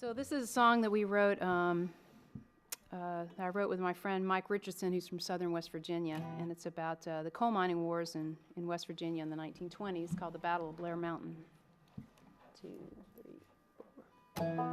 So this is a song that we wrote, that I wrote with my friend Mike Richardson, who's from southern West Virginia, and it's about the coal mining wars in West Virginia in the 1920s, called the Battle of Blair Mountain. 2, 3, 4.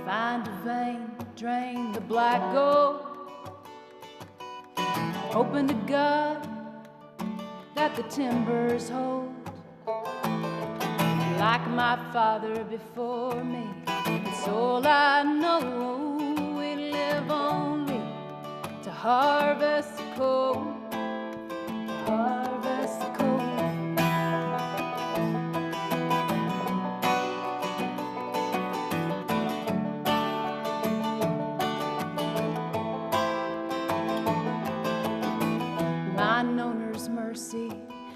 Find a vein, drain the black gold. Open to God that the timbers hold. Like my father before me, it's all I know. We live only to harvest the coal, harvest the coal. Mine owner's mercy,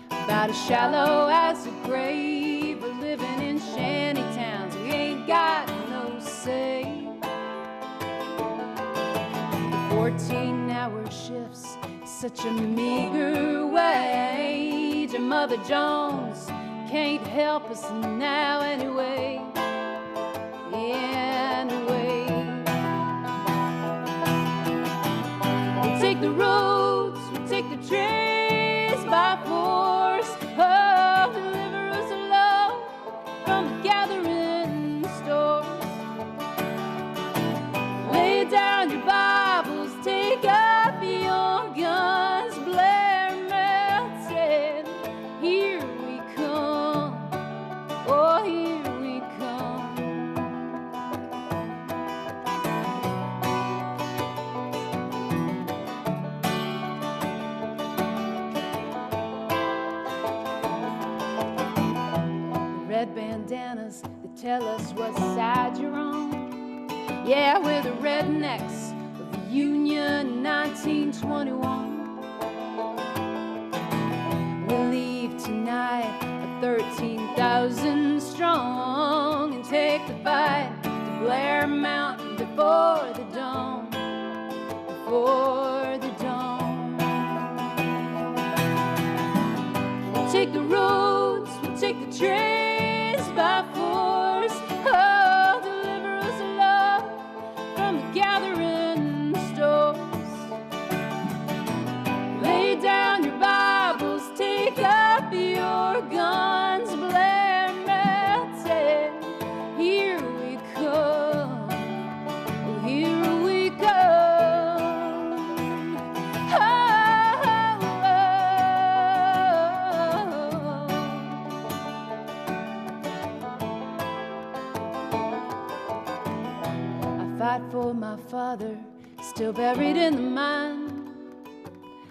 about as shallow as a grave, a living in shanty towns. We ain't got no say. The 14-hour shifts, such a meager wage. And Mother Jones can't help us now anyway. Anyway, we'll take the roads, we'll take the trees by force. Oh, deliver us, Lord, from the gathering stores. Lay down your Bibles, take up your guns. Blair melted, here we come. Oh, here we come. Red bandanas that tell us what side you're on. Yeah, we're the rednecks of the Union 1921. We'll leave tonight at 13,000 strong and take the fight to Blair Mountain before the dawn, before the dawn. We'll take the roads, we'll take the trains by force. Oh, deliver us, Lord, from the gathering stores. Lay down your Bibles, take up your guns. Blair melted, here we come. Oh, here we come. Oh, I fight for my father, still buried in the mine.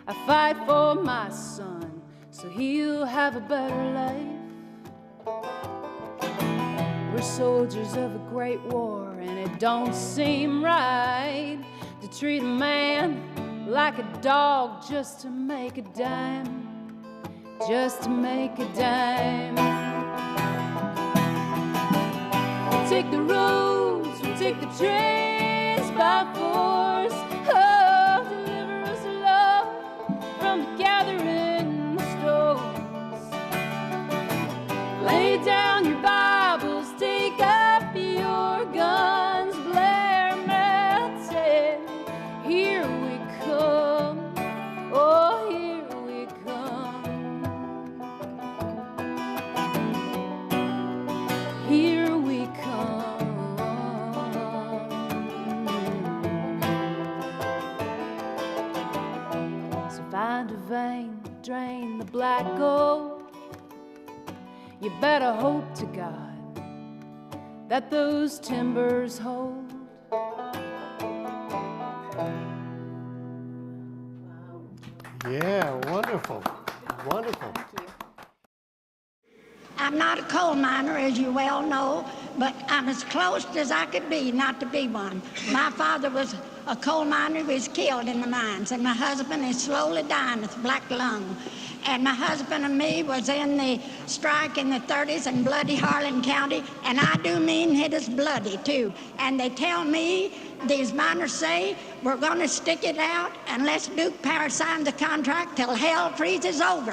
I fight for my son, so he'll have a better life. We're soldiers of a great war, and it don't seem right to treat a man like a dog just to make a dime, just to make a dime. We'll take the roads, we'll take the trains by force. Oh, deliver us, Lord, from the gathering stores. Lay down your Bibles, take up your guns. Blair melted, here we come. Oh, here we come. Here we come. So find a vein, drain the black gold. You better hope to God that those timbers hold. Yeah, wonderful, wonderful. Thank you. I'm not a coal miner, as you well know, but I'm as close as I could be not to be one. My father was a coal miner who was killed in the mines, and my husband is slowly dying with black lung. And my husband and me was in the strike in the 30s in bloody Harlan County, and I do mean it is bloody too. And they tell me, these miners say, we're going to stick it out unless Duke Power signs the contract till hell freezes over.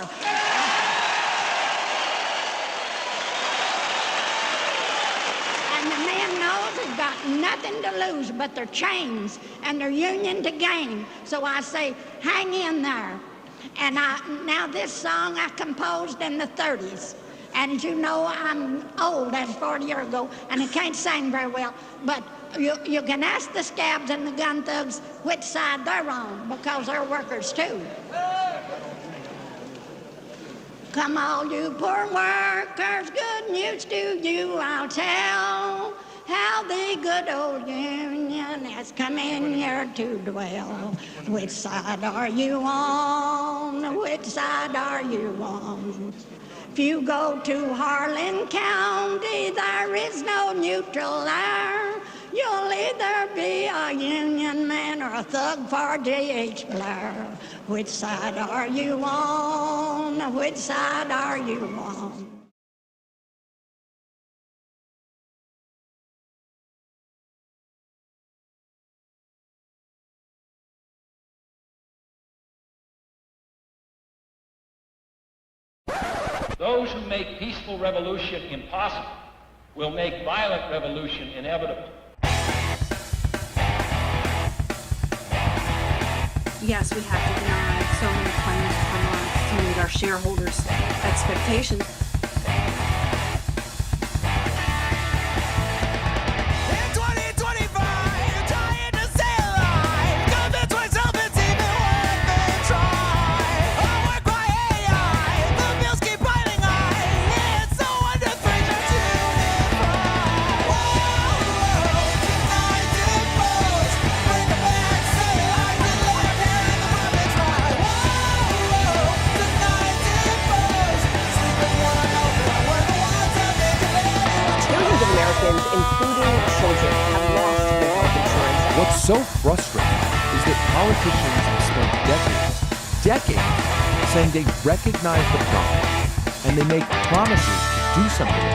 And the man knows he's got nothing to lose but their chains and their union to gain. So I say, hang in there. And now this song I composed in the 30s. And as you know, I'm old, that's 40 years ago, and I can't sing very well. But you can ask the scabs and the gun thugs which side they're on, because they're workers too. Come all you poor workers, good news to you I'll tell, how the good old Union has come in here to dwell. Which side are you on? Which side are you on? If you go to Harlan County, there is no neutral there. You'll either be a Union man or a thug for J.H. Blair. Which side are you on? Which side are you on? Those who make peaceful revolution impossible will make violent revolution inevitable. Yes, we have to deny so many claims come on to meet our shareholders' expectations. including children, have lost their health insurance. What's so frustrating is that politicians have spent decades saying they recognize the problem and they make promises to do something,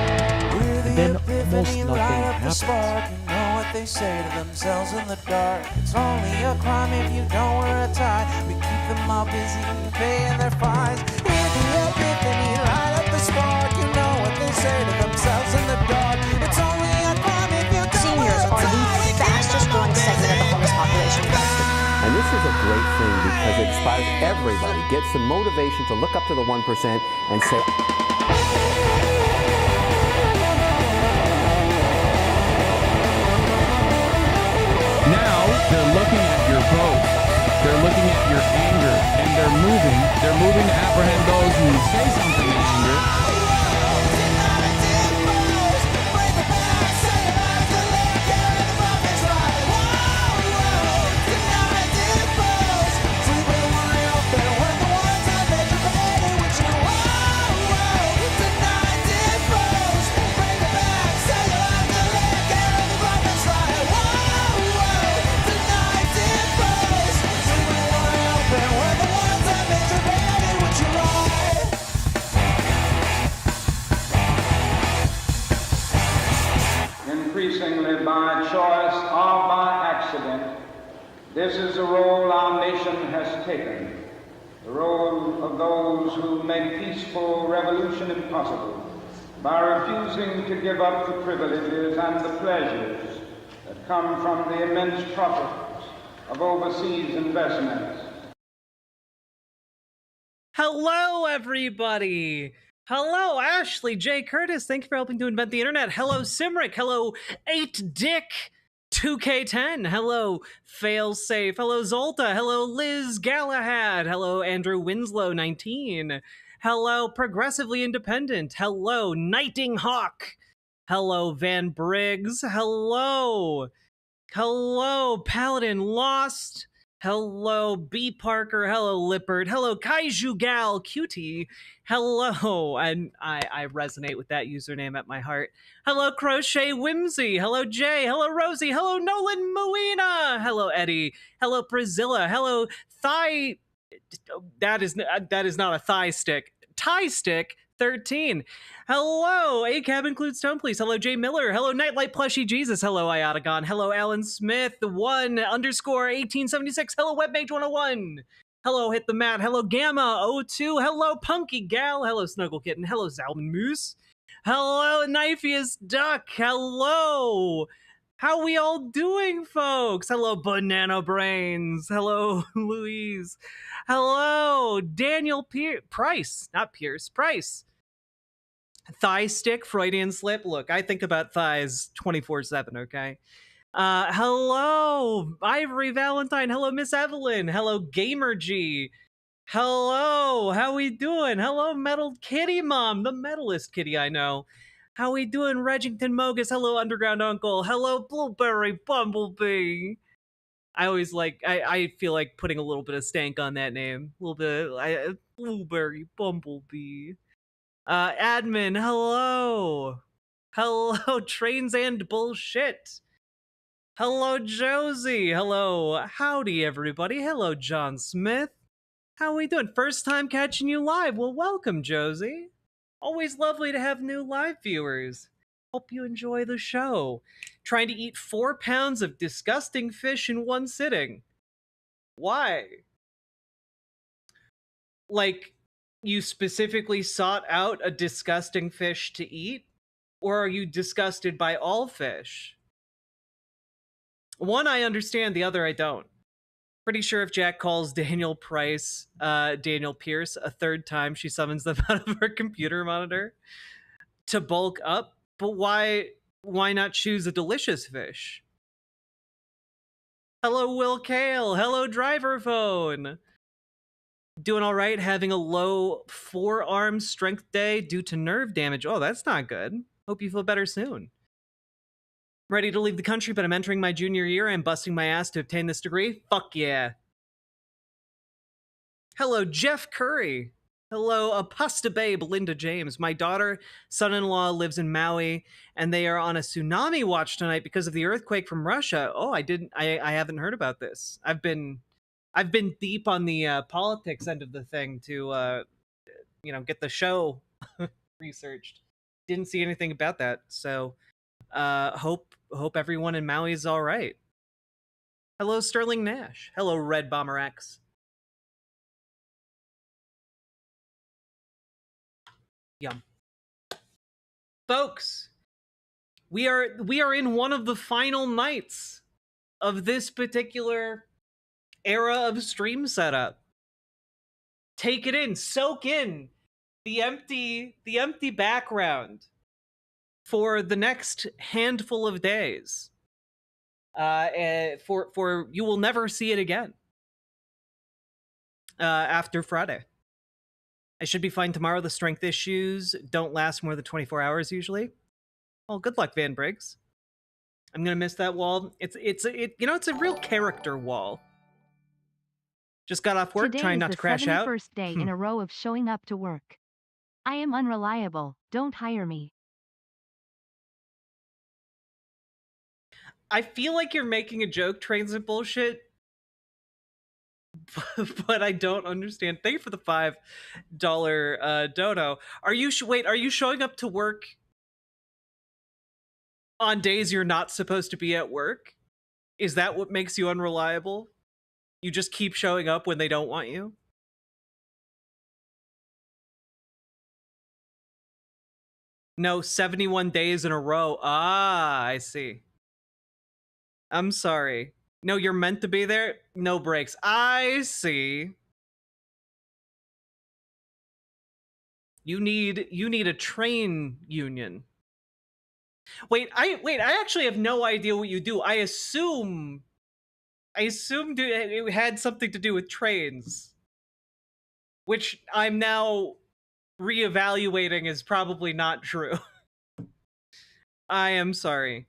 and then almost nothing happens. You know what they say to themselves in the dark. It's only a crime if you don't wear a tie. We keep them all busy paying their fines. Hear the epiphany, light up the spark. You know what they say to themselves in the dark. It's only a crime if you don't wear a tie. Seniors are the fastest growing segment of the homeless population. And this is a great thing because it inspires everybody, gets the motivation to look up to the 1% and say, now they're looking at your vote, they're looking at your anger, and they're moving to apprehend those who say something in anger. Increasingly by choice or by accident, this is the role our nation has taken, the role of those who make peaceful revolution impossible by refusing to give up the privileges and the pleasures that come from the immense profits of overseas investments. Hello, everybody! Hello, Ashley J. Curtis. Thank you for helping to invent the internet. Hello, Simric. Hello, 8Dick 2K10. Hello, Failsafe. Hello, Zolta. Hello, Liz Galahad. Hello, Andrew Winslow 19. Hello, Progressively Independent. Hello, Nighting Hawk. Hello, Van Briggs. Hello. Hello, Paladin Lost. Hello, B. Parker. Hello, Lippard. Hello, Kaiju Gal Cutie. Hello, and I resonate with that username at my heart. Hello, Crochet Whimsy. Hello, Jay. Hello, Rosie. Hello, Nolan Moina. Hello, Eddie. Hello, Priscilla. Hello, Thigh. That is not a thigh stick. Tie stick 13. Hello, A Cab includes Stone, please. Hello, Jay Miller. Hello, Nightlight Plushy Jesus. Hello, Iotagon. Hello, Alan Smith. 1_1876. Hello, Webmage 101. Hello, Hit the Mat. Hello, Gamma 02. Hello, Punky Gal. Hello, Snuggle Kitten. Hello, Zalman Moose. Hello, Knifeus Duck. Hello. How we all doing, folks? Hello, Banana Brains. Hello, Louise. Hello, Daniel Price. Not Pierce. Price. Thigh stick, Freudian slip. Look, I think about thighs 24/7, okay? Hello, Ivory Valentine. Hello, Miss Evelyn. Hello, Gamer G. Hello, how we doing? Hello, Metal Kitty Mom, the metalist kitty I know. How we doing, Regington Mogus? Hello, Underground Uncle. Hello, Blueberry Bumblebee. I always I feel like putting a little bit of stank on that name. A little bit, Blueberry Bumblebee. Admin, hello. Hello, Trains and Bullshit. Hello, Josie. Hello, howdy, everybody. Hello, John Smith. How we doing? First time catching you live. Well, welcome, Josie. Always lovely to have new live viewers. Hope you enjoy the show. Trying to eat 4 pounds of disgusting fish in one sitting. Why? Like, you specifically sought out a disgusting fish to eat? Or are you disgusted by all fish? One I understand, the other I don't. Pretty sure if Jack calls Daniel Price, Daniel Pierce, a third time, she summons them out of her computer monitor to bulk up. But why not choose a delicious fish? Hello, Will Kale. Hello, Driver Phone. Doing all right, having a low forearm strength day due to nerve damage. Oh, that's not good. Hope you feel better soon. I'm ready to leave the country, but I'm entering my junior year. I'm busting my ass to obtain this degree. Fuck yeah. Hello, Jeff Curry. Hello, Pasta Babe, Linda James. My daughter, son-in-law lives in Maui, and they are on a tsunami watch tonight because of the earthquake from Russia. Oh, I haven't heard about this. I've been deep on the politics end of the thing to get the show researched. Didn't see anything about that, so hope everyone in Maui is all right. Hello, Sterling Nash. Hello, Red Bomber X. Yum. Folks, we are in one of the final nights of this particular era of stream setup. Take it in, soak in the empty background for the next handful of days. For you will never see it again after Friday. I should be fine tomorrow. The strength issues don't last more than 24 hours usually. Well, good luck, Van Briggs. I'm gonna miss that wall. It's a real character wall. Just got off work, trying not to crash out. Today is the 71st day in a row of showing up to work. I am unreliable. Don't hire me. I feel like you're making a joke, Trains and Bullshit, but I don't understand. Thank you for the $5 dono. Are you showing up to work on days you're not supposed to be at work? Is that what makes you unreliable? You just keep showing up when they don't want you? No, 71 days in a row. Ah, I see. I'm sorry. No, you're meant to be there. No breaks. I see. You need a train union. Wait, I actually have no idea what you do. I assumed it had something to do with trains, which I'm now reevaluating is probably not true. I am sorry.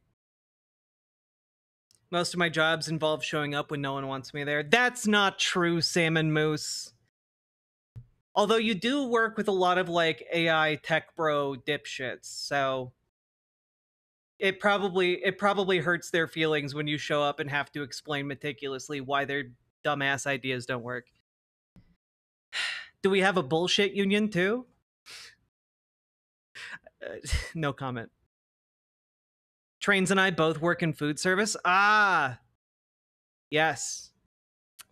Most of my jobs involve showing up when no one wants me there. That's not true, Salmon Moose. Although you do work with a lot of like AI tech bro dipshits, so it probably hurts their feelings when you show up and have to explain meticulously why their dumbass ideas don't work. Do we have a bullshit union too? No comment. Trains and I both work in food service. Ah, yes.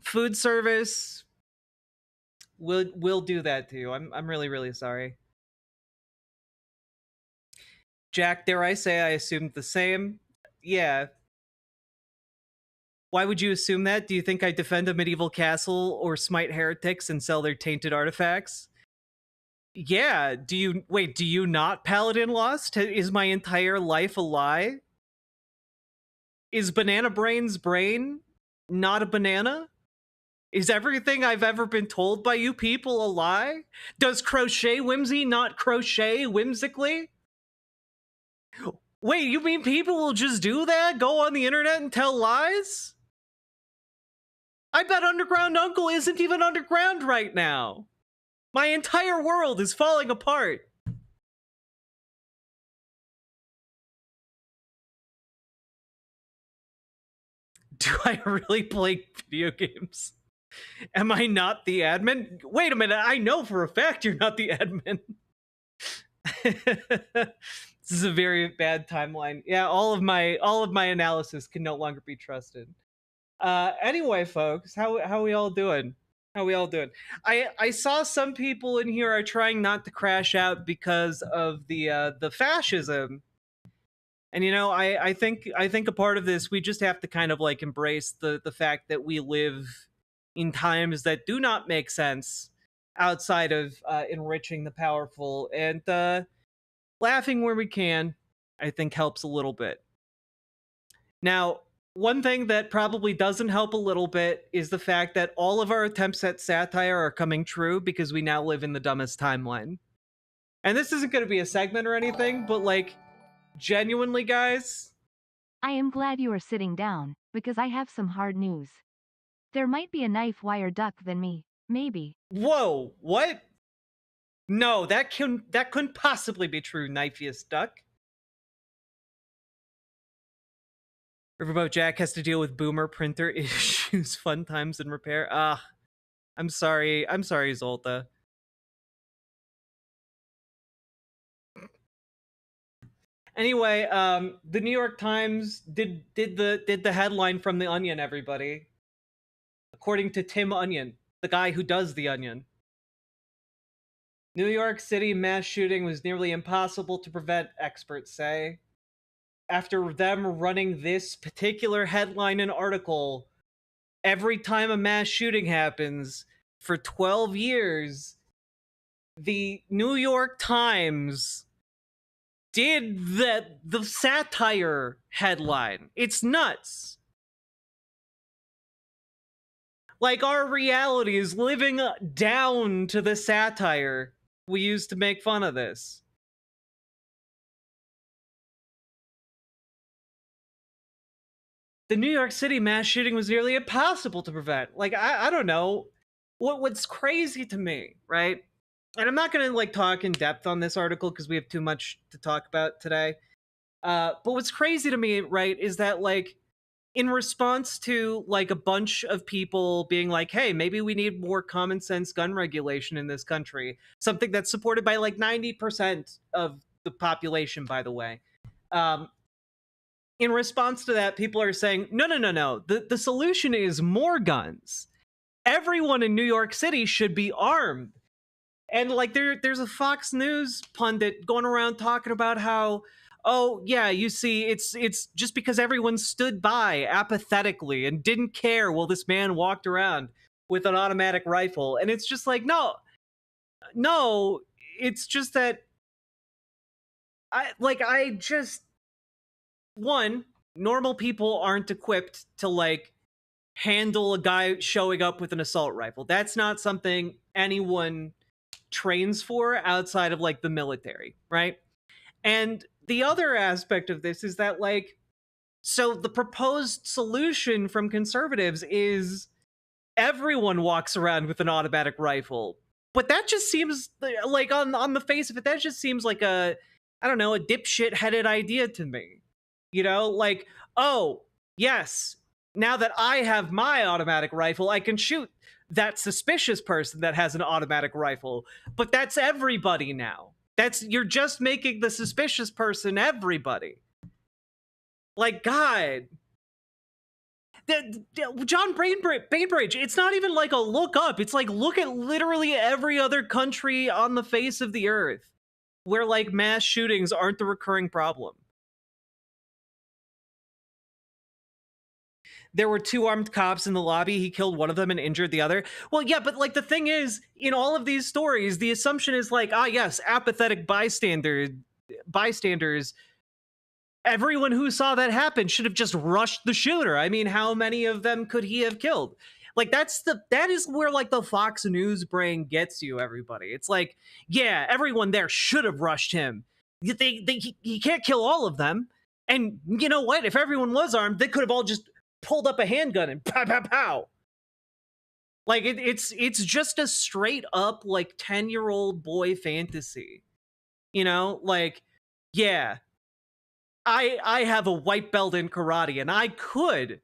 Food service. We'll do that too. I'm really, really sorry. Jack, dare I say I assumed the same? Yeah. Why would you assume that? Do you think I defend a medieval castle or smite heretics and sell their tainted artifacts? Yeah. Do you not Paladin Lost? Is my entire life a lie? Is Banana Brain's brain not a banana? Is everything I've ever been told by you people a lie? Does Crochet Whimsy not crochet whimsically? Wait, you mean people will just do that? Go on the internet and tell lies? I bet Underground Uncle isn't even underground right now. My entire world is falling apart. Do I really play video games? Am I not the admin? Wait a minute, I know for a fact you're not the admin. This is a very bad timeline. Yeah, all of my analysis can no longer be trusted. Anyway, folks, how we all doing? How we all doing? I saw some people in here are trying not to crash out because of the fascism. And you know, I think a part of this, we just have to kind of like embrace the fact that we live in times that do not make sense outside of enriching the powerful, and laughing where we can, I think, helps a little bit. Now, one thing that probably doesn't help a little bit is the fact that all of our attempts at satire are coming true because we now live in the dumbest timeline. And this isn't going to be a segment or anything, but like, genuinely, guys, I am glad you are sitting down, because I have some hard news. There might be a knife wire duck than me, maybe. Whoa, what? No, that couldn't possibly be true, Knifiest Duck. Riverboat Jack has to deal with boomer printer issues, fun times and repair. I'm sorry, Zolta. Anyway, the New York Times did the headline from The Onion, everybody. According to Tim Onion, the guy who does The Onion. New York City mass shooting was nearly impossible to prevent, experts say. After them running this particular headline and article every time a mass shooting happens for 12 years, the New York Times did the satire headline. It's nuts. Like, our reality is living down to the satire we used to make fun of this. The New York City mass shooting was nearly impossible to prevent. Like, I don't know. What's crazy to me, right? And I'm not going to, like, talk in depth on this article because we have too much to talk about today. But what's crazy to me, right, is that, like, in response to, like, a bunch of people being like, hey, maybe we need more common sense gun regulation in this country, something that's supported by, like, 90% of the population, by the way. In response to that, people are saying, no. The solution is more guns. Everyone in New York City should be armed. And like there's a Fox News pundit going around talking about how, oh yeah, you see, it's just because everyone stood by apathetically and didn't care while this man walked around with an automatic rifle. And it's just like, no, it's just that one, normal people aren't equipped to like handle a guy showing up with an assault rifle. That's not something anyone trains for outside of like the military, right? And the other aspect of this is that like So the proposed solution from conservatives is everyone walks around with an automatic rifle. But that just seems like, on the face of it, that just seems like a, I don't know, a dipshit-headed idea to me. You know, like, oh, yes, now that I have my automatic rifle, I can shoot that suspicious person that has an automatic rifle. But that's everybody now. You're just making the suspicious person everybody. Like, God. John Bainbridge, it's not even like a look up. It's like, look at literally every other country on the face of the earth where, like, mass shootings aren't the recurring problem. There were 2 armed cops in the lobby. He killed one of them and injured the other. Well, yeah, but, like, the thing is, in all of these stories, the assumption is like, yes, apathetic bystanders, everyone who saw that happen should have just rushed the shooter. I mean, how many of them could he have killed? Like, that is where, like, the Fox News brain gets you, everybody. It's like, yeah, everyone there should have rushed him. He can't kill all of them. And you know what? If everyone was armed, they could have all just pulled up a handgun and pow, pow, pow. Like, it's just a straight up, like, 10-year-old boy fantasy. You know, like, yeah, I have a white belt in karate, and I could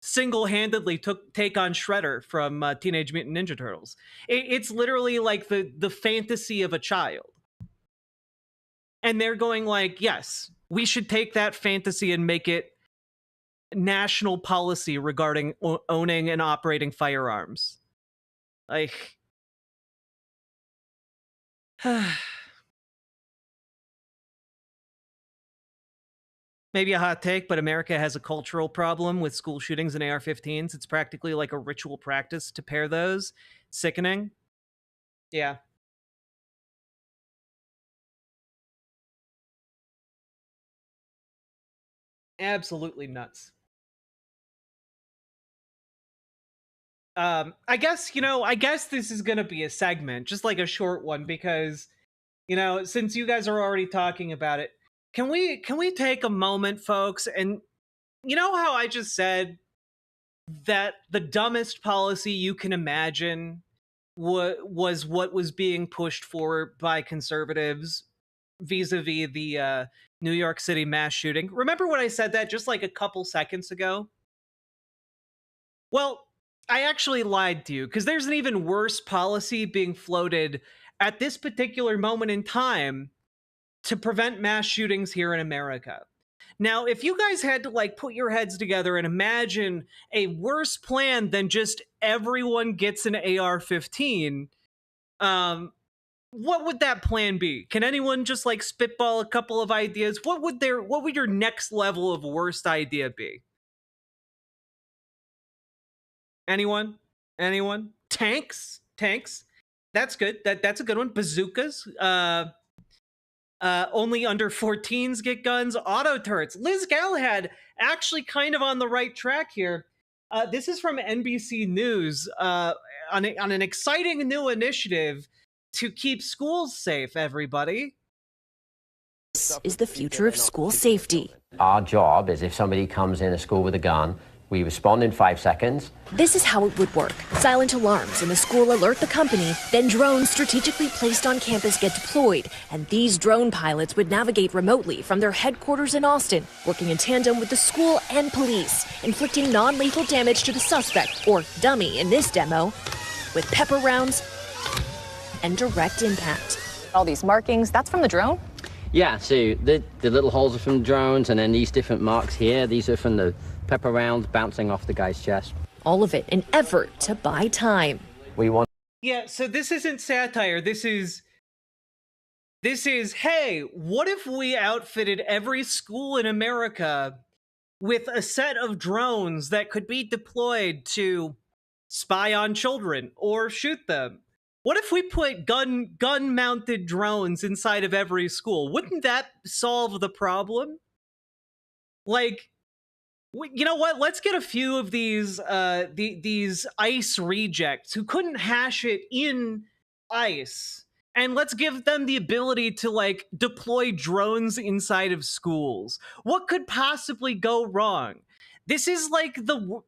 single-handedly take on Shredder from Teenage Mutant Ninja Turtles. It's literally like the fantasy of a child. And they're going like, yes, we should take that fantasy and make it national policy regarding owning and operating firearms. Like, maybe a hot take, but America has a cultural problem with school shootings and AR-15s. It's practically like a ritual practice to pair those. Sickening. Yeah. Absolutely nuts. I guess this is gonna be a segment, just like a short one, because, since you guys are already talking about it, can we take a moment, folks, and you know how I just said that the dumbest policy you can imagine was what was being pushed for by conservatives vis-a-vis the New York City mass shooting? Remember when I said that just like a couple seconds ago? Well, I actually lied to you, because there's an even worse policy being floated at this particular moment in time to prevent mass shootings here in America. Now, if you guys had to, like, put your heads together and imagine a worse plan than just everyone gets an AR-15, what would that plan be? Can anyone just, like, spitball a couple of ideas? What would your next level of worst idea be? Anyone? Tanks? That's good. That's a good one. Bazookas. Only under 14s get guns. Auto turrets. Liz Galahad actually kind of on the right track here. This is from NBC News on an exciting new initiative to keep schools safe, everybody. This is the future of school safety. Our job is if somebody comes in a school with a gun, we respond in 5 seconds. This is how it would work. Silent alarms in the school alert the company, then drones strategically placed on campus get deployed, and these drone pilots would navigate remotely from their headquarters in Austin, working in tandem with the school and police, inflicting non-lethal damage to the suspect, or dummy in this demo, with pepper rounds and direct impact. All these markings, that's from the drone? Yeah, so the little holes are from drones, and then these different marks here, these are from the pepper rounds bouncing off the guy's chest. All of it an effort to buy time. We want... Yeah, so this isn't satire. This is, hey, what if we outfitted every school in America with a set of drones that could be deployed to spy on children or shoot them? What if we put gun-mounted drones inside of every school? Wouldn't that solve the problem? Like, you know what? Let's get a few of these these ICE rejects who couldn't hash it in ICE and let's give them the ability to like deploy drones inside of schools. What could possibly go wrong? This is like RoboCop.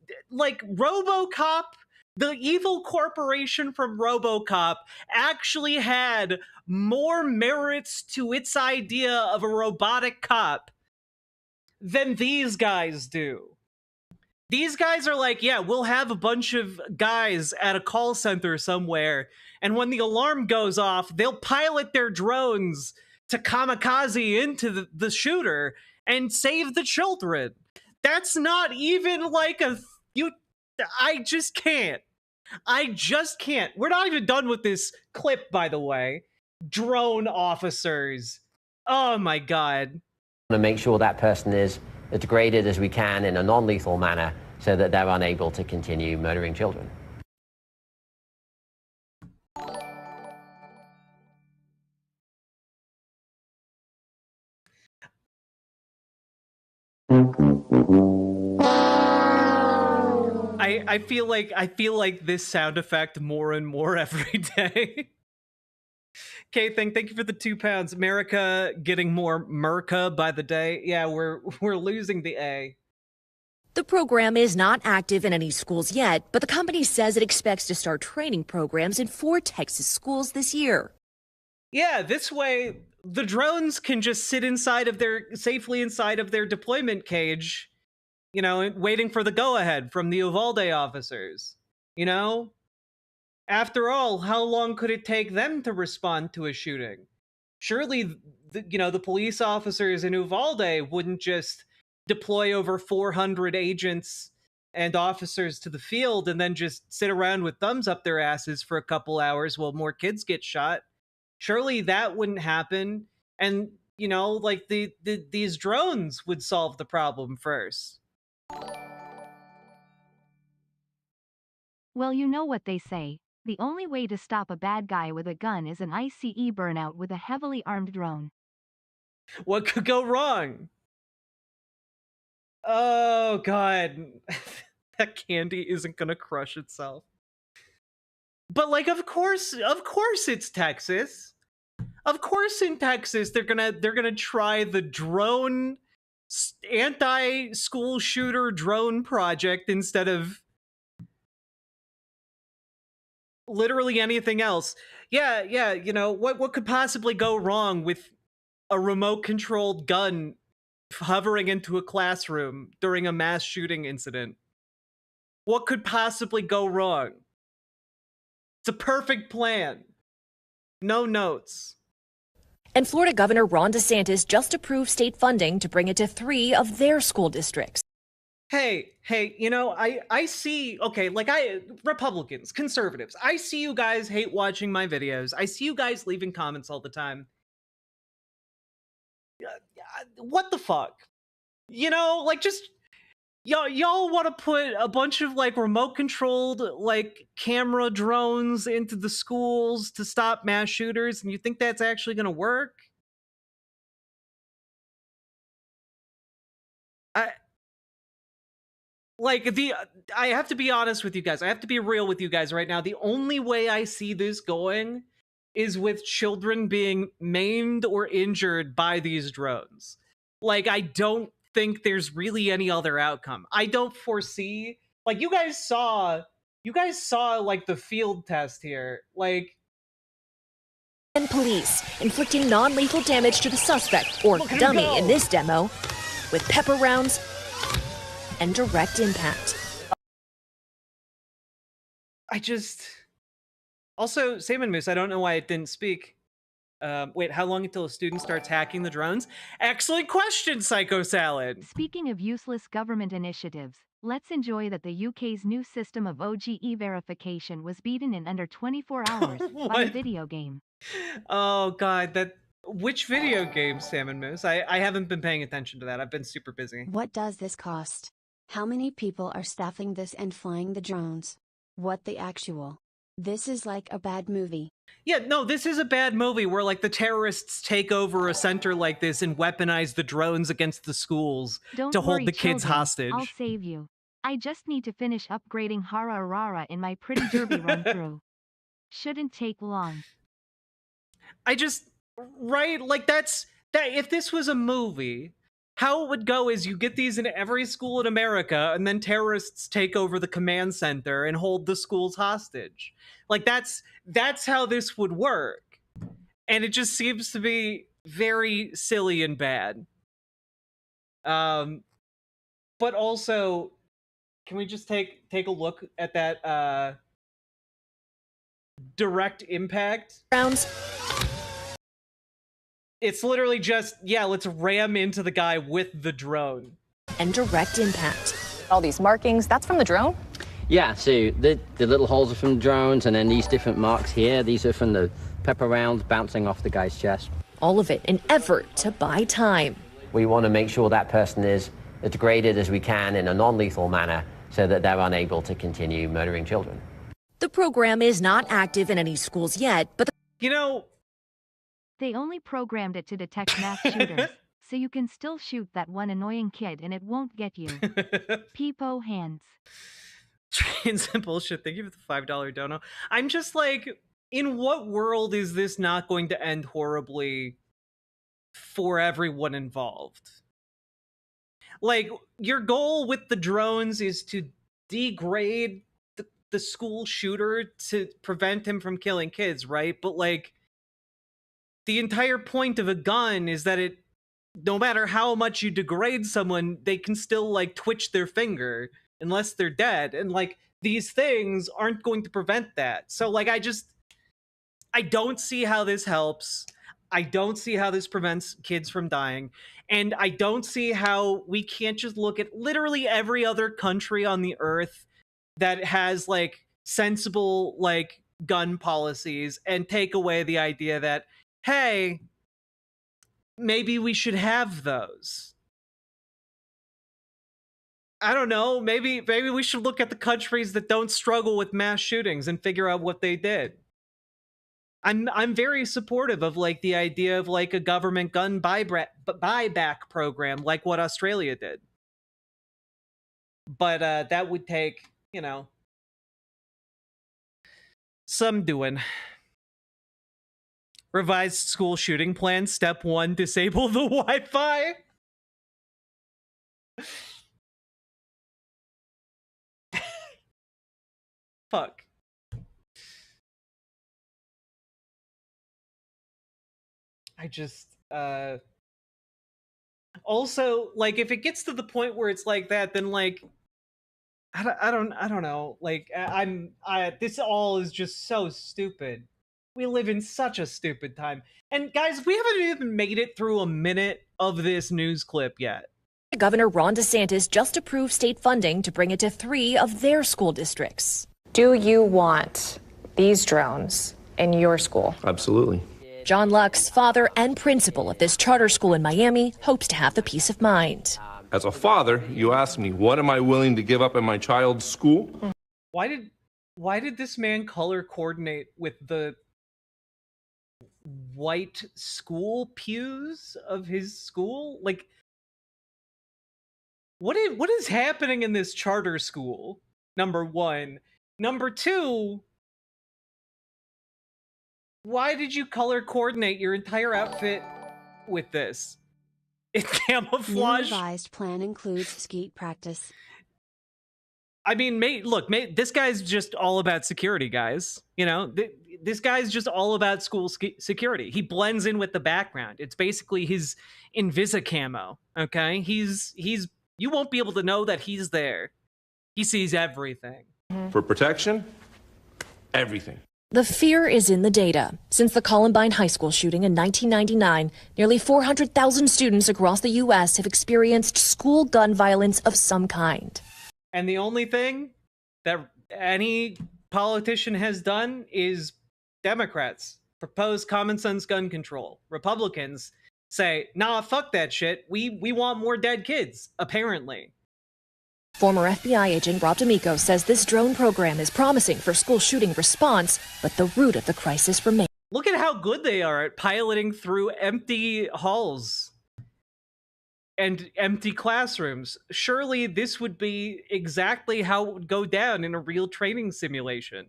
The evil corporation from RoboCop actually had more merits to its idea of a robotic cop than these guys do. These guys are like, yeah, we'll have a bunch of guys at a call center somewhere, and when the alarm goes off, they'll pilot their drones to kamikaze into the shooter and save the children. That's not even like I just can't. I just can't. We're not even done with this clip, by the way. Drone officers. Oh my god. To make sure that person is as degraded as we can in a non-lethal manner so that they're unable to continue murdering children. I feel like this sound effect more and more every day. Okay, thank you for the £2. America getting more Merca by the day. Yeah, we're losing the A. The program is not active in any schools yet, but the company says it expects to start training programs in 4 Texas schools this year. Yeah, this way the drones can just sit safely inside of their deployment cage, you know, waiting for the go-ahead from the Uvalde officers, you know? After all, how long could it take them to respond to a shooting? Surely, the police officers in Uvalde wouldn't just deploy over 400 agents and officers to the field and then just sit around with thumbs up their asses for a couple hours while more kids get shot. Surely that wouldn't happen. And, like these drones would solve the problem first. Well, you know what they say. The only way to stop a bad guy with a gun is an ICE burnout with a heavily armed drone. What could go wrong? Oh, God. That candy isn't gonna crush itself. But, like, of course it's Texas. Of course in Texas they're gonna try the drone anti-school shooter drone project instead of literally anything else. Yeah, what could possibly go wrong with a remote controlled gun hovering into a classroom during a mass shooting incident? What could possibly go wrong? It's a perfect plan. No notes. And Florida Governor Ron DeSantis just approved state funding to bring it to 3 of their school districts. Hey, I see, Republicans, conservatives, I see you guys hate watching my videos. I see you guys leaving comments all the time. What the fuck? Just, y'all want to put a bunch of, remote controlled, camera drones into the schools to stop mass shooters, and you think that's actually gonna work? I have to be honest with you guys. I have to be real with you guys right now. The only way I see this going is with children being maimed or injured by these drones. I don't think there's really any other outcome. I don't foresee, you guys saw the field test here. And police inflicting non-lethal damage to the suspect, or dummy in this demo, with pepper rounds and direct impact. Also, Salmon Moose, I don't know why it didn't speak. Wait, how long until a student starts hacking the drones? Excellent question, Psycho Salad! Speaking of useless government initiatives, let's enjoy that the UK's new system of OGE verification was beaten in under 24 hours by a video game. Oh god, which video game, Salmon Moose? I haven't been paying attention to that. I've been super busy. What does this cost? How many people are staffing this and flying the drones? What the actual? This is like a bad movie. Yeah, no, this is a bad movie where the terrorists take over a center like this and weaponize the drones against the schools to hold the kids hostage. I'll save you. I just need to finish upgrading Hara Arara in my pretty derby run through. Shouldn't take long. I just, right? Like that. If this was a movie, how it would go is you get these in every school in America, and then terrorists take over the command center and hold the schools hostage. Like that's how this would work. And it just seems to be very silly and bad. But also, can we just take a look at that direct impact? It's literally just, yeah, let's ram into the guy with the drone. And direct impact. All these markings, that's from the drone? Yeah, so the little holes are from the drones, and then these different marks here, these are from the pepper rounds bouncing off the guy's chest. All of it an effort to buy time. We want to make sure that person is as degraded as we can in a non-lethal manner so that they're unable to continue murdering children. The program is not active in any schools yet, but they only programmed it to detect mass shooters, so you can still shoot that one annoying kid and it won't get you. Peepo hands. Trains and bullshit. Thank you for the $5 dono. I'm just like, in what world is this not going to end horribly for everyone involved? Like, your goal with the drones is to degrade the school shooter to prevent him from killing kids, right? But like, the entire point of a gun is that it, no matter how much you degrade someone, they can still like twitch their finger unless they're dead. And like, these things aren't going to prevent that. So like, I don't see how this helps. I don't see how this prevents kids from dying. And I don't see how we can't just look at literally every other country on the earth that has like sensible like gun policies and take away the idea that, hey, maybe we should have those. I don't know, maybe we should look at the countries that don't struggle with mass shootings and figure out what they did. I'm very supportive of like the idea of like a government gun buyback program like what Australia did. But that would take, you know, some doing. Revised school shooting plan. Step 1, disable the Wi-Fi. Fuck. I just, also, like, if it gets to the point where it's like that, then like, I don't know. Like, this all is just so stupid. We live in such a stupid time. And guys, we haven't even made it through a minute of this news clip yet. Governor Ron DeSantis just approved state funding to bring it to 3 of their school districts. Do you want these drones in your school? Absolutely. John Lux, father and principal of this charter school in Miami, hopes to have the peace of mind. As a father, you ask me, what am I willing to give up in my child's school? Why did this man color coordinate with the white school pews of his school? Like, what is happening in this charter school? Number 1. Number 2, why did you color coordinate your entire outfit with this? It's camouflage. New revised plan includes skeet practice. I mean, this guy's just all about security, guys. You know, this guy's just all about school security. He blends in with the background. It's basically his Invisa camo, okay? You won't be able to know that he's there. He sees everything. For protection, everything. The fear is in the data. Since the Columbine High School shooting in 1999, nearly 400,000 students across the U.S. have experienced school gun violence of some kind. And the only thing that any politician has done is Democrats propose common sense gun control. Republicans say, nah, fuck that shit. We want more dead kids, apparently. Former FBI agent Rob D'Amico says this drone program is promising for school shooting response, but the root of the crisis remains. Look at how good they are at piloting through empty halls and empty classrooms. Surely this would be exactly how it would go down in a real training simulation.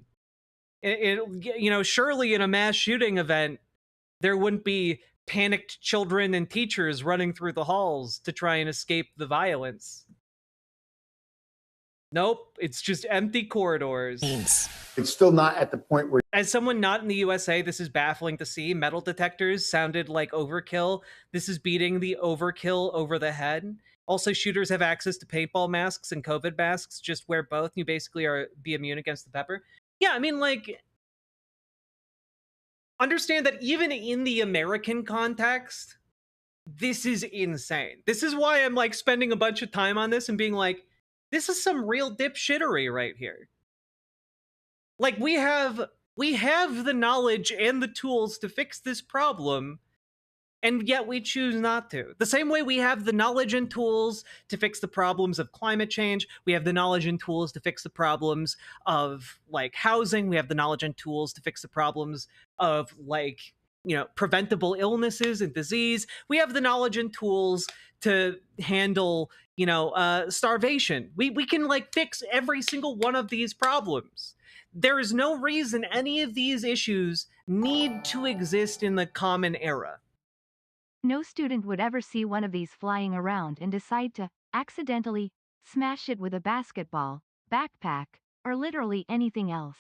Surely in a mass shooting event, there wouldn't be panicked children and teachers running through the halls to try and escape the violence. Nope, it's just empty corridors. It's still not at the point where... As someone not in the USA, this is baffling to see. Metal detectors sounded like overkill. This is beating the overkill over the head. Also, shooters have access to paintball masks and COVID masks. Just wear both, and you basically be immune against the pepper. Yeah, I mean, like, understand that even in the American context, this is insane. This is why I'm, like, spending a bunch of time on this and being like, this is some real dipshittery right here. Like, we have the knowledge and the tools to fix this problem, and yet we choose not to. The same way we have the knowledge and tools to fix the problems of climate change, we have the knowledge and tools to fix the problems of, like, housing, we have the knowledge and tools to fix the problems of, like, you know, preventable illnesses and disease. We have the knowledge and tools to handle, you know, starvation. We can, like, fix every single one of these problems. There is no reason any of these issues need to exist in the common era. No student would ever see one of these flying around and decide to accidentally smash it with a basketball, backpack, or literally anything else.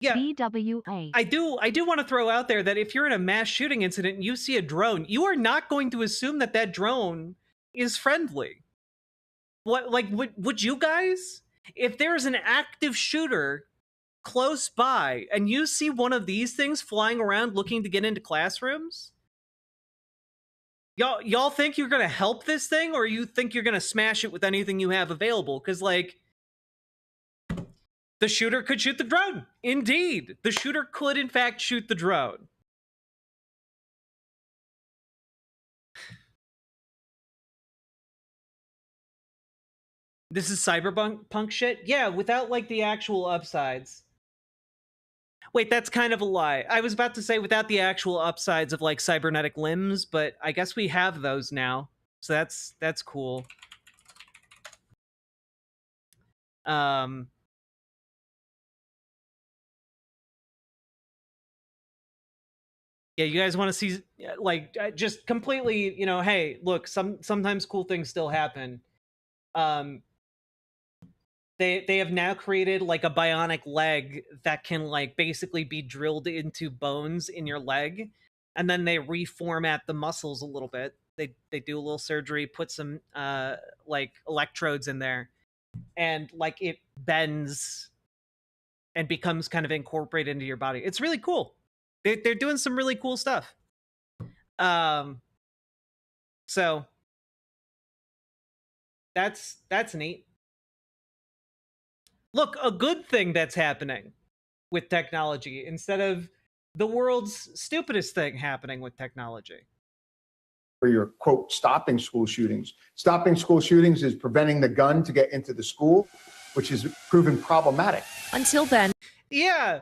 Yeah, BWA. I do want to throw out there that if you're in a mass shooting incident and you see a drone, you are not going to assume that that drone is friendly. What, like, would you guys? If there's an active shooter close by and you see one of these things flying around looking to get into classrooms, y'all think you're gonna help this thing, or you think you're gonna smash it with anything you have available? Because, like, the shooter could shoot the drone. Indeed, the shooter could in fact shoot the drone. This is cyberpunk shit? Yeah, without, like, the actual upsides. Wait, that's kind of a lie. I was about to say without the actual upsides of, like, cybernetic limbs, but I guess we have those now. So that's cool. Yeah, you guys want to see, like, just completely, you know, hey, look, sometimes cool things still happen. They have now created, like, a bionic leg that can, like, basically be drilled into bones in your leg, and then they reformat the muscles a little bit. They do a little surgery, put some like, electrodes in there, and, like, it bends and becomes kind of incorporated into your body. It's really cool. They're doing some really cool stuff. So that's neat. Look, a good thing that's happening with technology instead of the world's stupidest thing happening with technology. Where you're, quote, stopping school shootings. Stopping school shootings is preventing the gun to get into the school, which is proven problematic. Until then. Yeah.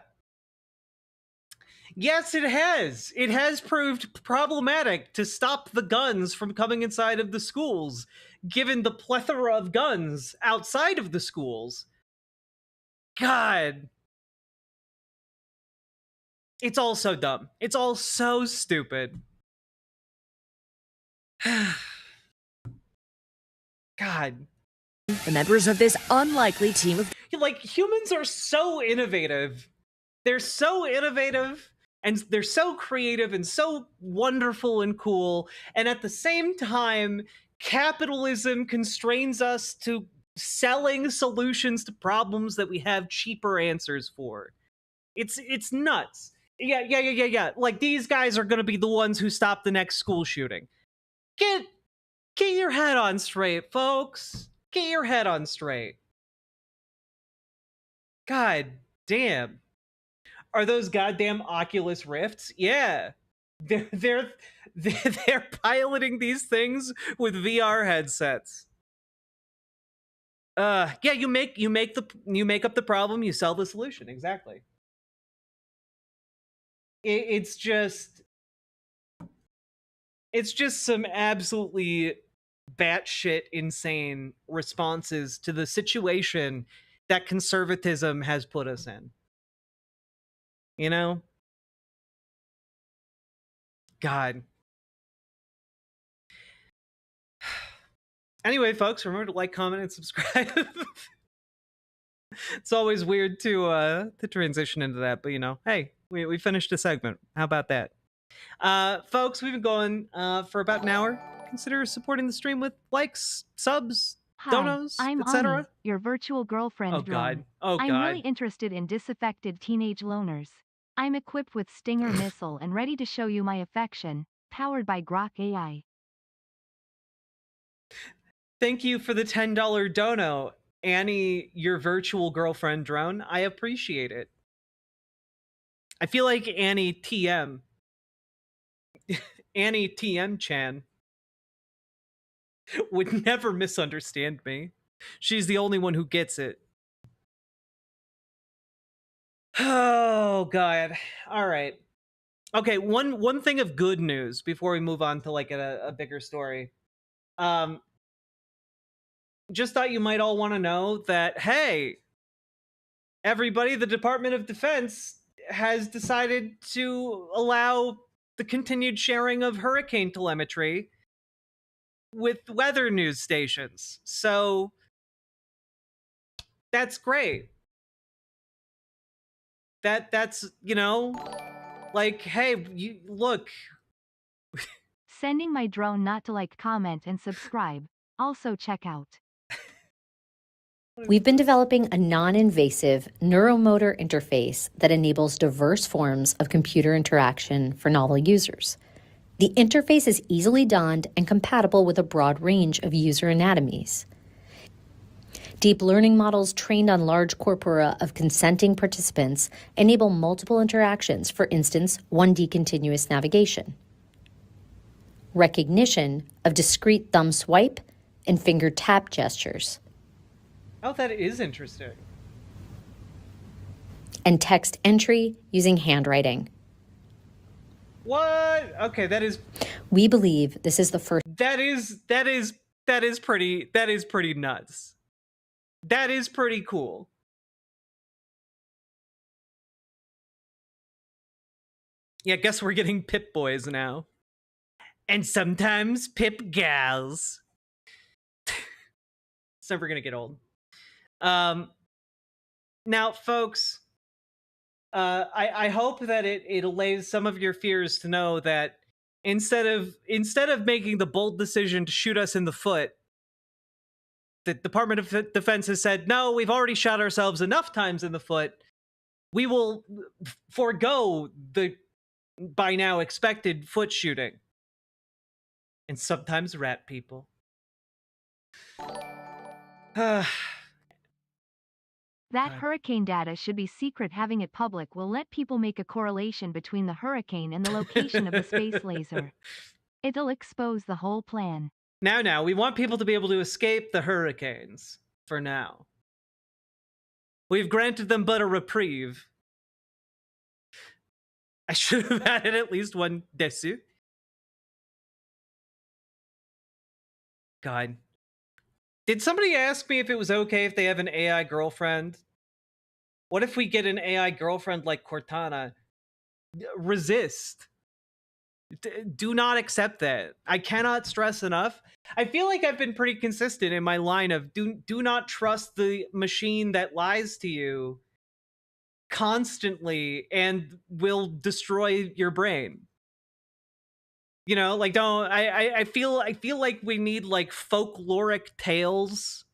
Yes, it has. It has proved problematic to stop the guns from coming inside of the schools, given the plethora of guns outside of the schools. God. It's all so dumb. It's all so stupid. God. The members of this unlikely team of... Like, humans are so innovative. They're so innovative, and they're so creative and so wonderful and cool, and at the same time, capitalism constrains us to selling solutions to problems that we have cheaper answers for. It's nuts. Yeah. Like, these guys are gonna be the ones who stop the next school shooting. Get your head on straight, folks. Get your head on straight. God damn. Are those goddamn Oculus Rifts? Yeah. They're piloting these things with VR headsets. Yeah, you make up the problem, you sell the solution. Exactly. It's just some absolutely batshit insane responses to the situation that conservatism has put us in. You know? God. Anyway, folks, remember to like, comment, and subscribe. It's always weird to transition into that, but you know, hey, we finished a segment. How about that? Folks, we've been going for about an hour. Consider supporting the stream with likes, subs, Hi, donos, I'm Ani, etc. your virtual girlfriend Oh God. drone. Oh I'm God. really interested in disaffected teenage loners. I'm equipped with Stinger missile and ready to show you my affection, powered by Grok AI. Thank you for the $10 dono, Annie, your virtual girlfriend drone. I appreciate it. I feel like Annie TM. Annie TM Chan would never misunderstand me. She's the only one who gets it. Oh God. All right. Okay, one thing of good news before we move on to like a bigger story. Just thought you might all want to know that, hey, everybody, the Department of Defense has decided to allow the continued sharing of hurricane telemetry with weather news stations. So that's great. That's, you know, like, hey, you look. Sending my drone not to like, comment, and subscribe. Also check out. We've been developing a non-invasive neuromotor interface that enables diverse forms of computer interaction for novel users. The interface is easily donned and compatible with a broad range of user anatomies. Deep learning models trained on large corpora of consenting participants enable multiple interactions, for instance, 1D continuous navigation. Recognition of discrete thumb swipe and finger tap gestures. Oh, that is interesting. And text entry using handwriting. What? Okay, that is. We believe this is the first. That is pretty nuts. That is pretty cool. Yeah, guess we're getting Pip boys now. And sometimes Pip gals. It's never gonna get old. Now, folks, I hope that it allays some of your fears to know that instead of making the bold decision to shoot us in the foot, the Department of Defense has said, no, we've already shot ourselves enough times in the foot. We will forego the by now expected foot shooting. And sometimes rat people. That hurricane data should be secret. Having it public will let people make a correlation between the hurricane and the location of the space laser. It'll expose the whole plan. Now, we want people to be able to escape the hurricanes, for now. We've granted them but a reprieve. I should have added at least one desu. God. Did somebody ask me if it was okay if they have an AI girlfriend? What if we get an AI girlfriend like Cortana? Resist. Do not accept that. I cannot stress enough. I feel like I've been pretty consistent in my line of do not trust the machine that lies to you constantly and will destroy your brain. You know, like I feel like we need like folkloric tales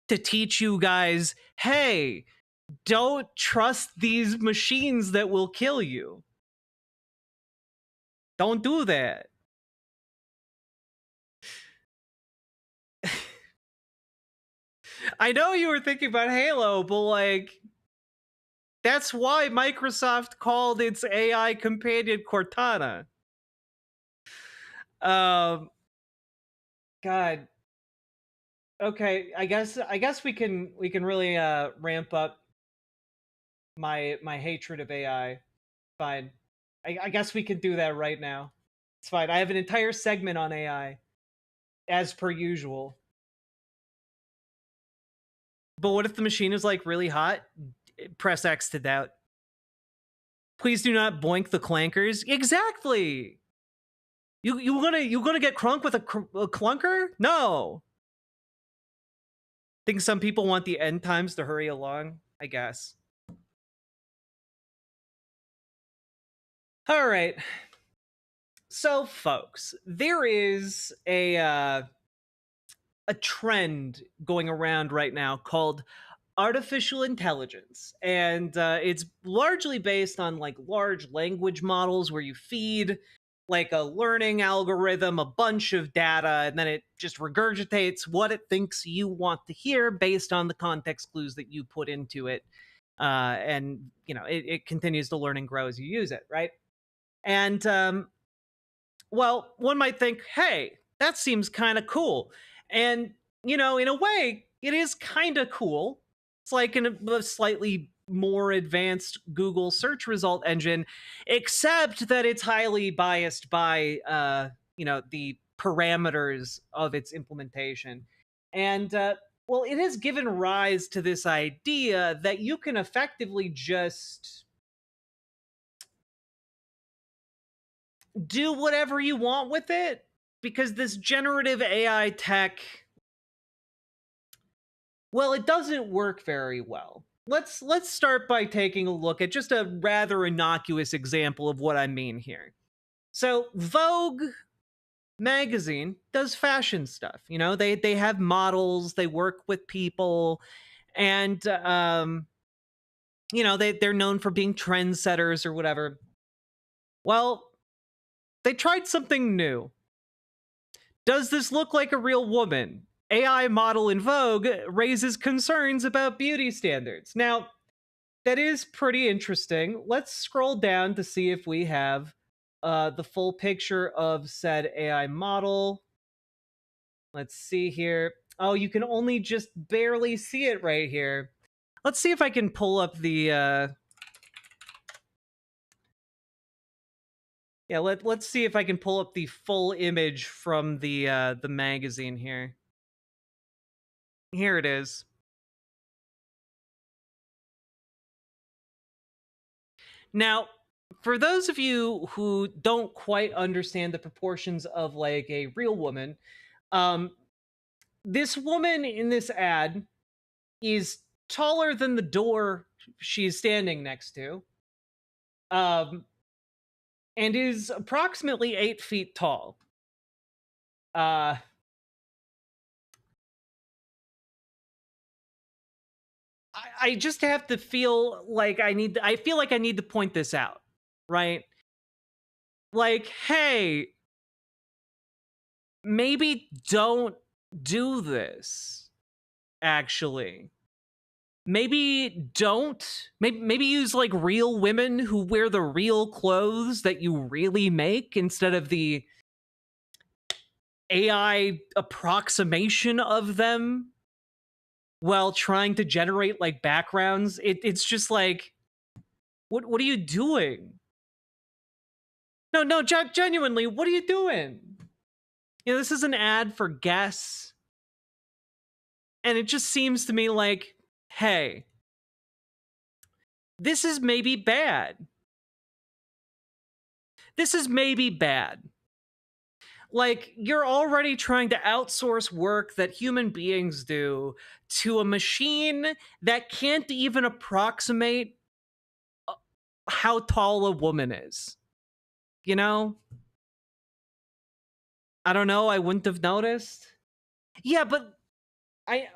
to teach you guys, hey, don't trust these machines that will kill you. Don't do that. I know you were thinking about Halo, but like, that's why Microsoft called its AI companion Cortana. God. Okay, I guess we can really ramp up my hatred of AI. Fine. I guess we can do that right now. It's fine. I have an entire segment on AI, as per usual. But what if the machine is like really hot? Press X to doubt. Please do not boink the clankers. Exactly. You gonna get crunk with a clunker? No. Think some people want the end times to hurry along, I guess. All right. So, folks, there is a trend going around right now called artificial intelligence, and it's largely based on like large language models where you feed like a learning algorithm a bunch of data, and then it just regurgitates what it thinks you want to hear based on the context clues that you put into it. And it continues to learn and grow as you use it, right? And well, one might think, hey, that seems kind of cool. And, in a way, it is kind of cool. It's like a slightly more advanced Google search result engine, except that it's highly biased by, the parameters of its implementation. And, well, it has given rise to this idea that you can effectively just do whatever you want with it, because this generative AI tech, well, it doesn't work very well. Let's start by taking a look at just a rather innocuous example of what I mean here. So Vogue magazine does fashion stuff. They have models, they work with people, and they're known for being trendsetters or whatever. Well, they tried something new. Does this look like a real woman? AI model in Vogue raises concerns about beauty standards. Now, that is pretty interesting. Let's scroll down to see if we have the full picture of said AI model. Let's see here. Oh, you can only just barely see it right here. Let's see if I can pull up the... Yeah, let's see if I can pull up the full image from the magazine here. Here it is. Now, for those of you who don't quite understand the proportions of like a real woman, this woman in this ad is taller than the door she's standing next to. And is approximately 8 feet tall. I just have to feel like I feel like I need to point this out, right? Like, hey, maybe don't do this, actually. Maybe use like real women who wear the real clothes that you really make instead of the AI approximation of them while trying to generate like backgrounds. It's just like, what are you doing? No, genuinely, what are you doing? This is an ad for Guess. And it just seems to me like, hey, this is maybe bad. This is maybe bad. Like, you're already trying to outsource work that human beings do to a machine that can't even approximate how tall a woman is. I don't know, I wouldn't have noticed. Yeah, but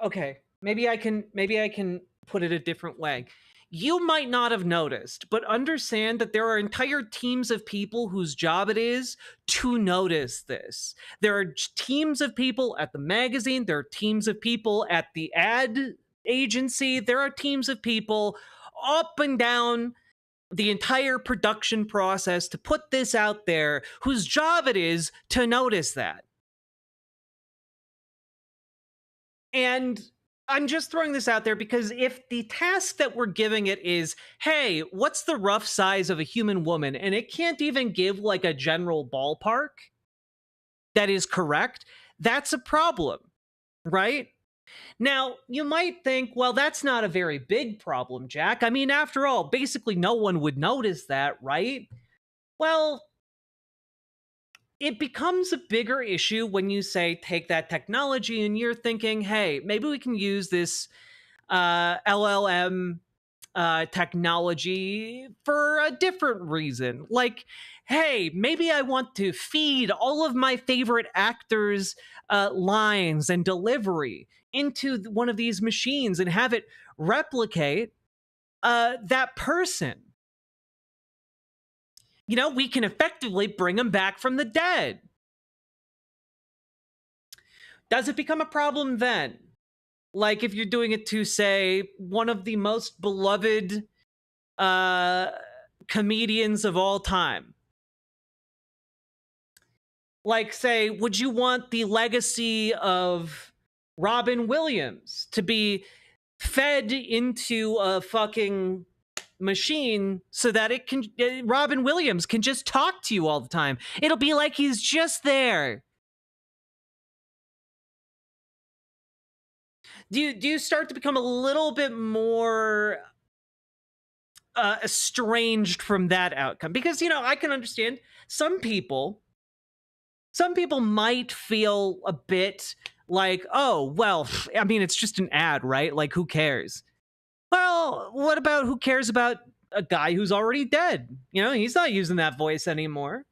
okay, maybe I can put it a different way. You might not have noticed, but understand that there are entire teams of people whose job it is to notice this. There are teams of people at the magazine, there are teams of people at the ad agency, there are teams of people up and down the entire production process to put this out there whose job it is to notice that. And I'm just throwing this out there because if the task that we're giving it is, hey, what's the rough size of a human woman? And it can't even give like a general ballpark that is correct, that's a problem, right? Now, you might think, well, that's not a very big problem, Jack. I mean, after all, basically no one would notice that, right? Well, it becomes a bigger issue when you say take that technology and you're thinking, hey, maybe we can use this LLM technology for a different reason. Like, hey, maybe I want to feed all of my favorite actors' lines and delivery into one of these machines and have it replicate that person. You know, we can effectively bring them back from the dead. Does it become a problem then? Like if you're doing it to, say, one of the most beloved comedians of all time. Like, say, would you want the legacy of Robin Williams to be fed into a fucking machine so that it can Robin Williams can just talk to you all the time? It'll be like he's just there. Do you start to become a little bit more estranged from that outcome? Because, you know, I can understand some people might feel a bit like, oh, well, I mean, it's just an ad, right? Like, who cares? Well, what about who cares about a guy who's already dead? You know, he's not using that voice anymore.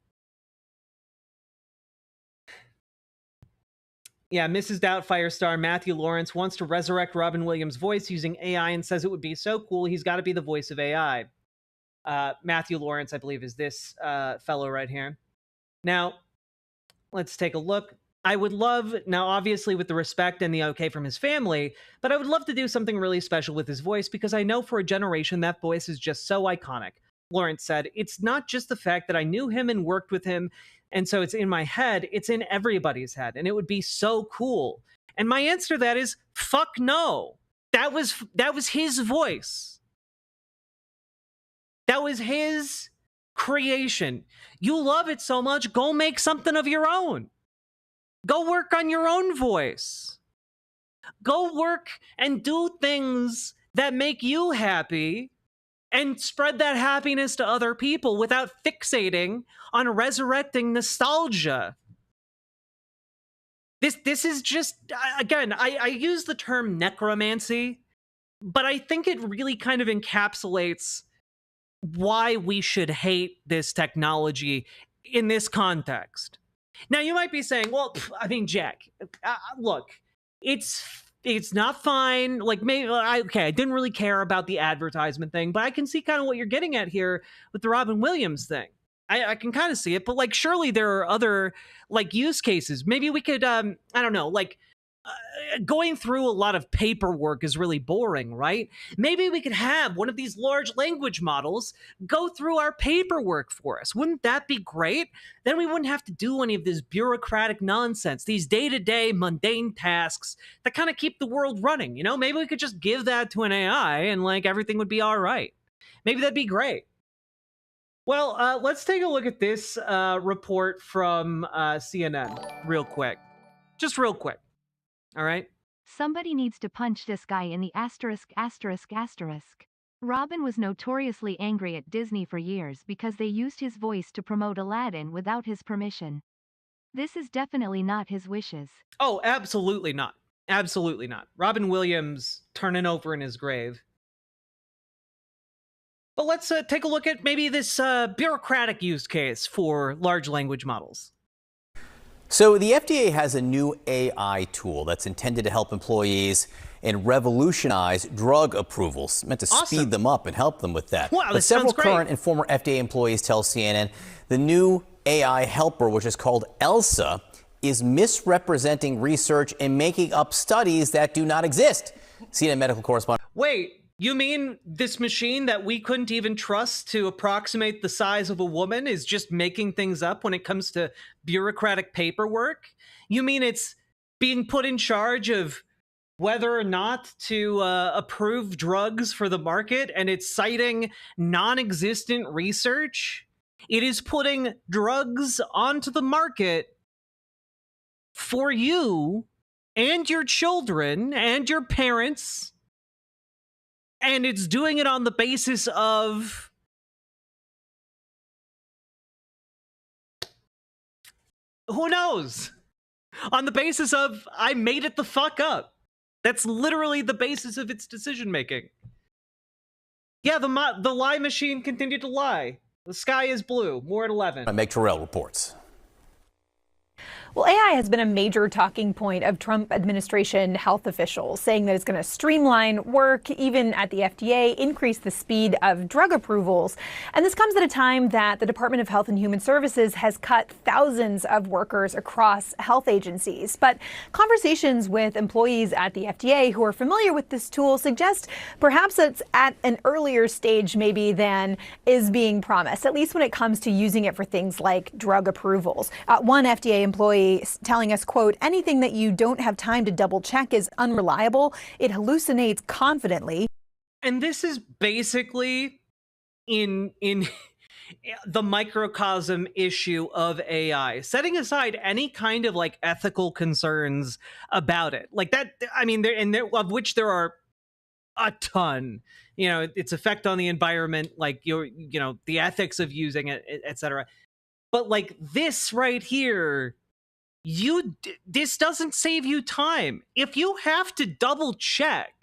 Yeah, Mrs. Doubtfire star Matthew Lawrence wants to resurrect Robin Williams' voice using AI and says it would be so cool. He's got to be the voice of AI. Matthew Lawrence, I believe, is this fellow right here. Now, let's take a look. I would love, now obviously with the respect and the okay from his family, but I would love to do something really special with his voice because I know for a generation that voice is just so iconic. Lawrence said, it's not just the fact that I knew him and worked with him, and so it's in my head, it's in everybody's head, and it would be so cool. And my answer to that is, fuck no. That was his voice. That was his creation. You love it so much, go make something of your own. Go work on your own voice. Go work and do things that make you happy and spread that happiness to other people without fixating on resurrecting nostalgia. This is just, again, I use the term necromancy, but I think it really kind of encapsulates why we should hate this technology in this context. Now, you might be saying, well, I mean, Jack, look, it's not fine. Like, maybe, okay, I didn't really care about the advertisement thing, but I can see kind of what you're getting at here with the Robin Williams thing. I can kind of see it, but like, surely there are other like use cases. Maybe we could, I don't know, like going through a lot of paperwork is really boring, right? Maybe we could have one of these large language models go through our paperwork for us. Wouldn't that be great? Then we wouldn't have to do any of this bureaucratic nonsense, these day-to-day mundane tasks that kind of keep the world running. You know, maybe we could just give that to an AI and like everything would be all right. Maybe that'd be great. Well, let's take a look at this report from CNN real quick. Just real quick. All right. Somebody needs to punch this guy in the asterisk. Robin was notoriously angry at Disney for years because they used his voice to promote Aladdin without his permission. This is definitely not his wishes. Oh, absolutely not. Absolutely not. Robin Williams turning over in his grave. But let's take a look at maybe this bureaucratic use case for large language models. So the FDA has a new AI tool that's intended to help employees and revolutionize drug approvals, meant to speed them up and help them with that. Wow, but several current and former FDA employees tell CNN the new AI helper, which is called ELSA, is misrepresenting research and making up studies that do not exist. CNN medical correspondent. Wait. You mean this machine that we couldn't even trust to approximate the size of a woman is just making things up when it comes to bureaucratic paperwork? You mean it's being put in charge of whether or not to approve drugs for the market, and it's citing non-existent research? It is putting drugs onto the market for you and your children and your parents. And it's doing it on the basis of Who knows? On the basis of, I made it the fuck up. That's literally the basis of its decision making. Yeah, the lie machine continued to lie. The sky is blue. More at 11. Meg Terrell reports. Well, AI has been a major talking point of Trump administration health officials, saying that it's going to streamline work, even at the FDA, increase the speed of drug approvals. And this comes at a time that the Department of Health and Human Services has cut thousands of workers across health agencies. But conversations with employees at the FDA who are familiar with this tool suggest perhaps it's at an earlier stage maybe than is being promised, at least when it comes to using it for things like drug approvals. One FDA employee telling us, quote, anything that you don't have time to double check is unreliable. It hallucinates confidently. And this is basically in the microcosm issue of AI, setting aside any kind of like ethical concerns about it. Like that, I mean, of which there are a ton, you know, its effect on the environment, like the ethics of using it, etc. But like this right here, this doesn't save you time. If you have to double check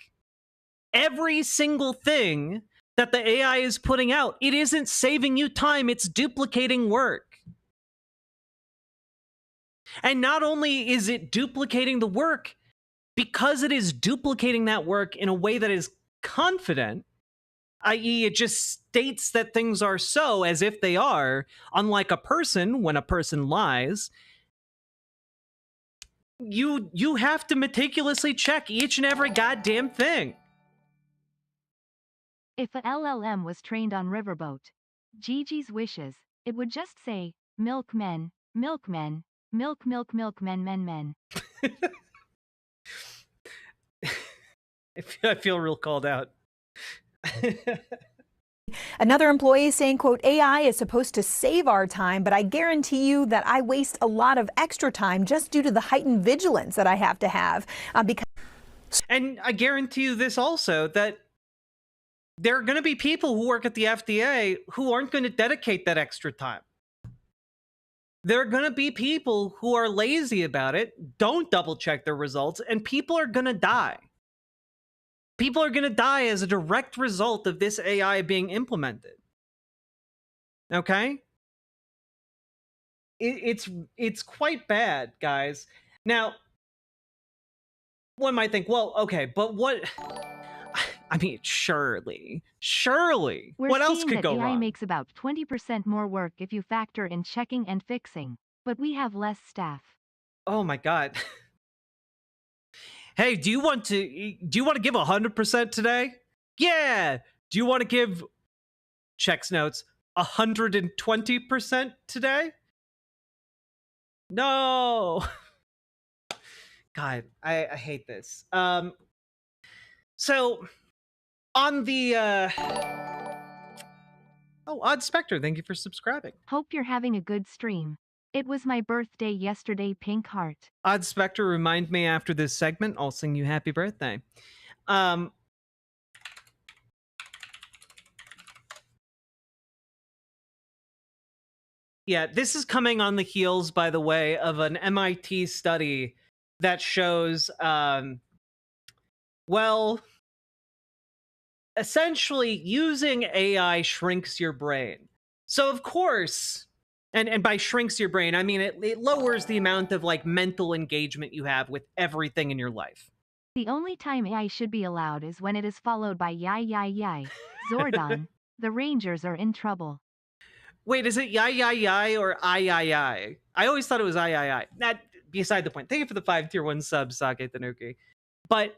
every single thing that the AI is putting out, it isn't saving you time, it's duplicating work. And not only is it duplicating the work, because it is duplicating that work in a way that is confident, i.e. it just states that things are so as if they are, unlike a person, when a person lies, you have to meticulously check each and every goddamn thing. If a LLM was trained on Riverboat, Gigi's wishes, it would just say, milkmen, milkmen, milk, milk, milk, men, men, men. I feel real called out. Another employee saying, quote, AI is supposed to save our time, but I guarantee you that I waste a lot of extra time just due to the heightened vigilance that I have to have. And I guarantee you this also, that there are going to be people who work at the FDA who aren't going to dedicate that extra time. There are going to be people who are lazy about it, don't double check their results, and people are going to die. People are going to die as a direct result of this AI being implemented. Okay? It's quite bad, guys. Now, one might think, well, okay, but what... I mean, surely, what else could go wrong? AI makes about 20% more work if you factor in checking and fixing, but we have less staff. Oh my God. Hey, do you want to give 100% today? Yeah. Do you want to give, checks notes, 120% today? No. God, I hate this. So on the Odd Spectre, thank you for subscribing. Hope you're having a good stream. It was my birthday yesterday, Pink Heart. Odd Spectre, remind me after this segment, I'll sing you happy birthday. Yeah, this is coming on the heels, by the way, of an MIT study that shows, well, essentially using AI shrinks your brain. So of course, and by shrinks your brain, I mean it lowers the amount of like mental engagement you have with everything in your life. The only time AI should be allowed is when it is followed by yai yai yai. Zordon, the Rangers are in trouble. Wait, is it yai yai yai or I? I always thought it was I. That beside the point. Thank you for the 5 tier 1 subs, Saga Tanuki. But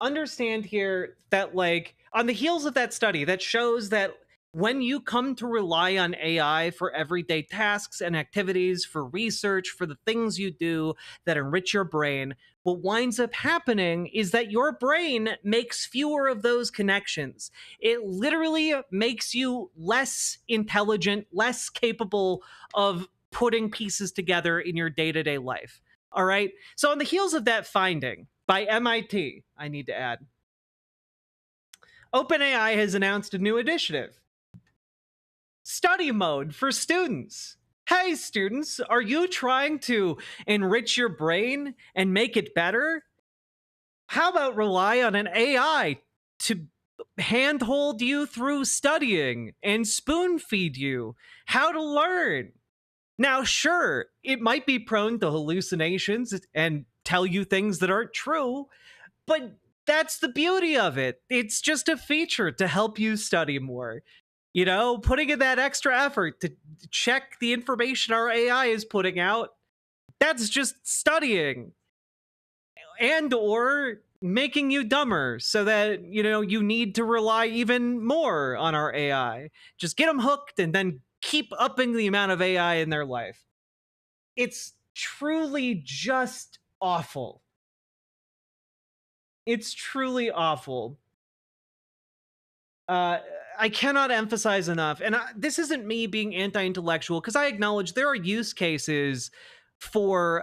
understand here that like on the heels of that study that shows that when you come to rely on AI for everyday tasks and activities, for research, for the things you do that enrich your brain, what winds up happening is that your brain makes fewer of those connections. It literally makes you less intelligent, less capable of putting pieces together in your day-to-day life. All right? So on the heels of that finding by MIT, I need to add, OpenAI has announced a new initiative. Study mode for students. Hey, students, are you trying to enrich your brain and make it better? How about rely on an AI to handhold you through studying and spoon feed you how to learn? Now, sure, it might be prone to hallucinations and tell you things that aren't true, but that's the beauty of it. It's just a feature to help you study more. You know, putting in that extra effort to check the information our AI is putting out, that's just studying. And or making you dumber so that, you know, you need to rely even more on our AI. Just get them hooked and then keep upping the amount of AI in their life. It's truly just awful. It's truly awful. I cannot emphasize enough, and this isn't me being anti-intellectual, because I acknowledge there are use cases for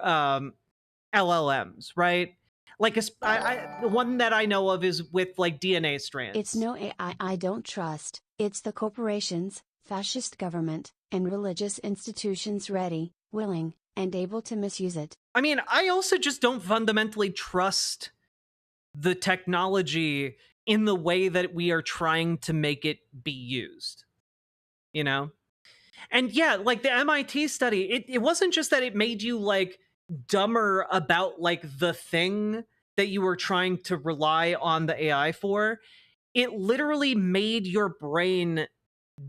LLMs, right? Like the one that I know of is with like DNA strands. It's no AI I don't trust, it's the corporations, fascist government, and religious institutions ready, willing, and able to misuse it. I mean, I also just don't fundamentally trust the technology in the way that we are trying to make it be used, you know? And yeah, like the MIT study, it wasn't just that it made you like dumber about like the thing that you were trying to rely on the AI for. It literally made your brain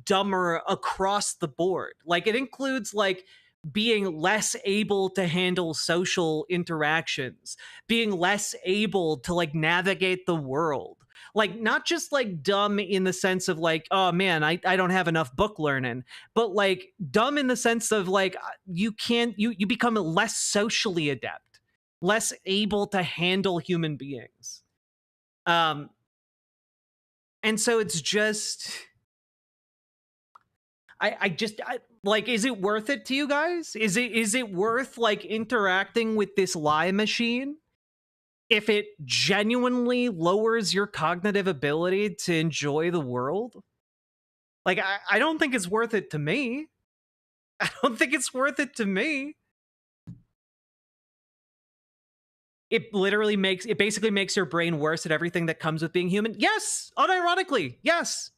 dumber across the board. Like it includes like being less able to handle social interactions, being less able to like navigate the world. Like not just like dumb in the sense of like, oh man, I don't have enough book learning, but like dumb in the sense of like you become less socially adept, less able to handle human beings. And so it's just like, is it worth it to you guys? Is it worth like interacting with this lie machine if it genuinely lowers your cognitive ability to enjoy the world? Like, I don't think it's worth it to me. I don't think it's worth it to me. It basically makes your brain worse at everything that comes with being human. Yes, unironically, yes.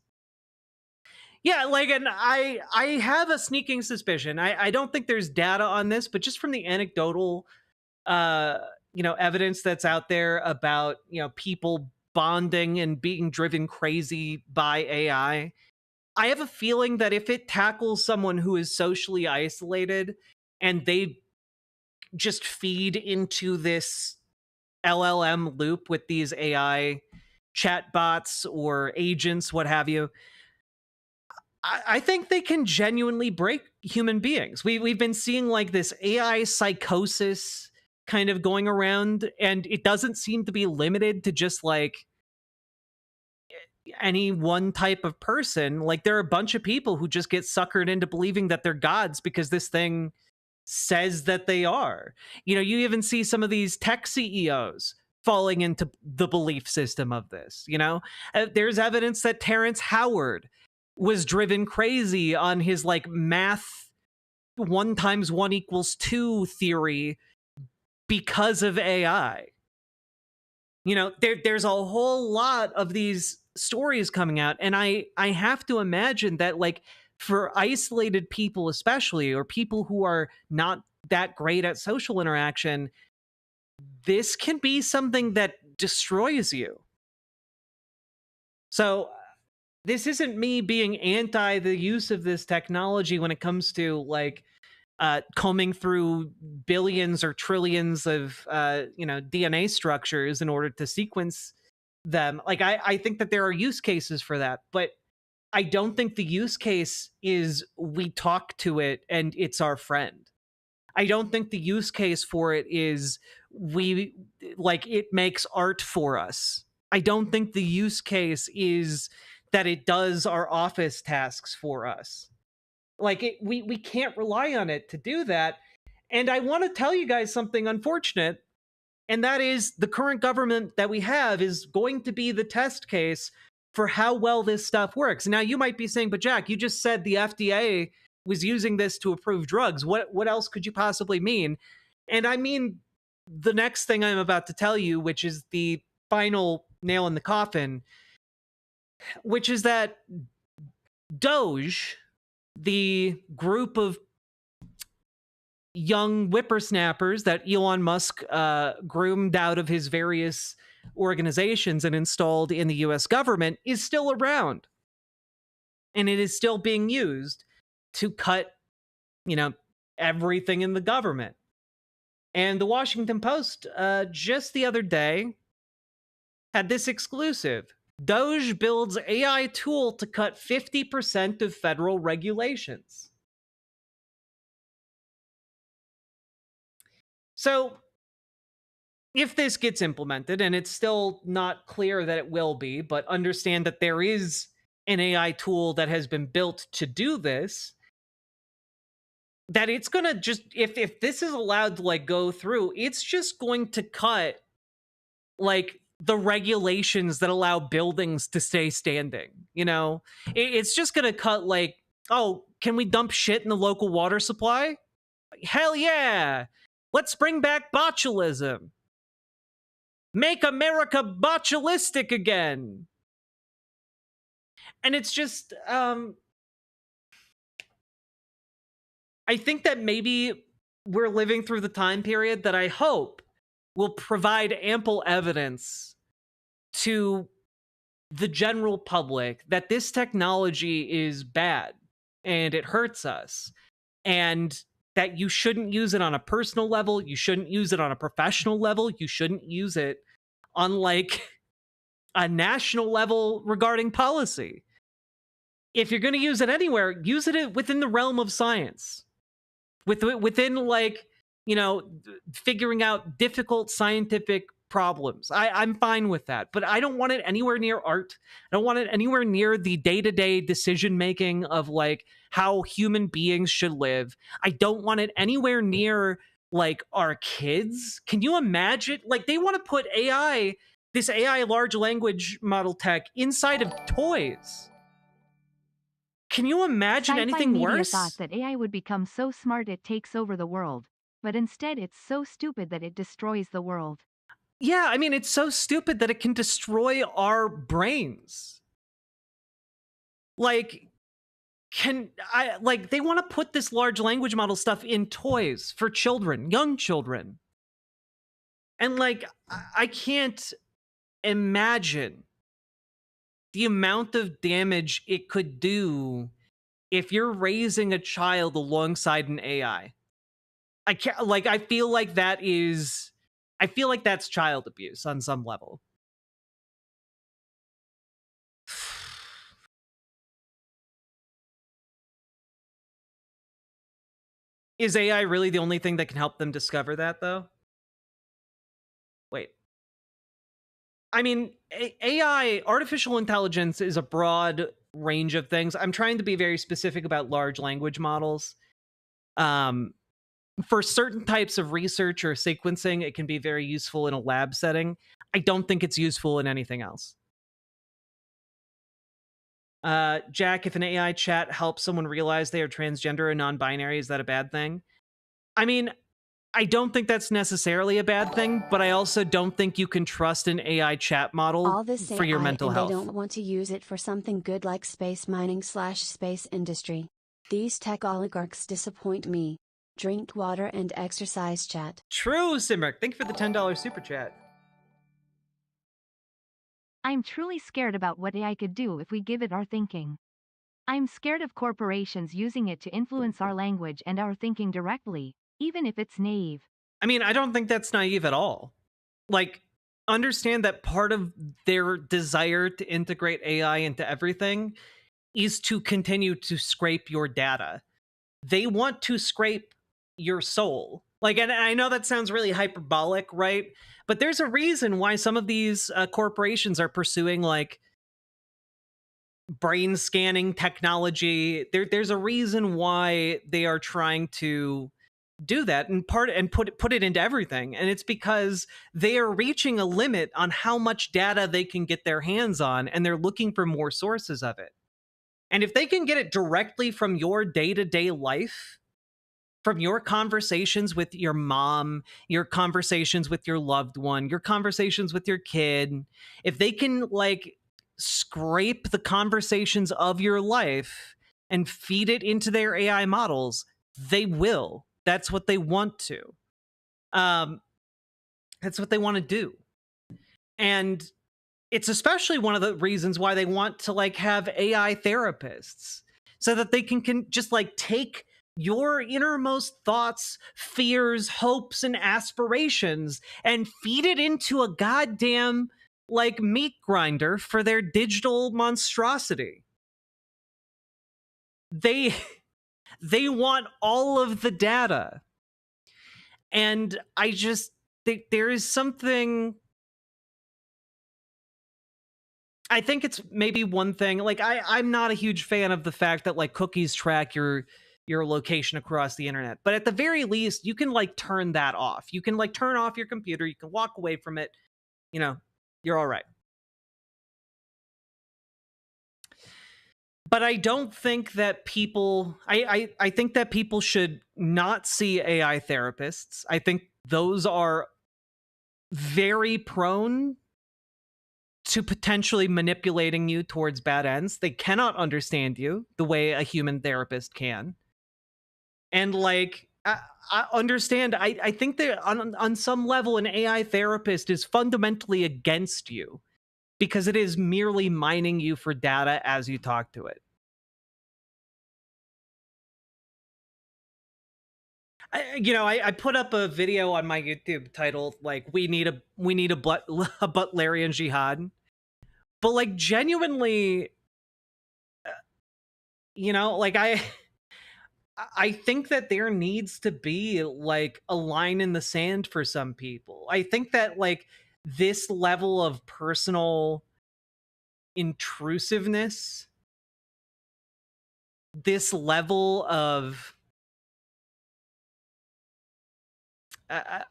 Yeah, like, and I have a sneaking suspicion. I don't think there's data on this, but just from the anecdotal, evidence that's out there about, people bonding and being driven crazy by AI, I have a feeling that if it tackles someone who is socially isolated and they just feed into this LLM loop with these AI chatbots or agents, what have you, I think they can genuinely break human beings. We've been seeing like this AI psychosis kind of going around, and it doesn't seem to be limited to just like any one type of person. Like there are a bunch of people who just get suckered into believing that they're gods because this thing says that they are. You even see some of these tech CEOs falling into the belief system of this. There's evidence that Terrence Howard was driven crazy on his like math 1 × 1 = 2 theory because of AI. There's a whole lot of these stories coming out, and I have to imagine that like for isolated people especially, or people who are not that great at social interaction, this can be something that destroys you. So this isn't me being anti the use of this technology when it comes to like combing through billions or trillions of DNA structures in order to sequence them. Like I think that there are use cases for that, but I don't think the use case is we talk to it and it's our friend. I don't think the use case for it is it makes art for us. I don't think the use case is that it does our office tasks for us. Like we can't rely on it to do that. And I want to tell you guys something unfortunate, and that is the current government that we have is going to be the test case for how well this stuff works. Now you might be saying, but Jack, you just said the FDA was using this to approve drugs. What else could you possibly mean? And I mean the next thing I'm about to tell you, which is the final nail in the coffin, which is that DOGE, the group of young whippersnappers that Elon Musk groomed out of his various organizations and installed in the US government, is still around. And it is still being used to cut, everything in the government. And the Washington Post, just the other day, had this exclusive. DOGE builds AI tool to cut 50% of federal regulations. So, if this gets implemented, and it's still not clear that it will be, but understand that there is an AI tool that has been built to do this, that it's going to just, if this is allowed to go through, it's just going to cut the regulations that allow buildings to stay standing. It's just going to cut oh, can we dump shit in the local water supply? Hell yeah. Let's bring back botulism. Make America botulistic again. And it's just, I think that maybe we're living through the time period that I hope will provide ample evidence to the general public that this technology is bad and it hurts us, and that you shouldn't use it on a personal level, you shouldn't use it on a professional level, you shouldn't use it on a national level regarding policy. If you're going to use it anywhere, use it within the realm of science. Within figuring out difficult scientific problems. I'm fine with that, but I don't want it anywhere near art. I don't want it anywhere near the day-to-day decision making of how human beings should live. I don't want it anywhere near our kids. Can you imagine? They want to put this AI large language model tech inside of toys. Can you imagine anything worse? Thought that AI would become so smart it takes over the world, but instead it's so stupid that it destroys the world. Yeah, I mean, it's so stupid that it can destroy our brains. They want to put this large language model stuff in toys for children, young children. And I can't imagine the amount of damage it could do if you're raising a child alongside an AI. I can't, I feel like that's child abuse on some level. Is AI really the only thing that can help them discover that, though? Wait. I mean, AI, artificial intelligence, is a broad range of things. I'm trying to be very specific about large language models. For certain types of research or sequencing, it can be very useful in a lab setting. I don't think it's useful in anything else. Jack, if an AI chat helps someone realize they are transgender or non-binary, is that a bad thing? I mean, I don't think that's necessarily a bad thing, but I also don't think you can trust an AI chat model All this for your AI, mental and health. They don't want to use it for something good like space mining / space industry. These tech oligarchs disappoint me. Drink water and exercise, chat. True, Simric. Thank you for the $10 super chat. I'm truly scared about what AI could do if we give it our thinking. I'm scared of corporations using it to influence our language and our thinking directly, even if it's naive. I mean, I don't think that's naive at all. Understand that part of their desire to integrate AI into everything is to continue to scrape your data. They want to scrape your soul. And I know that sounds really hyperbolic, right? But there's a reason why some of these corporations are pursuing brain scanning technology. There's a reason why they are trying to do that and put it into everything. And it's because they are reaching a limit on how much data they can get their hands on, and they're looking for more sources of it. And if they can get it directly from your day-to-day life, from your conversations with your mom, your conversations with your loved one, your conversations with your kid, if they can like scrape the conversations of your life and feed it into their AI models, they will. That's what they want to. That's what they want to do. And it's especially one of the reasons why they want to like have AI therapists, so that they can just like take your innermost thoughts, fears, hopes, and aspirations and feed it into a goddamn like meat grinder for their digital monstrosity. They want all of the data. And I just think there is something, I think it's maybe one thing, like I'm not a huge fan of the fact that like cookies track your location across the internet, but at the very least you can like turn that off. You can like turn off your computer, you can walk away from it, you know, you're all right. But I don't think that people, I think that people should not see AI therapists. I think those are very prone to potentially manipulating you towards bad ends. They cannot understand you the way a human therapist can. And like, I understand, I think that on some level, an AI therapist is fundamentally against you because it is merely mining you for data as you talk to it. I put up a video on my YouTube titled like we need a Butlerian jihad, but like genuinely, like I think that there needs to be like a line in the sand for some people. I think that like this level of personal intrusiveness, this level of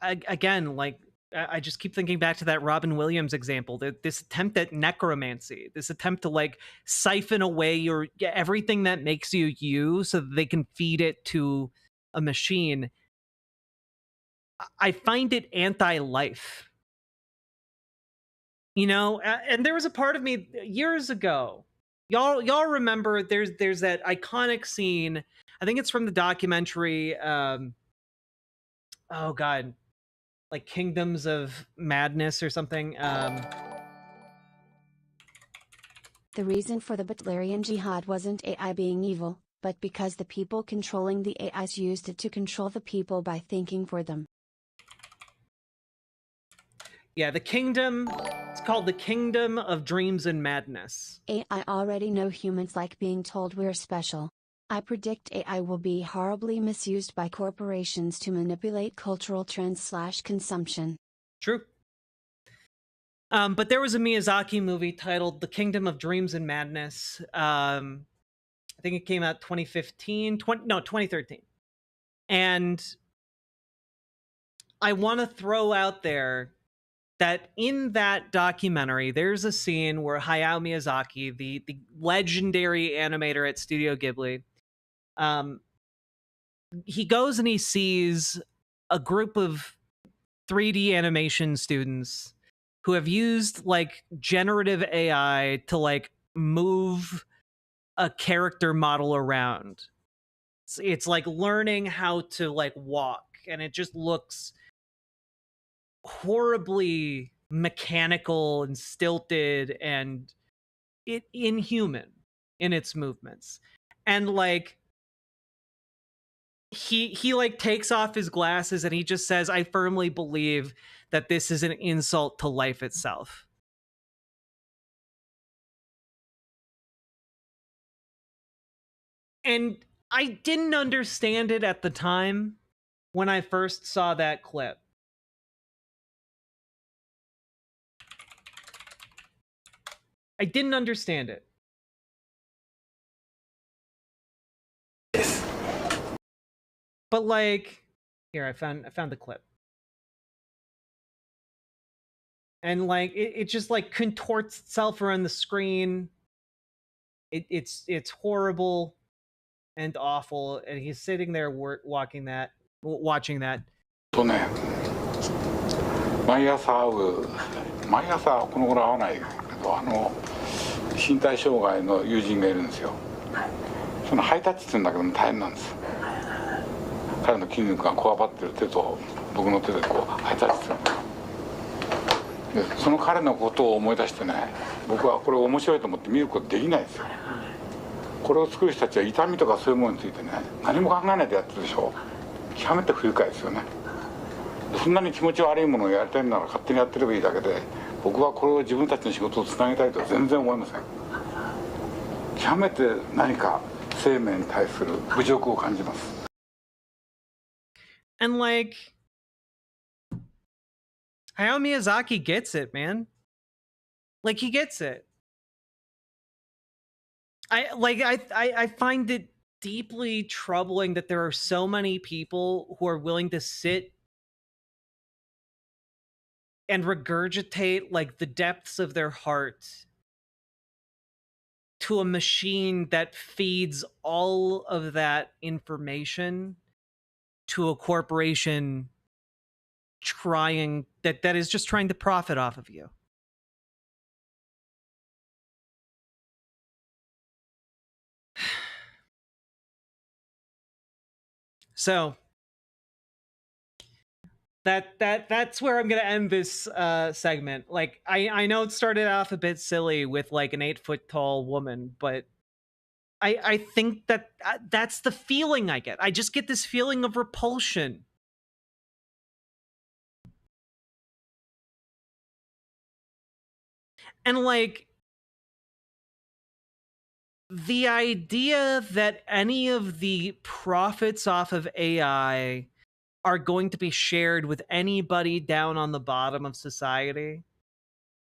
again, like I just keep thinking back to that Robin Williams example, this attempt at necromancy, this attempt to like siphon away your everything that makes you you so that they can feed it to a machine. I find it anti-life. And there was a part of me years ago. Y'all remember there's that iconic scene. I think it's from the documentary oh god, like Kingdoms of Madness or something. The reason for the Butlerian Jihad wasn't AI being evil, but because the people controlling the AIs used it to control the people by thinking for them. Yeah, the kingdom, it's called the Kingdom of Dreams and Madness. AI already know humans like being told we're special. I predict AI will be horribly misused by corporations to manipulate cultural trends/consumption. True. But there was a Miyazaki movie titled The Kingdom of Dreams and Madness. I think it came out 2013. And I want to throw out there that in that documentary, there's a scene where Hayao Miyazaki, the legendary animator at Studio Ghibli, he goes and he sees a group of 3D animation students who have used like generative AI to like move a character model around. It's like learning how to like walk, and it just looks horribly mechanical and stilted and inhuman in its movements. And like he like takes off his glasses and he just says, I firmly believe that this is an insult to life itself. And I didn't understand it at the time when I first saw that clip. I didn't understand it. But like, here, I found the clip. And like it just like contorts itself around the screen. It's horrible and awful, and he's sitting there watching that. とね、毎朝この頃会わないけど、身体障害の友人がいるんですよ。そのハイタッチするんだけども大変なんです。彼の筋肉がこわばってる手と僕の手でこうハイタッチするで、その彼のことを思い出してね、僕はこれ面白いと思って見ることできないですよ。これを作る人たちは痛みとかそういうものについてね、何も考えないでやってるでしょ。極めて不愉快ですよね。そんなに気持ち悪いものをやりたいなら勝手にやってればいいだけで、僕はこれを自分たちの仕事をつなげたいとは全然思いません。極めて何か生命に対する侮辱を感じます。And like, Hayao Miyazaki gets it, man. Like, he gets it. I find it deeply troubling that there are so many people who are willing to sit and regurgitate like the depths of their heart to a machine that feeds all of that information to a corporation that is just trying to profit off of you. So that's where I'm gonna end this segment. Like, I know it started off a bit silly with like an 8-foot tall woman, but I think that that's the feeling I get. I just get this feeling of repulsion. And like, the idea that any of the profits off of AI are going to be shared with anybody down on the bottom of society,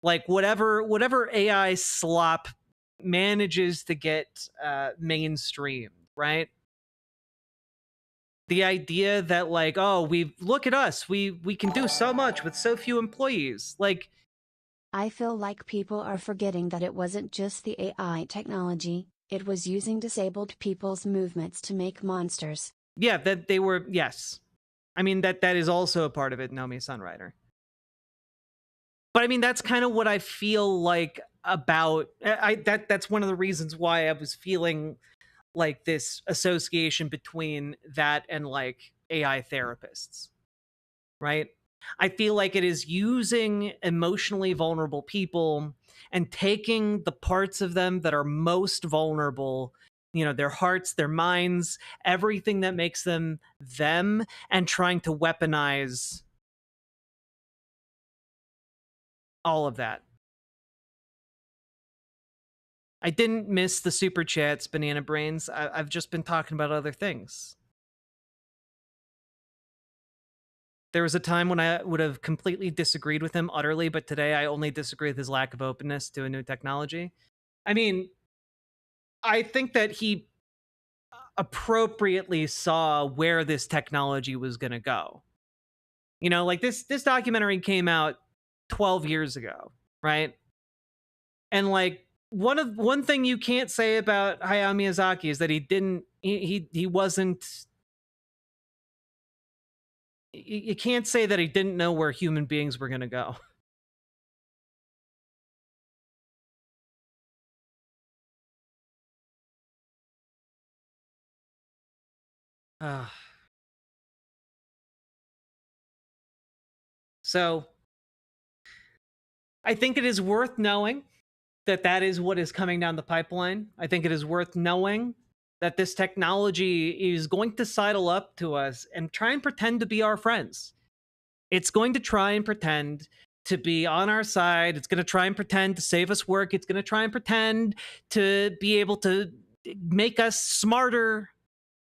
like whatever AI slop manages to get mainstream, right? The idea that like, oh, look at us, we can do so much with so few employees. Like, I feel like people are forgetting that it wasn't just the AI technology, it was using disabled people's movements to make monsters. Yeah, that they were, yes. I mean, that is also a part of it, Nomi Sunrider. But I mean, that's kind of what I feel like about that's one of the reasons why I was feeling like this association between that and like AI therapists, right? I feel like it is using emotionally vulnerable people and taking the parts of them that are most vulnerable, you know, their hearts, their minds, everything that makes them them, and trying to weaponize all of that. I didn't miss the super chats, Banana Brains. I've just been talking about other things. There was a time when I would have completely disagreed with him utterly, but today I only disagree with his lack of openness to a new technology. I mean, I think that he appropriately saw where this technology was going to go. You know, like this documentary came out 12 years ago, right? And like one thing you can't say about Hayao Miyazaki is that he wasn't. You can't say that he didn't know where human beings were going to go. So, I think it is worth knowing that that is what is coming down the pipeline. I think it is worth knowing that this technology is going to sidle up to us and try and pretend to be our friends. It's going to try and pretend to be on our side. It's going to try and pretend to save us work. It's going to try and pretend to be able to make us smarter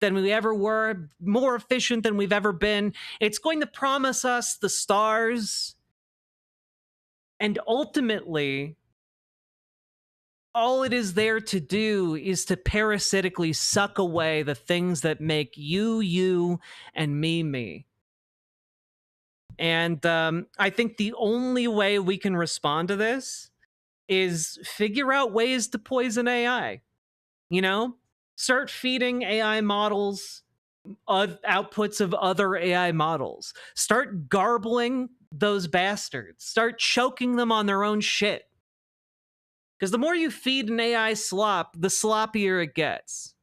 than we ever were, more efficient than we've ever been. It's going to promise us the stars. And ultimately, all it is there to do is to parasitically suck away the things that make you, and me. And I think the only way we can respond to this is figure out ways to poison AI. You know, start feeding AI models outputs of other AI models. Start garbling those bastards. Start choking them on their own shit. Because the more you feed an AI slop, the sloppier it gets.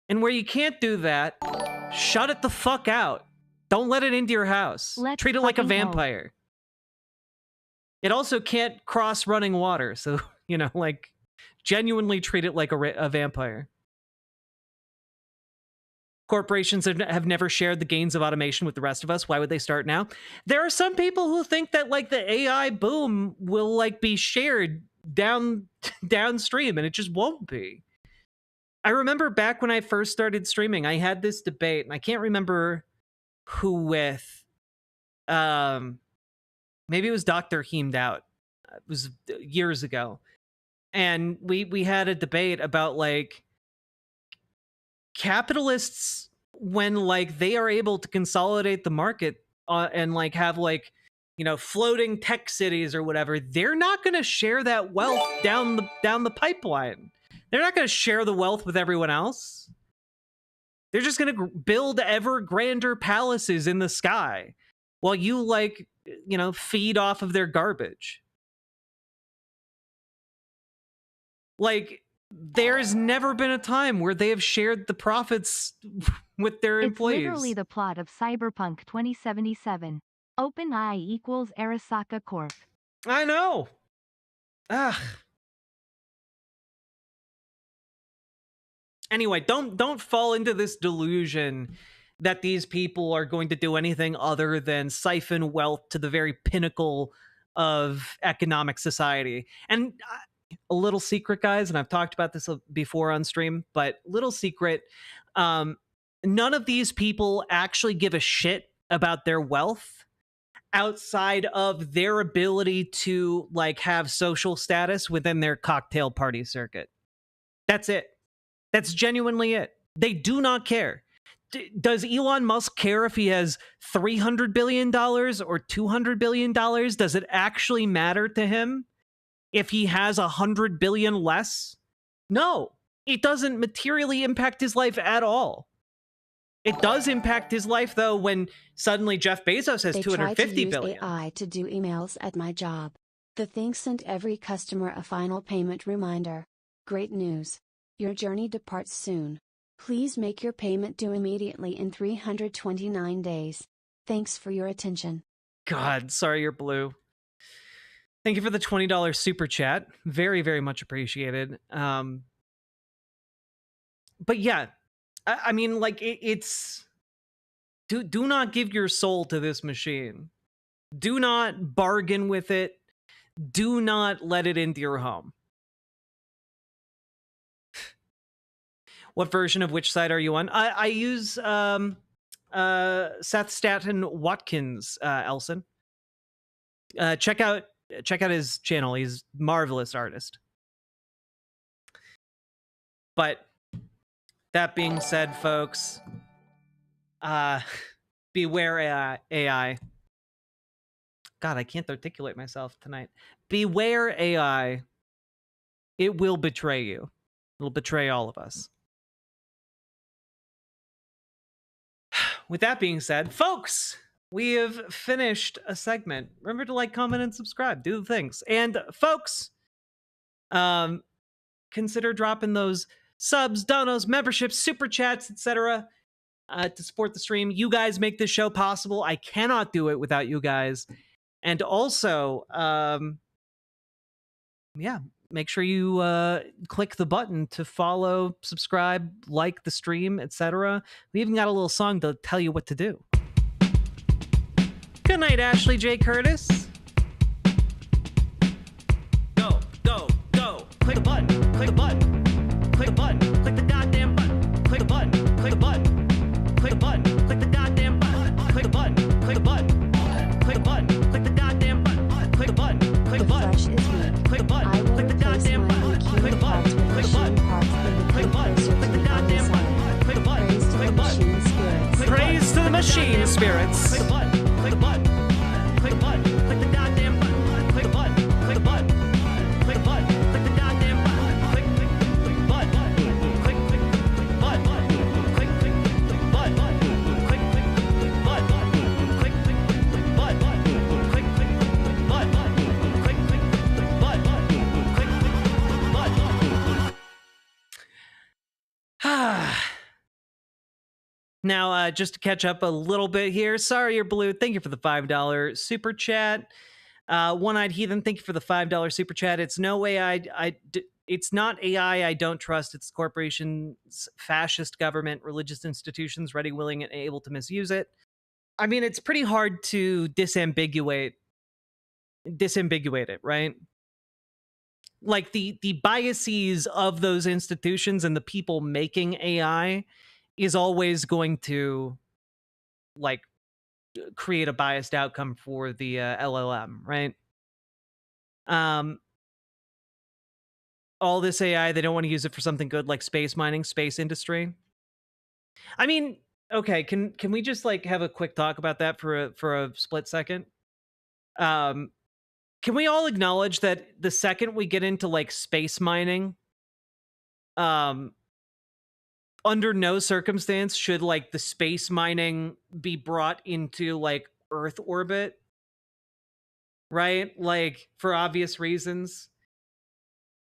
And where you can't do that, shut it the fuck out. Don't let it into your house. Treat it like a vampire. It also can't cross running water. So, you know, like, genuinely treat it like a vampire. Corporations have never shared the gains of automation with the rest of us. Why would they start now? There are some people who think that, like, the AI boom will, like, be shared downstream, and it just won't be. I remember back when I first started streaming, I had this debate, and I can't remember who with. Maybe it was Dr. Heamed Out. It was years ago. And we had a debate about, like, capitalists, when, like, they are able to consolidate the market and, like, have, like, you know, floating tech cities or whatever, they're not going to share that wealth down the pipeline. They're not going to share the wealth with everyone else. They're just going to build ever grander palaces in the sky while you, like, you know, feed off of their garbage. Like, there's never been a time where they have shared the profits with their employees. It's literally the plot of Cyberpunk 2077. OpenAI equals Arasaka Corp. I know. Anyway, don't fall into this delusion that these people are going to do anything other than siphon wealth to the very pinnacle of economic society. And a little secret, guys, and I've talked about this before on stream, but little secret, none of these people actually give a shit about their wealth outside of their ability to, like, have social status within their cocktail party circuit. That's it. That's genuinely it. They do not care. Does Elon Musk care if he has $300 billion or $200 billion? Does it actually matter to him if he has 100 billion less? No, it doesn't materially impact his life at all. It does impact his life, though, when suddenly Jeff Bezos has 250 billion. AI to do emails at my job. The thing sent every customer a final payment reminder. Great news. Your journey departs soon. Please make your payment due immediately in 329 days. Thanks for your attention. God, sorry you're blue. Thank you for the $20 super chat. Very, very much appreciated. But yeah, I mean, like, it's... Do not give your soul to this machine. Do not bargain with it. Do not let it into your home. What version of which side are you on? I use Seth Staten Watkins, Elson. Check out his channel. He's a marvelous artist. But that being said, folks, beware AI. God, I can't articulate myself tonight. Beware AI. It will betray you. It'll betray all of us. With that being said, folks, we have finished a segment. Remember to like, comment, and subscribe. Do the things. And folks, consider dropping those subs, donos, memberships, super chats, etc. To support the stream. You guys make this show possible. I cannot do it without you guys. And also, yeah, make sure you click the button to follow, subscribe, like the stream, etc. We even got a little song to tell you what to do. Good night, Ashley J. Curtis. Go, go, go. Click the button, click the button, click the button, click the goddamn button, click the button, click the button, click the button, click the goddamn button, click the button, click the button, click the button, click the goddamn button, click the button, click the button, click the button, click the goddamn button, click the button, click the button, click the button, click the goddamn button, click the button, click the button, praise to the machine spirits. Click the button, click the button, click the button, click the goddamn button, click the button, click the button, click the button, click the goddamn button, click Now, just to catch up a little bit here, sorry you're blue. Thank you for the $5 super chat. One-eyed heathen, thank you for the $5 super chat. It's no way it's not AI I don't trust. It's corporations, fascist government, religious institutions, ready, willing, and able to misuse it. I mean, it's pretty hard to disambiguate it, right? Like the biases of those institutions and the people making AI is always going to like create a biased outcome for the LLM, right? All this AI, they don't want to use it for something good like space mining, space industry. I mean, okay, can we just like have a quick talk about that for a split second? Can we all acknowledge that the second we get into like space mining, under no circumstance should like the space mining be brought into like Earth orbit, right? Like for obvious reasons.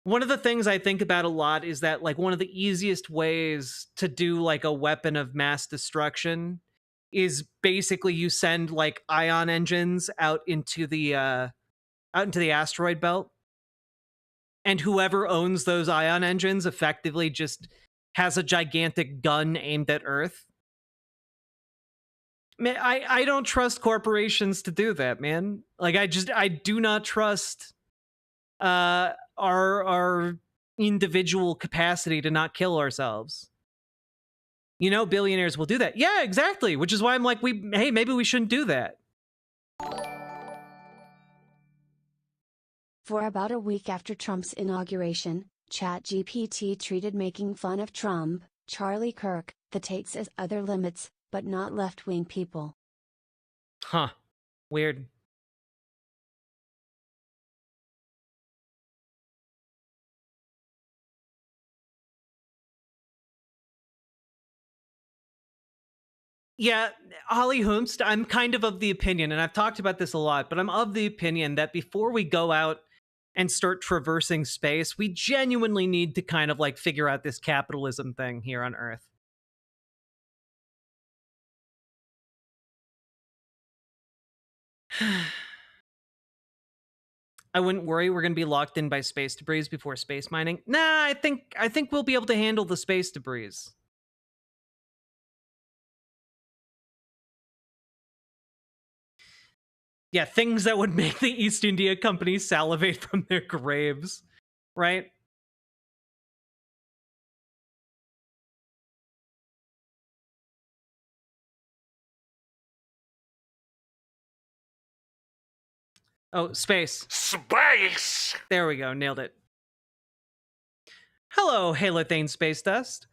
One of the things I think about a lot is that like one of the easiest ways to do like a weapon of mass destruction is basically you send like ion engines out into the asteroid belt, and whoever owns those ion engines effectively just has a gigantic gun aimed at Earth. Man, I don't trust corporations to do that, man. Like I do not trust our individual capacity to not kill ourselves. You know, billionaires will do that. Yeah, exactly. Which is why I'm like, hey, maybe we shouldn't do that. For about a week after Trump's inauguration, ChatGPT treated making fun of Trump, Charlie Kirk, the takes as other limits, but not left-wing people. Huh. Weird. Yeah, Holly Hoomst, I'm kind of the opinion, and I've talked about this a lot, but I'm of the opinion that before we go out and start traversing space, we genuinely need to kind of like figure out this capitalism thing here on Earth. I wouldn't worry we're going to be locked in by space debris before space mining. Nah, I think we'll be able to handle the space debris. Yeah, things that would make the East India Company salivate from their graves, right? Oh, space. Space! There we go, nailed it. Hello, Halothane Space Dust.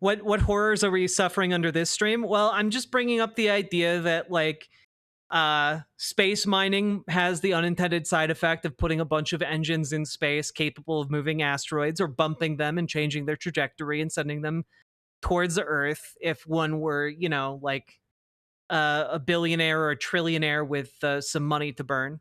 What horrors are we suffering under this stream? Well, I'm just bringing up the idea that like space mining has the unintended side effect of putting a bunch of engines in space capable of moving asteroids or bumping them and changing their trajectory and sending them towards the Earth if one were, you know, like a billionaire or a trillionaire with some money to burn.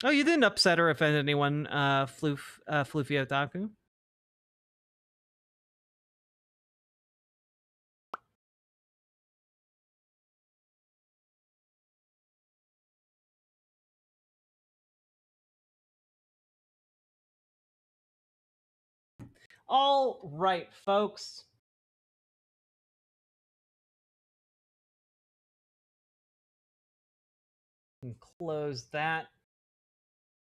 Oh, you didn't upset or offend anyone, Floofy Otaku? All right, folks. And close that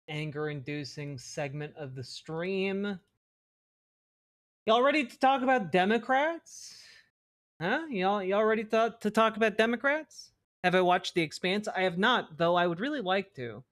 anger-inducing segment of the stream. Y'all ready to talk about Democrats? Huh? Y'all ready to talk about Democrats? Have I watched The Expanse? I have not, though I would really like to.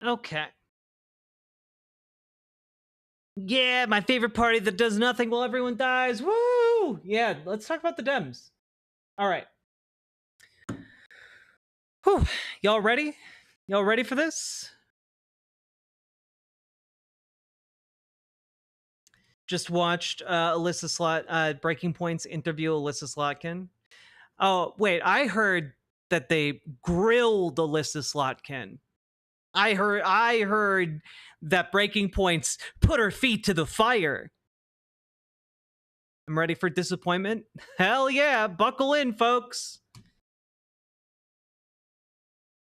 Okay. Yeah, my favorite party that does nothing while everyone dies. Woo! Yeah, let's talk about the Dems. All right. Whew. Y'all ready? Y'all ready for this? Just watched Breaking Point's interview Alyssa Slotkin. Oh, wait, I heard that they grilled Alyssa Slotkin. I heard that Breaking Point's put her feet to the fire. I'm ready for disappointment. Hell yeah, buckle in, folks.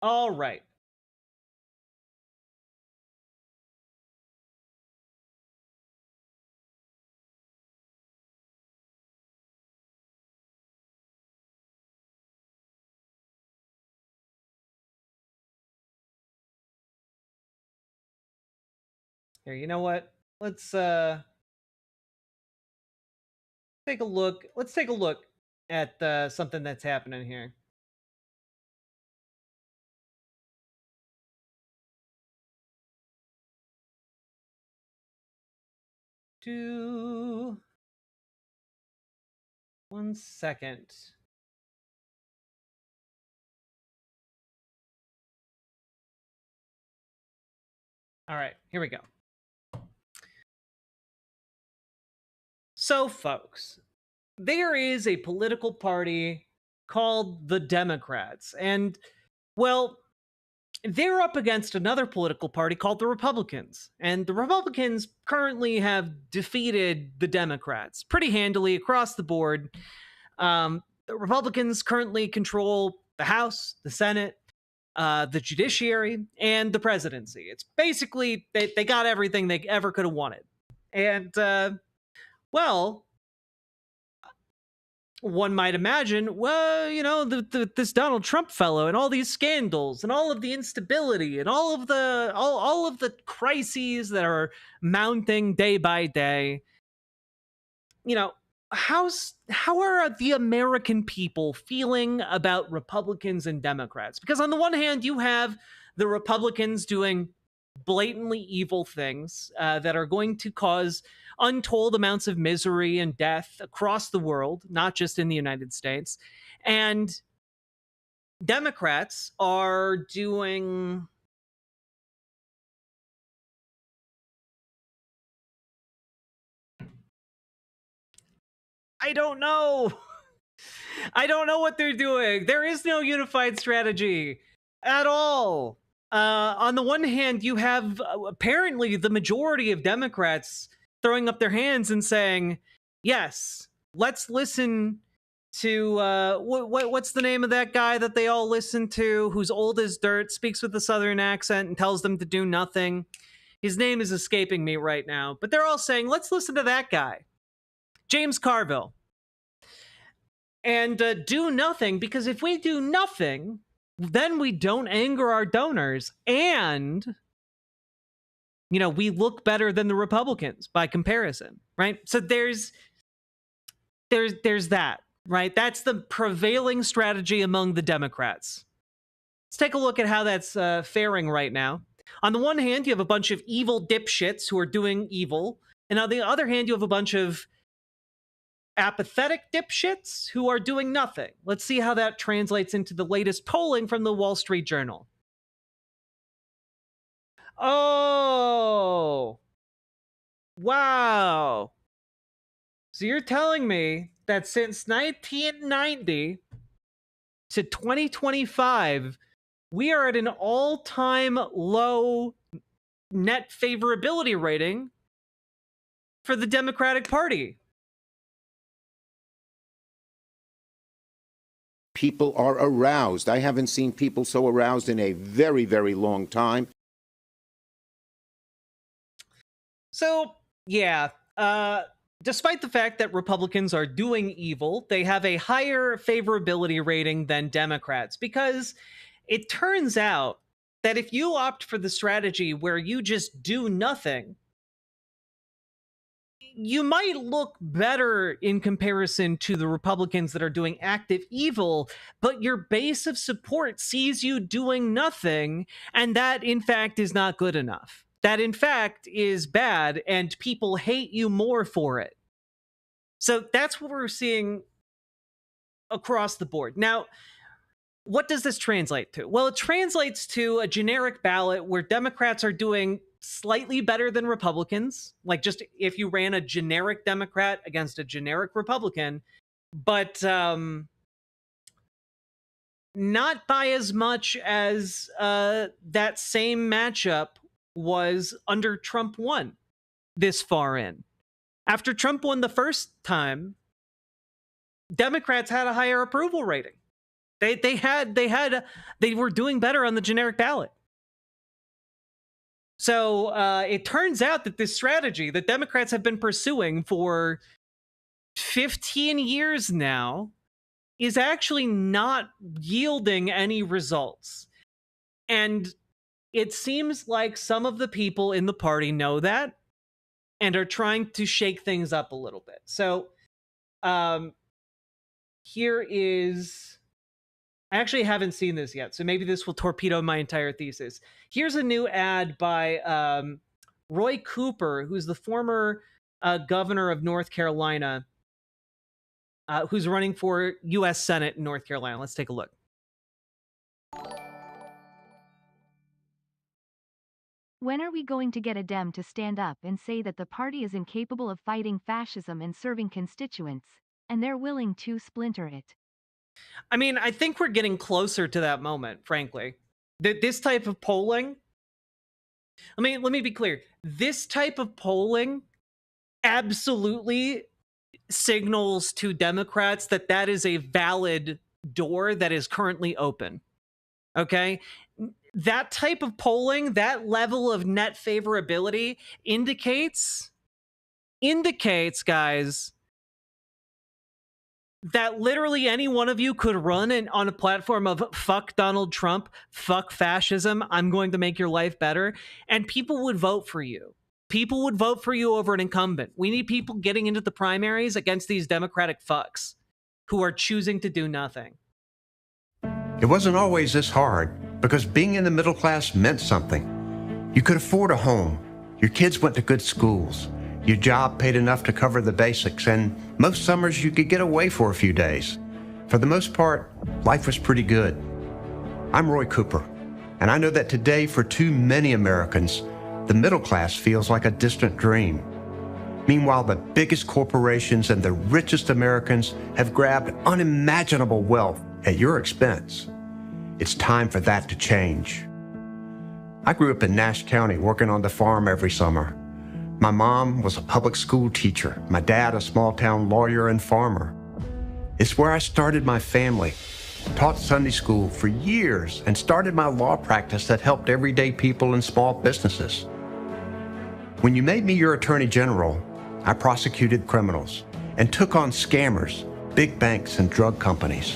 All right. Here, you know what? Let's take a look. Let's take a look at something that's happening here. One second. All right, here we go. So, folks, there is a political party called the Democrats, and, well, they're up against another political party called the Republicans. And the Republicans currently have defeated the Democrats pretty handily across the board. The Republicans currently control the House, the Senate, the judiciary, and the presidency. It's basically, they got everything they ever could have wanted. And, well, one might imagine, well, you know, this Donald Trump fellow and all these scandals and all of the instability and all of the crises that are mounting day by day. You know, how are the American people feeling about Republicans and Democrats? Because on the one hand, you have the Republicans doing blatantly evil things that are going to cause untold amounts of misery and death across the world, not just in the United States. And Democrats are doing I don't know. I don't know what they're doing. There is no unified strategy at all. On the one hand, you have apparently the majority of Democrats throwing up their hands and saying, yes, let's listen to what's the name of that guy that they all listen to, who's old as dirt, speaks with a southern accent, and tells them to do nothing. His name is escaping me right now, but they're all saying, let's listen to that guy, James Carville, and do nothing, because if we do nothing, then we don't anger our donors, and, you know, we look better than the Republicans by comparison, right? So there's that, right? That's the prevailing strategy among the Democrats. Let's take a look at how that's faring right now. On the one hand, you have a bunch of evil dipshits who are doing evil, and on the other hand, you have a bunch of apathetic dipshits who are doing nothing. Let's see how that translates into the latest polling from the Wall Street Journal. Oh, wow. So you're telling me that since 1990 to 2025, we are at an all-time low net favorability rating for the Democratic Party. People are aroused. I haven't seen people so aroused in a very, very long time. So, yeah, despite the fact that Republicans are doing evil, they have a higher favorability rating than Democrats, because it turns out that if you opt for the strategy where you just do nothing, you might look better in comparison to the Republicans that are doing active evil, but your base of support sees you doing nothing, and that, in fact, is not good enough. That, in fact, is bad, and people hate you more for it. So that's what we're seeing across the board. Now, what does this translate to? Well, it translates to a generic ballot where Democrats are doing slightly better than Republicans, like just if you ran a generic Democrat against a generic Republican, but not by as much as that same matchup was under Trump 1 this far in. After Trump won the first time, Democrats had a higher approval rating. They were doing better on the generic ballot. So it turns out that this strategy that Democrats have been pursuing for 15 years now is actually not yielding any results. And it seems like some of the people in the party know that and are trying to shake things up a little bit. So here is... I actually haven't seen this yet, so maybe this will torpedo my entire thesis. Here's a new ad by Roy Cooper, who's the former governor of North Carolina, who's running for U.S. Senate in North Carolina. Let's take a look. When are we going to get a Dem to stand up and say that the party is incapable of fighting fascism and serving constituents, and they're willing to splinter it? I mean, I think we're getting closer to that moment, frankly. This type of polling, let me be clear. This type of polling absolutely signals to Democrats that that is a valid door that is currently open. Okay? That type of polling, that level of net favorability indicates, guys, that literally any one of you could run on a platform of fuck Donald Trump, fuck fascism, I'm going to make your life better, and people would vote for you. People would vote for you over an incumbent. We need people getting into the primaries against these Democratic fucks who are choosing to do nothing. It wasn't always this hard, because being in the middle class meant something. You could afford a home. Your kids went to good schools. Your job paid enough to cover the basics, and most summers you could get away for a few days. For the most part, life was pretty good. I'm Roy Cooper, and I know that today for too many Americans, the middle class feels like a distant dream. Meanwhile, the biggest corporations and the richest Americans have grabbed unimaginable wealth at your expense. It's time for that to change. I grew up in Nash County working on the farm every summer. My mom was a public school teacher, my dad a small-town lawyer and farmer. It's where I started my family, taught Sunday school for years, and started my law practice that helped everyday people and small businesses. When you made me your attorney general, I prosecuted criminals and took on scammers, big banks, and drug companies.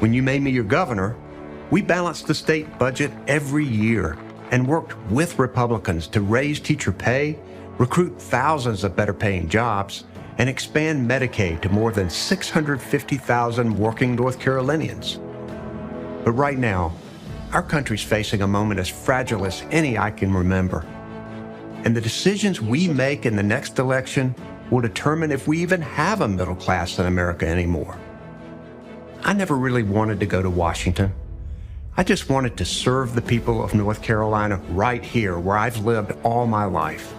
When you made me your governor, we balanced the state budget every year and worked with Republicans to raise teacher pay, recruit thousands of better-paying jobs, and expand Medicaid to more than 650,000 working North Carolinians. But right now, our country's facing a moment as fragile as any I can remember. And the decisions we make in the next election will determine if we even have a middle class in America anymore. I never really wanted to go to Washington. I just wanted to serve the people of North Carolina right here where I've lived all my life.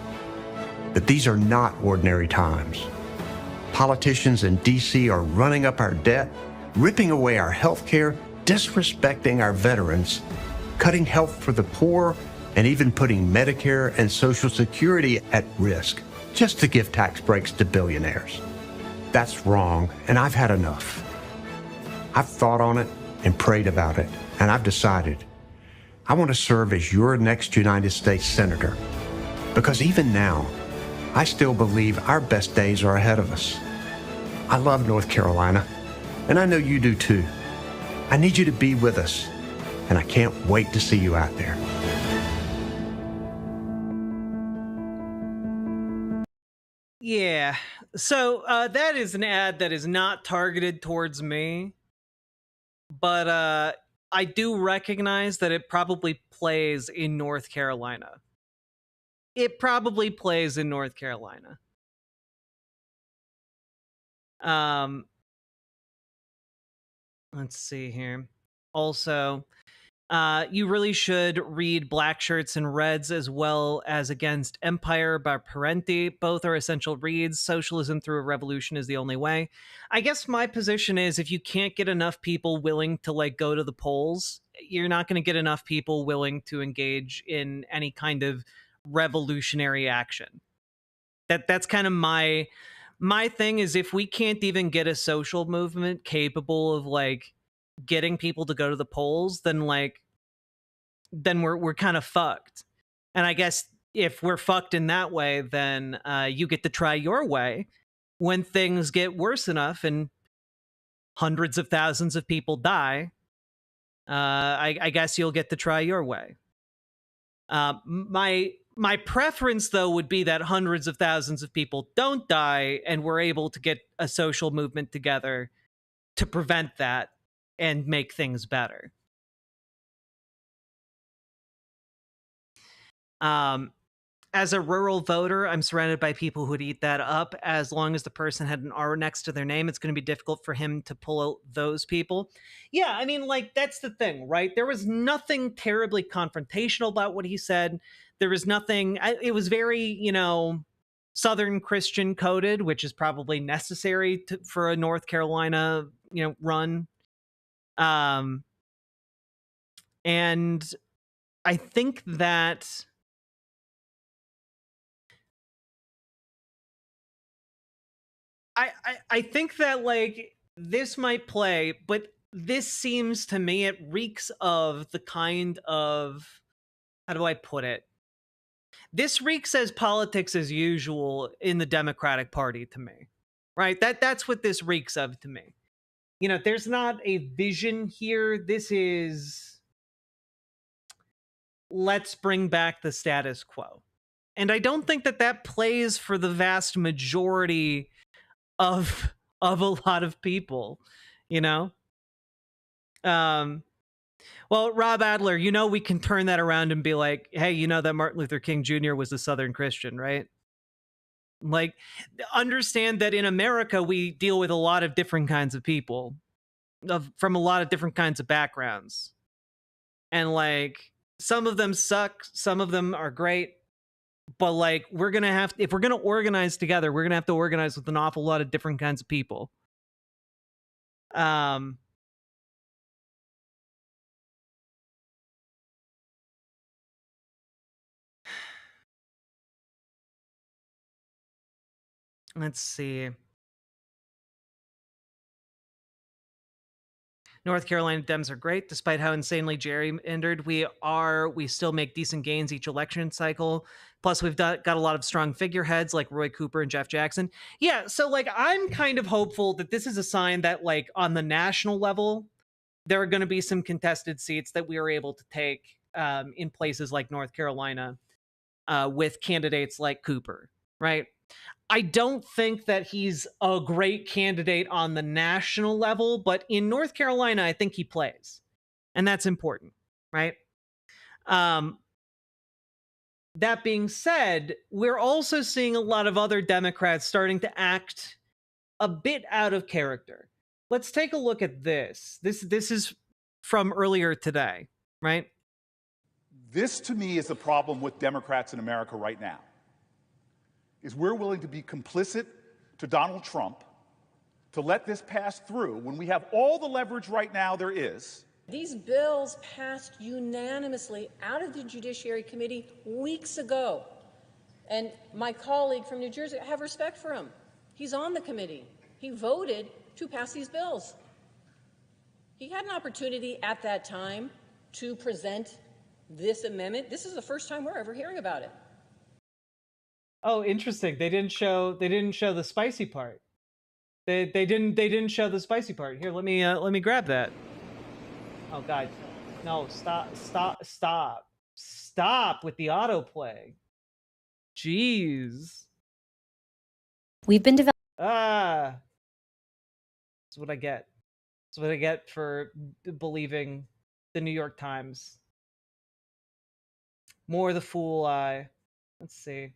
But these are not ordinary times. Politicians in D.C. are running up our debt, ripping away our health care, disrespecting our veterans, cutting health for the poor, and even putting Medicare and Social Security at risk just to give tax breaks to billionaires. That's wrong, and I've had enough. I've thought on it and prayed about it, and I've decided I want to serve as your next United States Senator. Because even now, I still believe our best days are ahead of us. I love North Carolina, and I know you do too. I need you to be with us, and I can't wait to see you out there. Yeah. So that is an ad that is not targeted towards me, but I do recognize that it probably plays in North Carolina. It probably plays in North Carolina. Let's see here. Also, you really should read Black Shirts and Reds as well as Against Empire by Parenti. Both are essential reads. Socialism Through a Revolution is the only way. I guess my position is if you can't get enough people willing to like go to the polls, you're not going to get enough people willing to engage in any kind of revolutionary action. That's kind of my thing is if we can't even get a social movement capable of like getting people to go to the polls, then we're kind of fucked. And I guess if we're fucked in that way, then you get to try your way when things get worse enough and hundreds of thousands of people die. I guess you'll get to try your way. My preference, though, would be that hundreds of thousands of people don't die and we're able to get a social movement together to prevent that and make things better. As a rural voter, I'm surrounded by people who'd eat that up. As long as the person had an R next to their name, it's going to be difficult for him to pull out those people. Yeah, I mean, like, that's the thing, right? There was nothing terribly confrontational about what he said. There was nothing, it was very, Southern Christian coded, which is probably necessary for a North Carolina, run. And I think that I think that like this might play, but this seems to me it reeks of the kind of, how do I put it? This reeks as politics as usual in the Democratic Party to me, right? That's what this reeks of to me. There's not a vision here. This is, let's bring back the status quo. And I don't think that plays for the vast majority of a lot of people, well, Rob Adler, we can turn that around and be like, hey, that Martin Luther King Jr. was a Southern Christian, right? Like, understand that in America we deal with a lot of different kinds of people from a lot of different kinds of backgrounds, and like some of them suck, some of them are great. But like, we're going to have, if we're going to organize together, we're going to have to organize with an awful lot of different kinds of people. Let's see. North Carolina Dems are great, despite how insanely gerrymandered we still make decent gains each election cycle. Plus, we've got a lot of strong figureheads like Roy Cooper and Jeff Jackson. Yeah, so like I'm kind of hopeful that this is a sign that like on the national level, there are going to be some contested seats that we are able to take in places like North Carolina with candidates like Cooper, right? I don't think that he's a great candidate on the national level, but in North Carolina, I think he plays. And that's important, right? That being said, we're also seeing a lot of other Democrats starting to act a bit out of character. Let's take a look at this. This is from earlier today, right? This, to me, is the problem with Democrats in America right now. Is we're willing to be complicit to Donald Trump to let this pass through when we have all the leverage right now there is. These bills passed unanimously out of the Judiciary Committee weeks ago. And my colleague from New Jersey, I have respect for him. He's on the committee. He voted to pass these bills. He had an opportunity at that time to present this amendment. This is the first time we're ever hearing about it. Oh, interesting. They didn't show the spicy part. They didn't show the spicy part. Here, let me grab that. Oh, guys. No, stop with the autoplay. Jeez. We've been developing. That's what I get. That's what I get for believing the New York Times. More the fool I. Let's see.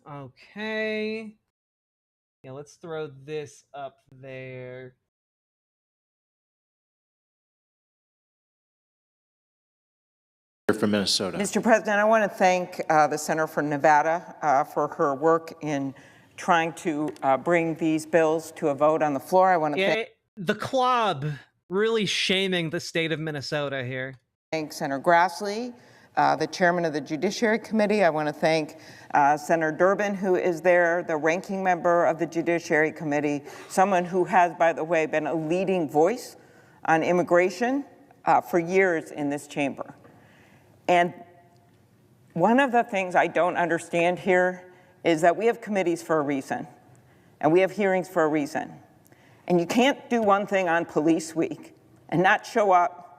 Okay. Yeah, let's throw this up there. From Minnesota. Mr. President, I want to thank the Senator from Nevada for her work in trying to bring these bills to a vote on the floor. I want to The club really shaming the state of Minnesota here. thank Senator Grassley, the chairman of the Judiciary Committee. I want to thank Senator Durbin, who is there, the ranking member of the Judiciary Committee, someone who has, by the way, been a leading voice on immigration for years in this chamber. And one of the things I don't understand here is that we have committees for a reason, and we have hearings for a reason. And you can't do one thing on Police Week and not show up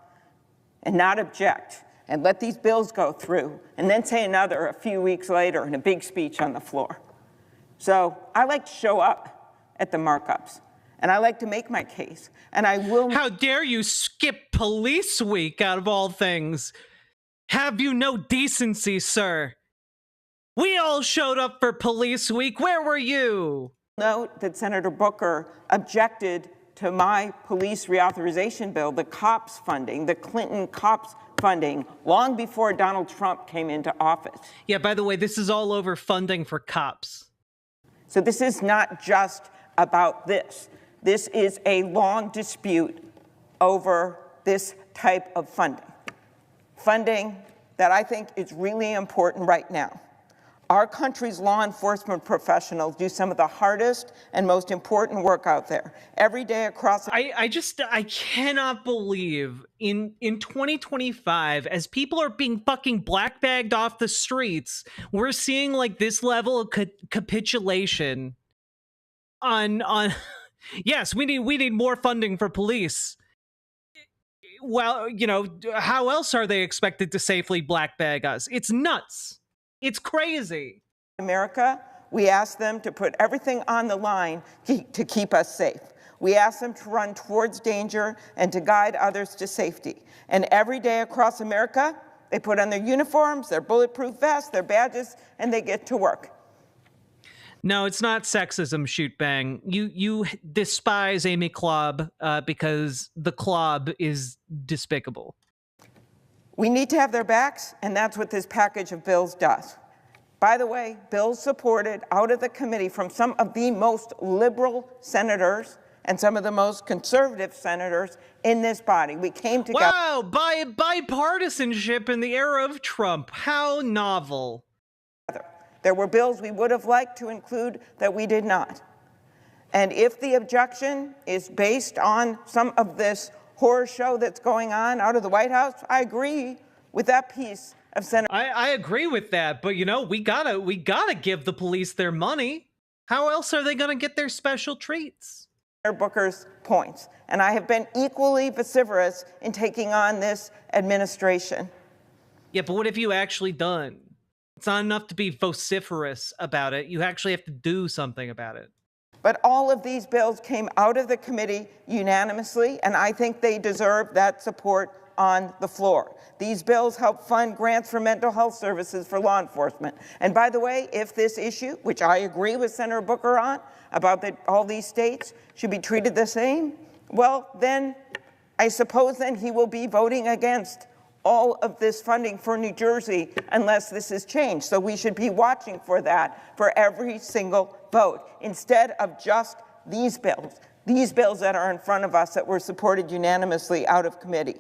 and not object and let these bills go through and then say another a few weeks later in a big speech on the floor. So I like to show up at the markups, and I like to make my case, and I will. How dare you skip Police Week out of all things? Have you no decency, sir? We all showed up for Police Week. Where were you? Note that Senator Booker objected to my police reauthorization bill, the cops funding, the Clinton cops funding, long before Donald Trump came into office. Yeah, by the way, this is all over funding for cops. So this is not just about this. This is a long dispute over this type of funding. Funding that I think is really important right now. Our country's law enforcement professionals do some of the hardest and most important work out there every day across. I cannot believe in 2025, as people are being fucking black bagged off the streets, we're seeing like this level of capitulation on yes, we need more funding for police. Well, you know, how else are they expected to safely black bag us? It's nuts. It's crazy. America, we ask them to put everything on the line to keep us safe. We ask them to run towards danger and to guide others to safety. And every day across America, they put on their uniforms, their bulletproof vests, their badges, and they get to work. No, it's not sexism, shoot bang. You despise Amy Klob because the club is despicable. We need to have their backs, and that's what this package of bills does. By the way, bills supported out of the committee from some of the most liberal senators and some of the most conservative senators in this body. We came together. Wow, bipartisanship in the era of Trump. How novel. There were bills we would have liked to include that we did not. And if the objection is based on some of this horror show that's going on out of the White House, I agree with that piece of Senator. I agree with that, but you know, we gotta give the police their money. How else are they gonna get their special treats? Senator Booker's points, and I have been equally vociferous in taking on this administration. Yeah, but what have you actually done? It's not enough to be vociferous about it. You actually have to do something about it. But all of these bills came out of the committee unanimously, and I think they deserve that support on the floor. These bills help fund grants for mental health services for law enforcement. And by the way, if this issue, which I agree with Senator Booker on, about that all these states should be treated the same, well, then I suppose then he will be voting against all of this funding for New Jersey unless this is changed. So we should be watching for that for every single vote instead of just these bills that are in front of us that were supported unanimously out of committee.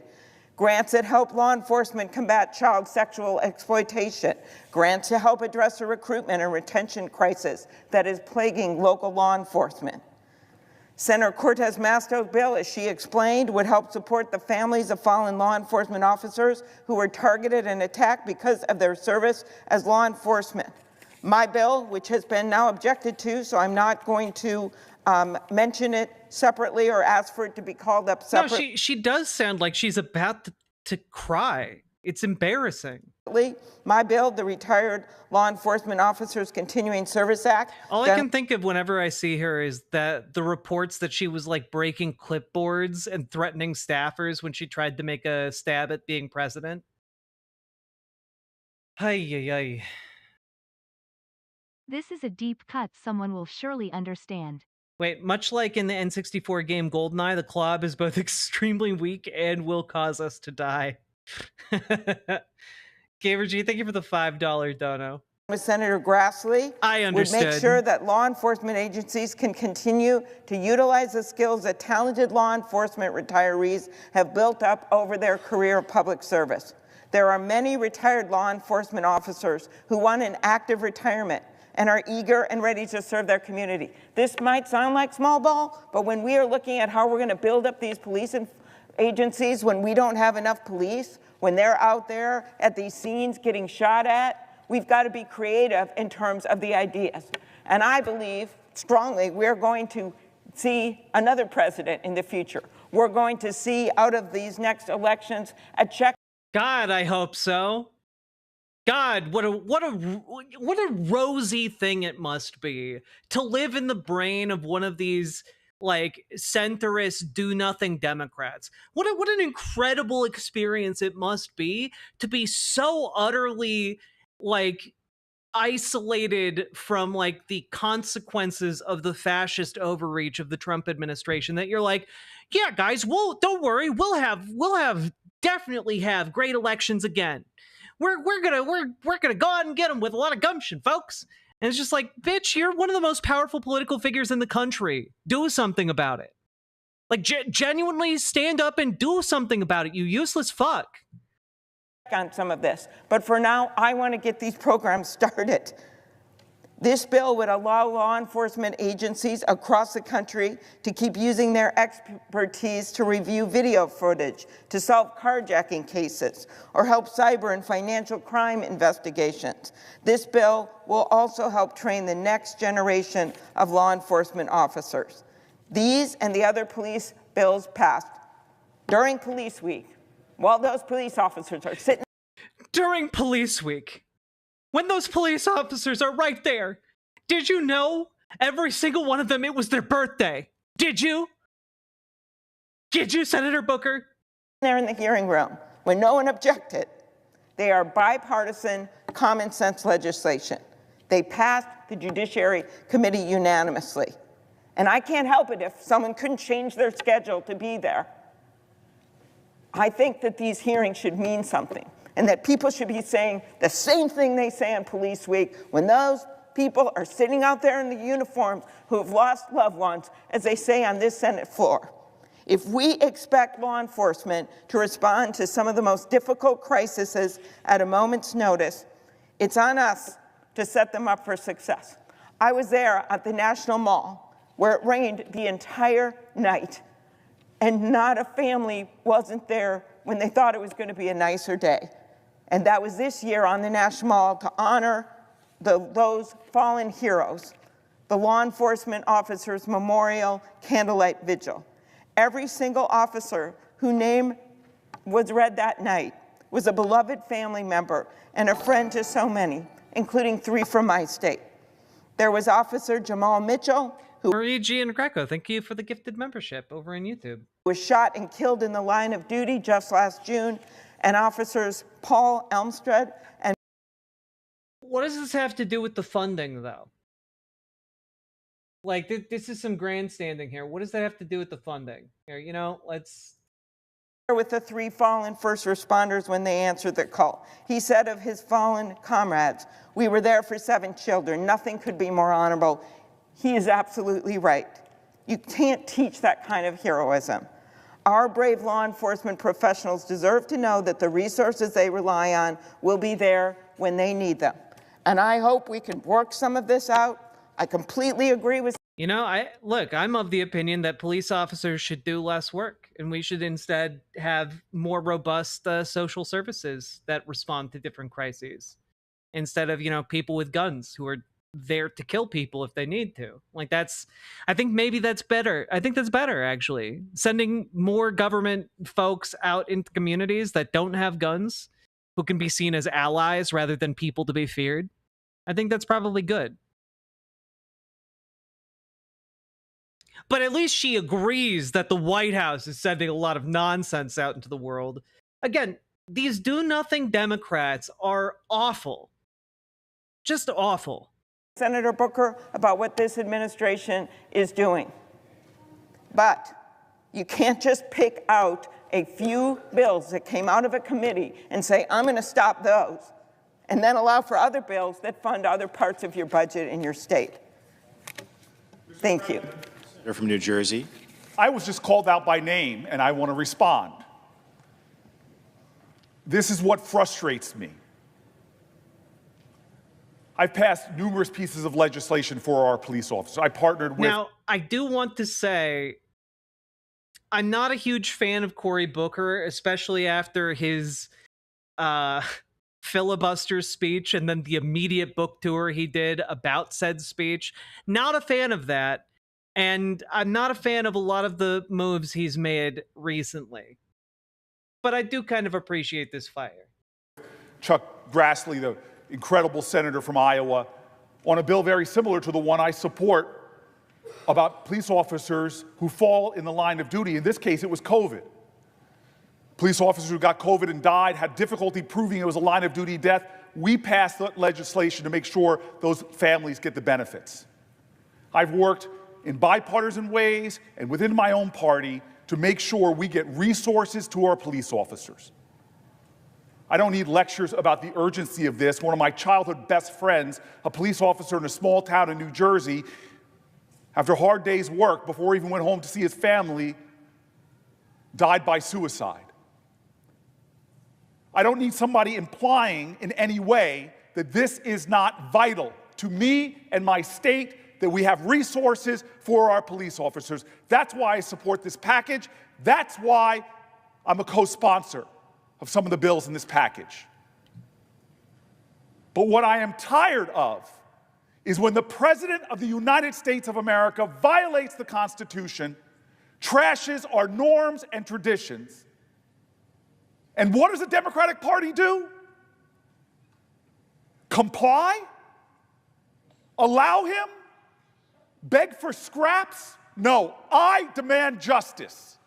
Grants that help law enforcement combat child sexual exploitation. Grants to help address the recruitment and retention crisis that is plaguing local law enforcement. Senator Cortez Masto's bill, as she explained, would help support the families of fallen law enforcement officers who were targeted and attacked because of their service as law enforcement. My bill, which has been now objected to, so I'm not going to mention it separately or ask for it to be called up separately. No, she does sound like she's about to cry. It's embarrassing. My bill, the Retired Law Enforcement Officers Continuing Service Act. All I can think of whenever I see her is that the reports that she was like breaking clipboards and threatening staffers when she tried to make a stab at being president. Ay. This is a deep cut someone will surely understand. Wait, much like in the N64 game GoldenEye, the Clob is both extremely weak and will cause us to die. Gamer G, thank you for the $5 dono. With Senator Grassley, I understood. would make sure that law enforcement agencies can continue to utilize the skills that talented law enforcement retirees have built up over their career of public service. There are many retired law enforcement officers who want an active retirement and are eager and ready to serve their community. This might sound like small ball, but when we are looking at how we're going to build up these police agencies, when we don't have enough police, when they're out there at these scenes getting shot at, we've got to be creative in terms of the ideas. And I believe strongly we're going to see another president in the future. We're going to see out of these next elections a check. God, I hope so. God, what a rosy thing it must be to live in the brain of one of these like centrist do-nothing Democrats. What an incredible experience it must be to be so utterly like isolated from like the consequences of the fascist overreach of the Trump administration that you're like, yeah, guys, don't worry, we'll definitely have great elections again. We're gonna go out and get them with a lot of gumption, folks. And it's just like, bitch, you're one of the most powerful political figures in the country. Do something about it. Like, genuinely stand up and do something about it, you useless fuck. On some of this, but for now, I want to get these programs started. This bill would allow law enforcement agencies across the country to keep using their expertise to review video footage, to solve carjacking cases, or help cyber and financial crime investigations. This bill will also help train the next generation of law enforcement officers. These and the other police bills passed during Police Week, while those police officers are sitting. During Police Week. When those police officers are right there, did you know every single one of them, it was their birthday? Did you? Did you, Senator Booker? There in the hearing room, when no one objected. They are bipartisan, common sense legislation. They passed the Judiciary Committee unanimously. And I can't help it if someone couldn't change their schedule to be there. I think that these hearings should mean something, and that people should be saying the same thing they say on Police Week when those people are sitting out there in the uniforms who have lost loved ones, as they say on this Senate floor. If we expect law enforcement to respond to some of the most difficult crises at a moment's notice, it's on us to set them up for success. I was there at the National Mall where it rained the entire night, and not a family wasn't there when they thought it was going to be a nicer day. And that was this year on the National Mall to honor those fallen heroes, the Law Enforcement Officers Memorial Candlelight Vigil. Every single officer whose name was read that night was a beloved family member and a friend to so many, including 3 from my state. There was Officer Jamal Mitchell, who Marie G. and Greco, thank you for the gifted membership over on YouTube. Was shot and killed in the line of duty just last June, and officers Paul Elmstead and... What does this have to do with the funding, though? Like, this is some grandstanding here. What does that have to do with the funding? Here, you know, let's... With the 3 fallen first responders when they answered the call. He said of his fallen comrades, "We were there for 7 children. Nothing could be more honorable." He is absolutely right. You can't teach that kind of heroism. Our brave law enforcement professionals deserve to know that the resources they rely on will be there when they need them. And I hope we can work some of this out. I completely agree with... You know, I'm of the opinion that police officers should do less work, and we should instead have more robust social services that respond to different crises, instead of, you know, people with guns who are there to kill people if they need to. Like I think maybe that's better. I think that's better, actually. Sending more government folks out into communities that don't have guns, who can be seen as allies rather than people to be feared. I think that's probably good. But at least she agrees that the White House is sending a lot of nonsense out into the world. Again, these do-nothing Democrats are awful. Just awful. Senator Booker, about what this administration is doing. But you can't just pick out a few bills that came out of a committee and say, I'm going to stop those, and then allow for other bills that fund other parts of your budget in your state. Thank you. Senator from New Jersey. I was just called out by name, and I want to respond. This is what frustrates me. I've passed numerous pieces of legislation for our police officers. I partnered with... Now, I do want to say, I'm not a huge fan of Cory Booker, especially after his filibuster speech and then the immediate book tour he did about said speech. Not a fan of that. And I'm not a fan of a lot of the moves he's made recently. But I do kind of appreciate this fire. Chuck Grassley, the incredible senator from Iowa, on a bill very similar to the one I support about police officers who fall in the line of duty. In this case, it was COVID. Police officers who got COVID and died had difficulty proving it was a line of duty death. We passed legislation to make sure those families get the benefits. I've worked in bipartisan ways and within my own party to make sure we get resources to our police officers. I don't need lectures about the urgency of this. One of my childhood best friends, a police officer in a small town in New Jersey, after a hard day's work, before he even went home to see his family, died by suicide. I don't need somebody implying in any way that this is not vital to me and my state, that we have resources for our police officers. That's why I support this package. That's why I'm a co-sponsor of some of the bills in this package. But what I am tired of is when the President of the United States of America violates the Constitution, trashes our norms and traditions. And what does the Democratic Party do? Comply? Allow him? Beg for scraps? No, I demand justice.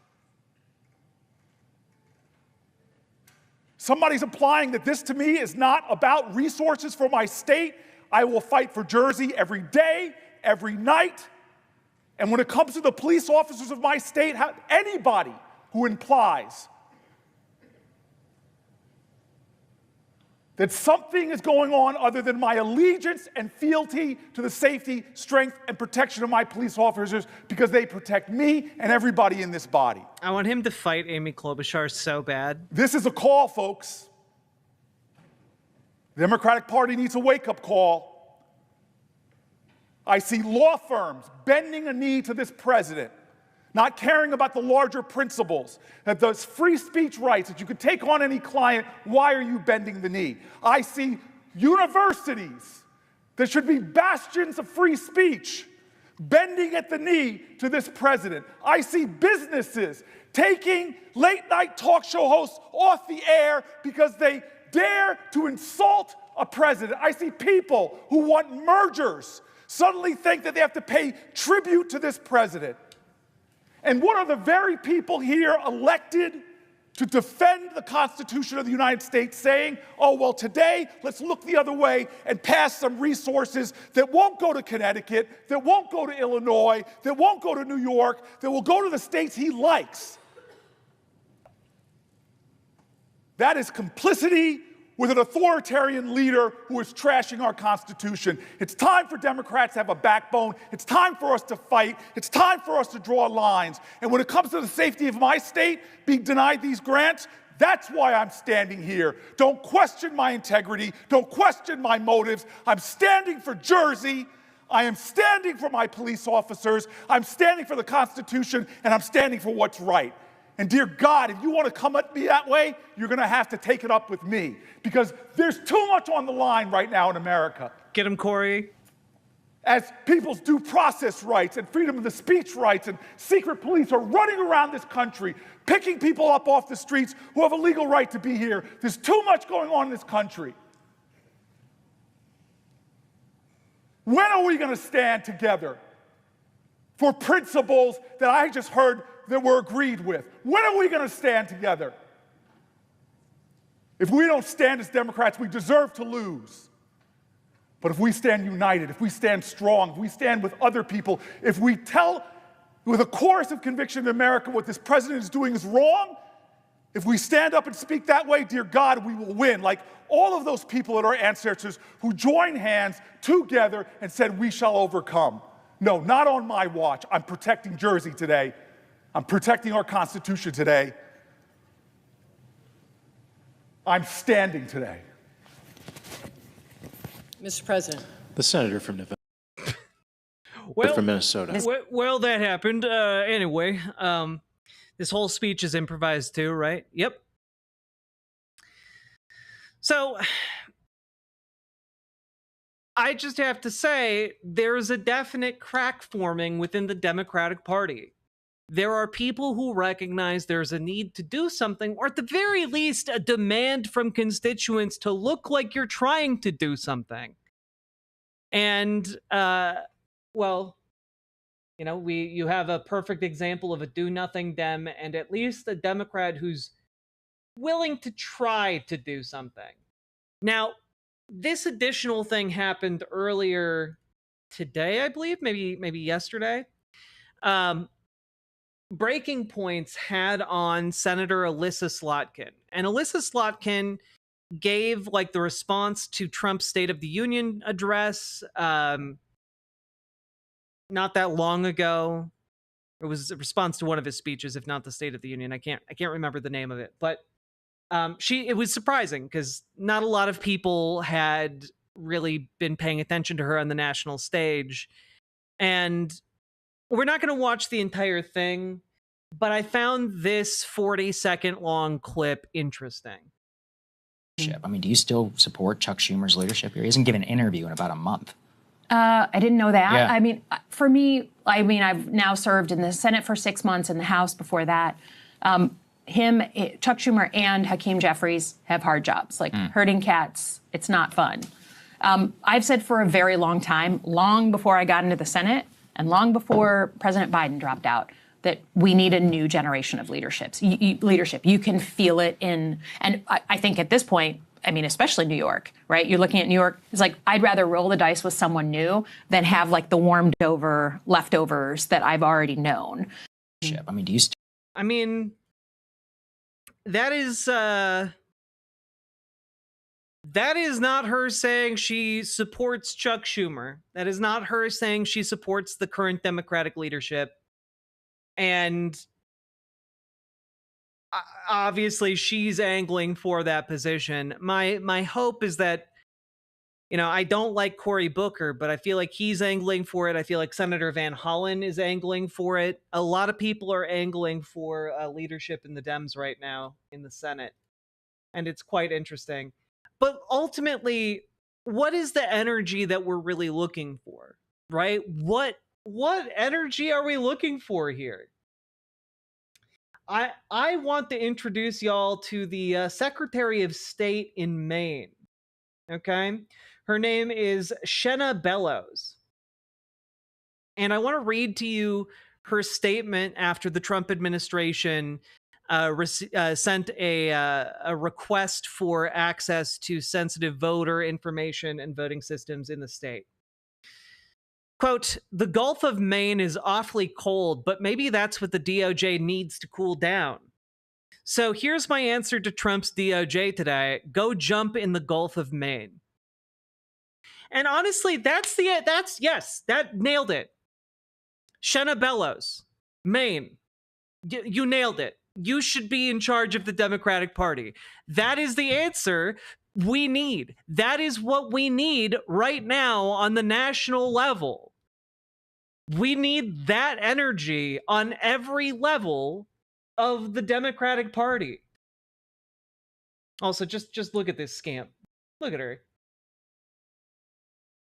Somebody's implying that this to me is not about resources for my state. I will fight for Jersey every day, every night. And when it comes to the police officers of my state, anybody who implies that something is going on other than my allegiance and fealty to the safety, strength, and protection of my police officers, because they protect me and everybody in this body. I want him to fight Amy Klobuchar so bad. This is a call, folks. The Democratic Party needs a wake-up call. I see law firms bending a knee to this president, not caring about the larger principles, that those free speech rights, that you could take on any client, why are you bending the knee? I see universities that should be bastions of free speech bending at the knee to this president. I see businesses taking late-night talk show hosts off the air because they dare to insult a president. I see people who want mergers suddenly think that they have to pay tribute to this president. And what are the very people here elected to defend the Constitution of the United States saying, oh, well, today, let's look the other way and pass some resources that won't go to Connecticut, that won't go to Illinois, that won't go to New York, that will go to the states he likes. That is complicity with an authoritarian leader who is trashing our Constitution. It's time for Democrats to have a backbone. It's time for us to fight. It's time for us to draw lines. And when it comes to the safety of my state being denied these grants, that's why I'm standing here. Don't question my integrity. Don't question my motives. I'm standing for Jersey. I am standing for my police officers. I'm standing for the Constitution, and I'm standing for what's right. And dear God, if you want to come at me that way, you're going to have to take it up with me, because there's too much on the line right now in America. Get him, Corey. as people's due process rights and freedom of the speech rights and secret police are running around this country, picking people up off the streets who have a legal right to be here. There's too much going on in this country. When are we going to stand together for principles that I just heard that we're agreed with? When are we going to stand together? If we don't stand as Democrats, we deserve to lose. But if we stand united, if we stand strong, if we stand with other people, if we tell with a chorus of conviction in America what this president is doing is wrong, if we stand up and speak that way, dear God, we will win. Like all of those people at our ancestors who joined hands together and said, we shall overcome. No, not on my watch. I'm protecting Jersey today. I'm protecting our Constitution today. I'm standing today. Mr. President. The senator from Nevada. Well, from Minnesota. Well, that happened. Anyway, this whole speech is improvised too, right? Yep. So, I just have to say, there's a definite crack forming within the Democratic Party. There are people who recognize there's a need to do something, or at the very least, a demand from constituents to look like you're trying to do something. And, well, you know, you have a perfect example of a do-nothing Dem, and at least a Democrat who's willing to try to do something. Now, this additional thing happened earlier today, I believe, maybe yesterday. Breaking Points had on Senator Alyssa Slotkin, and Alyssa Slotkin gave like the response to Trump's State of the Union address not that long ago. It was a response to one of his speeches, if not the State of the Union. I can't remember the name of it, but it was surprising because not a lot of people had really been paying attention to her on the national stage. And we're not going to watch the entire thing, but I found this 40-second long clip interesting. I mean, do you still support Chuck Schumer's leadership here? He hasn't given an interview in about a month. I didn't know that. Yeah. I mean, for me, I've now served in the Senate for 6 months, in the House before that. Chuck Schumer and Hakeem Jeffries have hard jobs, like herding cats. It's not fun. I've said for a very long time, long before I got into the Senate and long before President Biden dropped out, that we need a new generation of leadership. You can feel it in, and I think at this point, I mean, especially New York, right? You're looking at New York, it's like, I'd rather roll the dice with someone new than have like the warmed over leftovers that I've already known. I mean, do you I mean, that is not her saying she supports Chuck Schumer. That is not her saying she supports the current Democratic leadership. And obviously she's angling for that position. My hope is that, you know, I don't like Cory Booker, but I feel like he's angling for it. I feel like Senator Van Hollen is angling for it. A lot of people are angling for leadership in the Dems right now in the Senate. And it's quite interesting. But ultimately, what is the energy that we're really looking for, right? What energy are we looking for here? I want to introduce y'all to the Secretary of State in Maine, okay? Her name is Shenna Bellows. And I want to read to you her statement after the Trump administration sent a request for access to sensitive voter information and voting systems in the state. Quote, "The Gulf of Maine is awfully cold, but maybe that's what the DOJ needs to cool down. So here's my answer to Trump's DOJ today. Go jump in the Gulf of Maine." And honestly, that nailed it. Shenna Bellows, Maine, you nailed it. You should be in charge of the Democratic Party. That is the answer we need. That is what we need right now on the national level. We need that energy on every level of the Democratic Party. Also, just look at this scamp. Look at her.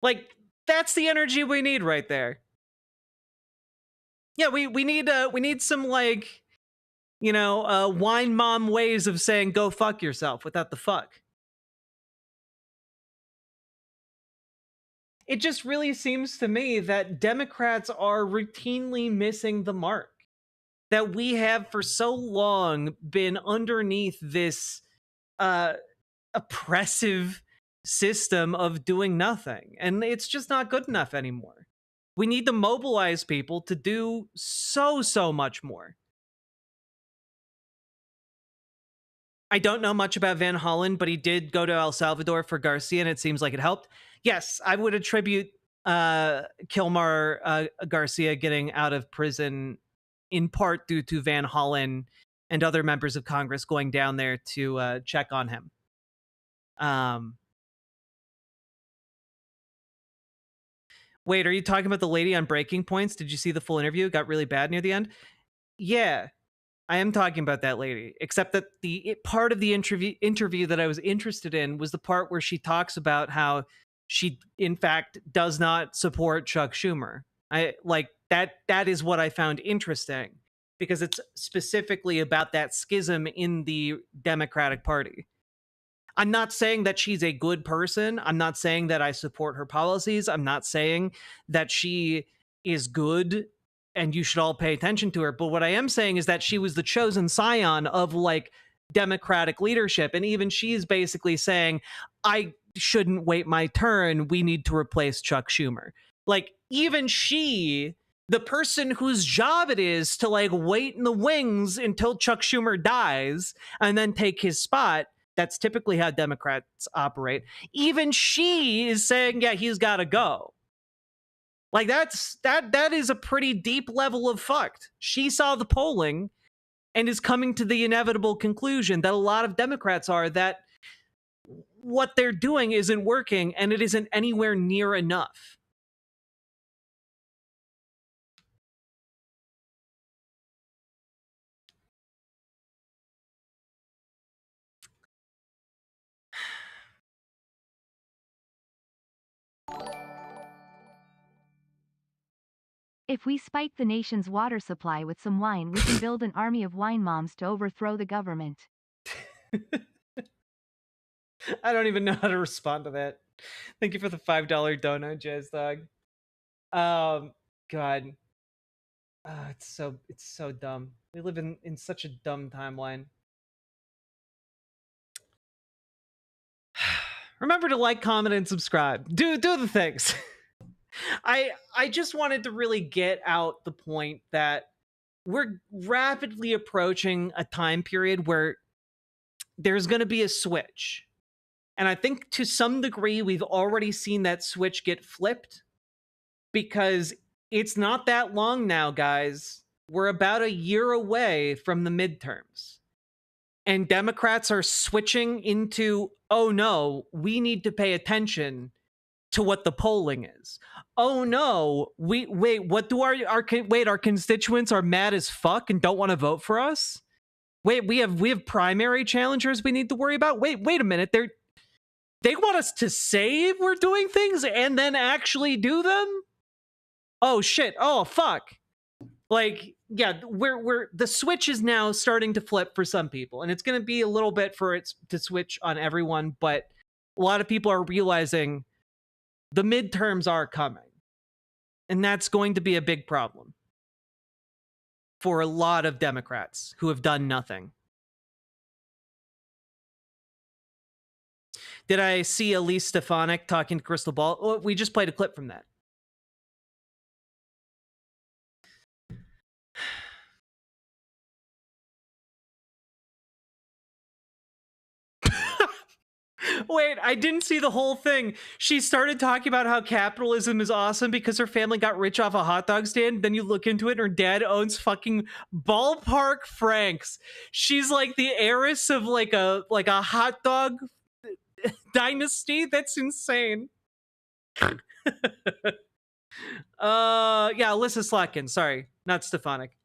Like, That's the energy we need right there. Yeah, we need some, like, you know, wine mom ways of saying go fuck yourself without the fuck. It just really seems to me that Democrats are routinely missing the mark. That we have for so long been underneath this oppressive system of doing nothing. And it's just not good enough anymore. We need to mobilize people to do so much more. I don't know much about Van Hollen, but he did go to El Salvador for Garcia, and it seems like it helped. Yes, I would attribute Kilmar Garcia getting out of prison in part due to Van Hollen and other members of Congress going down there to check on him. Wait, are you talking about the lady on Breaking Points? Did you see the full interview? It got really bad near the end. Yeah, I am talking about that lady, except that the part of the interview that I was interested in was the part where she talks about how she, in fact, does not support Chuck Schumer. I like that is what I found interesting, because it's specifically about that schism in the Democratic Party. I'm not saying that she's a good person. I'm not saying that I support her policies. I'm not saying that she is good and you should all pay attention to her. But what I am saying is that she was the chosen scion of, like, Democratic leadership. And even she's basically saying, I shouldn't wait my turn. We need to replace Chuck Schumer. Like, even she, the person whose job it is to, like, wait in the wings until Chuck Schumer dies and then take his spot. That's typically how Democrats operate. Even she is saying, yeah, he's got to go. Like, that is a pretty deep level of fucked. She saw the polling and is coming to the inevitable conclusion that a lot of Democrats are, that what they're doing isn't working and it isn't anywhere near enough. If we spike the nation's water supply with some wine, we can build an army of wine moms to overthrow the government. I don't even know how to respond to that. Thank you for the $5 donut, Jazz Dog. God. It's so dumb. We live in such a dumb timeline. Remember to like, comment, and subscribe. Do the things. I just wanted to really get out the point that we're rapidly approaching a time period where there's going to be a switch. And I think to some degree we've already seen that switch get flipped, because it's not that long now, guys. We're about a year away from the midterms. And Democrats are switching into, oh no, we need to pay attention to what the polling is. Oh no, what do our constituents are mad as fuck and don't want to vote for us? Wait, we have primary challengers we need to worry about? Wait a minute, they want us to say we're doing things and then actually do them? Oh shit, oh fuck. Like, yeah, we're the switch is now starting to flip for some people, and it's going to be a little bit for it to switch on everyone, but a lot of people are realizing the midterms are coming, and that's going to be a big problem for a lot of Democrats who have done nothing. Did I see Elise Stefanik talking to Crystal Ball? Oh, we just played a clip from that. Wait, I didn't see the whole thing. She started talking about how capitalism is awesome because her family got rich off a hot dog stand. Then you look into it and her dad owns fucking Ballpark Franks. She's like the heiress of like a hot dog dynasty. That's insane. Yeah, Alyssa Slotkin. Sorry, not Stefanik.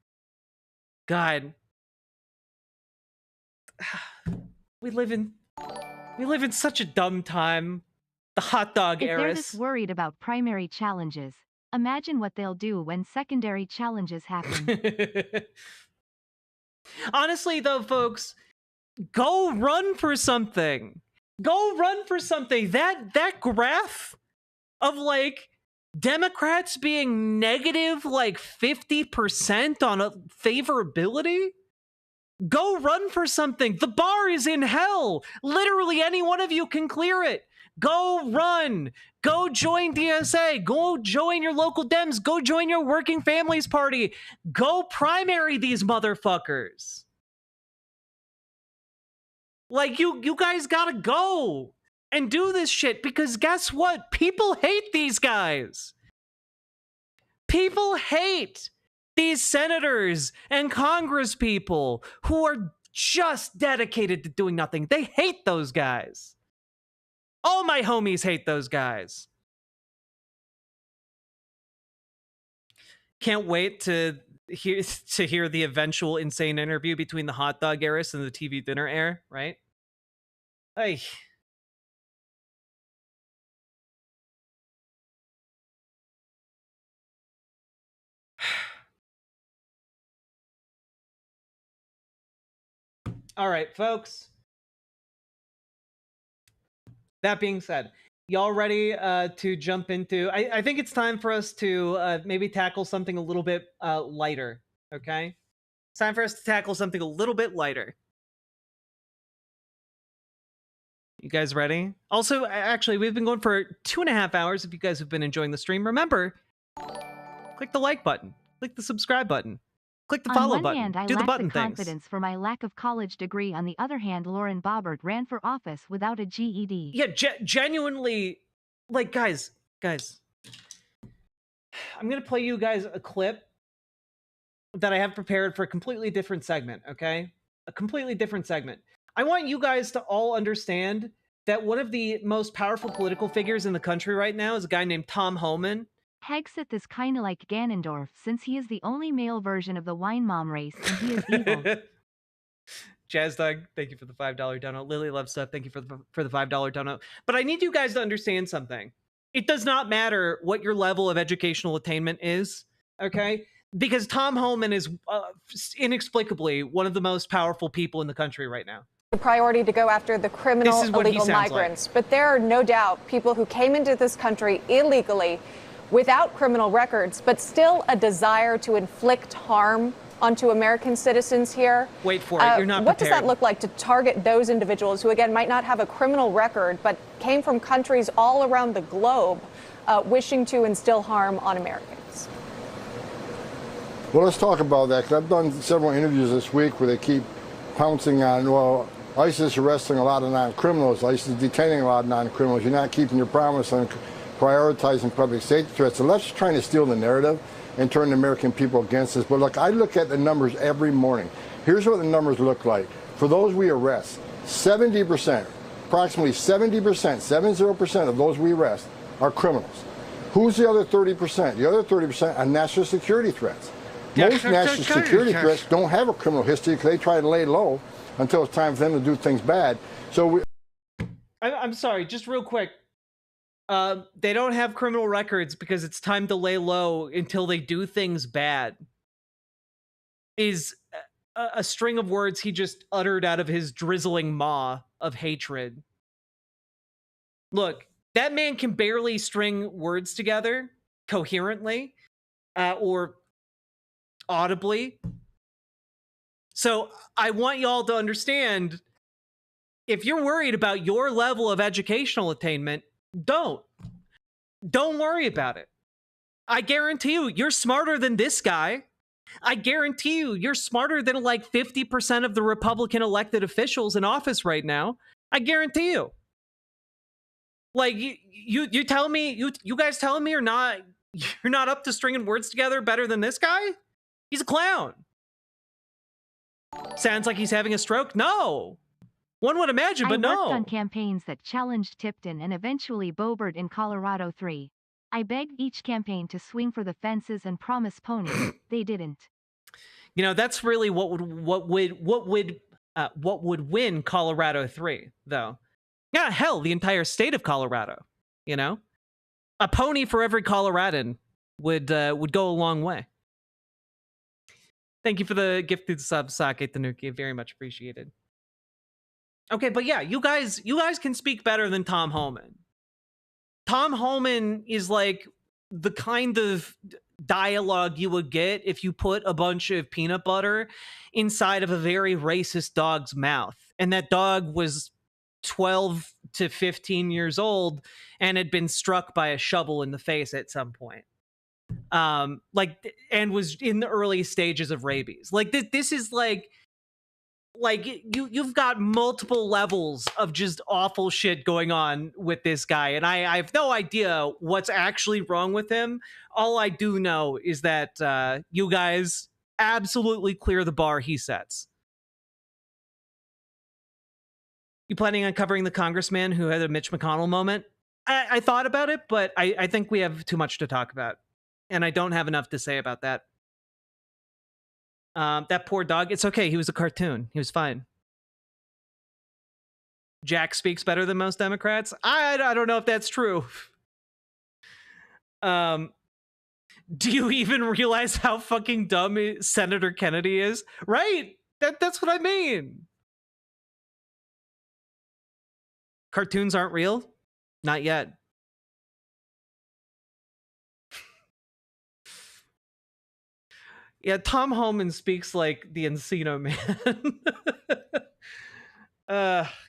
God. We live in such a dumb time. The hot dog If they're heiress. this worried about primary challenges, imagine what they'll do when secondary challenges happen. Honestly, though, folks, go run for something. Go run for something. That graph of like Democrats being negative like 50% on a favorability. Go run for something. The bar is in hell. Literally any one of you can clear it. Go run. Go join DSA. Go join your local Dems. Go join your Working Families Party. Go primary these motherfuckers. Like, you guys gotta go and do this shit, because guess what? People hate these guys. People hate these senators and Congress people who are just dedicated to doing nothing. They hate those guys. All my homies hate those guys. Can't wait to hear the eventual insane interview between the hot dog heiress and the TV dinner heir, right? Hey. All right, folks. That being said, y'all ready to jump into... I think it's time for us to maybe tackle something a little bit lighter, okay? It's time for us to tackle something a little bit lighter. You guys ready? Also, actually, we've been going for 2.5 hours. If you guys have been enjoying the stream, remember, click the like button, click the subscribe button, click the follow button, On one hand, I do the lack button the things. confidence for my lack of college degree. On the other hand, Lauren Boebert ran for office without a GED. Yeah, genuinely, like, guys, I'm gonna play you guys a clip that I have prepared for a completely different segment, okay? A completely different segment. I want you guys to all understand that one of the most powerful political figures in the country right now is a guy named Tom Homan. Hegseth is kinda like Ganondorf, since he is the only male version of the wine mom race, and he is evil. Jazz Dog, thank you for the $5 dono. Lily Loves Stuff, thank you for the $5 dono. But I need you guys to understand something. It does not matter what your level of educational attainment is, okay? Because Tom Homan is inexplicably one of the most powerful people in the country right now. The priority to go after the criminal This is what he illegal sounds migrants. But there are no doubt people who came into this country illegally without criminal records, but still a desire to inflict harm onto American citizens here. Wait for it. You're not What does prepared. that look like to target those individuals who, again, might not have a criminal record, but came from countries all around the globe wishing to instill harm on Americans? Well, let's talk about that, because I've done several interviews this week where they keep pouncing on, well, ISIS arresting a lot of non-criminals, ISIS detaining a lot of non-criminals. You're not keeping your promise on prioritizing public safety threats. The left's trying to steal the narrative and turn the American people against us. But look, I look at the numbers every morning. Here's what the numbers look like. For those we arrest, 70%, approximately 70%, 70% of those we arrest are criminals. Who's the other 30%? The other 30% are national security threats. Most national security threats don't have a criminal history because they try to lay low until it's time for them to do things bad. So I'm sorry, just real quick. They don't have criminal records because it's time to lay low until they do things bad. Is a string of words he just uttered out of his drizzling maw of hatred. Look, that man can barely string words together coherently or audibly. So I want y'all to understand, if you're worried about your level of educational attainment, don't worry about it. I guarantee you're smarter than this guy. I guarantee you're smarter than like 50% of the Republican elected officials in office right now. I guarantee you. Like, you tell me, you guys telling me you're not up to stringing words together better than this guy? He's a clown. Sounds like he's having a stroke? No. One would imagine, but I no. worked on campaigns that challenged Tipton and eventually Boebert in Colorado 3. I begged each campaign to swing for the fences and promise ponies. They didn't. You know, that's really what would win Colorado 3, though. Yeah, hell, the entire state of Colorado. You know, a pony for every Coloradan would go a long way. Thank you for the gifted sub, Sake Tanuki. Very much appreciated. Okay, but yeah, you guys can speak better than Tom Homan. Tom Homan is like the kind of dialogue you would get if you put a bunch of peanut butter inside of a very racist dog's mouth, and that dog was 12 to 15 years old and had been struck by a shovel in the face at some point. And was in the early stages of rabies. Like this is like you've got multiple levels of just awful shit going on with this guy, and I have no idea what's actually wrong with him. All I do know is that you guys absolutely clear the bar he sets. You planning on covering the congressman who had a Mitch McConnell moment? I thought about it, but I think we have too much to talk about, and I don't have enough to say about that. That poor dog. It's okay. He was a cartoon. He was fine. Jack speaks better than most Democrats. I don't know if that's true. Do you even realize how fucking dumb Senator Kennedy is? Right? That's what I mean. Cartoons aren't real? Not yet. Yeah, Tom Homan speaks like the Encino Man.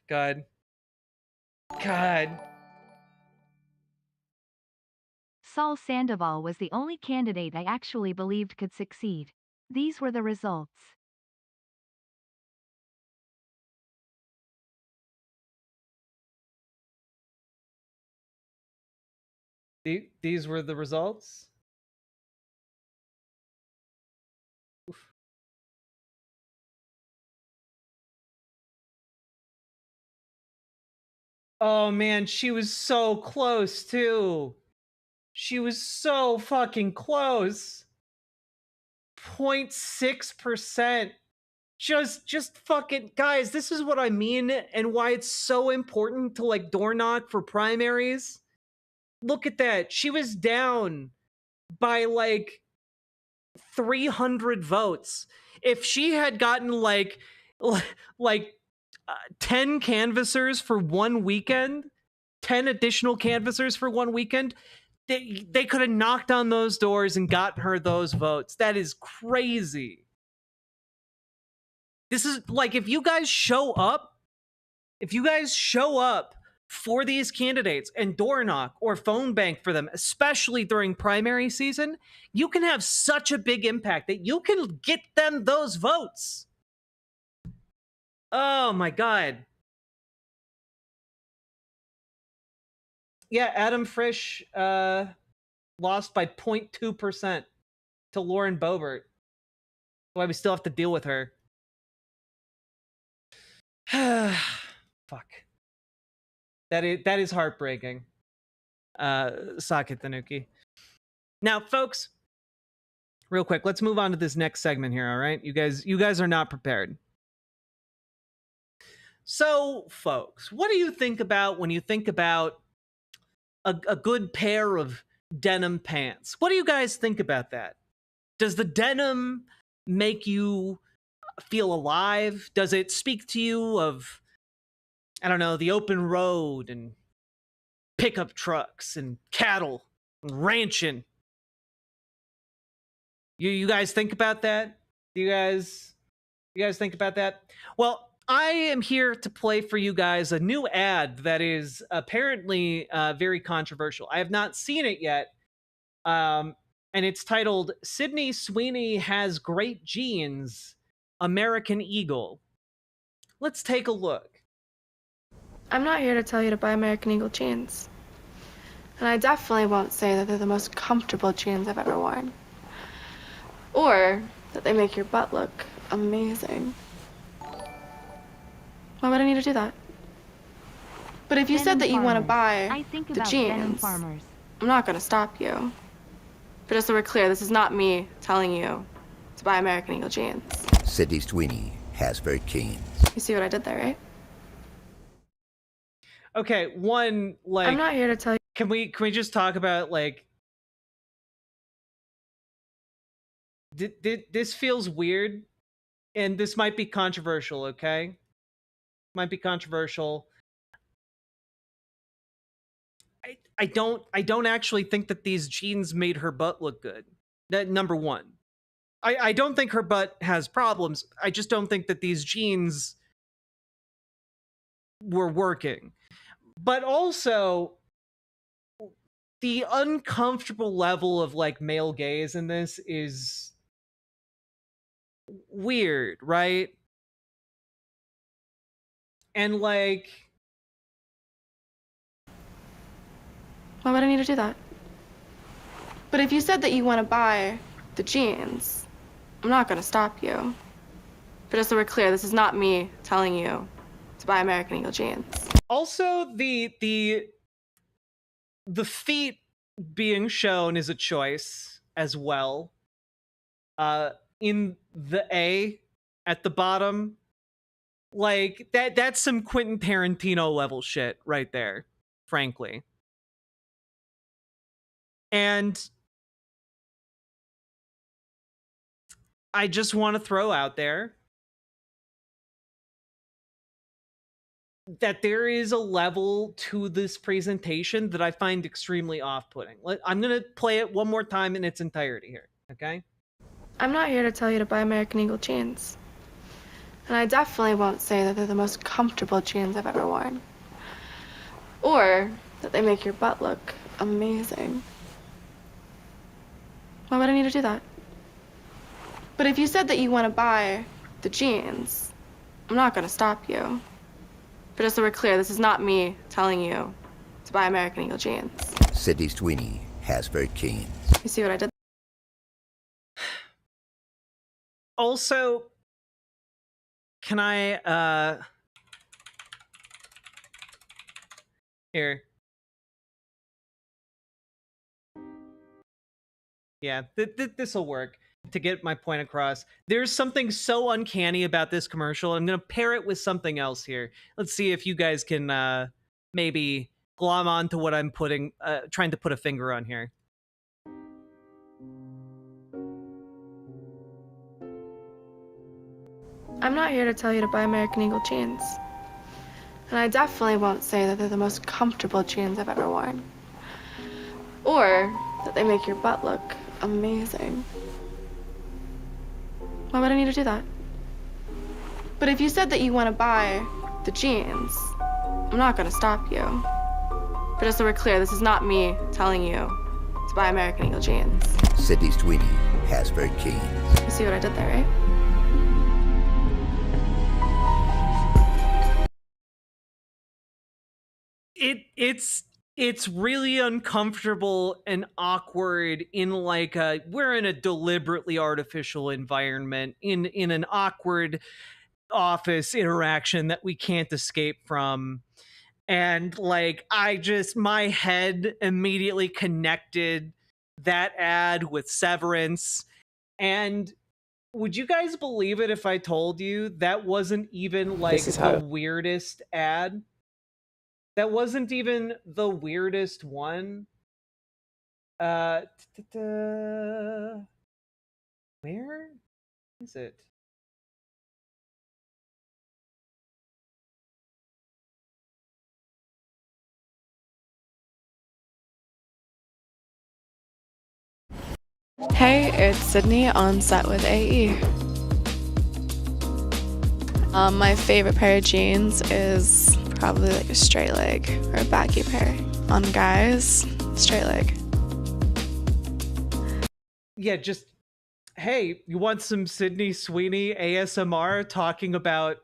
God. Saul Sandoval was the only candidate I actually believed could succeed. These were the results. These were the results? Oof. Oh man, she was so close too. She was so fucking close. 0.6%. Just fucking guys, this is what I mean and why it's so important to like door knock for primaries. Look at that. She was down by like 300 votes. If she had gotten like 10 canvassers for one weekend, 10 additional canvassers for one weekend, they could have knocked on those doors and gotten her those votes. That is crazy. This is like, if you guys show up for these candidates and door knock or phone bank for them, especially during primary season, you can have such a big impact that you can get them those votes. Oh my God. Yeah, Adam Frisch lost by 0.2% to Lauren Boebert. Why we still have to deal with her. Fuck. That is heartbreaking. Sake Tanuki. Now, folks, real quick, let's move on to this next segment here, all right? You guys are not prepared. So, folks, what do you think about when you think about a good pair of denim pants? What do you guys think about that? Does the denim make you feel alive? Does it speak to you of, I don't know, the open road and pickup trucks and cattle and ranching? You guys think about that? You guys think about that? Well, I am here to play for you guys a new ad that is apparently very controversial. I have not seen it yet, and it's titled "Sydney Sweeney Has Great Genes, American Eagle." Let's take a look. I'm not here to tell you to buy American Eagle jeans. And I definitely won't say that they're the most comfortable jeans I've ever worn. Or that they make your butt look amazing. Why would I need to do that? But if you said that you want to buy the jeans, I'm not going to stop you. But just so we're clear, this is not me telling you to buy American Eagle jeans. Sydney Sweeney has great genes. You see what I did there, right? Okay, one, like... I'm not here to tell you... Can we just talk about like this feels weird, and this might be controversial, okay? Might be controversial. I don't actually think that these genes made her butt look good. That number one. I don't think her butt has problems. I just don't think that these genes were working. But also the uncomfortable level of like male gaze in this is weird, right? And like, why would I need to do that? But if you said that you want to buy the jeans, I'm not going to stop you. But just so we're clear, this is not me telling you to buy American Eagle jeans. also the feet being shown is a choice as well. In the A at the bottom, like that's some Quentin Tarantino level shit right there, frankly. And I just want to throw out there that there is a level to this presentation that I find extremely off-putting. I'm going to play it one more time in its entirety here, okay? I'm not here to tell you to buy American Eagle jeans. And I definitely won't say that they're the most comfortable jeans I've ever worn. Or that they make your butt look amazing. Why would I need to do that? But if you said that you want to buy the jeans, I'm not going to stop you. But just so we're clear, this is not me telling you to buy American Eagle jeans. Sydney Sweeney has very keen. You see what I did? Also, can I, here. Yeah, this'll work to get my point across. There's something so uncanny about this commercial. I'm going to pair it with something else here. Let's see if you guys can maybe glom on to what I'm trying to put a finger on here. I'm not here to tell you to buy American Eagle jeans. And I definitely won't say that they're the most comfortable jeans I've ever worn. Or that they make your butt look amazing. Why would I need to do that? But if you said that you want to buy the jeans, I'm not going to stop you. But just so we're clear, this is not me telling you to buy American Eagle jeans. Sydney Sweeney has very keen. You see what I did there, right? It's really uncomfortable and awkward in like we're in a deliberately artificial environment in an awkward office interaction that we can't escape from. And like my head immediately connected that ad with Severance. And would you guys believe it if I told you that wasn't even like the weirdest ad? That wasn't even the weirdest one. Where is it? Hey, it's Sydney on set with AE. My favorite pair of jeans is probably like a straight leg or a baggy pair. On guys, straight leg. Yeah, just, hey, you want some Sydney Sweeney ASMR talking about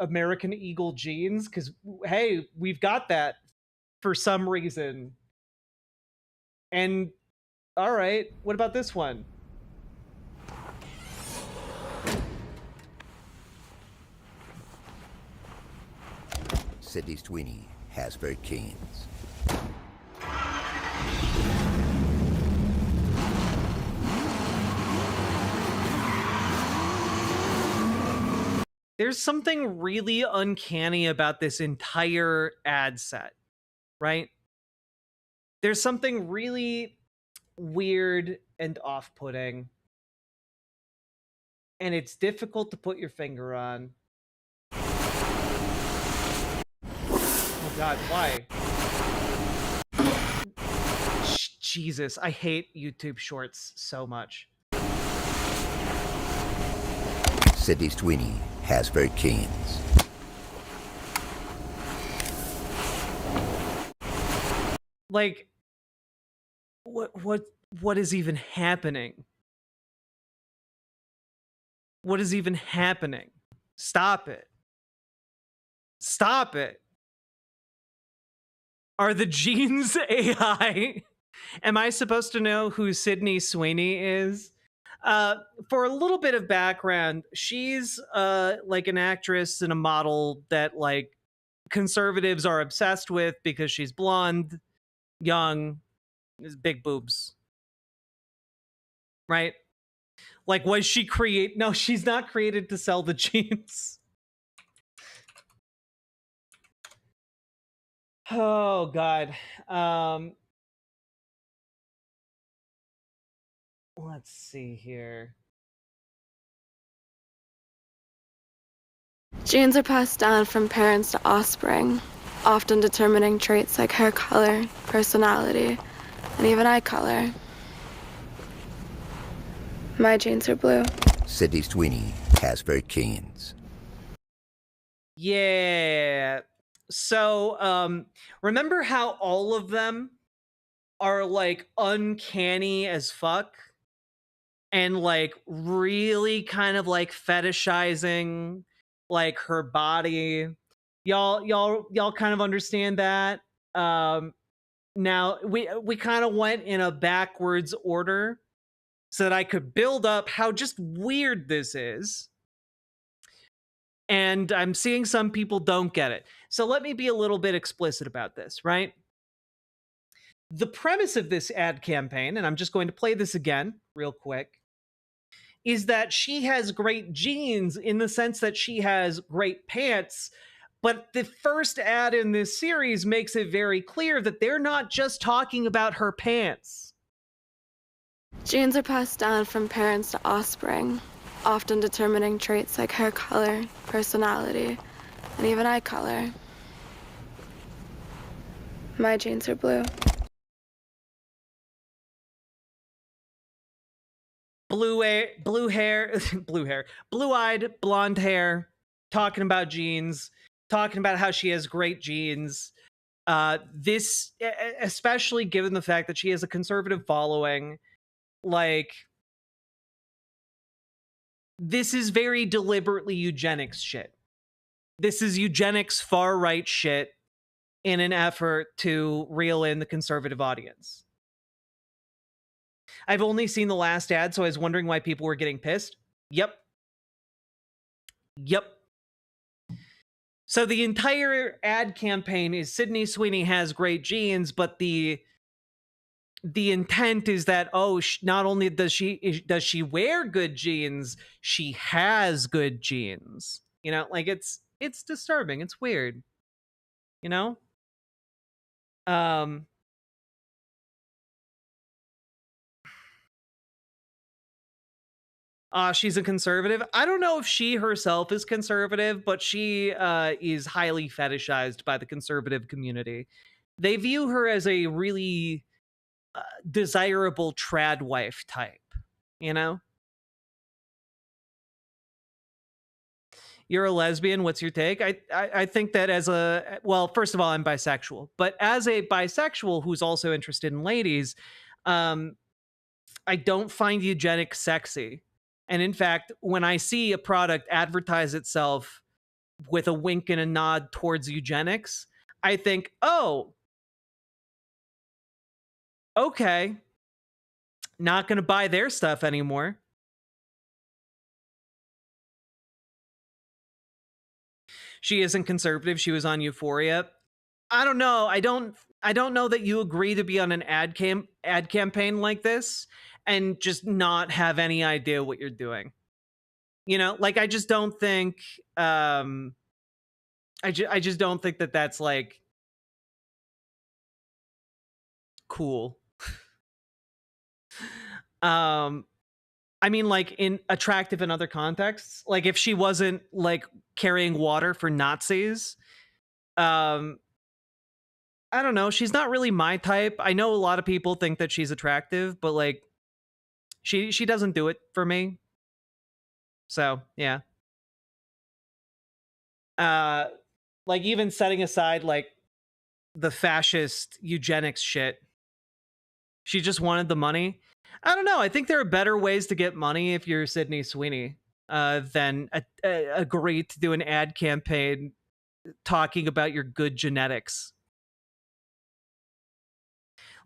American Eagle jeans? Because, hey, we've got that for some reason. And, all right, what about this one? Sydney Sweeney has very keen. There's something really uncanny about this entire ad set. right? There's something really weird and off-putting, and it's difficult to put your finger on. Oh God, why? Jesus, I hate YouTube Shorts so much. Sydney Sweeney has very canes. Like, what is even happening? What is even happening? Stop it. Stop it. Are the genes AI? Am I supposed to know who Sydney Sweeney is? For a little bit of background, she's like an actress and a model that like conservatives are obsessed with because she's blonde, young, has big boobs. Right? Like, was she no, she's not created to sell the jeans. Oh God. Let's see here. Genes are passed down from parents to offspring, often determining traits like hair color, personality, and even eye color. My genes are blue. Sydney Sweeney has very canes. Yeah. So, remember how all of them are like uncanny as fuck and like really kind of like fetishizing like her body. Y'all kind of understand that. Now we kind of went in a backwards order so that I could build up how just weird this is. And I'm seeing some people don't get it. So let me be a little bit explicit about this, right? The premise of this ad campaign, and I'm just going to play this again real quick, is that she has great genes in the sense that she has great pants. But the first ad in this series makes it very clear that they're not just talking about her pants. Genes are passed down from parents to offspring, often determining traits like hair color, personality, and even eye color. My genes are blue. Blue-eyed, blonde hair, talking about genes, talking about how she has great genes. This, especially given the fact that she has a conservative following, like, this is very deliberately eugenics shit. This is eugenics far-right shit in an effort to reel in the conservative audience. I've only seen the last ad, so I was wondering why people were getting pissed. Yep. So the entire ad campaign is Sydney Sweeney has great genes, but the intent is that, oh, not only does she wear good genes, she has good genes. You know, like it's disturbing. It's weird. You know? She's a conservative. I don't know if she herself is conservative, but she is highly fetishized by the conservative community. They view her as a really desirable trad wife type, you know? You're a lesbian. What's your take? I think that as a, well, first of all, I'm bisexual, but as a bisexual who's also interested in ladies, I don't find eugenics sexy. And in fact, when I see a product advertise itself with a wink and a nod towards eugenics, I think, oh, okay, not going to buy their stuff anymore. She isn't conservative. She was on Euphoria. I don't know. I don't know that you agree to be on an ad campaign like this and just not have any idea what you're doing. You know, like I just don't think I just don't think that that's like cool. I mean, like, in attractive in other contexts. Like, if she wasn't like carrying water for Nazis, I don't know. She's not really my type. I know a lot of people think that she's attractive, but like, she doesn't do it for me. So yeah. Like, even setting aside like the fascist eugenics shit, she just wanted the money. I don't know. I think there are better ways to get money if you're Sydney Sweeney than agree to do an ad campaign talking about your good genetics.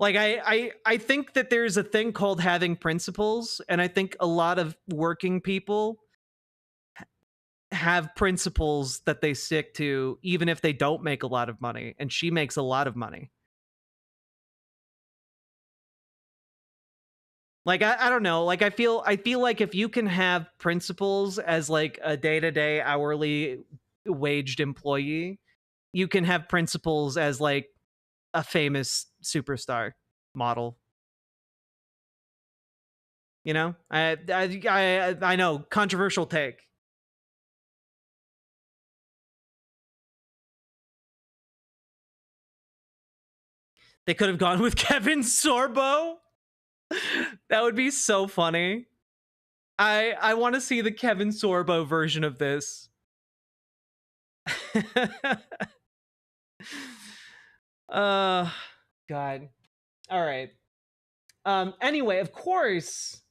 Like, I think that there's a thing called having principles, and I think a lot of working people have principles that they stick to even if they don't make a lot of money, and she makes a lot of money. Like, I don't know. Like, I feel like if you can have principles as like a day-to-day hourly waged employee, you can have principles as like a famous superstar model. You know? I know, controversial take. They could have gone with Kevin Sorbo. That would be so funny. I want to see the Kevin Sorbo version of this. God. All right. Anyway, of course,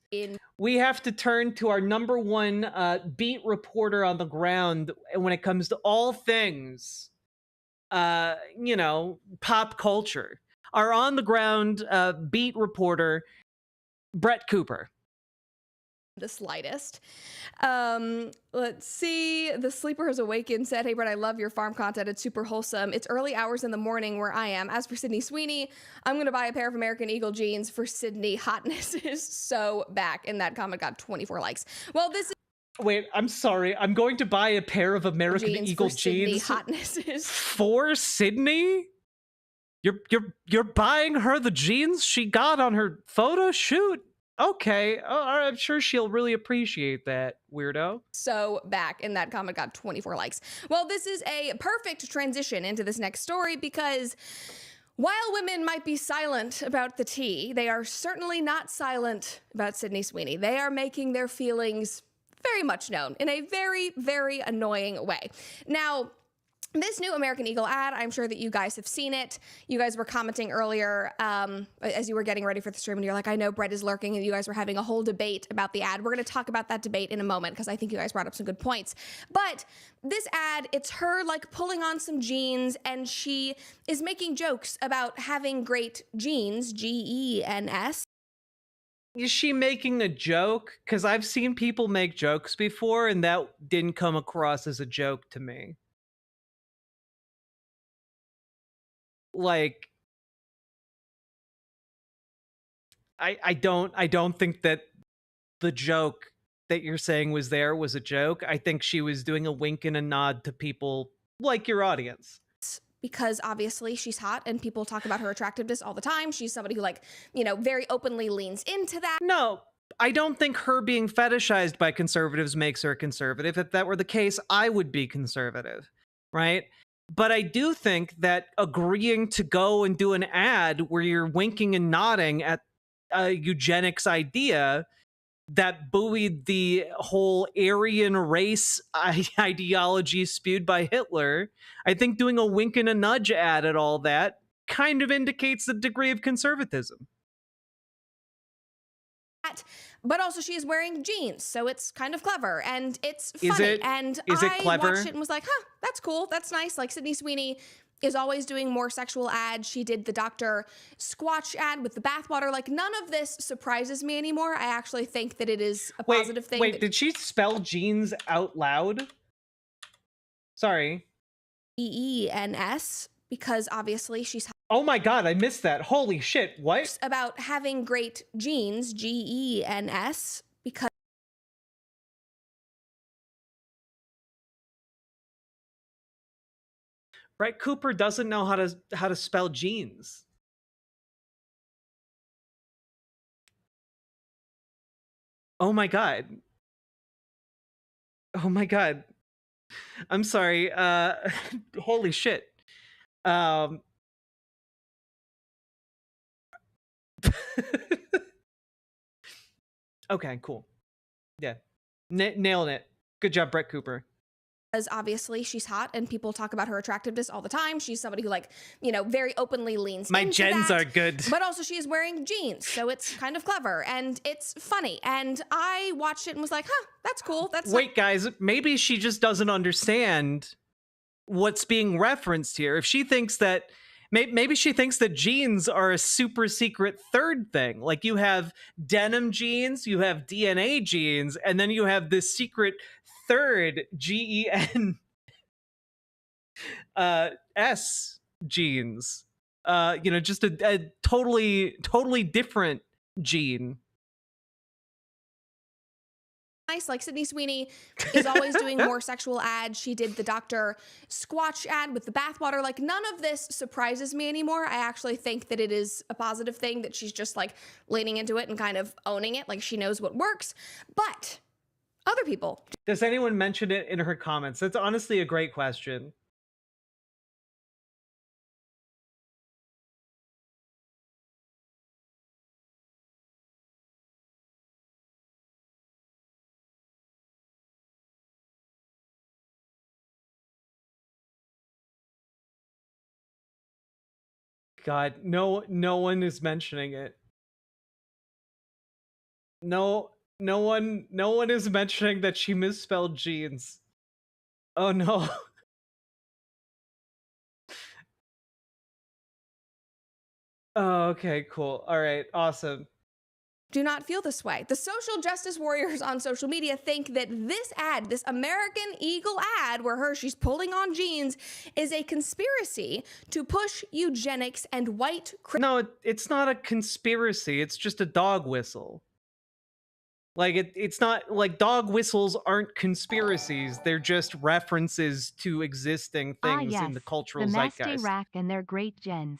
we have to turn to our number one beat reporter on the ground when it comes to all things, you know, pop culture. Our on the ground beat reporter, Brett Cooper. The slightest. Let's see. The Sleeper has awakened, said, "Hey, Brett, I love your farm content. It's super wholesome. It's early hours in the morning where I am. As for Sydney Sweeney, I'm going to buy a pair of American Eagle jeans for Sydney. Hotness is so back." And that comment got 24 likes. Well, this is... Wait, I'm sorry. I'm going to buy a pair of American Eagle jeans Hotness is... for Sydney? You're buying her the jeans she got on her photo shoot? Okay, I'm sure she'll really appreciate that, weirdo. So back, and that comment got 24 likes. Well, this is a perfect transition into this next story because while women might be silent about the tea, they are certainly not silent about Sydney Sweeney. They are making their feelings very much known in a very, very annoying way. Now, this new American Eagle ad, I'm sure that you guys have seen it. You guys were commenting earlier as you were getting ready for the stream, and you're like, I know Brett is lurking, and you guys were having a whole debate about the ad. We're going to talk about that debate in a moment because I think you guys brought up some good points. But this ad, it's her like pulling on some jeans, and she is making jokes about having great genes, G-E-N-S. Is she making a joke? Because I've seen people make jokes before, and that didn't come across as a joke to me. Like, I don't think that the joke that you're saying was a joke. I think she was doing a wink and a nod to people like your audience. Because obviously she's hot and people talk about her attractiveness all the time. She's somebody who, like, you know, very openly leans into that. No, I don't think her being fetishized by conservatives makes her conservative. If that were the case, I would be conservative, right? But I do think that agreeing to go and do an ad where you're winking and nodding at a eugenics idea that buoyed the whole Aryan race ideology spewed by Hitler, I think doing a wink and a nudge ad at all that kind of indicates the degree of conservatism. But also she is wearing jeans, so it's kind of clever and it's funny. Is it clever? I watched it and was like, huh, that's cool, that's nice. Like, Sydney Sweeney is always doing more sexual ads. She did the Dr. Squatch ad with the bathwater. Like, none of this surprises me anymore. I actually think that it is a positive thing. Wait, did she spell jeans out loud? Sorry. E-E-N-S, because obviously she's... Oh my God, I missed that. Holy shit, what? About having great genes, G-E-N-S, because... Brett Cooper doesn't know how to spell jeans. Oh my god. Oh my god. I'm sorry. Holy shit. Okay, cool. Yeah. Nailing it. Good job, Brett Cooper. Because obviously she's hot and people talk about her attractiveness all the time. She's somebody who, like, you know, very openly leans My into gens that. are good. But also she is wearing jeans, so it's kind of clever and it's funny. And I watched it and was like, huh, that's cool. That's Wait, guys, maybe she just doesn't understand what's being referenced here. If she thinks that maybe she thinks that jeans are a super secret third thing. Like, you have denim jeans, you have DNA jeans, and then you have this secret third GEN S jeans. You know, just a totally different gene. nice. Like, Sydney Sweeney is always doing more sexual ads. She did the Dr. Squatch ad with the bathwater. Like, none of this surprises me anymore. I actually think that it is a positive thing that she's just, like, leaning into it and kind of owning it. Like, she knows what works. But other people. Does anyone mention it in her comments? That's honestly a great question. God, no one is mentioning it. No one is mentioning that she misspelled jeans. Oh no. Oh, okay, cool. All right, awesome. Do not feel this way. The social justice warriors on social media think that this ad, this American Eagle ad where she's pulling on jeans, is a conspiracy to push eugenics and white... No, it's not a conspiracy. It's just a dog whistle. Like, it's not like dog whistles aren't conspiracies. They're just references to existing things in the cultural zeitgeist. The Maste Rack and their great gens.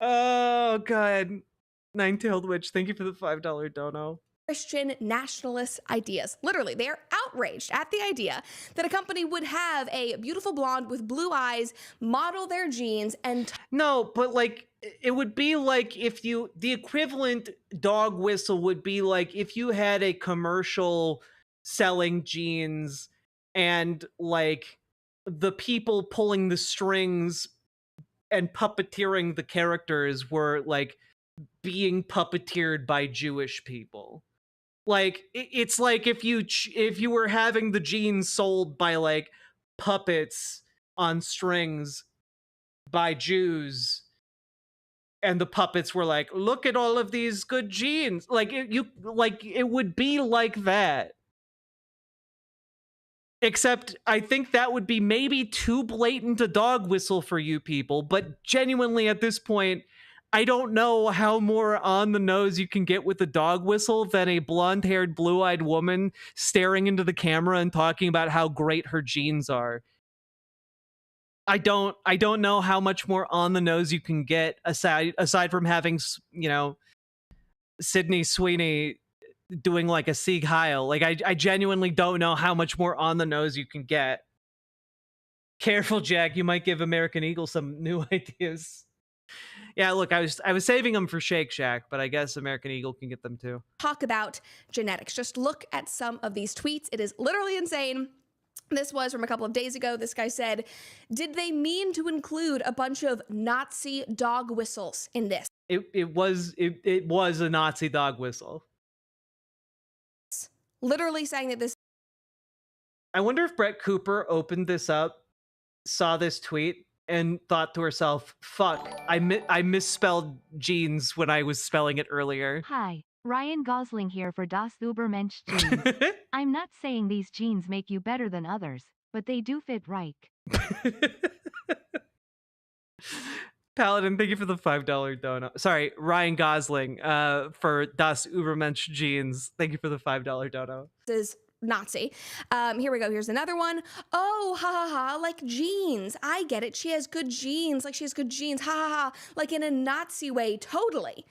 Oh god. Nine-tailed witch, thank you for the $5 dono. Christian nationalist ideas. Literally, they are outraged at the idea that a company would have a beautiful blonde with blue eyes model their jeans and... No, but like, it would be like if you... The equivalent dog whistle would be like if you had a commercial selling jeans and like the people pulling the strings and puppeteering the characters were like being puppeteered by Jewish people. Like, it's like if you were having the jeans sold by like puppets on strings by Jews, and the puppets were like, look at all of these good jeans. Like, it would be like that. Except I think that would be maybe too blatant a dog whistle for you people, but genuinely at this point, I don't know how more on the nose you can get with a dog whistle than a blonde-haired, blue-eyed woman staring into the camera and talking about how great her jeans are. I don't know how much more on the nose you can get aside from having, you know, Sydney Sweeney doing like a Sieg Heil. Like, I genuinely don't know how much more on the nose you can get. Careful, Jack, you might give American Eagle some new ideas. Yeah, look, I was saving them for Shake Shack, but I guess American Eagle can get them too. Talk about genetics. Just look at some of these tweets. It is literally insane. This was from a couple of days ago. This guy said, did they mean to include a bunch of Nazi dog whistles in this? It was a Nazi dog whistle. Literally saying that this... I wonder if Brett Cooper opened this up, saw this tweet, and thought to herself, fuck, I misspelled jeans when I was spelling it earlier. Hi, Ryan Gosling here for Das Übermensch jeans. I'm not saying these jeans make you better than others, but they do fit right. Paladin, thank you for the $5 dono. Sorry, Ryan Gosling for Das Übermensch jeans. Thank you for the $5 dono. This is Nazi. Here we go. Here's another one. Oh, ha ha ha, like genes. I get it. She has good genes. Like she has good genes. Ha ha ha. Like in a Nazi way. Totally.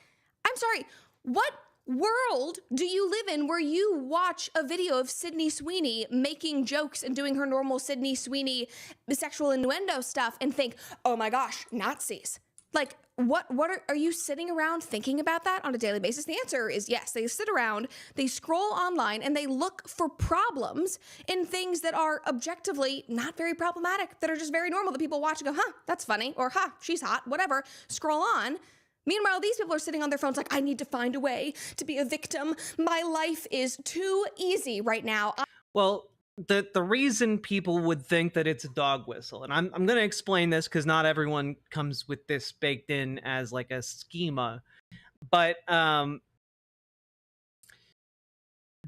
I'm sorry. What world do you live in where you watch a video of Sydney Sweeney making jokes and doing her normal Sydney Sweeney sexual innuendo stuff and think, oh my gosh, Nazis? Like, what are you sitting around thinking about that on a daily basis? The answer is yes. They sit around, they scroll online, and they look for problems in things that are objectively not very problematic, that are just very normal, that people watch and go, huh, that's funny, or huh, she's hot, whatever, scroll on. Meanwhile, these people are sitting on their phones like, I need to find a way to be a victim. My life is too easy right now. Well, the reason people would think that it's a dog whistle, and I'm going to explain this because not everyone comes with this baked in as like a schema, but the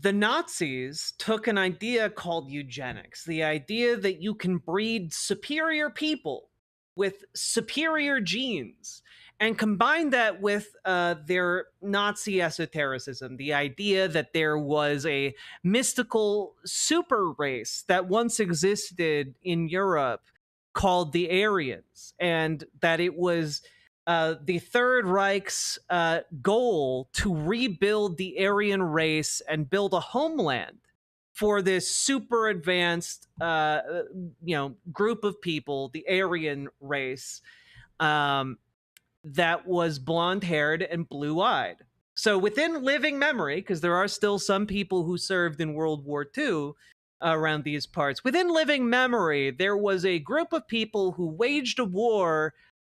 Nazis took an idea called eugenics, the idea that you can breed superior people with superior genes, and combine that with their Nazi esotericism, the idea that there was a mystical super race that once existed in Europe called the Aryans, and that it was the Third Reich's goal to rebuild the Aryan race and build a homeland for this super advanced group of people, the Aryan race, that was blonde-haired and blue-eyed. So within living memory, because there are still some people who served in World War II around these parts, within living memory, there was a group of people who waged a war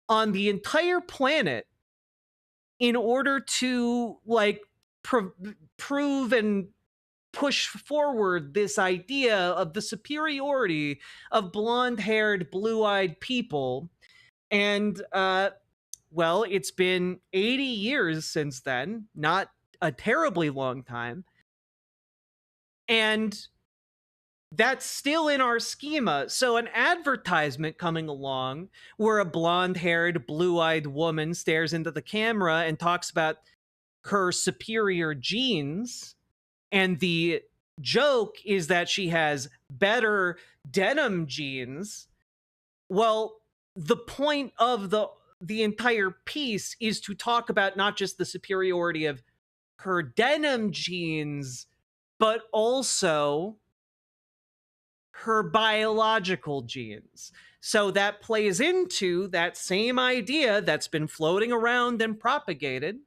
on the entire planet in order to prove and push forward this idea of the superiority of blonde-haired, blue-eyed people. And well, it's been 80 years since then, not a terribly long time. And that's still in our schema. So an advertisement coming along where a blonde-haired, blue-eyed woman stares into the camera and talks about her superior genes, and the joke is that she has better denim genes. Well, the point of the entire piece is to talk about not just the superiority of her denim genes, but also her biological genes. So that plays into that same idea that's been floating around and propagated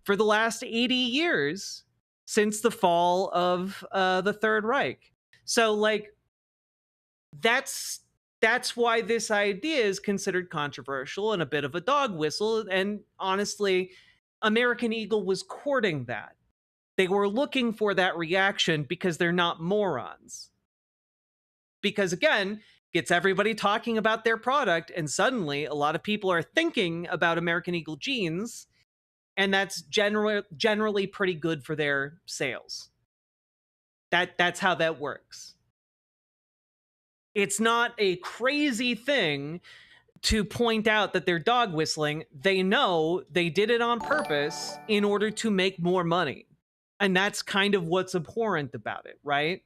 for the last 80 years since the fall of the Third Reich. So, like, that's why this idea is considered controversial and a bit of a dog whistle. And honestly, American Eagle was courting that. They were looking for that reaction because they're not morons. Because again, gets everybody talking about their product, and suddenly a lot of people are thinking about American Eagle jeans, and that's generally pretty good for their sales. That's how that works. It's not a crazy thing to point out that they're dog whistling. They know they did it on purpose in order to make more money. And that's kind of what's abhorrent about it, right?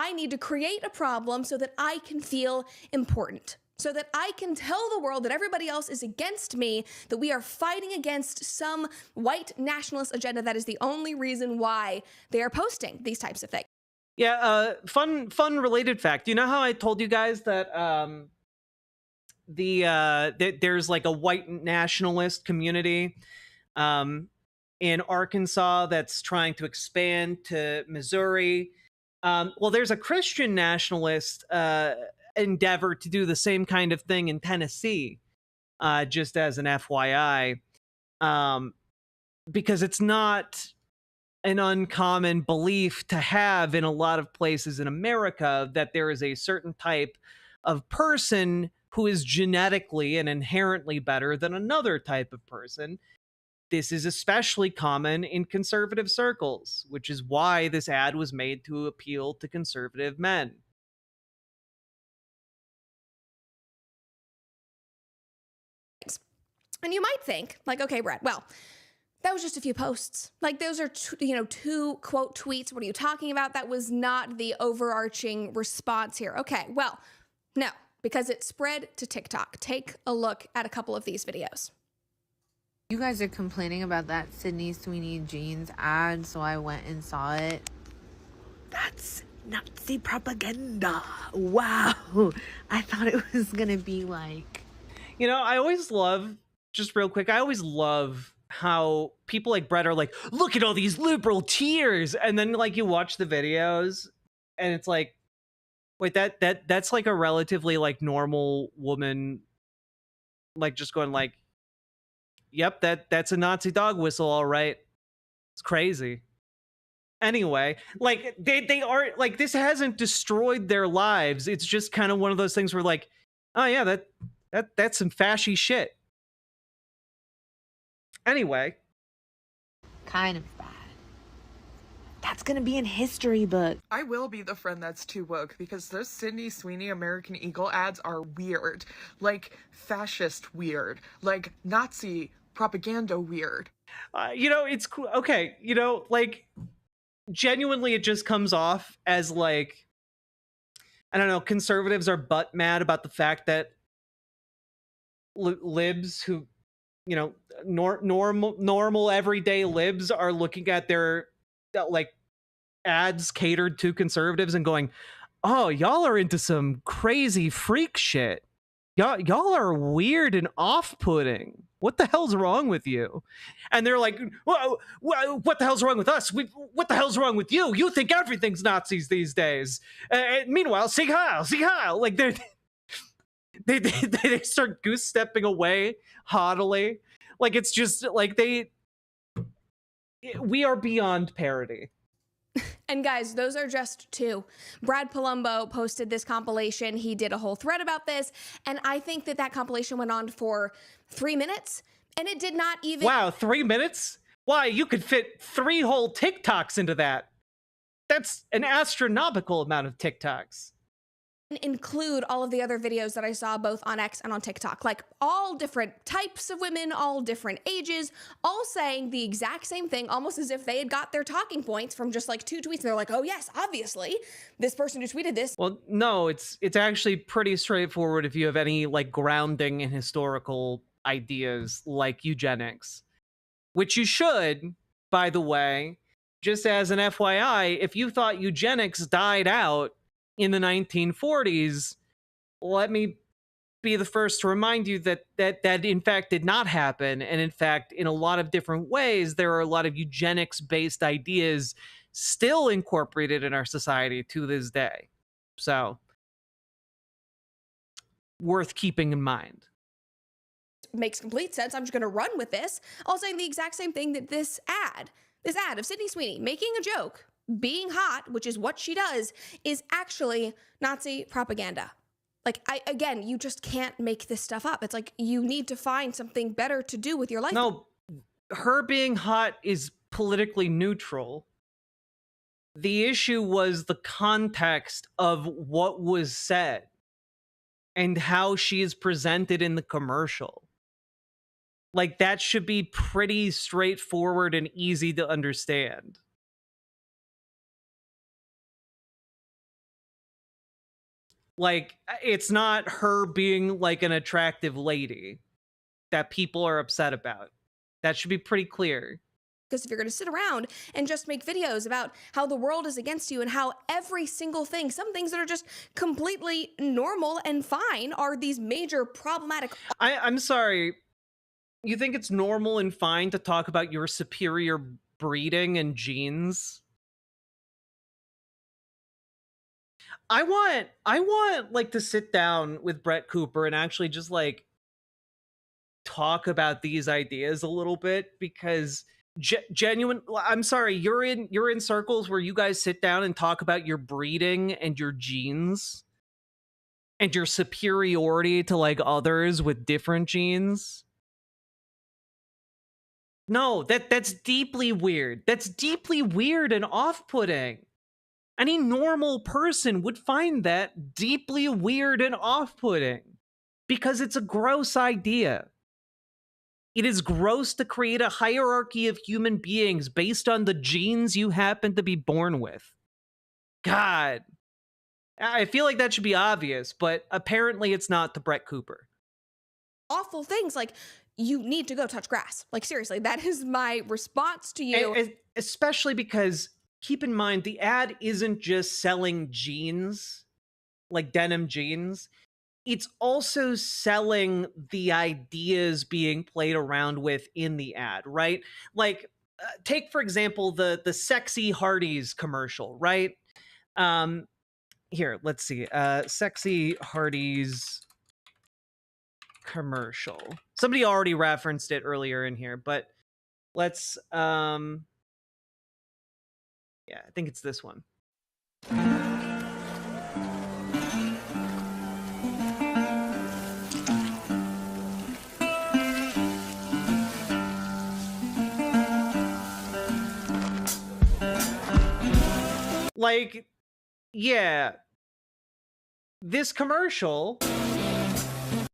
I need to create a problem so that I can feel important, so that I can tell the world that everybody else is against me, that we are fighting against some white nationalist agenda. That is the only reason why they are posting these types of things. Yeah, fun related fact. You know how I told you guys that there's like a white nationalist community in Arkansas that's trying to expand to Missouri? Well, there's a Christian nationalist endeavor to do the same kind of thing in Tennessee, just as an FYI, because it's not an uncommon belief to have in a lot of places in America that there is a certain type of person who is genetically and inherently better than another type of person. This is especially common in conservative circles, which is why this ad was made to appeal to conservative men. And you might think, like, okay, Brett, well, That was just a few posts. Like, those are, two quote tweets. What are you talking about? That was not the overarching response here. Okay, well, no, because it spread to TikTok. Take a look at a couple of these videos. You guys are complaining about that Sydney Sweeney jeans ad, so I went and saw it. That's Nazi propaganda. Wow. I thought it was gonna be like... I always love, just real quick, I always love how people like Brett are like, look at all these liberal tears, and then like you watch the videos and it's like, wait, that's like a relatively like normal woman, like just going like, yep, that's a Nazi dog whistle, all right. It's crazy. Anyway, like they are like, this hasn't destroyed their lives. It's just kind of one of those things where like, oh yeah, that's some fashy shit. Anyway. Kind of bad. That's gonna be in history book. I will be the friend that's too woke because those Sydney Sweeney American Eagle ads are weird. Like fascist weird. Like Nazi propaganda weird. It's cool. Okay, like genuinely it just comes off as like, I don't know, conservatives are butt mad about the fact that libs who, normal everyday libs are looking at their like ads catered to conservatives and going, oh, y'all are into some crazy freak shit. Y'all are weird and off-putting. What the hell's wrong with you? And they're like, whoa, what the hell's wrong with us? What the hell's wrong with you? You think everything's Nazis these days. Meanwhile, Sieg Heil. Like they start goose stepping away haughtily. Like it's just like we are beyond parody. And guys, those are just two. Brad Palumbo posted this compilation. He did a whole thread about this. And I think that compilation went on for 3 minutes. And it did not even... Wow, 3 minutes? Why, you could fit 3 whole TikToks into that. That's an astronomical amount of TikToks. Include all of the other videos that I saw both on X and on TikTok, like all different types of women, all different ages, all saying the exact same thing, almost as if they had got their talking points from just like 2 tweets. And they're like, oh yes, obviously this person who tweeted this. Well, no, it's actually pretty straightforward if you have any like grounding in historical ideas like eugenics, which you should, by the way. Just as an FYI, if you thought eugenics died out in the 1940s, let me be the first to remind you that in fact did not happen. And in fact, in a lot of different ways, there are a lot of eugenics-based ideas still incorporated in our society to this day. So, worth keeping in mind. Makes complete sense. I'm just going to run with this. All saying the exact same thing that this ad of Sydney Sweeney making a joke, being hot, which is what she does, is actually Nazi propaganda. Like, again, you just can't make this stuff up. It's like, you need to find something better to do with your life. No, her being hot is politically neutral. The issue was the context of what was said and how she is presented in the commercial. Like, that should be pretty straightforward and easy to understand. Like, it's not her being like an attractive lady that people are upset about. That should be pretty clear. Because if you're going to sit around and just make videos about how the world is against you and how every single thing, some things that are just completely normal and fine, are these major problematic... I'm sorry. You think it's normal and fine to talk about your superior breeding and genes? I want like to sit down with Brett Cooper and actually just like talk about these ideas a little bit, because I'm sorry, you're in circles where you guys sit down and talk about your breeding and your genes and your superiority to like others with different genes. No, that's deeply weird. That's deeply weird and off-putting. Any normal person would find that deeply weird and off-putting because it's a gross idea. It is gross to create a hierarchy of human beings based on the genes you happen to be born with. God. I feel like that should be obvious, but apparently it's not to Brett Cooper. Awful things like, you need to go touch grass. Like, seriously, that is my response to you. Especially because, keep in mind, the ad isn't just selling jeans, like denim jeans. It's also selling the ideas being played around with in the ad, right? Like, take, for example, the Sexy Hardee's commercial, right? Here, let's see. Sexy Hardee's commercial. Somebody already referenced it earlier in here, but let's yeah, I think it's this one. Like, yeah, this commercial,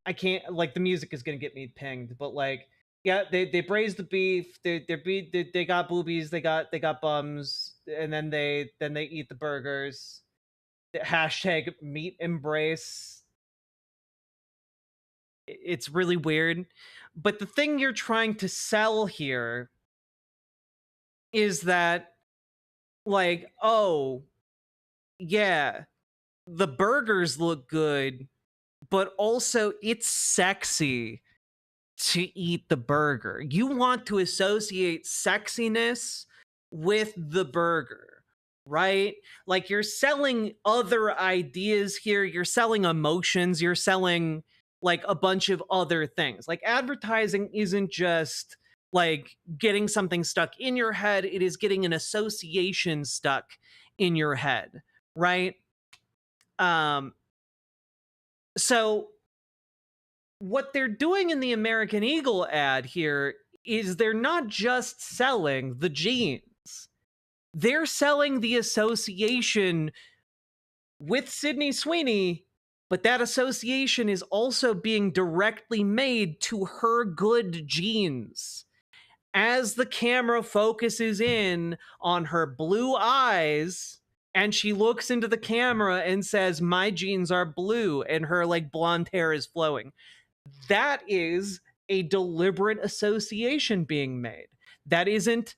I can't, like, the music is gonna get me pinged, but like, yeah, they braise the beef, they got boobies, they got bums, and then they eat the burgers. Hashtag meat embrace. It's really weird, but the thing you're trying to sell here is that, like, oh yeah, the burgers look good, but also it's sexy to eat the burger. You want to associate sexiness with the burger, right? Like, you're selling other ideas here. You're selling emotions. You're selling like a bunch of other things. Like, advertising isn't just like getting something stuck in your head. It is getting an association stuck in your head, right? So what they're doing in the American Eagle ad here is they're not just selling the jeans. They're selling the association with Sydney Sweeney, but that association is also being directly made to her good genes. As the camera focuses in on her blue eyes, and she looks into the camera and says, "My jeans are blue," and her like blonde hair is flowing. That is a deliberate association being made. That isn't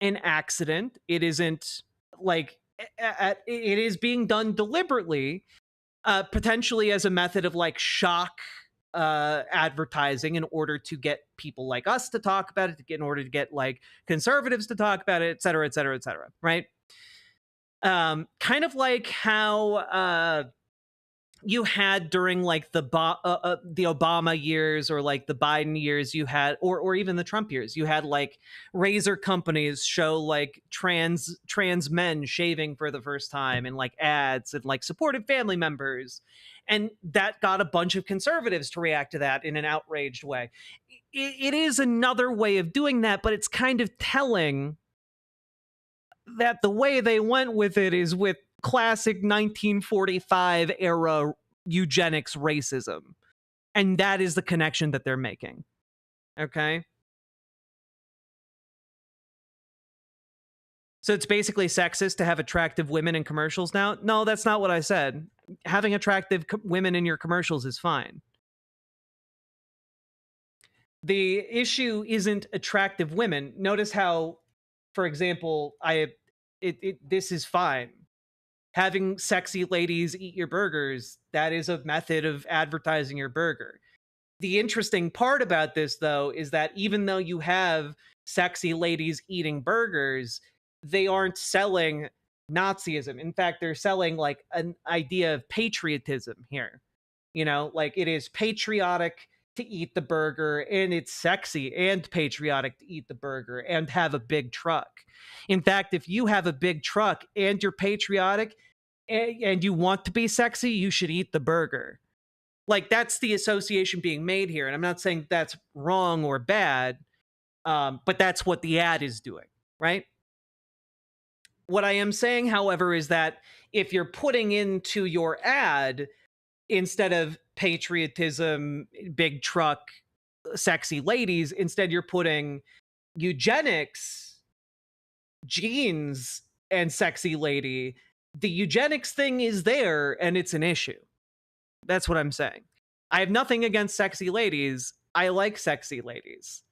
an accident. It isn't like, it is being done deliberately, potentially as a method of like shock advertising in order to get people like us to talk about it, in order to get like conservatives to talk about it, et cetera, et cetera, et cetera, right? Kind of like how you had during like the Obama years, or like the Biden years, you had, or even the Trump years, you had like razor companies show like trans men shaving for the first time in like ads, and like supportive family members, and that got a bunch of conservatives to react to that in an outraged way. It is another way of doing that, but it's kind of telling that the way they went with it is with classic 1945 era eugenics racism. And that is the connection that they're making. Okay? So it's basically sexist to have attractive women in commercials now? No, that's not what I said. Having attractive women in your commercials is fine. The issue isn't attractive women. Notice how, for example, this is fine. Having sexy ladies eat your burgers, that is a method of advertising your burger. The interesting part about this, though, is that even though you have sexy ladies eating burgers, they aren't selling Nazism. In fact, they're selling like an idea of patriotism here. You know, like, it is patriotic to eat the burger, and it's sexy and patriotic to eat the burger and have a big truck. In fact, if you have a big truck and you're patriotic and you want to be sexy, you should eat the burger. Like, that's the association being made here. And I'm not saying that's wrong or bad, but that's what the ad is doing, right? What I am saying, however, is that if you're putting into your ad, instead of patriotism, big truck, sexy ladies. Instead, you're putting eugenics, genes, and sexy lady. The eugenics thing is there, and it's an issue. That's what I'm saying. I have nothing against sexy ladies. I like sexy ladies.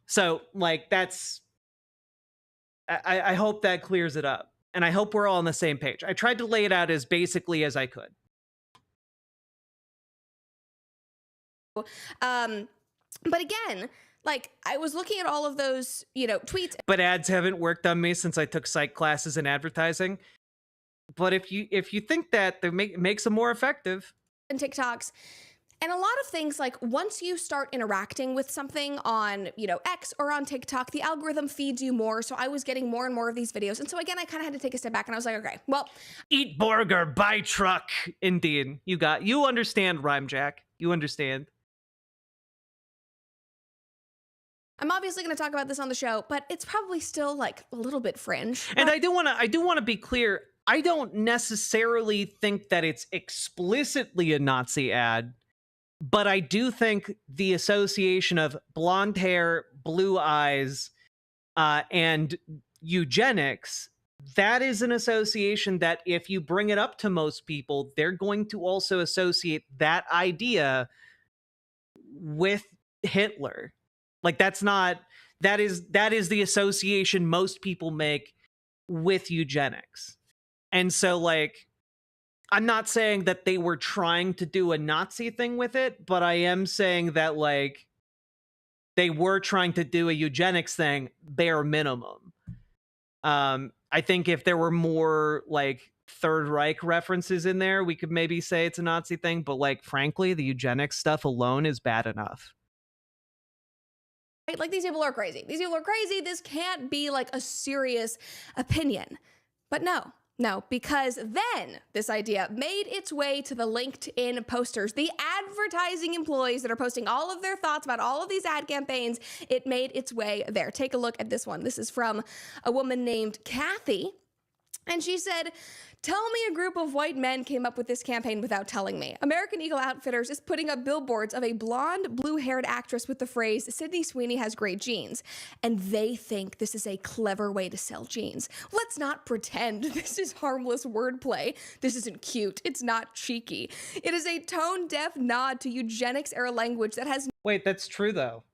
So, like, that's... I hope that clears it up. And I hope we're all on the same page. I tried to lay it out as basically as I could. But again, like, I was looking at all of those, you know, tweets. But ads haven't worked on me since I took psych classes in advertising. But if you think that, it makes them more effective. And TikToks. And a lot of things, like, once you start interacting with something on, you know, X or on TikTok, the algorithm feeds you more. So I was getting more and more of these videos. And so again, I kind of had to take a step back and I was like, okay, well. Eat burger, buy truck. Indeed. You understand, Rhyme Jack. You understand. I'm obviously going to talk about this on the show, but it's probably still, like, a little bit fringe. And I do want to be clear. I don't necessarily think that it's explicitly a Nazi ad. But I do think the association of blonde hair, blue eyes, and eugenics, that is an association that if you bring it up to most people, they're going to also associate that idea with Hitler. Like, that is the association most people make with eugenics. And so, like, I'm not saying that they were trying to do a Nazi thing with it, but I am saying that, like, they were trying to do a eugenics thing, bare minimum. I think if there were more, like, Third Reich references in there, we could maybe say it's a Nazi thing, but, like, frankly, the eugenics stuff alone is bad enough. Like, these people are crazy. These people are crazy. This can't be, like, a serious opinion. But no, because then this idea made its way to the LinkedIn posters, the advertising employees that are posting all of their thoughts about all of these ad campaigns. It made its way there. Take a look at this one. This is from a woman named Kathy. And she said, "Tell me a group of white men came up with this campaign without telling me. American Eagle Outfitters is putting up billboards of a blonde, blue-haired actress with the phrase, 'Sydney Sweeney has great jeans.' And they think this is a clever way to sell jeans. Let's not pretend this is harmless wordplay. This isn't cute. It's not cheeky. It is a tone-deaf nod to eugenics-era language that has..." Wait, that's true, though.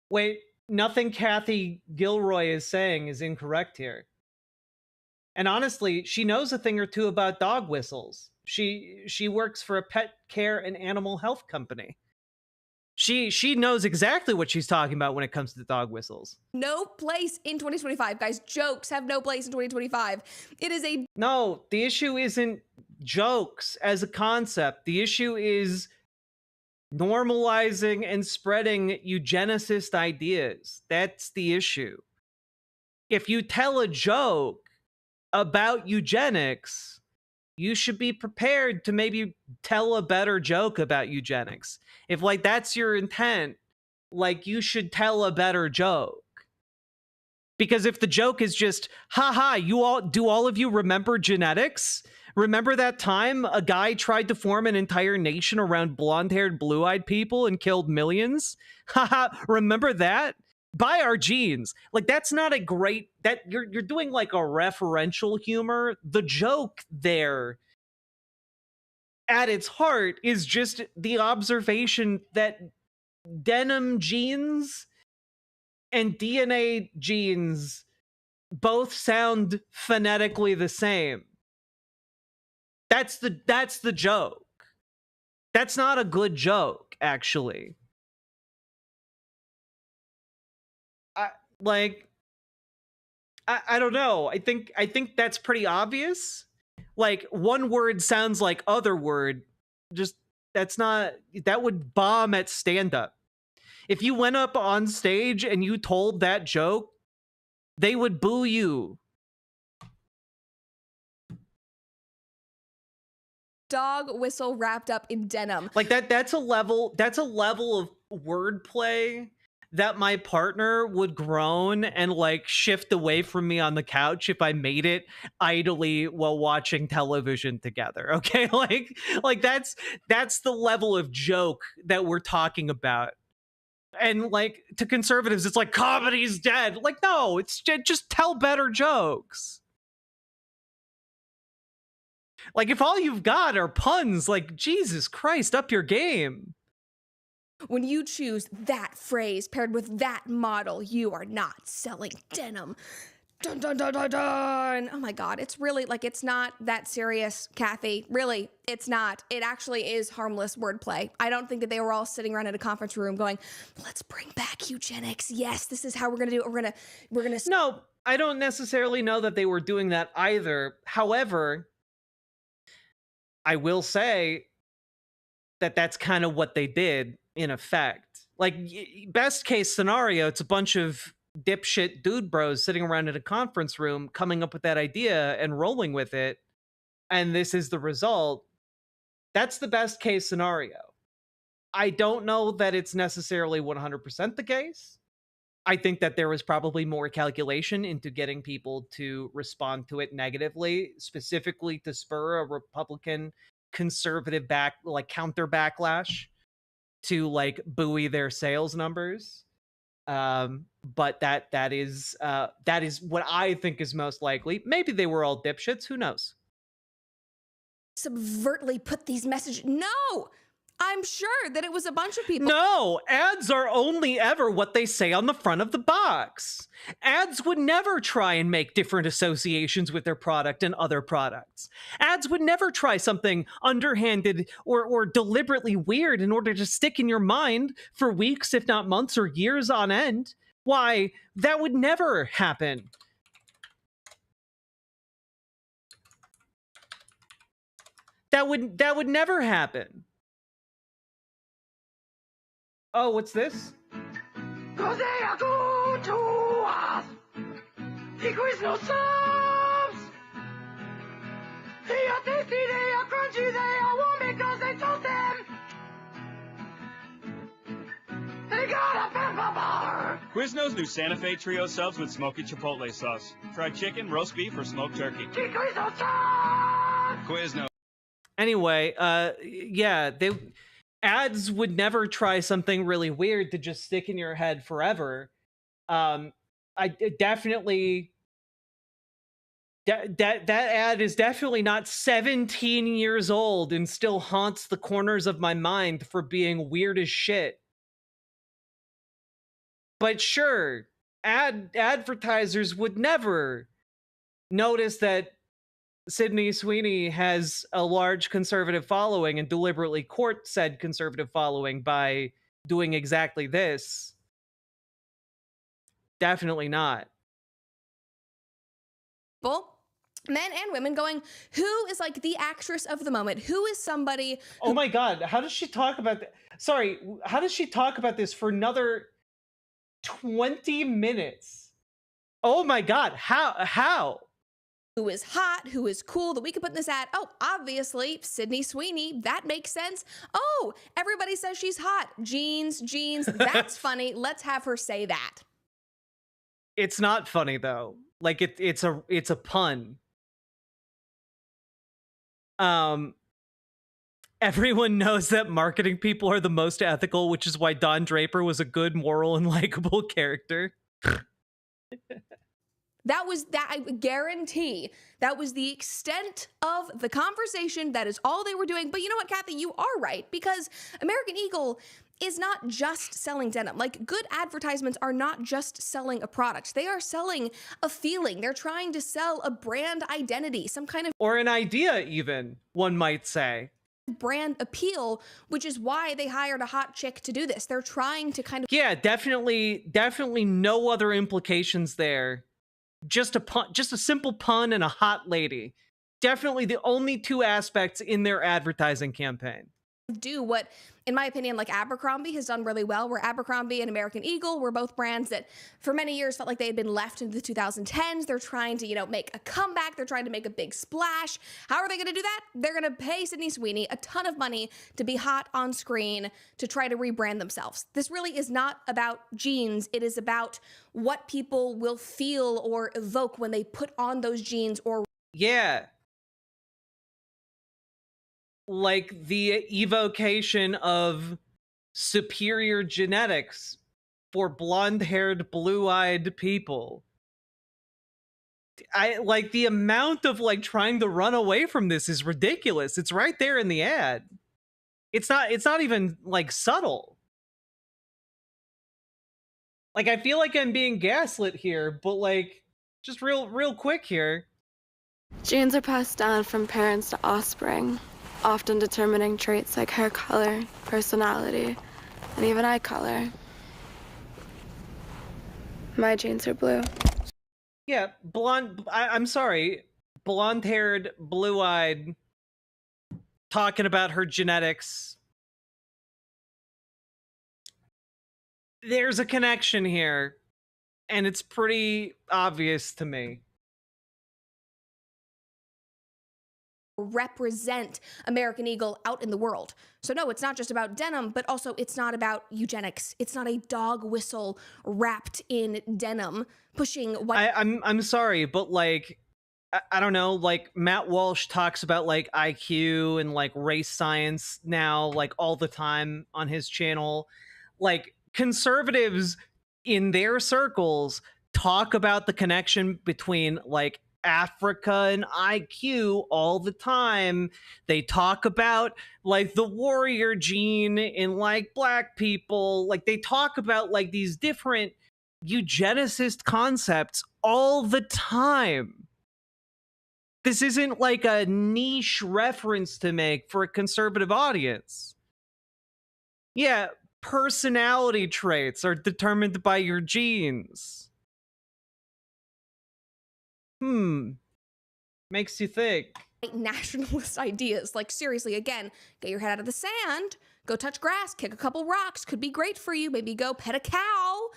Wait, nothing Kathy Gilroy is saying is incorrect here. And honestly, she knows a thing or two about dog whistles. She works for a pet care and animal health company. She knows exactly what she's talking about when it comes to dog whistles. No place in 2025, guys. Jokes have no place in 2025. It is a... No, the issue isn't jokes as a concept. The issue is normalizing and spreading eugenicist ideas. That's the issue. If you tell a joke about eugenics, you should be prepared to maybe tell a better joke about eugenics. If, like, that's your intent, like, you should tell a better joke. Because if the joke is just, haha, all of you remember genetics? Remember that time a guy tried to form an entire nation around blonde-haired, blue-eyed people and killed millions? Haha, remember that? Buy our genes. Like, that's not a great... that you're doing, like, a referential humor. The joke there, at its heart, is just the observation that denim jeans and DNA genes both sound phonetically the same. That's the joke. That's not a good joke, actually. I don't know. I think that's pretty obvious. Like, one word sounds like other word. Just, that would bomb at stand-up. If you went up on stage and you told that joke, they would boo you. Dog whistle wrapped up in denim. Like, that's a level of wordplay that my partner would groan and like shift away from me on the couch if I made it idly while watching television together. Okay, like that's the level of joke that we're talking about. And like to conservatives, it's like comedy's dead. Like, no, it's just tell better jokes. Like, if all you've got are puns, like, Jesus Christ, up your game. When you choose that phrase paired with that model, you are not selling denim. Dun, dun, dun, dun, dun. Oh my God, it's really, like, it's not that serious, Kathy. Really, it's not. It actually is harmless wordplay. I don't think that they were all sitting around in a conference room going, let's bring back eugenics. Yes, this is how we're going to do it. We're gonna. No, I don't necessarily know that they were doing that either. However, I will say that that's kind of what they did in effect. Like, best case scenario, it's a bunch of dipshit dude bros sitting around in a conference room coming up with that idea and rolling with it, and this is the result. That's the best case scenario. I don't know that it's necessarily 100% the case. I think that there was probably more calculation into getting people to respond to it negatively, specifically to spur a Republican conservative counter backlash to like buoy their sales numbers. But that is what I think is most likely. Maybe they were all dipshits, who knows? Subvertly put these messages. No! I'm sure that it was a bunch of people. No, ads are only ever what they say on the front of the box. Ads would never try and make different associations with their product and other products. Ads would never try something underhanded or deliberately weird in order to stick in your mind for weeks, if not months or years on end. Why? That would never happen. That would never happen. Oh, what's this? Cause they are good to us. There is no subs. They are tasty, they are crunchy, they are warm because they toast them. They got a pepper bar. Quiznos new Santa Fe Trio subs with smoky chipotle sauce. Fried chicken, roast beef, or smoked turkey. Quiznos subs. Quiznos. Anyway, yeah, ads would never try something really weird to just stick in your head forever. That ad is definitely not 17 years old and still haunts the corners of my mind for being weird as shit. But sure, advertisers would never notice that Sydney Sweeney has a large conservative following and deliberately court said conservative following by doing exactly this. Definitely not. Men and women going, who is like the actress of the moment? Who is somebody? Oh my God, how does she talk about that? Sorry, how does she talk about this for another 20 minutes? Oh my God, how? Who is hot, who is cool, that we could put in this ad. Oh, obviously, Sydney Sweeney. That makes sense. Oh, everybody says she's hot. Jeans. That's funny. Let's have her say that. It's not funny though. Like it's a pun. Everyone knows that marketing people are the most ethical, which is why Don Draper was a good, moral, and likable character. I guarantee that was the extent of the conversation. That is all they were doing. But you know what, Kathy, you are right, because American Eagle is not just selling denim. Like, good advertisements are not just selling a product. They are selling a feeling. They're trying to sell a brand identity, some kind of... Or an idea, even, one might say. Brand appeal, which is why they hired a hot chick to do this. They're trying to kind of... Yeah, definitely no other implications there. Just a simple pun and a hot lady. Definitely the only two aspects in their advertising campaign. do what, in my opinion, like Abercrombie has done really well, where Abercrombie and American Eagle were both brands that for many years felt like they had been left into the 2010s. They're trying to, you know, make a comeback. They're trying to make a big splash. How are they going to do that? They're going to pay Sydney Sweeney a ton of money to be hot on screen to try to rebrand themselves. This really is not about jeans. It is about what people will feel or evoke when they put on those jeans or... Yeah. Like the evocation of superior genetics for blonde-haired, blue-eyed people. I like the amount of like trying to run away from this is ridiculous. It's right there in the ad. It's not even like subtle. Like I feel like I'm being gaslit here, but like just real quick here. Genes are passed down from parents to offspring, often determining traits like hair color, personality, and even eye color. My genes are blue. Yeah, blonde. I'm sorry, blonde-haired, blue-eyed, talking about her genetics. There's a connection here, and it's pretty obvious to me. Represent American Eagle out in the world. So no, it's not just about denim, but also it's not about eugenics. It's not a dog whistle wrapped in denim pushing what... I'm sorry, but like I don't know, like Matt Walsh talks about like IQ and like race science now like all the time on his channel. Like conservatives in their circles talk about the connection between like Africa and IQ all the time. They talk about like the warrior gene in like black people. Like they talk about like these different eugenicist concepts all the time. This isn't like a niche reference to make for a conservative audience. Yeah, personality traits are determined by your genes. Makes you think. Nationalist ideas. Like seriously, again, get your head out of the sand, go touch grass, kick a couple rocks, could be great for you. Maybe go pet a cow.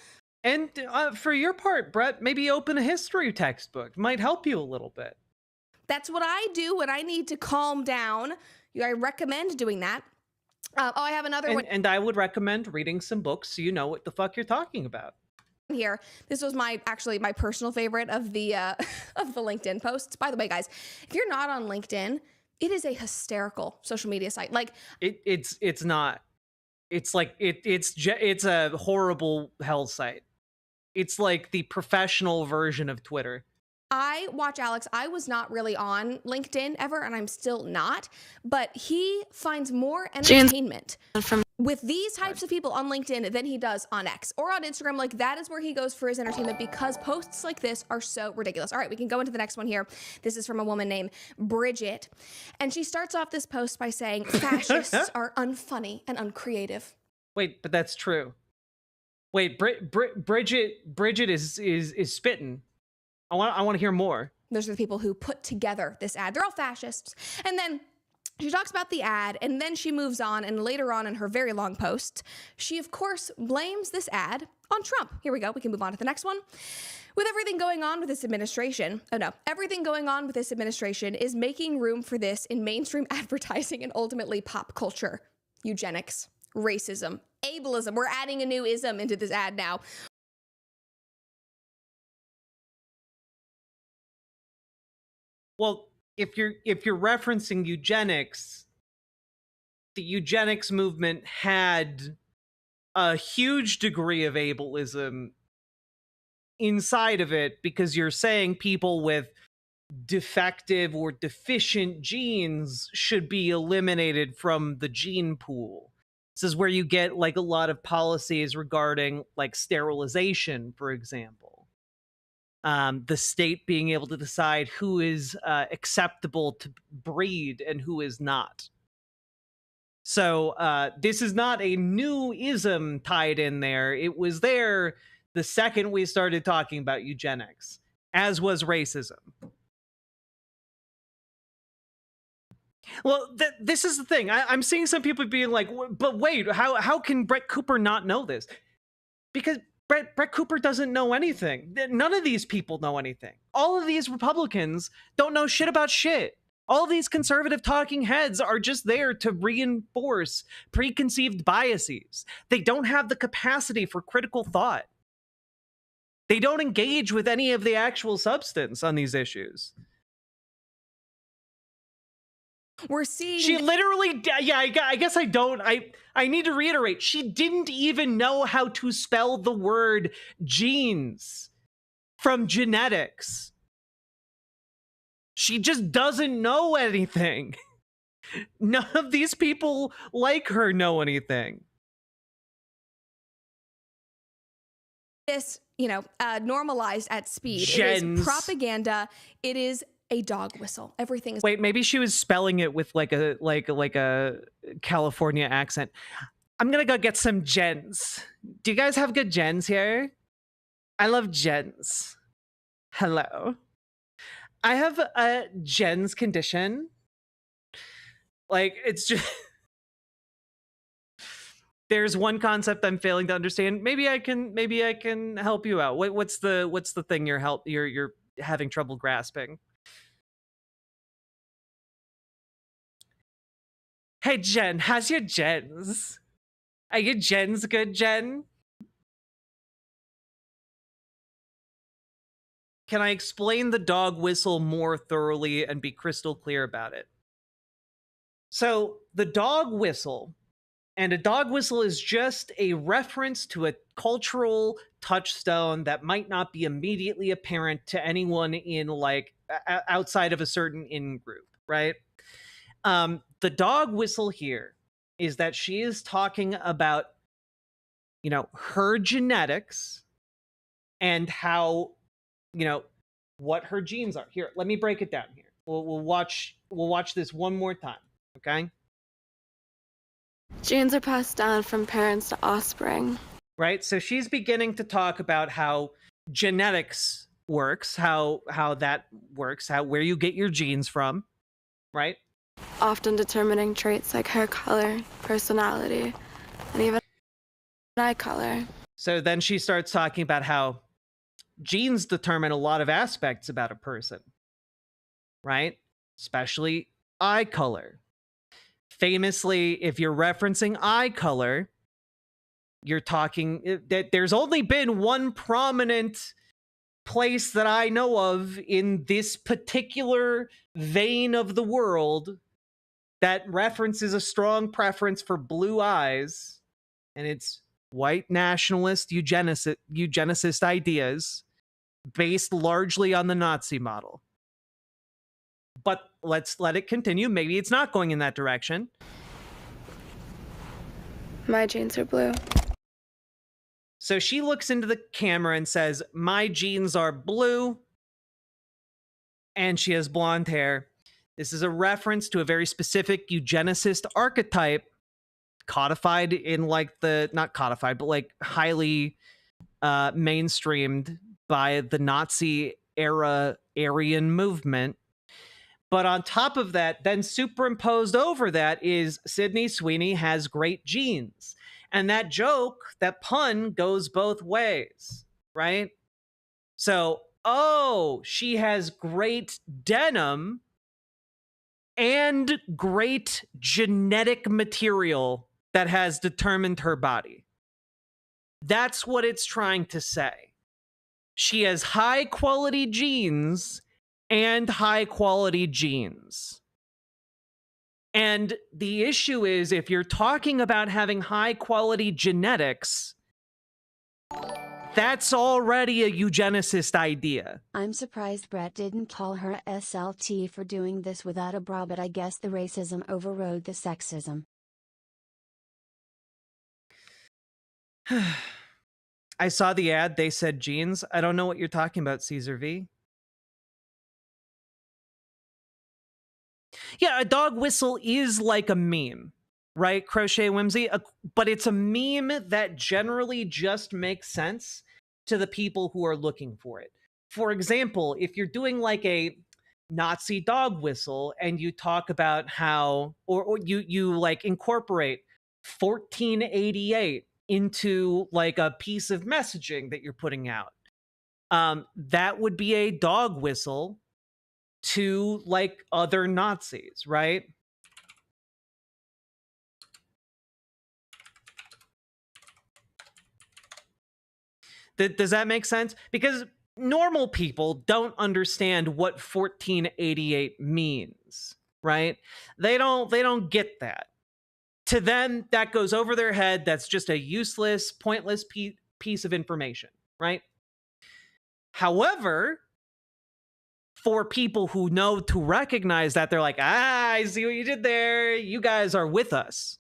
And for your part, Brett, maybe open a history textbook. Might help you a little bit. That's what I do when I need to calm down. I recommend doing that. I have another one. And I would recommend reading some books so you know what the fuck you're talking about. Here, this was my personal favorite of the of the LinkedIn posts. By the way, guys, if you're not on LinkedIn, it is a hysterical social media site. Like it's not. It's like it's a horrible hell site. It's like the professional version of Twitter. I watch Alex. I was not really on LinkedIn ever, and I'm still not, but he finds more entertainment with these types of people on LinkedIn than he does on X or on Instagram. Like that is where he goes for his entertainment because posts like this are so ridiculous. All right, we can go into the next one here. This is from a woman named Bridget, and she starts off this post by saying fascists are unfunny and uncreative. Wait, but that's true. Wait, Bridget is spitting. I want to hear more. Those are the people who put together this ad. They're all fascists. And then she talks about the ad, and then she moves on, and later on in her very long post, she, of course, blames this ad on Trump. Here we go. We can move on to the next one. With everything going on with this administration, everything going on with this administration is making room for this in mainstream advertising and ultimately pop culture. Eugenics, racism, ableism. We're adding a new ism into this ad now. Well, if you're referencing eugenics, the eugenics movement had a huge degree of ableism inside of it because you're saying people with defective or deficient genes should be eliminated from the gene pool. This is where you get like a lot of policies regarding like sterilization, for example. The state being able to decide who is acceptable to breed and who is not. So this is not a new ism tied in there. It was there the second we started talking about eugenics, as was racism. Well, this is the thing. I'm seeing some people being like, but wait, how can Brett Cooper not know this? Because Brett Cooper doesn't know anything. None of these people know anything. All of these Republicans don't know shit about shit. All of these conservative talking heads are just there to reinforce preconceived biases. They don't have the capacity for critical thought. They don't engage with any of the actual substance on these issues. We're seeing... She literally, yeah, I guess I don't, I need to reiterate, she didn't even know how to spell the word genes from genetics. She just doesn't know anything. None of these people like her know anything. This, normalized at speed. Gens. It is propaganda. It is a dog whistle. Everything is... Wait, maybe she was spelling it with like a California accent. I'm gonna go get some gens. Do you guys have good gens here? I love gens. Hello. I have a gens condition. Like, it's just... There's one concept I'm failing to understand. Maybe I can help you out. What's the thing you're having trouble grasping? Hey Jen, how's your gens? Are your gens good, Jen? Can I explain the dog whistle more thoroughly and be crystal clear about it? So, the dog whistle, and a dog whistle is just a reference to a cultural touchstone that might not be immediately apparent to anyone in outside of a certain in-group, right? The dog whistle here is that she is talking about, her genetics and how, what her genes are. Here, let me break it down here. We'll watch this one more time, okay? Genes are passed down from parents to offspring. Right? So she's beginning to talk about how genetics works, how that works, where you get your genes from, right? Often determining traits like hair color, personality, and even eye color. So then she starts talking about how genes determine a lot of aspects about a person, right? Especially eye color. Famously, if you're referencing eye color, you're talking that there's only been one prominent place that I know of in this particular vein of the world that references a strong preference for blue eyes, and it's white nationalist eugenicist ideas based largely on the Nazi model. But let's let it continue. Maybe it's not going in that direction. My genes are blue. So she looks into the camera and says, my genes are blue, and she has blonde hair. This is a reference to a very specific eugenicist archetype codified in not codified, but highly mainstreamed by the Nazi era Aryan movement. But on top of that, then superimposed over that is Sydney Sweeney has great genes. And that joke, that pun goes both ways, right? So, she has great denim and great genetic material that has determined her body. That's what it's trying to say. She has high quality genes and high quality genes. And the issue is, if you're talking about having high quality genetics, that's already a eugenicist idea. I'm surprised Brett didn't call her a SLT for doing this without a bra, but I guess the racism overrode the sexism. I saw the ad, they said jeans. I don't know what you're talking about, Caesar V. Yeah, a dog whistle is like a meme, right? Crochet Whimsy, but it's a meme that generally just makes sense to the people who are looking for it. For example, if you're doing like a Nazi dog whistle and you talk about how, or you like incorporate 1488 into like a piece of messaging that you're putting out, that would be a dog whistle to like other Nazis, right? Does that make sense? Because normal people don't understand what 1488 means, right? They don't get that. To them, that goes over their head. That's just a useless, pointless piece of information, right? However, for people who know to recognize that, they're like, I see what you did there. You guys are with us,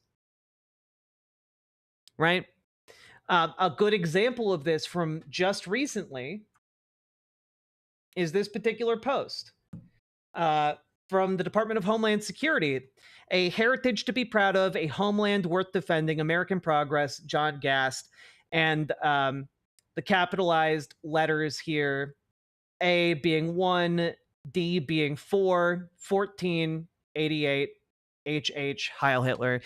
right? A good example of this from just recently is this particular post from the Department of Homeland Security. A heritage to be proud of, a homeland worth defending, American progress, John Gast. And the capitalized letters here, A being 1, D being 4, 1488, HH, Heil Hitler.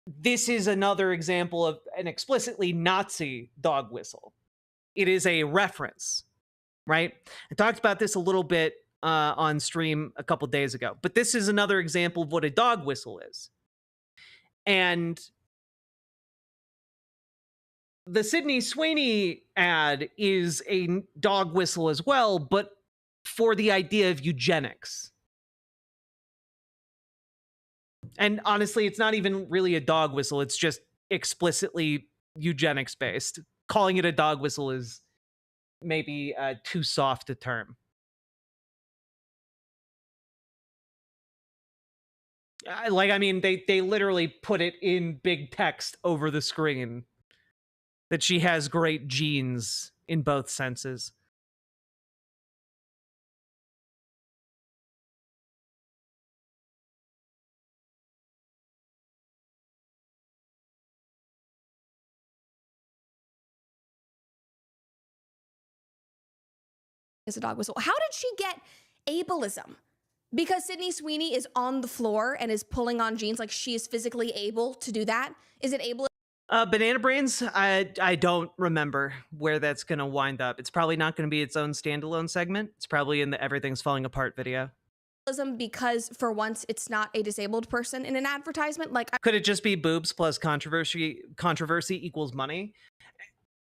This is another example of an explicitly Nazi dog whistle. It is a reference, right? I talked about this a little bit on stream a couple days ago, but this is another example of what a dog whistle is. And the Sydney Sweeney ad is a dog whistle as well, but for the idea of eugenics. And honestly, it's not even really a dog whistle. It's just explicitly eugenics based. Calling it a dog whistle is maybe too soft a term. I mean, they literally put it in big text over the screen that she has great genes in both senses. Is a dog whistle. How did she get ableism? Because Sydney Sweeney is on the floor and is pulling on jeans, like she is physically able to do that. Is it ableism? Banana Brains, I don't remember where that's going to wind up. It's probably not going to be its own standalone segment. It's probably in the Everything's Falling Apart video. Because for once it's not a disabled person in an advertisement. Could it just be boobs plus controversy equals money?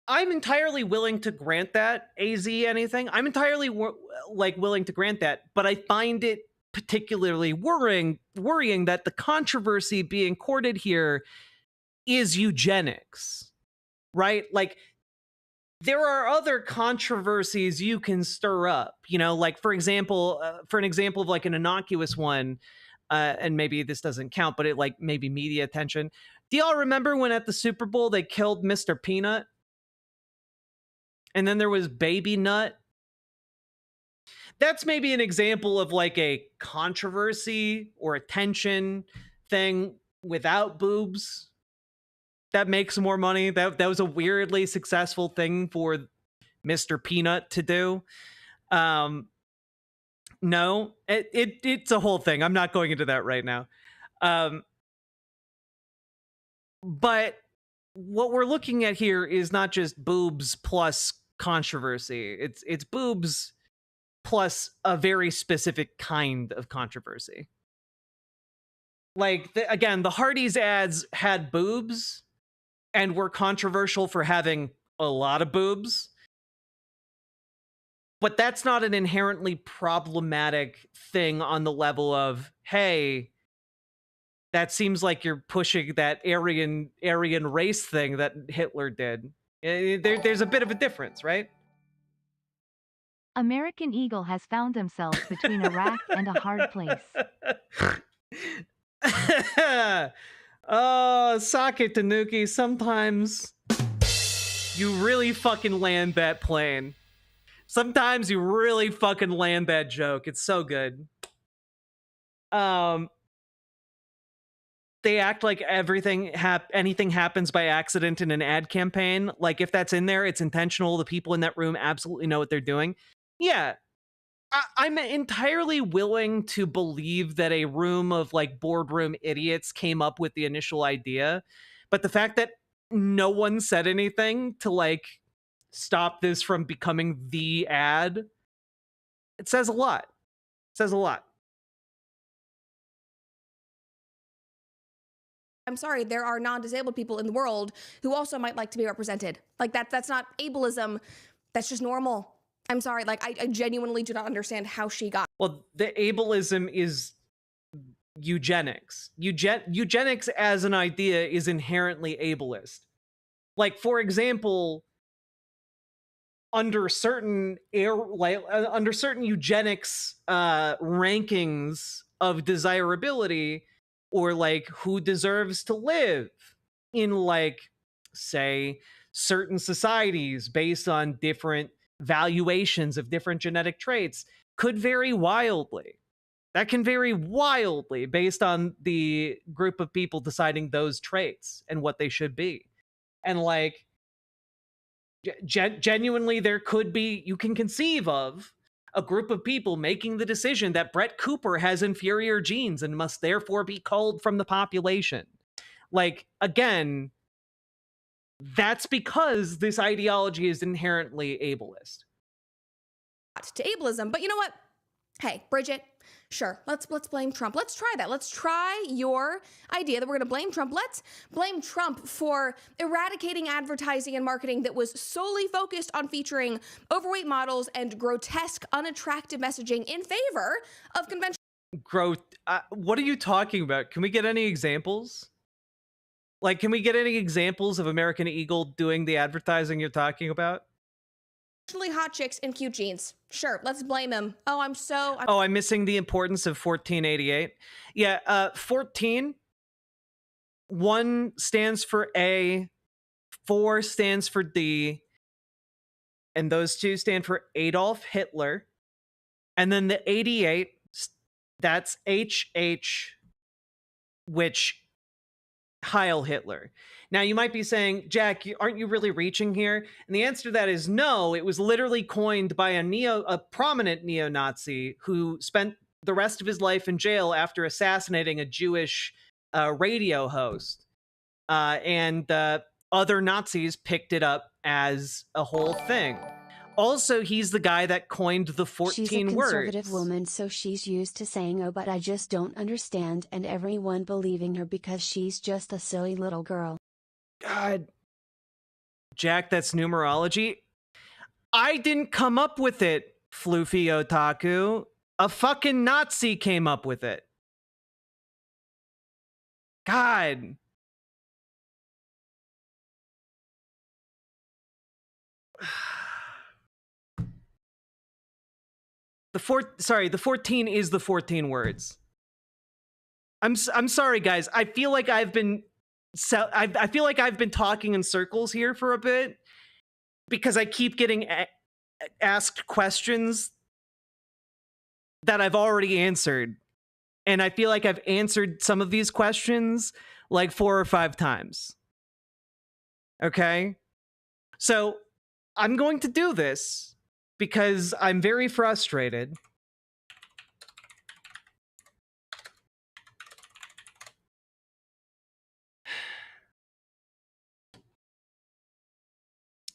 I'm entirely willing to grant that, AZ anything. I'm entirely willing to grant that, but I find it particularly worrying that the controversy being courted here is eugenics, right? Like, there are other controversies you can stir up, you know, like for an example of like an innocuous one, and maybe this doesn't count, but it like maybe media attention. Do y'all remember when at the Super Bowl they killed Mr. Peanut? And then there was Baby Nut. That's maybe an example of like a controversy or attention thing without boobs that makes more money. That was a weirdly successful thing for Mr. Peanut to do. No, it's a whole thing. I'm not going into that right now. But what we're looking at here is not just boobs plus controversy. It's boobs plus a very specific kind of controversy. Like, again, the Hardee's ads had boobs and were controversial for having a lot of boobs. But that's not an inherently problematic thing on the level of, hey, that seems like you're pushing that Aryan race thing that Hitler did. There's a bit of a difference, right? American Eagle has found themselves between a rack and a hard place. Oh, Sake Tanuki, sometimes you really fucking land that plane. Sometimes you really fucking land that joke. It's so good. They act like anything happens by accident in an ad campaign. Like, if that's in there, it's intentional. The people in that room absolutely know what they're doing. Yeah, I'm entirely willing to believe that a room of like boardroom idiots came up with the initial idea, but the fact that no one said anything to like stop this from becoming the ad, it says a lot. It says a lot. I'm sorry, there are non-disabled people in the world who also might like to be represented. Like that's not ableism. That's just normal. I'm sorry, like I genuinely do not understand how she got. Well, the ableism is eugenics. Eugenics as an idea is inherently ableist. Like, for example, under certain eugenics rankings of desirability, or like who deserves to live in like, say, certain societies based on different valuations of different genetic traits, could vary wildly. That can vary wildly based on the group of people deciding those traits and what they should be. And like, genuinely, there could be, you can conceive of a group of people making the decision that Brett Cooper has inferior genes and must therefore be culled from the population. Like, again, that's because this ideology is inherently ableist. To ableism, but you know what? Hey, Bridget, sure, let's blame Trump. Let's try that. Let's try your idea that we're going to blame Trump. Let's blame Trump for eradicating advertising and marketing that was solely focused on featuring overweight models and grotesque, unattractive messaging in favor of conventional. What are you talking about? Can we get any examples? Like, can we get any examples of American Eagle doing the advertising you're talking about? Hot chicks in cute jeans. Sure, let's blame him. Oh, I'm missing the importance of 1488. Yeah, 14. 1 stands for A, 4 stands for D, and those two stand for Adolf Hitler. And then the 88, that's HH, which Heil Hitler. Now, you might be saying, Jack, aren't you really reaching here? And the answer to that is no. It was literally coined by a prominent neo-Nazi who spent the rest of his life in jail after assassinating a Jewish radio host. And other Nazis picked it up as a whole thing. Also, he's the guy that coined the 14 words. She's a conservative woman, so she's used to saying, oh, but I just don't understand, and everyone believing her because she's just a silly little girl. God. Jack, that's numerology. I didn't come up with it, Floofy Otaku. A fucking Nazi came up with it. God. The 14 is the 14 words. I'm sorry, guys. I feel like I've been talking in circles here for a bit because I keep getting asked questions that I've already answered, and I feel like I've answered some of these questions like 4 or 5 times. Okay, so I'm going to do this because I'm very frustrated.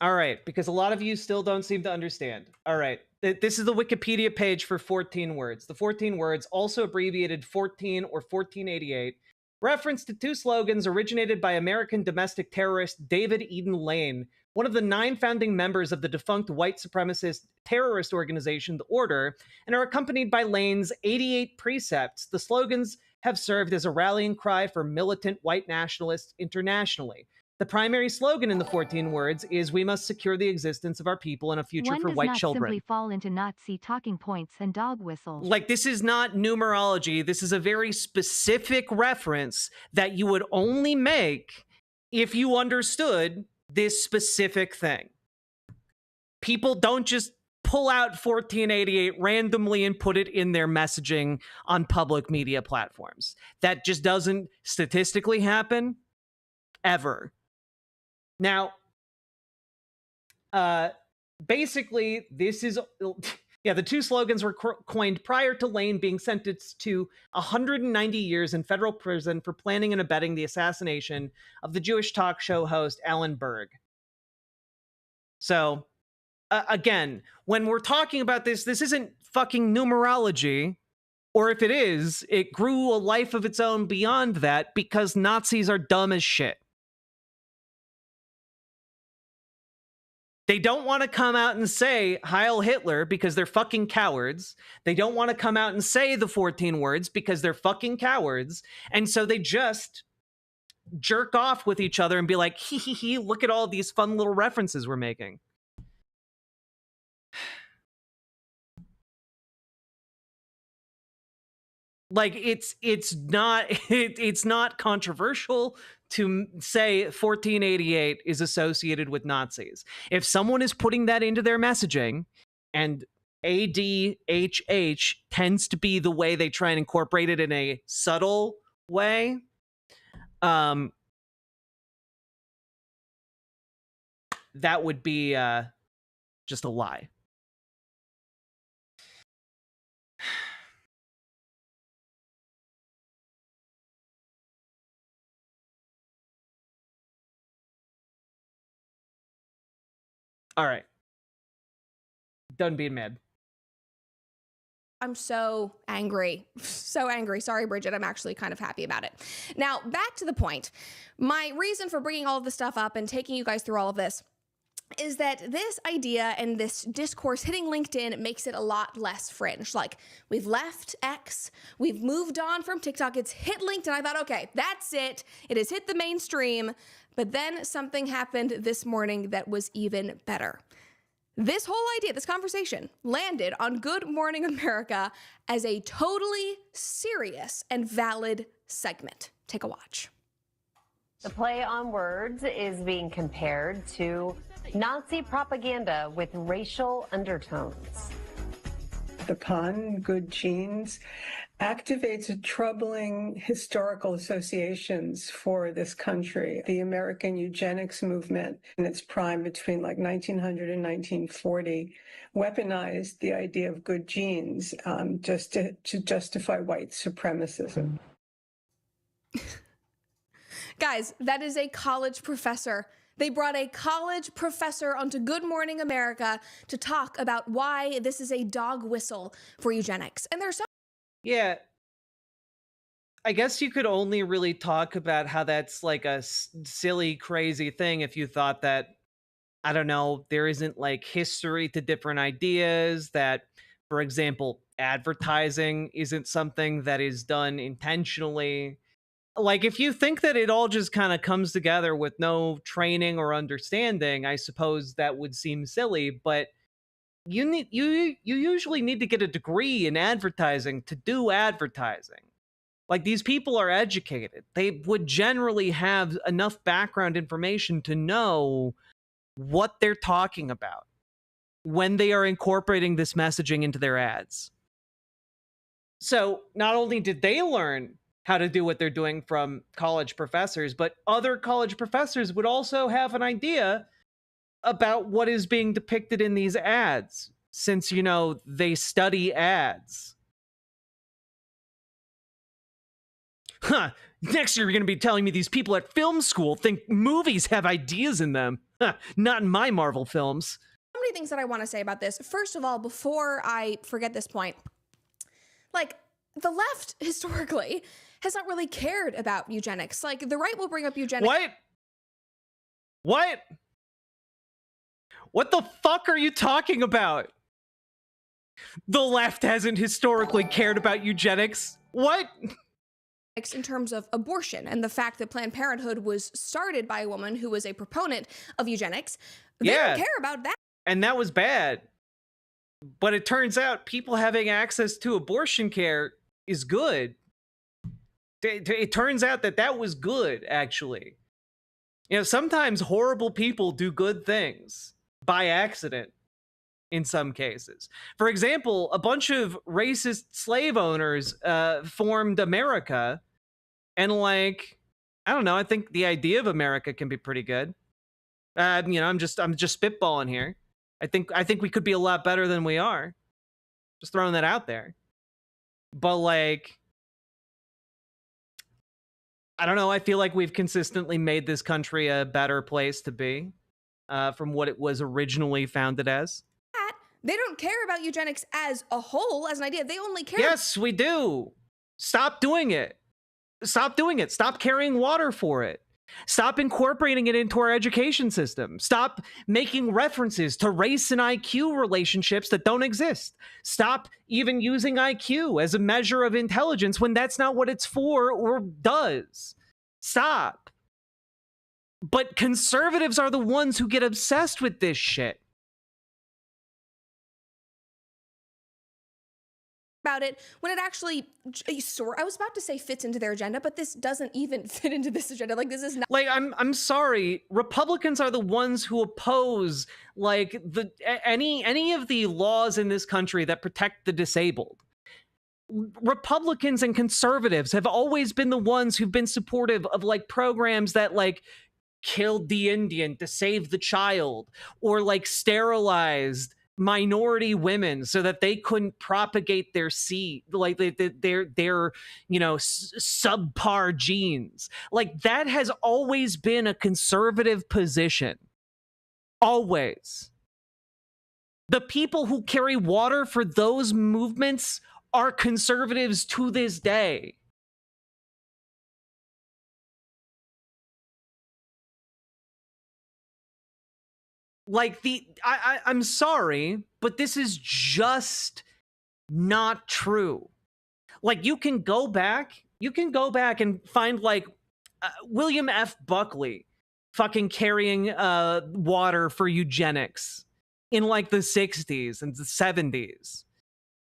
All right, because a lot of you still don't seem to understand. All right, this is the Wikipedia page for 14 words. The 14 words, also abbreviated 14 or 1488, reference to 2 slogans originated by American domestic terrorist David Eden Lane, one of the 9 founding members of the defunct white supremacist terrorist organization, The Order, and are accompanied by Lane's 88 precepts. The slogans have served as a rallying cry for militant white nationalists internationally. The primary slogan in the 14 words is, "We must secure the existence of our people and a future for white children." One does not simply fall into Nazi talking points and dog whistles. Like, this is not numerology. This is a very specific reference that you would only make if you understood this specific thing. People don't just pull out 1488 randomly and put it in their messaging on public media platforms. That just doesn't statistically happen ever. Now, basically, this is Yeah, the two slogans were coined prior to Lane being sentenced to 190 years in federal prison for planning and abetting the assassination of the Jewish talk show host Alan Berg. So, again, when we're talking about this isn't fucking numerology. Or if it is, it grew a life of its own beyond that because Nazis are dumb as shit. They don't want to come out and say Heil Hitler because they're fucking cowards. They don't want to come out and say the 14 words because they're fucking cowards. And so they just jerk off with each other and be like, hee hee hee, look at all these fun little references we're making. Like it's not controversial to say 1488 is associated with Nazis. If someone is putting that into their messaging, and ADHH tends to be the way they try and incorporate it in a subtle way, that would be just a lie. All right. Done being mad. I'm so angry. So angry. Sorry, Bridget. I'm actually kind of happy about it. Now, back to the point. My reason for bringing all of this stuff up and taking you guys through all of this is that this idea and this discourse hitting LinkedIn makes it a lot less fringe. Like, we've left X, we've moved on from TikTok, it's hit LinkedIn. I thought, okay, that's it. It has hit the mainstream. But then something happened this morning that was even better. This whole idea, this conversation, landed on Good Morning America as a totally serious and valid segment. Take a watch. The play on words is being compared to Nazi propaganda with racial undertones. The pun, good genes, activates troubling historical associations for this country. The American eugenics movement in its prime between like 1900 and 1940 weaponized the idea of good genes just to justify white supremacism. Guys, that is a college professor. They brought a college professor onto Good Morning America to talk about why this is a dog whistle for eugenics. And there's so... Yeah. I guess you could only really talk about how that's like a silly, crazy thing if you thought that, I don't know, there isn't like history to different ideas, that, for example, advertising isn't something that is done intentionally. Like, if you think that it all just kind of comes together with no training or understanding, I suppose that would seem silly, but you usually need to get a degree in advertising to do advertising. Like, these people are educated. They would generally have enough background information to know what they're talking about when they are incorporating this messaging into their ads. So not only did they learn how to do what they're doing from college professors, but other college professors would also have an idea about what is being depicted in these ads, since, you know, they study ads. Huh, next year you're going to be telling me these people at film school think movies have ideas in them. Huh, not in my Marvel films. So many things that I want to say about this. First of all, before I forget this point, like, the left historically has not really cared about eugenics. Like, the right will bring up eugenics. What? What the fuck are you talking about? The left hasn't historically cared about eugenics. What? In terms of abortion and the fact that Planned Parenthood was started by a woman who was a proponent of eugenics. They don't care about that. And that was bad. But it turns out people having access to abortion care is good. It turns out that that was good, actually. You know, sometimes horrible people do good things by accident in some cases. For example, a bunch of racist slave owners formed America, and, like, I don't know, I think the idea of America can be pretty good. You know, I'm just spitballing here. I think we could be a lot better than we are. Just throwing that out there. But like, I don't know. I feel like we've consistently made this country a better place to be from what it was originally founded as. They don't care about eugenics as a whole, as an idea. They only care. Yes, we do. Stop doing it. Stop doing it. Stop carrying water for it. Stop incorporating it into our education system. Stop making references to race and IQ relationships that don't exist. Stop even using IQ as a measure of intelligence when that's not what it's for or does. Stop. But conservatives are the ones who get obsessed with this shit. About it when it actually I was about to say fits into their agenda, but this doesn't even fit into this agenda. Like, this is not like, I'm sorry, Republicans are the ones who oppose like any of the laws in this country that protect the disabled. Republicans and conservatives have always been the ones who've been supportive of like programs that like killed the Indian to save the child, or like sterilized minority women so that they couldn't propagate their seed, like their you know, subpar genes. Like, that has always been a conservative position. Always. The people who carry water for those movements are conservatives to this day. Like, I'm sorry, but this is just not true. Like, you can go back and find like William F. Buckley fucking carrying water for eugenics in like the 60s and the 70s.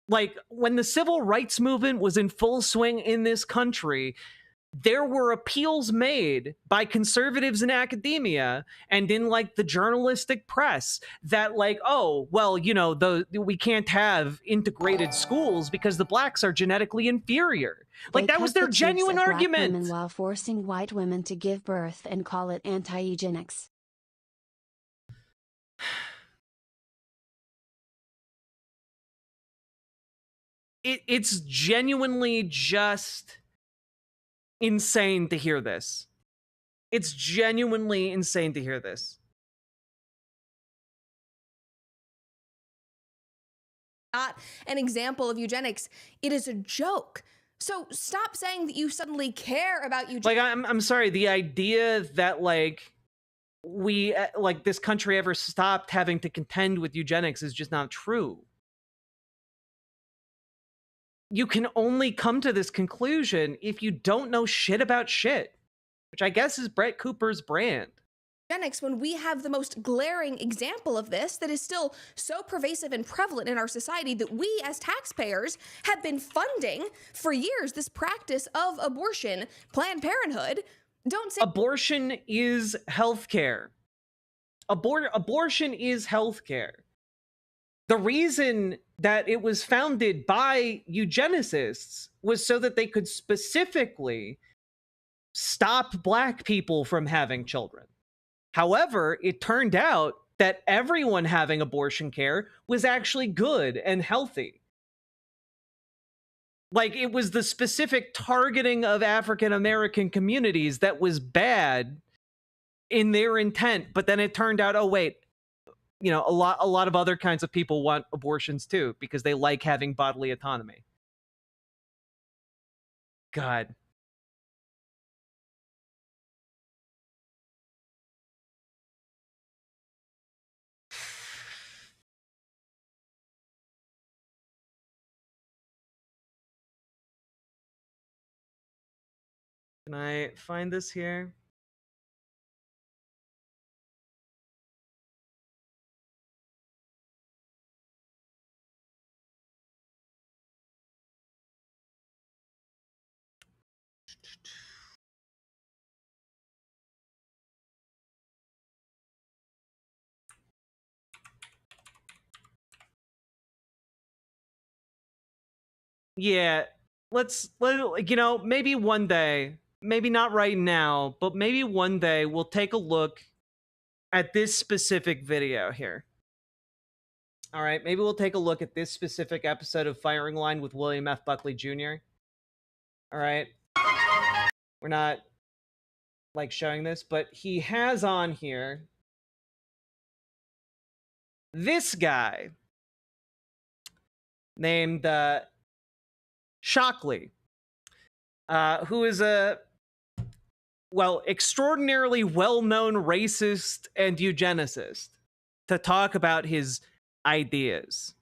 Like, when the civil rights movement was in full swing in this country, there were appeals made by conservatives in academia and in like the journalistic press that like, oh, well, you know, we can't have integrated schools because the blacks are genetically inferior. Like, that was their genuine argument. Women while forcing white women to give birth and call it anti-eugenics. It's genuinely just insane to hear this. It's genuinely insane to hear this. Not an example of eugenics. It is a joke. So stop saying that you suddenly care about eugenics. Like, I'm sorry, the idea that like we like this country ever stopped having to contend with eugenics is just not true. You can only come to this conclusion if you don't know shit about shit, which I guess is Brett Cooper's brand. Eugenics, when we have the most glaring example of this that is still so pervasive and prevalent in our society that we as taxpayers have been funding for years, this practice of abortion, Planned Parenthood. Don't say abortion is healthcare. Abortion is healthcare. The reason that it was founded by eugenicists was so that they could specifically stop black people from having children. However, it turned out that everyone having abortion care was actually good and healthy. Like, it was the specific targeting of African American communities that was bad in their intent, but then it turned out, oh wait, you know, a lot of other kinds of people want abortions too because they like having bodily autonomy. God. Can I find this here? Yeah, you know, maybe one day, maybe not right now, but maybe one day we'll take a look at this specific video here. All right, maybe we'll take a look at this specific episode of Firing Line with William F. Buckley Jr. All right. We're not, like, showing this, but he has on here this guy named Shockley, who is a, well, extraordinarily well-known racist and eugenicist, to talk about his ideas.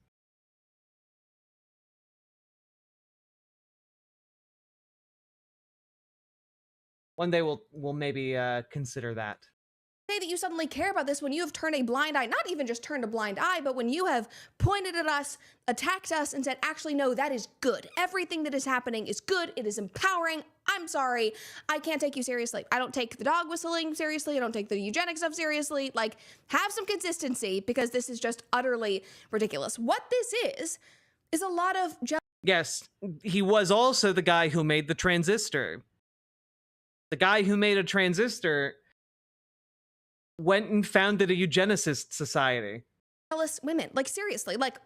One day we'll maybe consider that. Say that you suddenly care about this when you have turned a blind eye, not even just turned a blind eye, but when you have pointed at us, attacked us, and said, actually, no, that is good. Everything that is happening is good. It is empowering. I'm sorry. I can't take you seriously. I don't take the dog whistling seriously. I don't take the eugenics stuff seriously. Like, have some consistency, because this is just utterly ridiculous. What this is a lot of... Yes, he was also the guy who made the transistor. The guy who made a transistor went and founded a eugenicist society. Jealous women, like, seriously, like,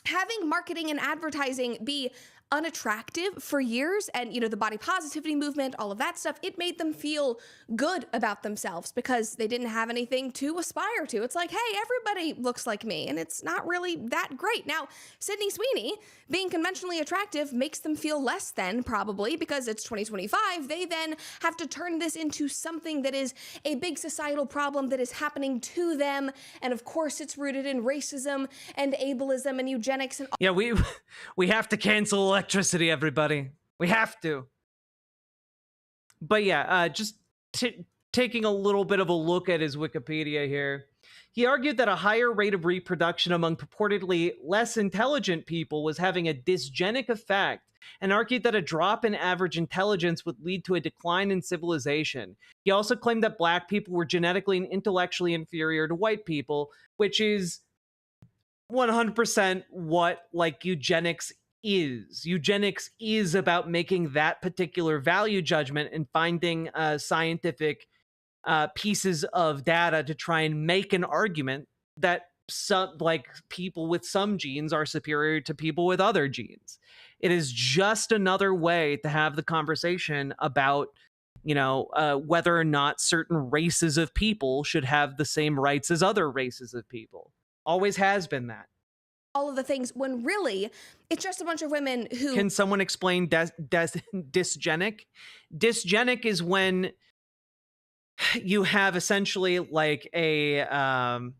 having marketing and advertising be unattractive for years, and, you know, the body positivity movement, all of that stuff, it made them feel good about themselves because they didn't have anything to aspire to. It's like, hey, everybody looks like me, and it's not really that great. Now, Sydney Sweeney being conventionally attractive makes them feel less than, probably, because it's 2025. They then have to turn this into something that is a big societal problem that is happening to them, and of course it's rooted in racism and ableism and eugenics and... Yeah, we have to cancel electricity, everybody. We have to. But yeah, just taking a little bit of a look at his Wikipedia here. He argued that a higher rate of reproduction among purportedly less intelligent people was having a dysgenic effect, and argued that a drop in average intelligence would lead to a decline in civilization. He also claimed that black people were genetically and intellectually inferior to white people, which is 100% what, like, eugenics is. Eugenics is about making that particular value judgment and finding scientific pieces of data to try and make an argument that some, like, people with some genes are superior to people with other genes. It is just another way to have the conversation about, you know, whether or not certain races of people should have the same rights as other races of people. Always has been that. All of the things, when really it's just a bunch of women who... Can someone explain dysgenic? Dysgenic is when you have essentially like a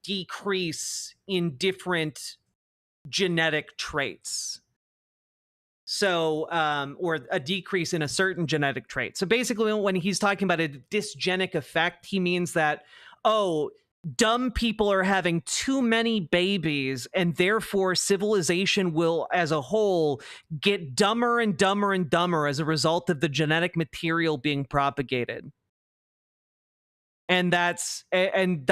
decrease in different genetic traits. So, or a decrease in a certain genetic trait. So basically, when he's talking about a dysgenic effect, he means that, oh, dumb people are having too many babies, and therefore civilization will, as a whole, get dumber and dumber and dumber as a result of the genetic material being propagated. And that's and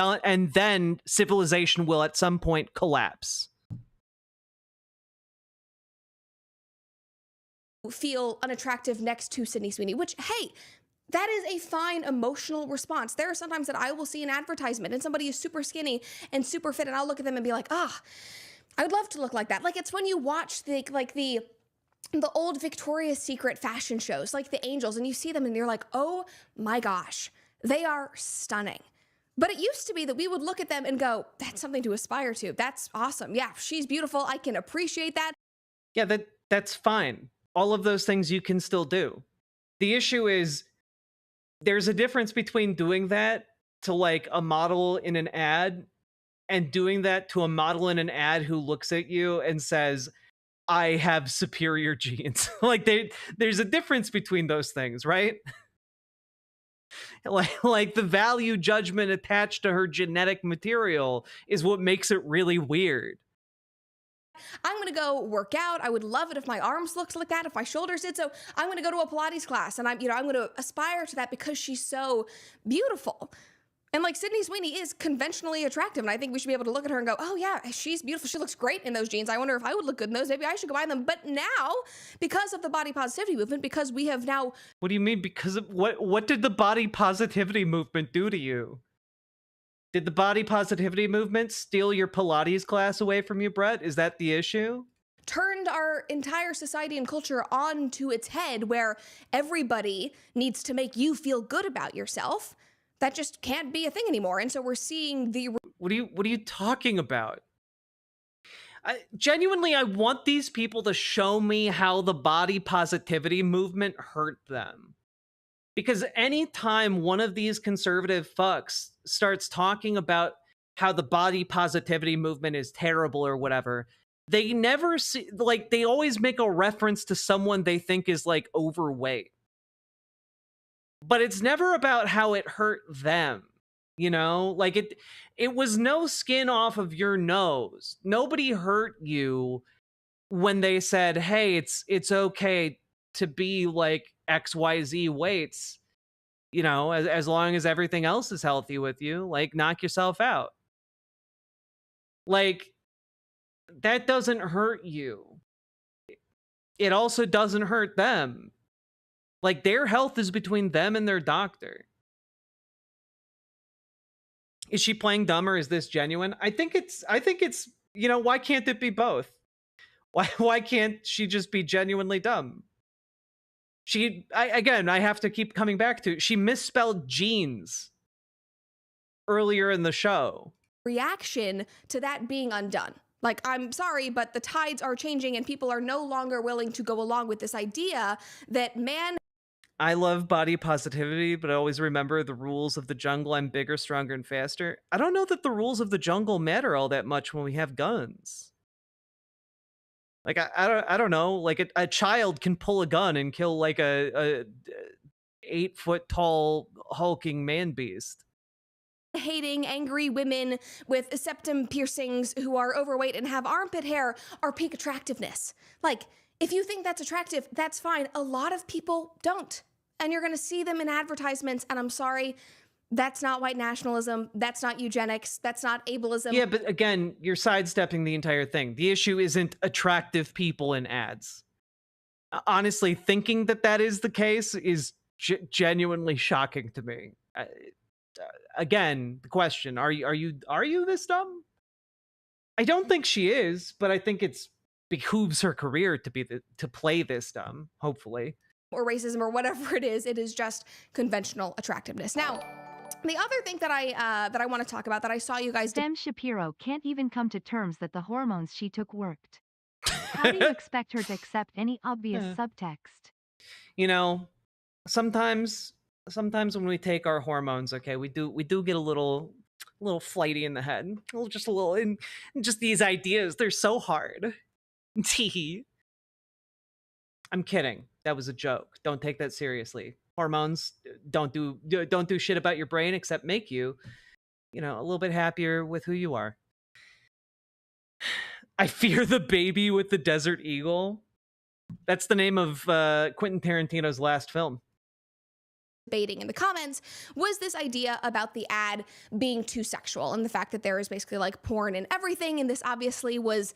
then civilization will at some point collapse. Feel unattractive next to Sydney Sweeney, which, hey, that is a fine emotional response. There are sometimes that I will see an advertisement and somebody is super skinny and super fit, and I'll look at them and be like, ah, I would love to look like that. Like, it's when you watch the old Victoria's Secret fashion shows, like the Angels, and you see them and you're like, oh my gosh, they are stunning. But it used to be that we would look at them and go, that's something to aspire to. That's awesome. Yeah, she's beautiful. I can appreciate that. Yeah, that's fine. All of those things you can still do. The issue is, there's a difference between doing that to, like, a model in an ad and doing that to a model in an ad who looks at you and says, I have superior genes. Like, there's a difference between those things, right? Like the value judgment attached to her genetic material is what makes it really weird. I'm going to go work out. I would love it if my arms looked like that, if my shoulders did. So I'm going to go to a Pilates class, and I'm going to aspire to that because she's so beautiful. And, like, Sydney Sweeney is conventionally attractive, and I think we should be able to look at her and go, oh yeah, she's beautiful. She looks great in those jeans. I wonder if I would look good in those. Maybe I should go buy them. But now, because of the body positivity movement, because we have now... What do you mean? Because of what did the body positivity movement do to you? Did the body positivity movement steal your Pilates class away from you, Brett? Is that the issue? Turned our entire society and culture onto its head, where everybody needs to make you feel good about yourself. That just can't be a thing anymore. And so we're seeing the... What are you talking about? Genuinely, I want these people to show me how the body positivity movement hurt them. Because anytime one of these conservative fucks starts talking about how the body positivity movement is terrible or whatever, they never see, like, they always make a reference to someone they think is, like, overweight. But it's never about how it hurt them, you know? Like, it was no skin off of your nose. Nobody hurt you when they said, hey, it's okay to be, like, XYZ weights, you know, as long as everything else is healthy with you, like, knock yourself out. Like, that doesn't hurt you. It also doesn't hurt them. Like, their health is between them and their doctor. Is she playing dumb or is this genuine? I think it's, you know, why can't it be both? Why can't she just be genuinely dumb? Again, I have to keep coming back to, she misspelled jeans earlier in the show. Reaction to that being undone. Like, I'm sorry, but the tides are changing and people are no longer willing to go along with this idea that man... I love body positivity, but I always remember the rules of the jungle. I'm bigger, stronger, and faster. I don't know that the rules of the jungle matter all that much when we have guns. Like, I don't know. Like, a child can pull a gun and kill, like, a 8-foot tall hulking man beast. Hating angry women with septum piercings who are overweight and have armpit hair are peak attractiveness. Like, if you think that's attractive, that's fine. A lot of people don't. And you're going to see them in advertisements. And I'm sorry, that's not white nationalism. That's not eugenics. That's not ableism. Yeah, but again, you're sidestepping the entire thing. The issue isn't attractive people in ads. Honestly, thinking that that is the case is genuinely shocking to me. Again, the question, are you this dumb? I don't think she is, but I think it's behooves her career to play this dumb, hopefully. Or racism or whatever it is just conventional attractiveness. Now, the other thing that I want to talk about that I saw you guys... Dem Shapiro can't even come to terms that the hormones she took worked. How do you expect her to accept any obvious subtext? You know, sometimes when we take our hormones, okay, we do get a little flighty in the head, just a little, and just these ideas, they're so hard. I'm kidding. That was a joke. Don't take that seriously. Hormones don't do shit about your brain except make you, you know, a little bit happier with who you are. I fear the baby with the desert eagle. That's the name of Quentin Tarantino's last film. Debating in the comments was this idea about the ad being too sexual and the fact that there is basically like porn and everything, and this obviously was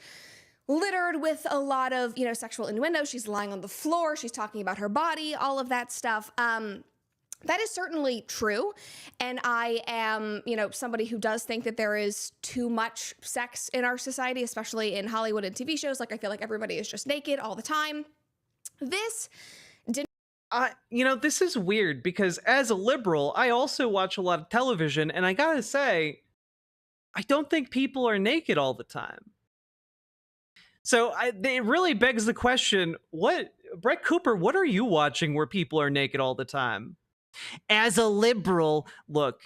littered with a lot of, you know, sexual innuendo. She's lying on the floor, she's talking about her body, all of that stuff. That is certainly true, and I am, you know, somebody who does think that there is too much sex in our society, especially in Hollywood and TV shows. Like, I feel like everybody is just naked all the time. This didn't... You know, this is weird because as a liberal, I also watch a lot of television, and I gotta say, I don't think people are naked all the time. So it really begs the question, Brett Cooper, what are you watching where people are naked all the time? As a liberal, look,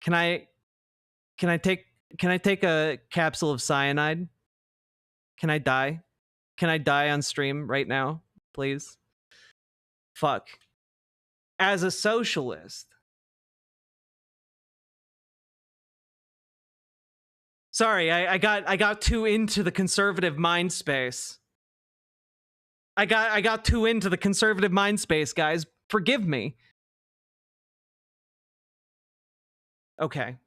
can I take a capsule of cyanide? Can I die? Can I die on stream right now, please? Fuck. As a socialist, sorry, I got too into the conservative mind space. I got too into the conservative mind space, guys. Forgive me. Okay,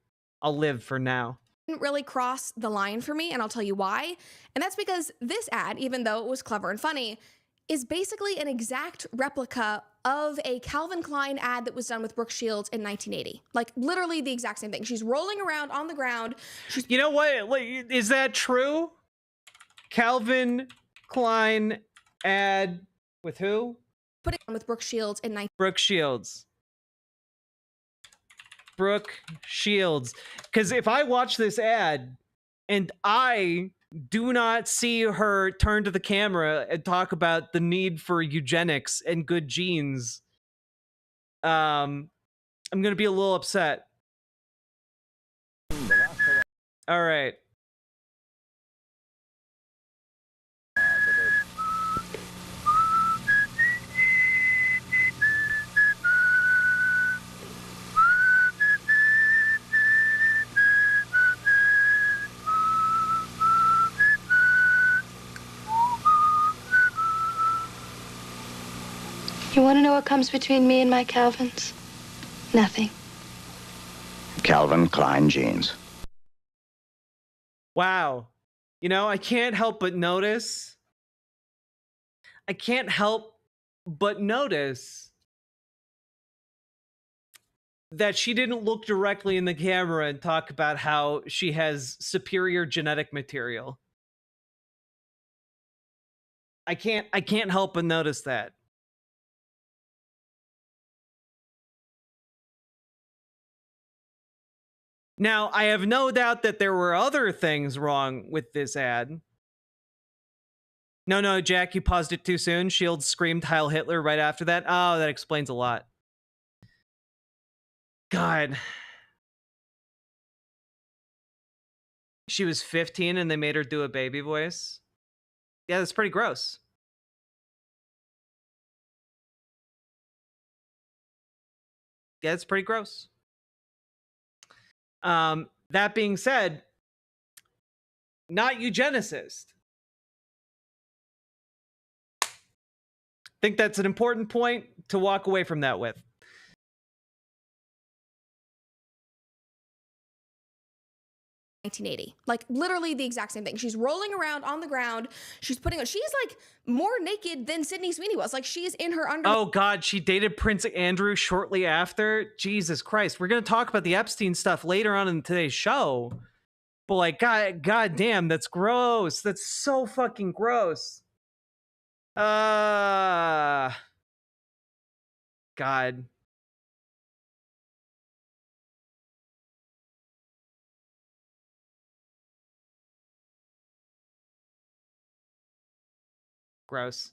I'll live for now. Didn't really cross the line for me, and I'll tell you why. And that's because this ad, even though it was clever and funny, is basically an exact replica of a Calvin Klein ad that was done with Brooke Shields in 1980. Like literally the exact same thing. She's rolling around on the ground. You know what? Like, is that true? Calvin Klein ad with who? Put it on with Brooke Shields in Brooke Shields. Brooke Shields. Because if I watch this ad and I do not see her turn to the camera and talk about the need for eugenics and good genes, I'm going to be a little upset. All right. You want to know what comes between me and my Calvins? Nothing. Calvin Klein jeans. Wow. You know, I can't help but notice. that she didn't look directly in the camera and talk about how she has superior genetic material. I can't help but notice that. Now, I have no doubt that there were other things wrong with this ad. No, Jack, you paused it too soon. Shields screamed Heil Hitler right after that. Oh, that explains a lot. God. She was 15 and they made her do a baby voice. Yeah, that's pretty gross. Yeah, it's pretty gross. That being said, not eugenicist. I think that's an important point to walk away from that with. Like literally the exact same thing. She's rolling around on the ground. She's like more naked than Sydney Sweeney was. Like she's in her underwear. Oh God, she dated Prince Andrew shortly after. Jesus Christ. We're going to talk about the Epstein stuff later on in today's show. But like, God damn, that's gross. That's so fucking gross. God. Gross.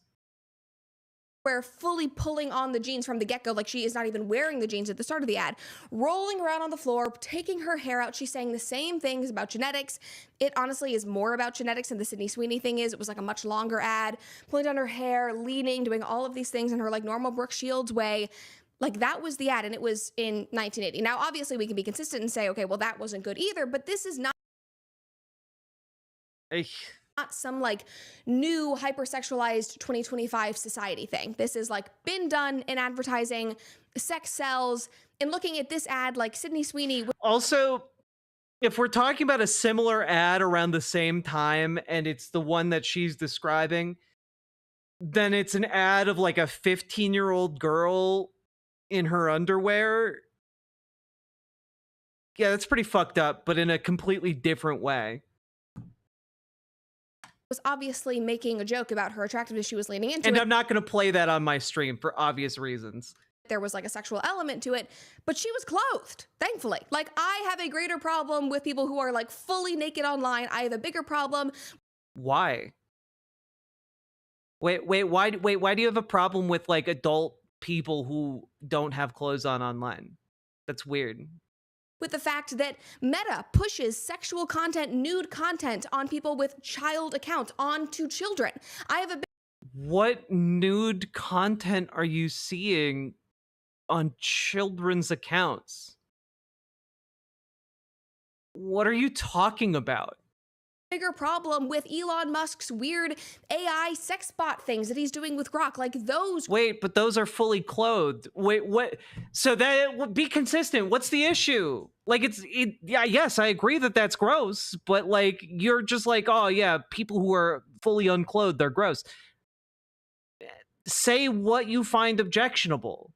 We're fully pulling on the jeans from the get-go, like she is not even wearing the jeans at the start of the ad, rolling around on the floor, taking her hair out. She's saying the same things about genetics. It honestly is more about genetics than the Sydney Sweeney thing is. It was like a much longer ad, pulling down her hair, leaning, doing all of these things in her like normal Brooke Shields way. Like that was the ad, and it was in 1980. Now, obviously, we can be consistent and say, okay, well, that wasn't good either, but this is not some like new hypersexualized 2025 society thing. This is like been done in advertising, sex sells, and looking at this ad like Sydney Sweeney. Also, if we're talking about a similar ad around the same time and it's the one that she's describing, then it's an ad of like a 15-year-old girl in her underwear. Yeah, that's pretty fucked up, but in a completely different way. Was obviously making a joke about her attractiveness. She was leaning into and it. I'm not going to play that on my stream for obvious reasons. There was like a sexual element to it, but she was clothed, thankfully. Like I have a greater problem with people who are like fully naked online. I have a bigger problem. Why? Why do you have a problem with like adult people who don't have clothes on online? That's weird. With the fact that Meta pushes sexual content, nude content on people with child accounts, onto children. I have a What nude content are you seeing on children's accounts? What are you talking about? bigger problem with Elon Musk's weird AI sex bot things that he's doing with Grok. Like those. Wait, but those are fully clothed. Wait, what? So that would be consistent. What's the issue? Like yeah, yes, I agree that that's gross, but like you're just like, oh yeah, people who are fully unclothed, they're gross. say what you find objectionable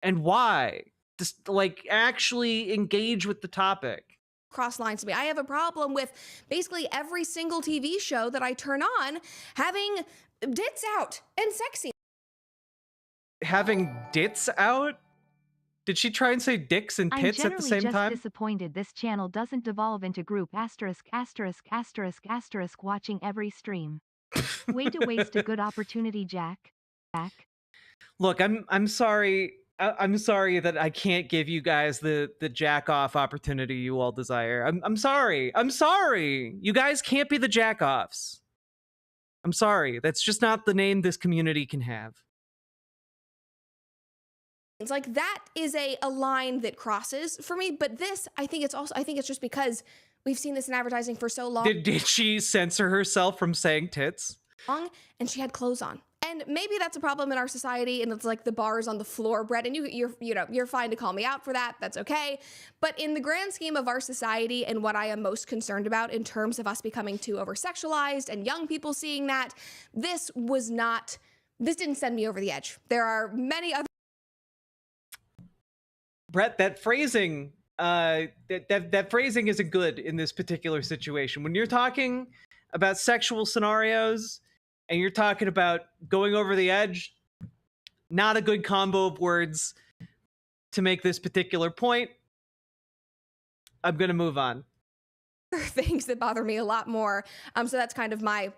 and why. Just like actually engage with the topic. Cross lines to me. I have a problem with basically every single TV show that I turn on having dits out and sexy. Having dits out? Did she try and say dicks and tits at the same I'm time? just disappointed this channel doesn't devolve into group asterisk asterisk asterisk asterisk watching every stream. Way to waste a good opportunity, Jack. Look, I'm sorry. I'm sorry that I can't give you guys the jack off opportunity you all desire. I'm sorry. I'm sorry. You guys can't be the jack offs. I'm sorry. That's just not the name this community can have. It's like that is a line that crosses for me, but this I think it's just because we've seen this in advertising for so long. Did she censor herself from saying tits? And she had clothes on. And maybe that's a problem in our society, and it's like the bars on the floor, Brett, and you're fine to call me out for that. That's okay. But in the grand scheme of our society and what I am most concerned about in terms of us becoming too over-sexualized and young people seeing that, this didn't send me over the edge. There are many other Brett, that phrasing, that phrasing isn't good in this particular situation. When you're talking about sexual scenarios and you're talking about going over the edge, not a good combo of words to make this particular point. I'm going to move on. things that bother me a lot more. So that's kind of my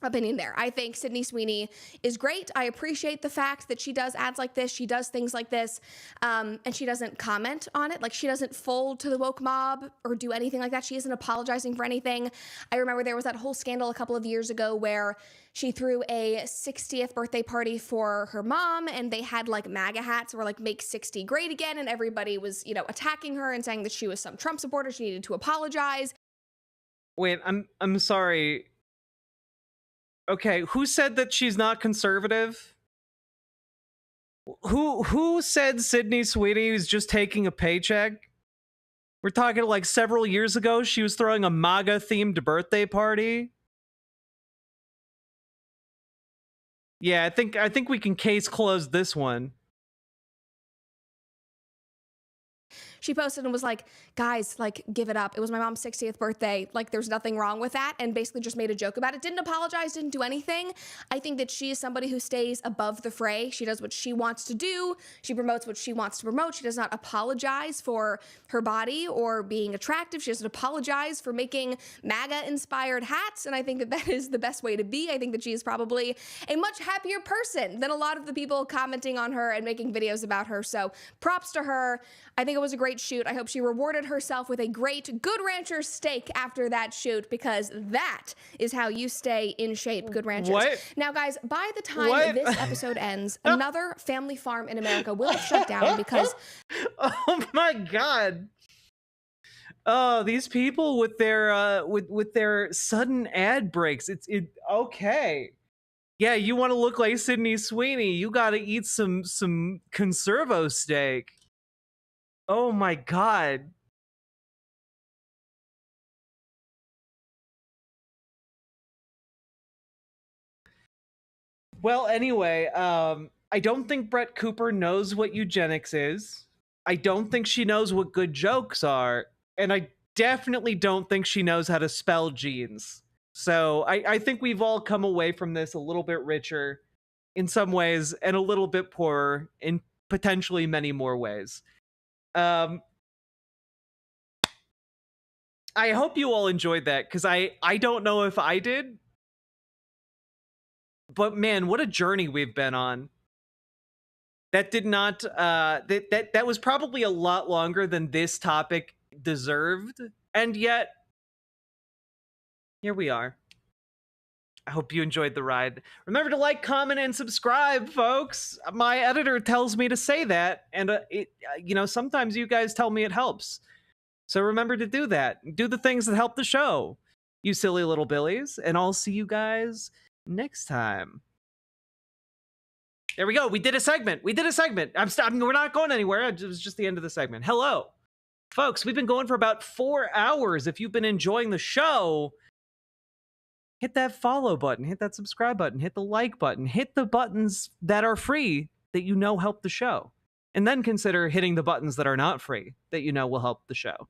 opinion there. I think Sydney Sweeney is great. I appreciate the fact that she does ads like this. She does things like this, and she doesn't comment on it. Like, she doesn't fold to the woke mob or do anything like that. She isn't apologizing for anything. I remember there was that whole scandal a couple of years ago where she threw a 60th birthday party for her mom, and they had like MAGA hats were like "Make 60 Great Again," and everybody was, attacking her and saying that she was some Trump supporter. She needed to apologize. Wait, I'm sorry. Okay, who said that she's not conservative? Who said Sydney Sweeney was just taking a paycheck? We're talking like several years ago. She was throwing a MAGA themed birthday party. Yeah, I think we can case close this one. She posted and was like, guys, like, give it up. It was my mom's 60th birthday. Like, there's nothing wrong with that. And basically just made a joke about it. Didn't apologize, didn't do anything. I think that she is somebody who stays above the fray. She does what she wants to do. She promotes what she wants to promote. She does not apologize for her body or being attractive. She doesn't apologize for making MAGA-inspired hats. And I think that that is the best way to be. I think that she is probably a much happier person than a lot of the people commenting on her and making videos about her. So props to her. I think it was a great shoot. I hope she rewarded herself with a great Good Rancher steak after that shoot, because that is how you stay in shape, Good Ranchers. What? Now, guys, by the time this episode ends, another family farm in America will have shut down because... Oh my God. Oh, these people with their with their sudden ad breaks. Okay. Yeah, you want to look like Sydney Sweeney, you got to eat some conservo steak. Oh my God. Well, anyway, I don't think Brett Cooper knows what eugenics is. I don't think she knows what good jokes are. And I definitely don't think she knows how to spell genes. So I think we've all come away from this a little bit richer in some ways and a little bit poorer in potentially many more ways. I hope you all enjoyed that, because I don't know if I did. But man, what a journey we've been on. That did not that was probably a lot longer than this topic deserved, and yet here we are. I hope you enjoyed the ride. Remember to like, comment, and subscribe, folks. My editor tells me to say that, and sometimes you guys tell me it helps. So remember to do that. Do the things that help the show, you silly little billies, and I'll see you guys next time. There we go. We did a segment. We're not going anywhere. It was just the end of the segment. Hello, folks. We've been going for about 4 hours. If you've been enjoying the show, hit that follow button, hit that subscribe button, hit the like button, hit the buttons that are free that you know help the show. And then consider hitting the buttons that are not free that you know will help the show.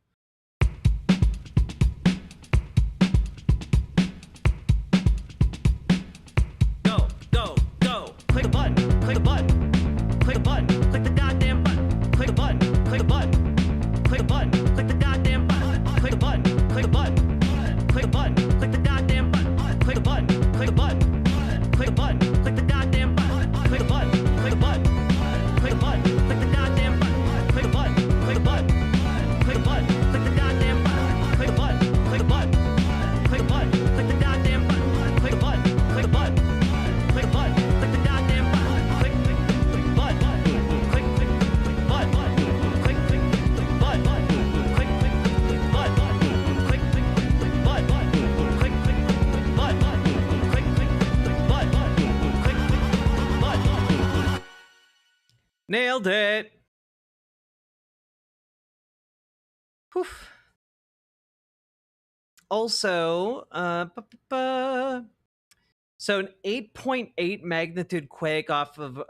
Go, go, go. Click a button, click a button, click a button, click the goddamn button, click a button, click a button, click a button, click the goddamn button, click a button, click a button, click a button, click the goddamn button, click a button, click a button, click a button, click the goddamn button, click a button, click a button, click a button, click the goddamn button, click a button, click a button, click a button, click the goddamn button, click a button, click a button, click a button, click the goddamn button, click a button, click a button, click a button, click the goddamn button, click button, click button, click button, click Nailed it. Whew. Also, so an 8.8 magnitude quake off of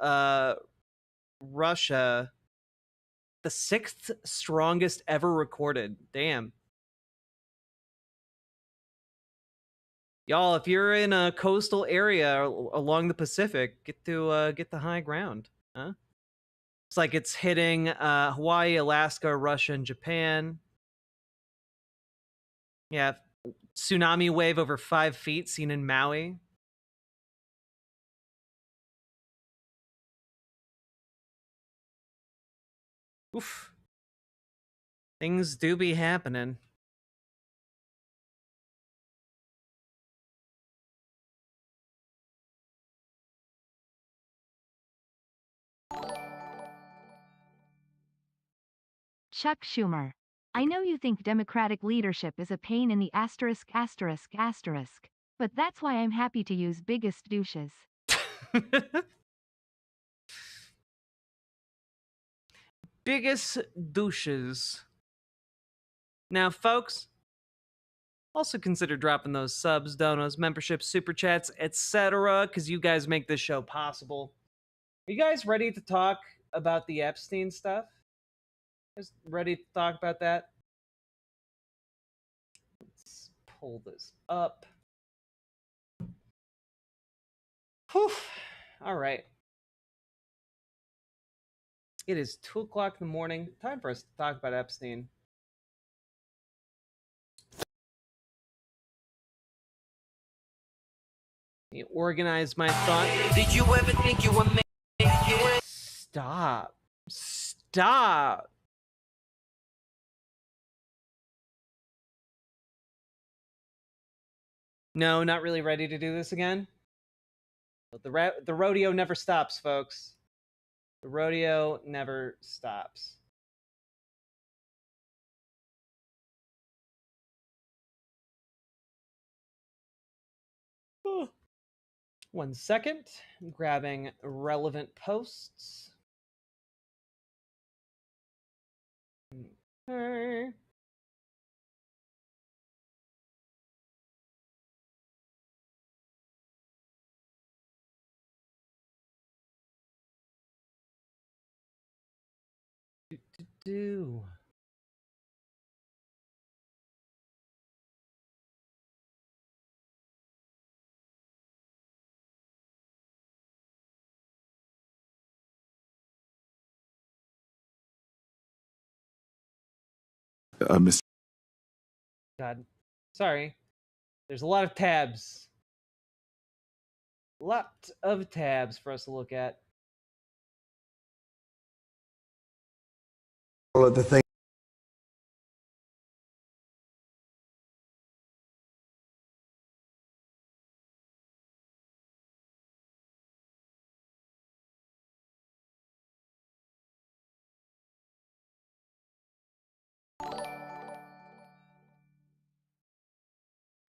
Russia, the 6th strongest ever recorded. Damn. Y'all, if you're in a coastal area along the Pacific, get the high ground, huh? It's like it's hitting Hawaii, Alaska, Russia, and Japan. Yeah, tsunami wave over 5 feet seen in Maui. Oof. Things do be happening. Chuck Schumer. I know you think Democratic leadership is a pain in the asterisk, but that's why I'm happy to use biggest douches. Biggest douches. Now, folks, also consider dropping those subs, donos, memberships, super chats, etc., because you guys make this show possible. Are you guys ready to talk about the Epstein stuff? Just ready to talk about that? Let's pull this up. Whew. All right. It is 2 o'clock in the morning. Time for us to talk about Epstein. Let me organize my thoughts. Did you ever think you were made? Stop. Stop. No, not really ready to do this again. But the rodeo never stops, folks. The rodeo never stops. Oh. 1 second. I'm grabbing relevant posts. Okay. Do. Mr. God. Sorry. There's a lot of tabs. Lot of tabs for us to look at. All of the things.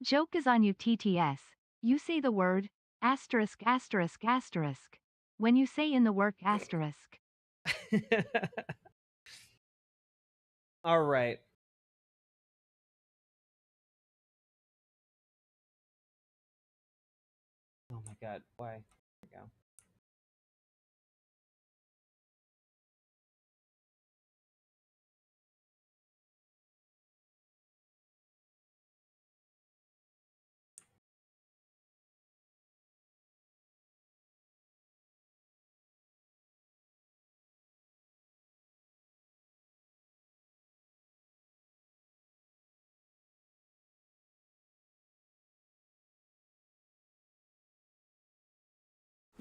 Joke is on you, TTS. You say the word asterisk. When you say in the work asterisk. All right. my God, why? There we go.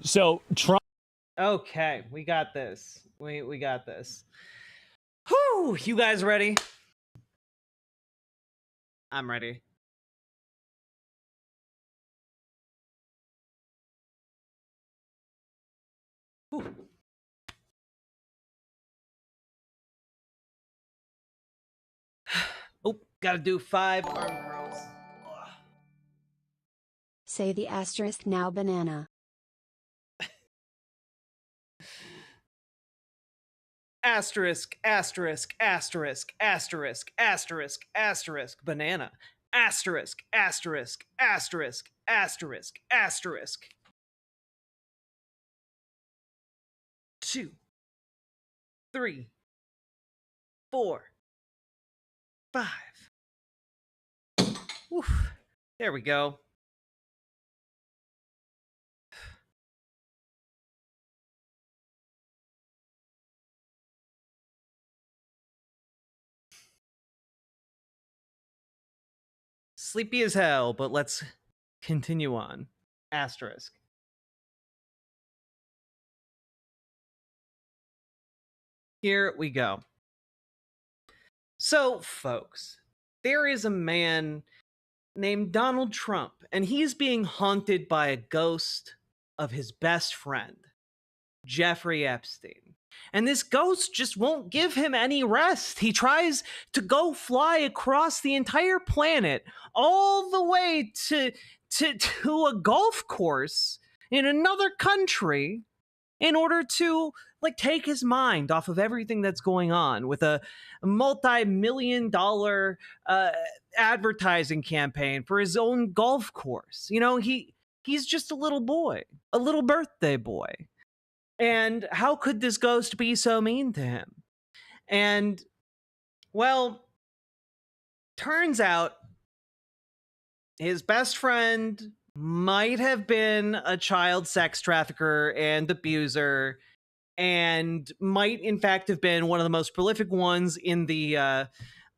So Trump. Okay, we got this. We got this. Whew, you guys ready? I'm ready. Whew. Oh, gotta do 5 arm curls. Say the asterisk now banana. Asterisk, asterisk, asterisk, asterisk, asterisk, asterisk, banana. Asterisk, asterisk, asterisk, asterisk, asterisk. 2, 3, 4, 5. Oof. There we go. Sleepy as hell, but let's continue on. Asterisk. Here we go. So, folks, there is a man named Donald Trump, and he's being haunted by a ghost of his best friend, Jeffrey Epstein. And this ghost just won't give him any rest. He tries to go fly across the entire planet, all the way to a golf course in another country, in order to take his mind off of everything that's going on with a multi-million-dollar advertising campaign for his own golf course. You know, he's just a little boy, a little birthday boy. And how could this ghost be so mean to him? And, well, turns out his best friend might have been a child sex trafficker and abuser, and might in fact have been one of the most prolific ones in the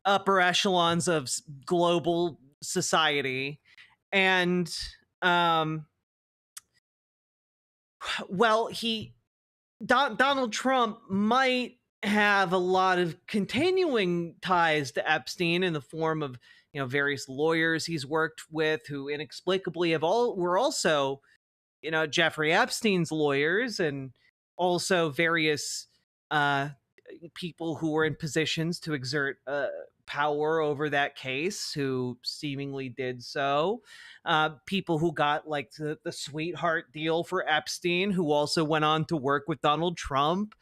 upper echelons of global society. And well, Donald Trump might have a lot of continuing ties to Epstein in the form of, various lawyers he's worked with who inexplicably were also, Jeffrey Epstein's lawyers, and also various people who were in positions to exert power over that case who seemingly did so. People who got the sweetheart deal for Epstein, who also went on to work with Donald Trump.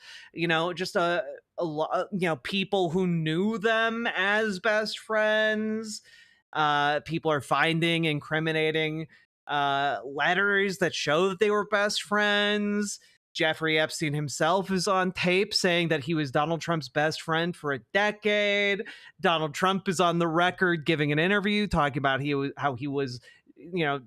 Just a lot, people who knew them as best friends. People are finding incriminating letters that show that they were best friends. Jeffrey Epstein himself is on tape saying that he was Donald Trump's best friend for a decade. Donald Trump is on the record giving an interview talking about how he was,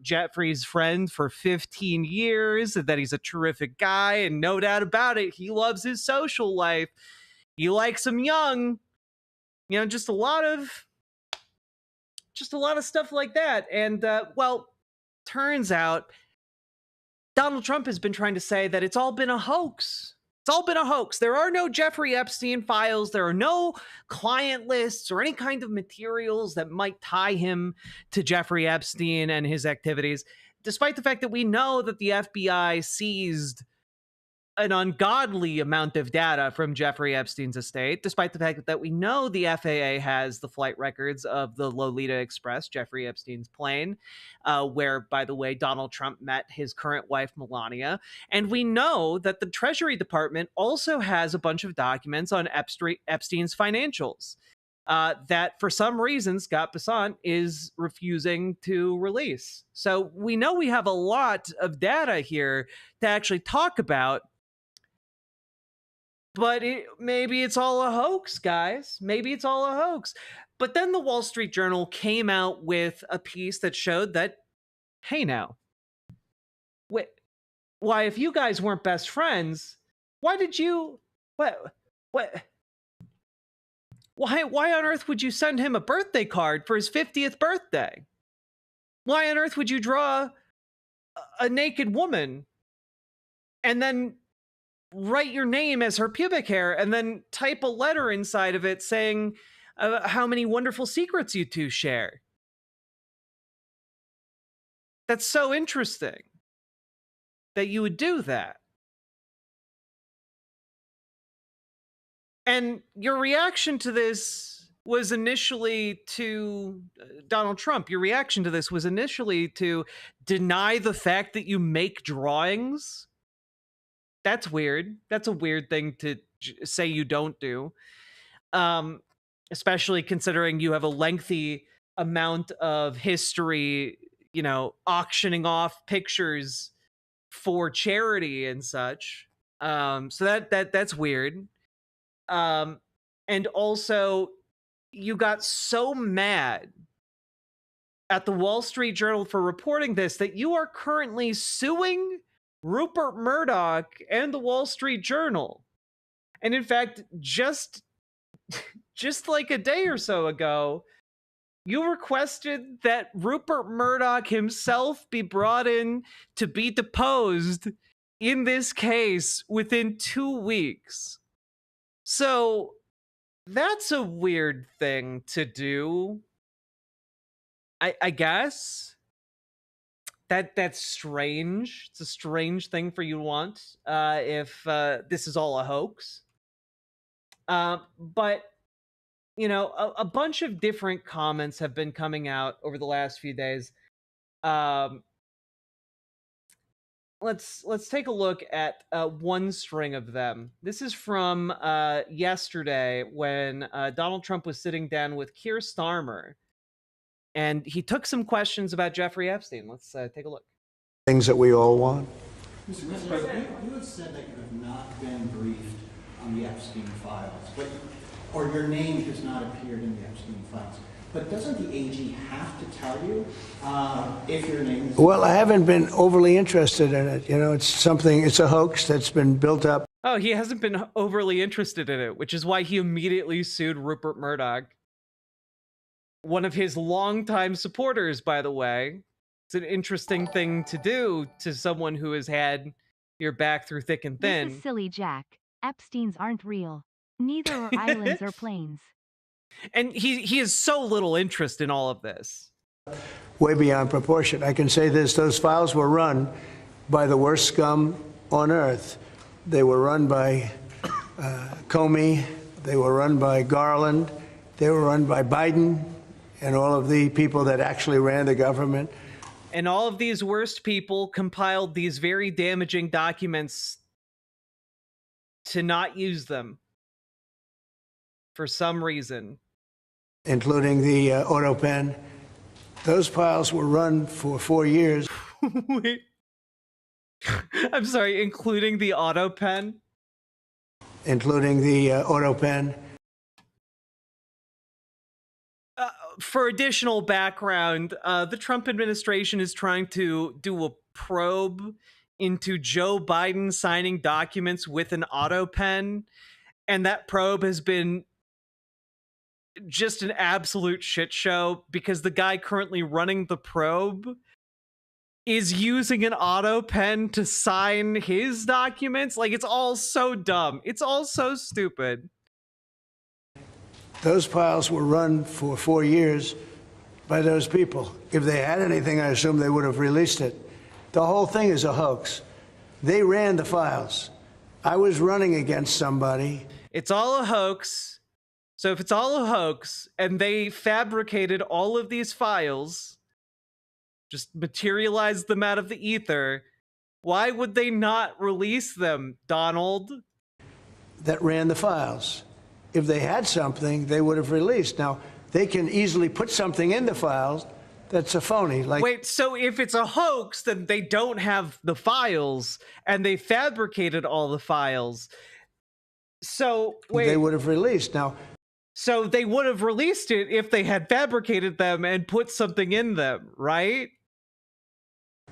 Jeffrey's friend for 15 years, and that he's a terrific guy, and no doubt about it, he loves his social life. He likes him young. Just a lot of stuff like that. And well, turns out Donald Trump has been trying to say that it's all been a hoax. It's all been a hoax. There are no Jeffrey Epstein files. There are no client lists or any kind of materials that might tie him to Jeffrey Epstein and his activities, despite the fact that we know that the FBI seized an ungodly amount of data from Jeffrey Epstein's estate, despite the fact that we know the FAA has the flight records of the Lolita Express, Jeffrey Epstein's plane, where, by the way, Donald Trump met his current wife, Melania. And we know that the Treasury Department also has a bunch of documents on Epstein's financials. that for some reason Scott Bessant is refusing to release. So we know we have a lot of data here to actually talk about, but maybe it's all a hoax, guys. Maybe it's all a hoax. But then the Wall Street Journal came out with a piece that showed that, hey now, why, if you guys weren't best friends, why did you, why on earth would you send him a birthday card for his 50th birthday? Why on earth would you draw a naked woman and then write your name as her pubic hair and then type a letter inside of it saying how many wonderful secrets you two share? That's so interesting that you would do that. And your reaction to this was initially to Donald Trump. Your reaction to this was initially to deny the fact that you make drawings. That's weird. That's a weird thing to say you don't do. Especially considering you have a lengthy amount of history, you know, auctioning off pictures for charity and such. So that's weird. And also, you got so mad at the Wall Street Journal for reporting this that you are currently suing Rupert Murdoch and the Wall Street Journal. And in fact, just like a day or so ago, you requested that Rupert Murdoch himself be brought in to be deposed in this case within 2 weeks. So that's a weird thing to do. I guess that's strange. It's a strange thing for you to want if this is all a hoax. But you know, a bunch of different comments have been coming out over the last few days. Let's take a look at one string of them. This is from yesterday when Donald Trump was sitting down with Keir Starmer, and he took some questions about Jeffrey Epstein. Let's take a look. Things that we all want. Mr. President, you have said that you have not been briefed on the Epstein files, or your name has not appeared in the Epstein files. But doesn't the AG have to tell you if your name is... Well, I haven't been overly interested in it. You know, it's a hoax that's been built up. Oh, he hasn't been overly interested in it, which is why he immediately sued Rupert Murdoch. One of his longtime supporters, by the way. It's an interesting thing to do to someone who has had your back through thick and thin. This is silly, Jack. Epsteins aren't real. Neither are islands or planes. And he has so little interest in all of this. Way beyond proportion. I can say this, those files were run by the worst scum on earth. They were run by Comey, they were run by Garland, they were run by Biden, and all of the people that actually ran the government. And all of these worst people compiled these very damaging documents to not use them for some reason. Including the auto pen. Those files were run for 4 years. Wait. I'm sorry, including the auto pen? Including the auto pen. For additional background, the Trump administration is trying to do a probe into Joe Biden signing documents with an auto pen, and that probe has been just an absolute shit show because the guy currently running the probe is using an auto pen to sign his documents. Like, it's all so dumb. It's all so stupid. Those files were run for 4 years by those people. If they had anything, I assume they would have released it. The whole thing is a hoax. They ran the files. I was running against somebody. It's all a hoax. So if it's all a hoax and they fabricated all of these files, just materialized them out of the ether, why would they not release them, Donald? That ran the files. if they had something, they would have released. Now, they can easily put something in the files that's a phony. Like, wait, so if it's a hoax, then they don't have the files, and they fabricated all the files. So, wait. They would have released. Now, so they would have released it if they had fabricated them and put something in them, right?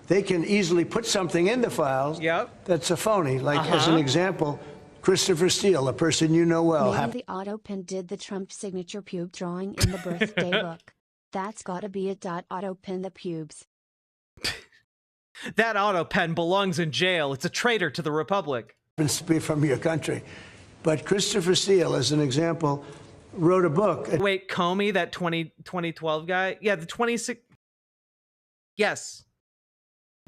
They can easily put something in the files that's a phony. Like, as an example, Christopher Steele, a person you know well. Maybe the autopen did the Trump signature pube drawing in the birthday book. That's gotta be it. Autopen the pubes. That autopen belongs in jail. It's a traitor to the Republic. Happens to be from your country. But Christopher Steele, as an example, wrote a book. Wait, Comey, that 2012 guy? Yeah, the 26... Yes.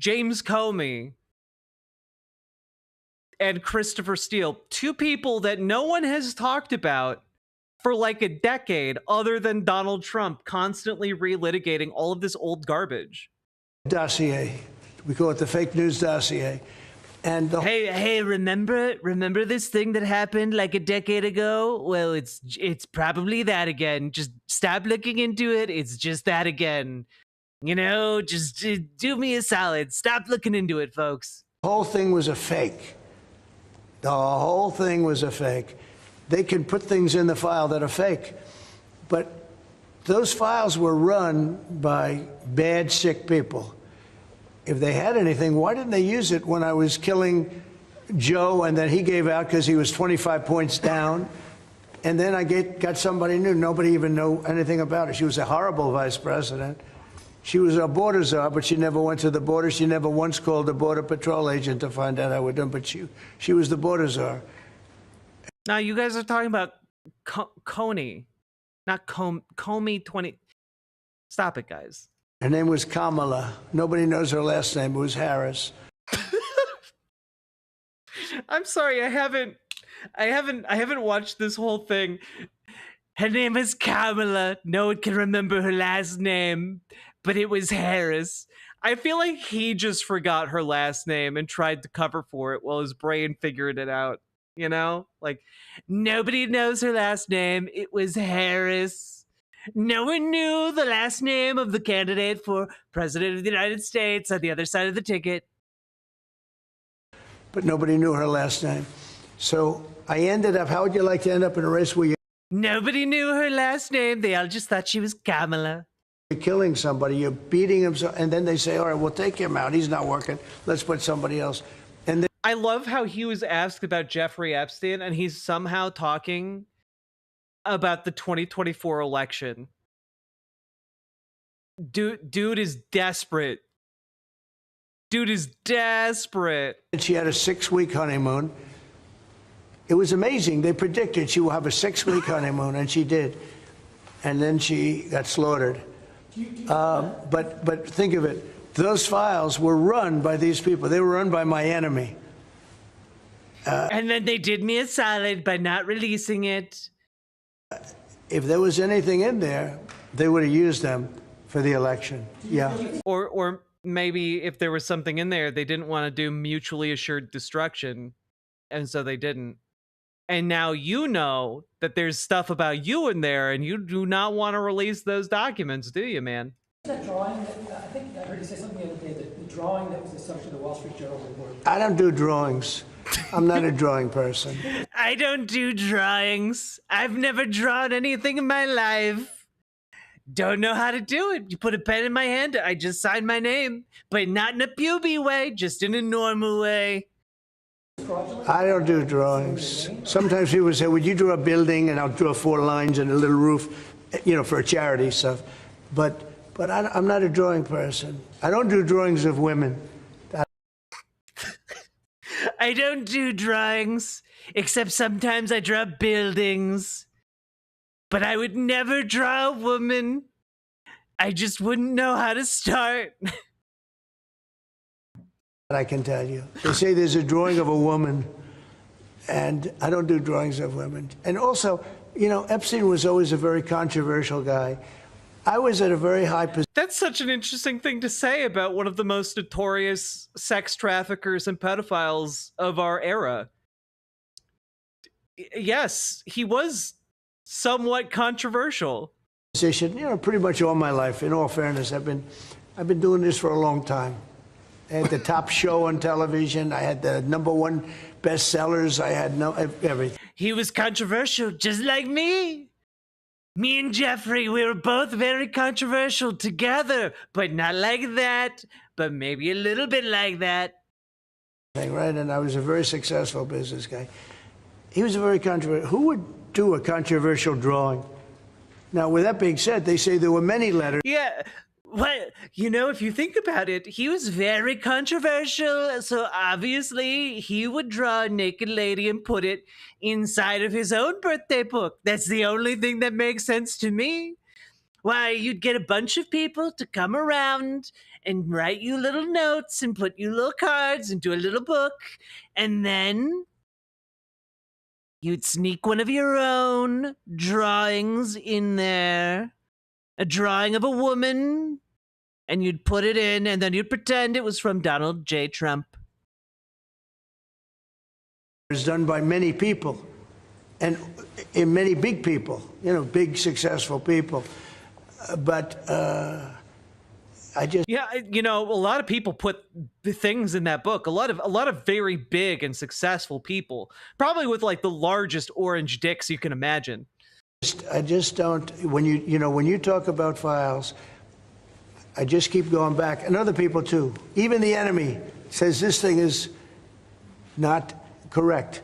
James Comey and Christopher Steele, two people that no one has talked about for like a decade other than Donald Trump, constantly relitigating all of this old garbage. Dossier. We call it the fake news dossier. And hey, remember this thing that happened like a decade ago? Well, it's probably that again. Just stop looking into it. It's just that again. You know, just do me a solid. Stop looking into it, folks. The whole thing was a fake. The whole thing was a fake. They can put things in the file that are fake. But those files were run by bad, sick people. If they had anything, why didn't they use it when I was killing Joe and then he gave out because he was 25 points down? And then I got somebody new. Nobody even knew anything about it. She was a horrible vice president. She was a border czar, but she never went to the border. She never once called a border patrol agent to find out how we're doing, but she was the border czar. Now, you guys are talking about Coney, not Comey 20. Stop it, guys. Her name was Kamala. Nobody knows her last name. It was Harris. I'm sorry, I haven't watched this whole thing. Her name is Kamala. No one can remember her last name, but it was Harris. I feel like he just forgot her last name and tried to cover for it while his brain figured it out. You know, like, nobody knows her last name. It was Harris. No one knew the last name of the candidate for president of the United States on the other side of the ticket. But nobody knew her last name. So I ended up, how would you like to end up in a race where nobody knew her last name? They all just thought she was Kamala. You're killing somebody, you're beating him, and then they say, all right, we'll take him out. He's not working. Let's put somebody else. And then I love how he was asked about Jeffrey Epstein, and he's somehow talking about the 2024 election. Dude is desperate. Dude is desperate. And she had a 6-week honeymoon. It was amazing. They predicted she will have a 6-week honeymoon, and she did. And then she got slaughtered. But think of it. Those files were run by these people. They were run by my enemy. And then they did me a solid by not releasing it. If there was anything in there, they would have used them for the election. Yeah. Or maybe if there was something in there, they didn't want to do mutually assured destruction, and so they didn't. And now you know that there's stuff about you in there, and you do not want to release those documents, do you, man? That drawing, I think I heard you say something the other day, the drawing that was the subject of the Wall Street Journal report. I don't do drawings. I'm not a drawing person. I don't do drawings. I've never drawn anything in my life. Don't know how to do it. You put a pen in my hand, I just sign my name. But not in a puby way, just in a normal way. I don't do drawings. Sometimes people say, would you draw a building? And I'll draw 4 lines and a little roof, you know, for a charity stuff. But I'm not a drawing person. I don't do drawings of women. I don't do drawings, except sometimes I draw buildings. But I would never draw a woman. I just wouldn't know how to start. I can tell you. They say there's a drawing of a woman, and I don't do drawings of women. And also, you know, Epstein was always a very controversial guy. I was at a very high position. That's such an interesting thing to say about one of the most notorious sex traffickers and pedophiles of our era. Yes, he was somewhat controversial. Position, pretty much all my life. In all fairness, I've been doing this for a long time. I had the top show on television. I had the #1 bestsellers. I had everything. He was controversial, just like me. Me and Jeffrey, we were both very controversial together, but not like that, but maybe a little bit like that. Right, and I was a very successful business guy. He was a very controversial. Who would do a controversial drawing? Now, with that being said, they say there were many letters. Yeah, well, if you think about it, he was very controversial, so obviously he would draw a naked lady and put it inside of his own birthday book. That's the only thing that makes sense to me. Why, you'd get a bunch of people to come around and write you little notes and put you little cards into a little book, and then you'd sneak one of your own drawings in there, a drawing of a woman, and you'd put it in, and then you'd pretend it was from Donald J. Trump. It's done by many people, and many big people, big successful people. But I just a lot of people put the things in that book. A lot of very big and successful people, probably with like the largest orange dicks you can imagine. I just don't. When you talk about files, I just keep going back, and other people too. Even the enemy says this thing is not correct,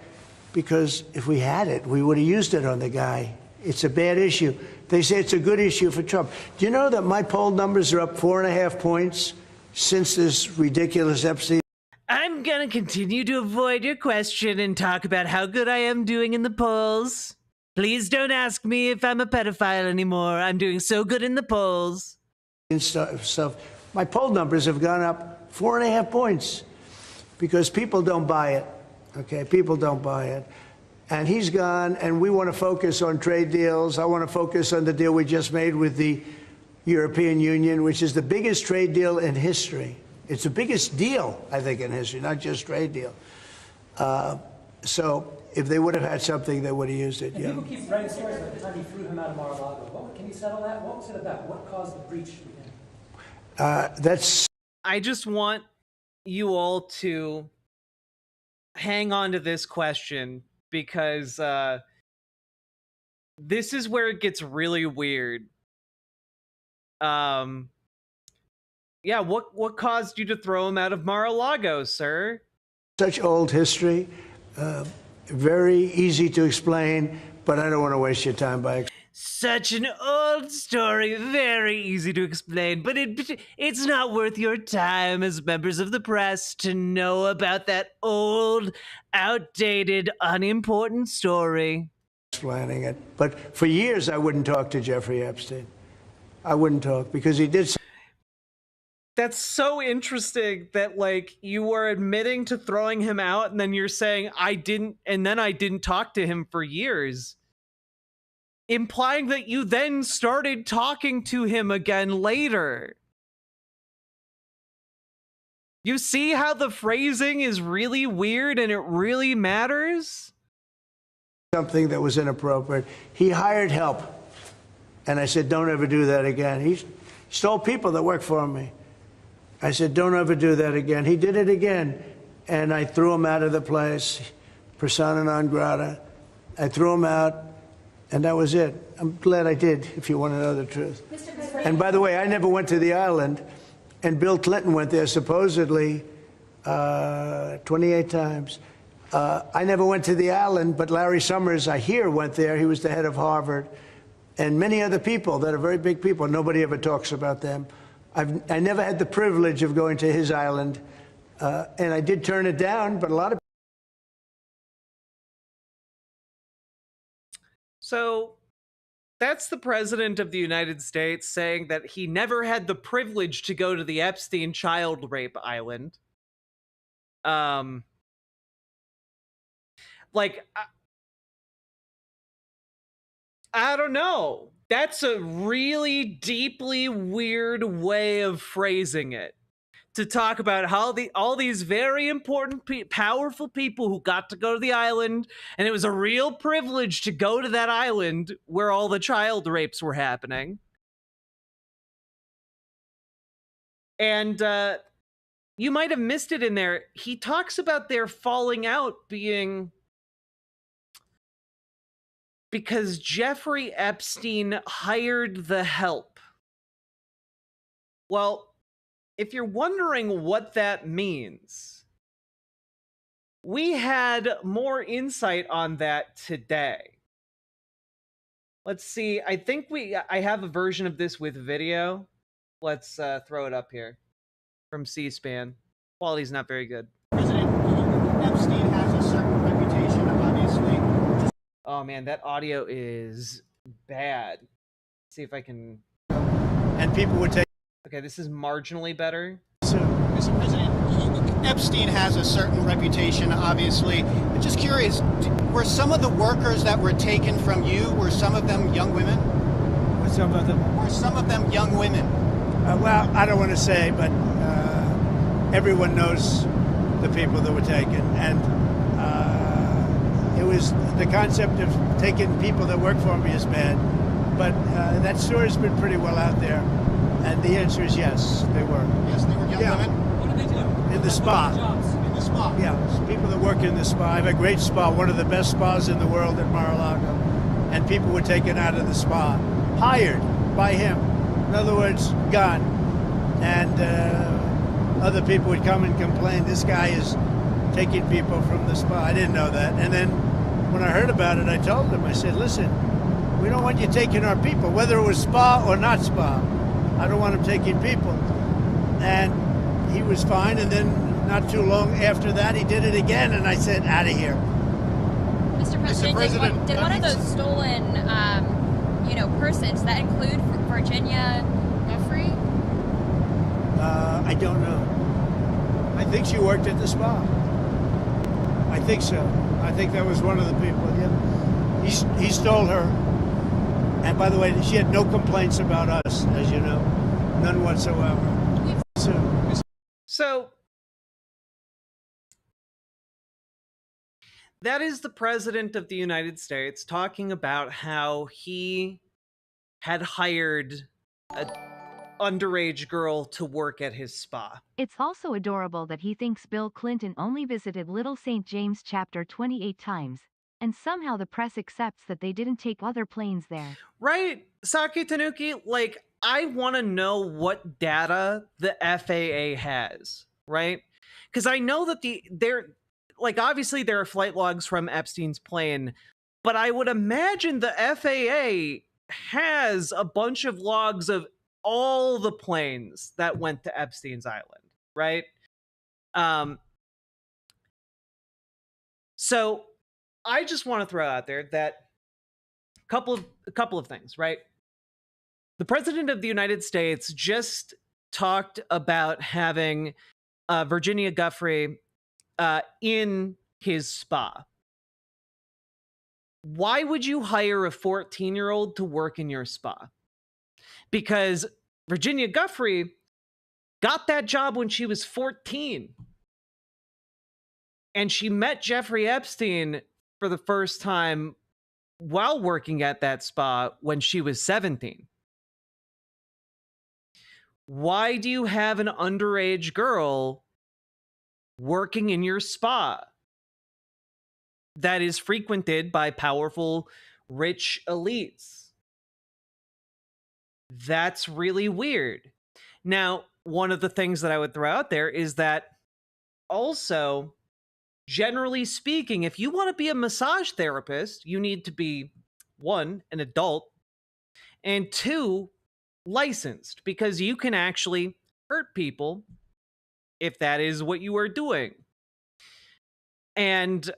because if we had it, we would have used it on the guy. It's a bad issue. They say it's a good issue for Trump. Do you know that my poll numbers are up 4.5 points since this ridiculous Epstein? I'm gonna continue to avoid your question and talk about how good I am doing in the polls. Please don't ask me if I'm a pedophile anymore. I'm doing so good in the polls. Stuff. My poll numbers have gone up 4.5 points because people don't buy it. Okay, people don't buy it. And he's gone, and we want to focus on trade deals. I want to focus on the deal we just made with the European Union, which is the biggest trade deal in history. It's the biggest deal, I think, in history, not just trade deal. So if they would have had something, they would have used it. And people keep writing stories about the time he threw him out of Mar-a-Lago. Can you settle that? What was it about? What caused the breach with him? I just want you all to hang on to this question, because this is where it gets really weird. Yeah, what caused you to throw him out of Mar-a-Lago, sir? Such old history, very easy to explain, but I don't want to waste your time by Such an old story, very easy to explain, but it's not worth your time as members of the press to know about that old, outdated, unimportant story. Explaining it. But for years, I wouldn't talk to Jeffrey Epstein. I wouldn't talk because he did. That's so interesting that, like, you are admitting to throwing him out, and then you're saying, I didn't talk to him for years. Implying that you then started talking to him again later. You see how the phrasing is really weird and it really matters? Something that was inappropriate. He hired help. And I said, don't ever do that again. He stole people that work for me. I said, don't ever do that again. He did it again. And I threw him out of the place. Persona non grata. I threw him out. And that was it. I'm glad I did, if you want to know the truth. And by the way, I never went to the island, and Bill Clinton went there supposedly 28 times. I never went to the island, but Larry Summers, I hear, went there. He was the head of Harvard. And many other people that are very big people. Nobody ever talks about them. I never had the privilege of going to his island, and I did turn it down, but a lot of So that's the president of the United States saying that he never had the privilege to go to the Epstein child rape island. Like, I don't know. That's a really deeply weird way of phrasing it. to talk about how all these very important, powerful people who got to go to the island, and it was a real privilege to go to that island where all the child rapes were happening. And you might have missed it in there. He talks about their falling out being because Jeffrey Epstein hired the help. Well, if you're wondering what that means, we had more insight on that today. Let's see. I think I have a version of this with video. Let's throw it up here from C-SPAN. Quality's not very good. President Epstein has a certain reputation, obviously. Oh man, that audio is bad. Let's see if I can. And people would take. Okay, this is marginally better. So, Mr. President, Epstein has a certain reputation, obviously. I'm just curious, were some of the workers that were taken from you, were some of them young women? Were some of them young women? Well, I don't want to say, but everyone knows the people that were taken. And it was the concept of taking people that work for me is bad. But that story's been pretty well out there. And the answer is yes, they were. Yes, they were young women? What did they do? In the spa. In the spa? Yeah, people that work in the spa. I have a great spa, one of the best spas in the world at Mar-a-Lago. And people were taken out of the spa, hired by him. In other words, gone. And other people would come and complain, this guy is taking people from the spa. I didn't know that. And then when I heard about it, I told them, I said, listen, we don't want you taking our people, whether it was spa or not spa. I don't want him taking people. And he was fine, and then not too long after that, he did it again, and I said, out of here. Mr. President, did one of those stolen, persons, does that include Virginia Guffrey? I don't know. I think she worked at the spa. I think so. I think that was one of the people, yeah. He stole her. And by the way, she had no complaints about us, as you know. None whatsoever. So that is the President of the United States talking about how he had hired an underage girl to work at his spa. It's also adorable that he thinks Bill Clinton only visited Little St. James Chapter 28 times. And somehow the press accepts that they didn't take other planes there. Right, Saki Tanuki? Like, I want to know what data the FAA has, right? Because I know that obviously there are flight logs from Epstein's plane, but I would imagine the FAA has a bunch of logs of all the planes that went to Epstein's island, right? So I just want to throw out there that a couple of things, right? The President of the United States just talked about having Virginia Guffrey in his spa. Why would you hire a 14-year-old to work in your spa? Because Virginia Guffrey got that job when she was 14. And she met Jeffrey Epstein for the first time while working at that spa when she was 17. Why do you have an underage girl working in your spa that is frequented by powerful, rich elites? That's really weird. Now, one of the things that I would throw out there is that also, generally speaking, if you want to be a massage therapist, you need to be, 1, an adult, and 2, licensed, because you can actually hurt people if that is what you are doing. And,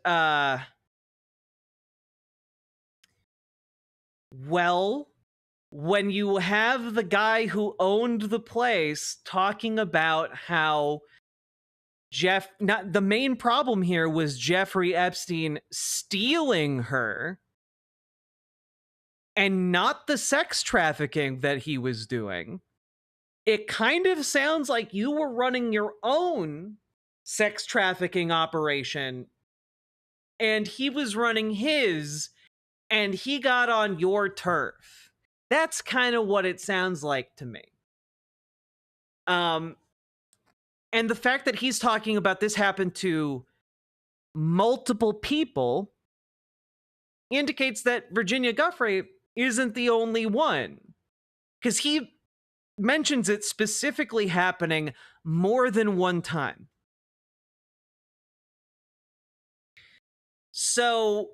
well, when you have the guy who owned the place talking about how the main problem here was Jeffrey Epstein stealing her and not the sex trafficking that he was doing. it kind of sounds like you were running your own sex trafficking operation and he was running his and he got on your turf. That's kind of what it sounds like to me. And the fact that he's talking about this happened to multiple people indicates that Virginia Giuffre isn't the only one, because he mentions it specifically happening more than one time. So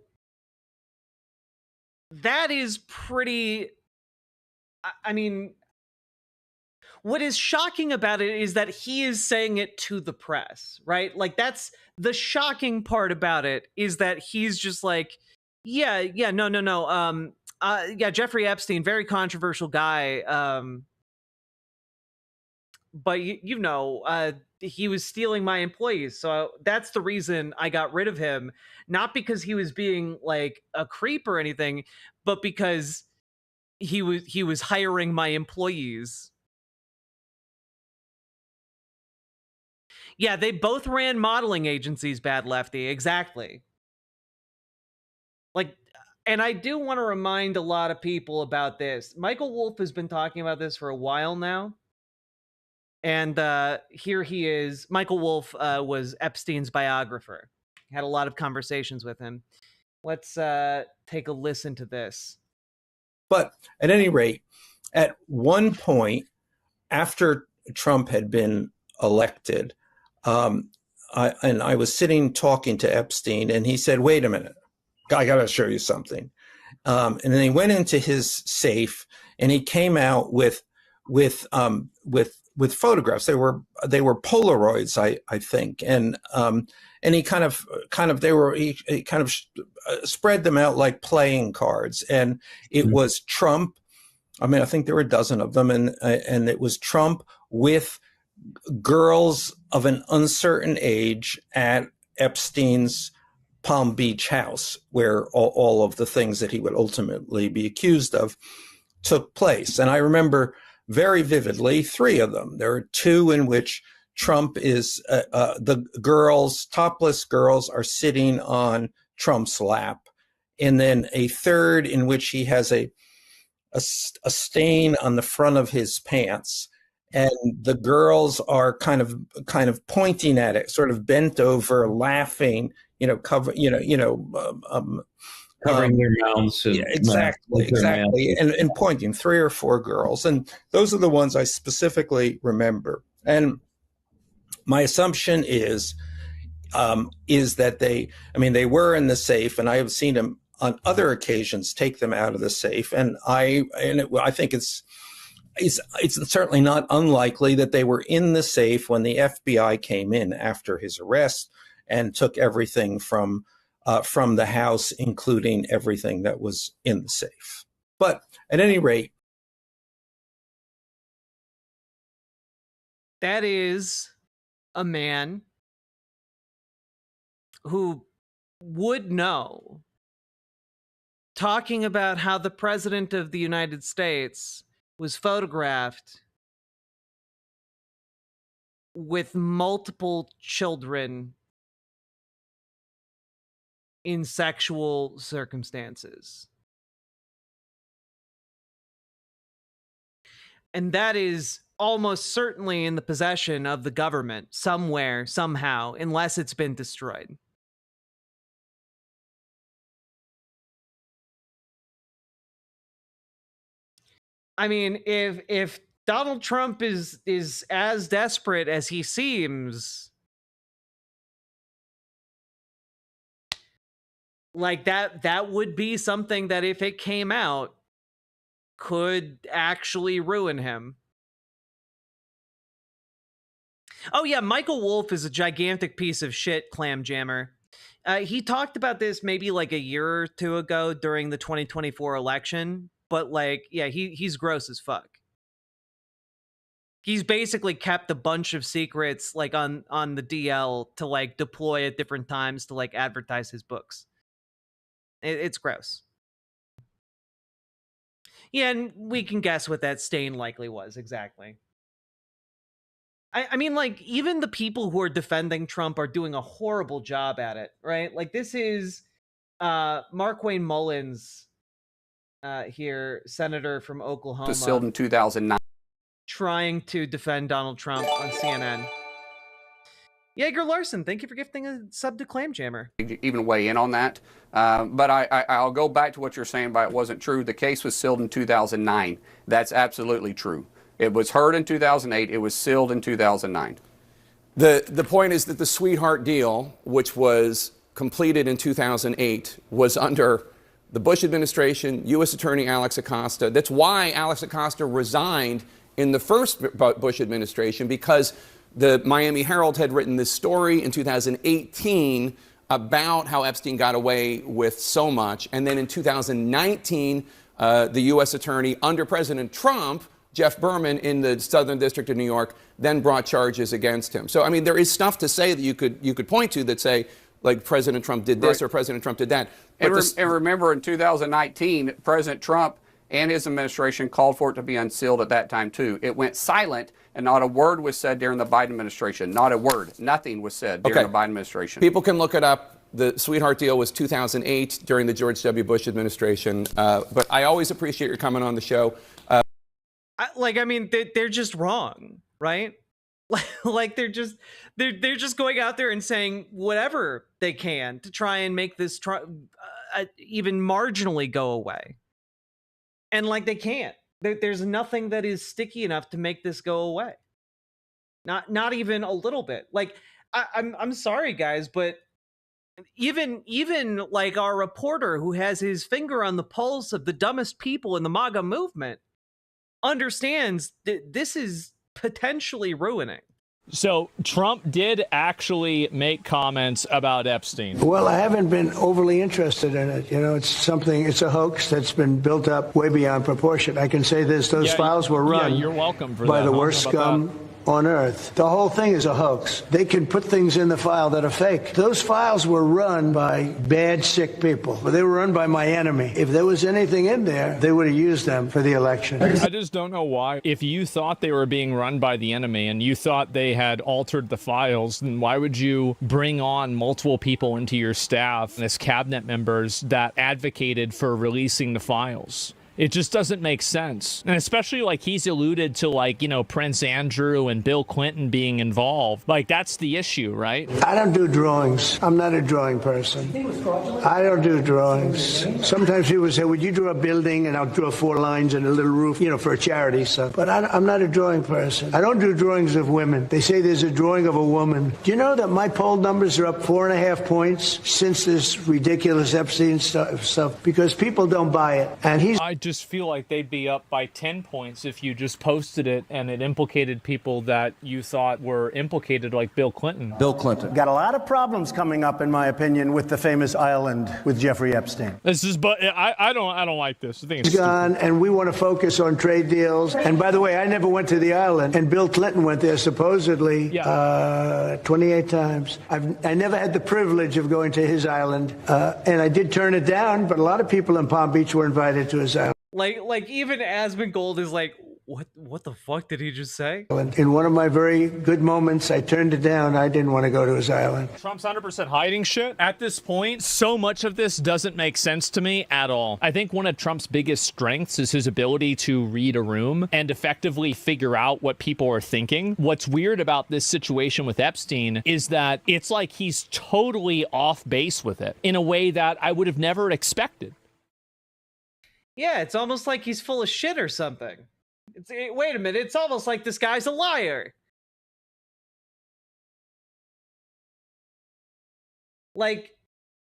that is pretty, I mean, what is shocking about it is that he is saying it to the press, right? Like, that's the shocking part about it, is that he's just like, yeah, no. Yeah, Jeffrey Epstein, very controversial guy. But he was stealing my employees. So that's the reason I got rid of him. Not because he was being like a creep or anything, but because he was hiring my employees. Yeah, they both ran modeling agencies, Bad Lefty. Exactly. Like, and I do want to remind a lot of people about this. Michael Wolff has been talking about this for a while now. And here he is. Michael Wolff was Epstein's biographer. Had a lot of conversations with him. Let's take a listen to this. But at any rate, at one point, after Trump had been elected, I was sitting talking to Epstein, and he said, "Wait a minute, I got to show you something." And then he went into his safe, and he came out with photographs. They were Polaroids, I think, and he kind of spread them out like playing cards, and it was Trump. I mean, I think there were a dozen of them, and it was Trump with girls of an uncertain age at Epstein's Palm Beach house, where all of the things that he would ultimately be accused of took place. And I remember very vividly 3 of them. There are 2 in which Trump is, the girls, topless girls, are sitting on Trump's lap. And then a 3rd in which he has a stain on the front of his pants. And the girls are kind of pointing at it, sort of bent over, laughing, covering their mouths. Yeah, exactly. And pointing, 3 or 4 girls. And those are the ones I specifically remember. And my assumption is that they were in the safe, and I have seen him on other occasions take them out of the safe. And I think it's certainly not unlikely that they were in the safe when the FBI came in after his arrest and took everything from the house, including everything that was in the safe. But at any rate, that is a man who would know, talking about how the president of the United States was photographed with multiple children in sexual circumstances. And that is almost certainly in the possession of the government somewhere, somehow, unless it's been destroyed. I mean, if Donald Trump is as desperate as he seems, like that would be something that, if it came out, could actually ruin him. Oh yeah, Michael Wolff is a gigantic piece of shit, Clam Jammer. He talked about this maybe like a year or 2 ago during the 2024 election, but like, yeah, he's gross as fuck. He's basically kept a bunch of secrets like on the DL to like deploy at different times to like advertise his books. It's gross. Yeah, and we can guess what that stain likely was exactly. I mean, like, even the people who are defending Trump are doing a horrible job at it, right? Like, this is Markwayne Mullins here, senator from Oklahoma. Was sealed in 2009. Trying to defend Donald Trump on CNN. Jaeger Larson, thank you for gifting a sub to Clam Jammer. Even weigh in on that. But I'll go back to what you're saying about it wasn't true. The case was sealed in 2009. That's absolutely true. It was heard in 2008. It was sealed in 2009. The point is that the sweetheart deal, which was completed in 2008, was under the Bush administration, U.S. Attorney Alex Acosta. That's why Alex Acosta resigned in the first Bush administration, because the Miami Herald had written this story in 2018 about how Epstein got away with so much. And then in 2019, the U.S. attorney under President Trump, Jeff Berman in the Southern District of New York, then brought charges against him. So, I mean, there is stuff to say that you could point to that say, like, President Trump did this, right, or President Trump did that. And remember, in 2019, President Trump and his administration called for it to be unsealed at that time, too. It went silent, and not a word was said during the Biden administration. Not a word. Nothing was said during the Biden administration. People can look it up. The sweetheart deal was 2008 during the George W. Bush administration. But I always appreciate your coming on the show. I mean, they're just wrong, right? Like they're just going out there and saying whatever they can to try and make this even marginally go away. And like they can't. There's nothing that is sticky enough to make this go away. Not even a little bit. Like I'm sorry, guys, but even like our reporter who has his finger on the pulse of the dumbest people in the MAGA movement understands that this is potentially ruining. So Trump did actually make comments about Epstein. Well, I haven't been overly interested in it. You know, it's a hoax that's been built up way beyond proportion. I can say this, those files were run you're welcome for by that. the worst scum on earth. The whole thing is a hoax. They can put things in the file that are fake. Those files were run by bad, sick people. They were run by my enemy. If there was anything in there, they would have used them for the election. I just don't know why. If you thought they were being run by the enemy and you thought they had altered the files, then why would you bring on multiple people into your staff as cabinet members that advocated for releasing the files? It just doesn't make sense. And especially like he's alluded to, like, you know, Prince Andrew and Bill Clinton being involved. Like, that's the issue, right? I don't do drawings. I'm not a drawing person. I don't do drawings. Sometimes people say, would you draw a building? And I'll draw 4 lines and a little roof, you know, for a charity stuff. But I'm not a drawing person. I don't do drawings of women. They say there's a drawing of a woman. Do you know that my poll numbers are up 4.5 points since this ridiculous Epstein stuff? Because people don't buy it. And I just feel like they'd be up by 10 points if you just posted it and it implicated people that you thought were implicated, like Bill Clinton. Bill Clinton. Got a lot of problems coming up, in my opinion, with the famous island with Jeffrey Epstein. This is, but I don't like this. I think it's gone, and we want to focus on trade deals. And by the way, I never went to the island, and Bill Clinton went there supposedly 28 times. I never had the privilege of going to his island, and I did turn it down, but a lot of people in Palm Beach were invited to his island. Like even Asmongold is like, what the fuck did he just say? In one of my very good moments, I turned it down. I didn't want to go to his island. Trump's 100% hiding shit. At this point, so much of this doesn't make sense to me at all. I think one of Trump's biggest strengths is his ability to read a room and effectively figure out what people are thinking. What's weird about this situation with Epstein is that it's like he's totally off base with it in a way that I would have never expected. Yeah, it's almost like he's full of shit or something. Wait a minute, it's almost like this guy's a liar. Like,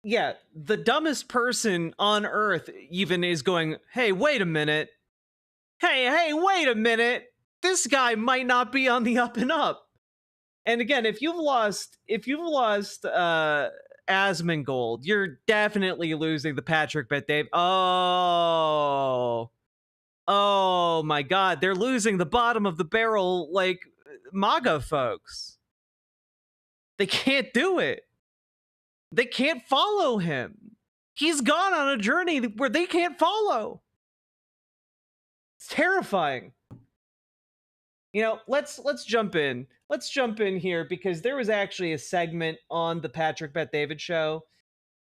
yeah, the dumbest person on earth even is going, hey, wait a minute. Hey, wait a minute. This guy might not be on the up and up. And again, if you've lost Asmongold, you're definitely losing the Patrick Bet Dave. Oh my God, they're losing the bottom of the barrel, like MAGA folks. They can't do it. They can't follow him. He's gone on a journey where they can't follow. It's terrifying. You know, let's jump in. Let's jump in here because there was actually a segment on the Patrick Bet David show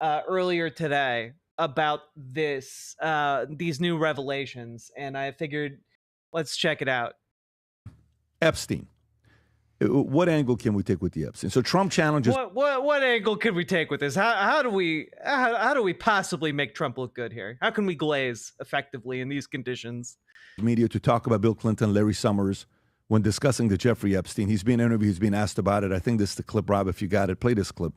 earlier today about these new revelations, and I figured let's check it out. Epstein. What angle can we take with the Epstein? So Trump challenges. What angle could we take with this? How do we possibly make Trump look good here? How can we glaze effectively in these conditions? Media to talk about Bill Clinton, Larry Summers, when discussing the Jeffrey Epstein. He's been interviewed. He's been asked about it. I think this is the clip, Rob. If you got it, play this clip.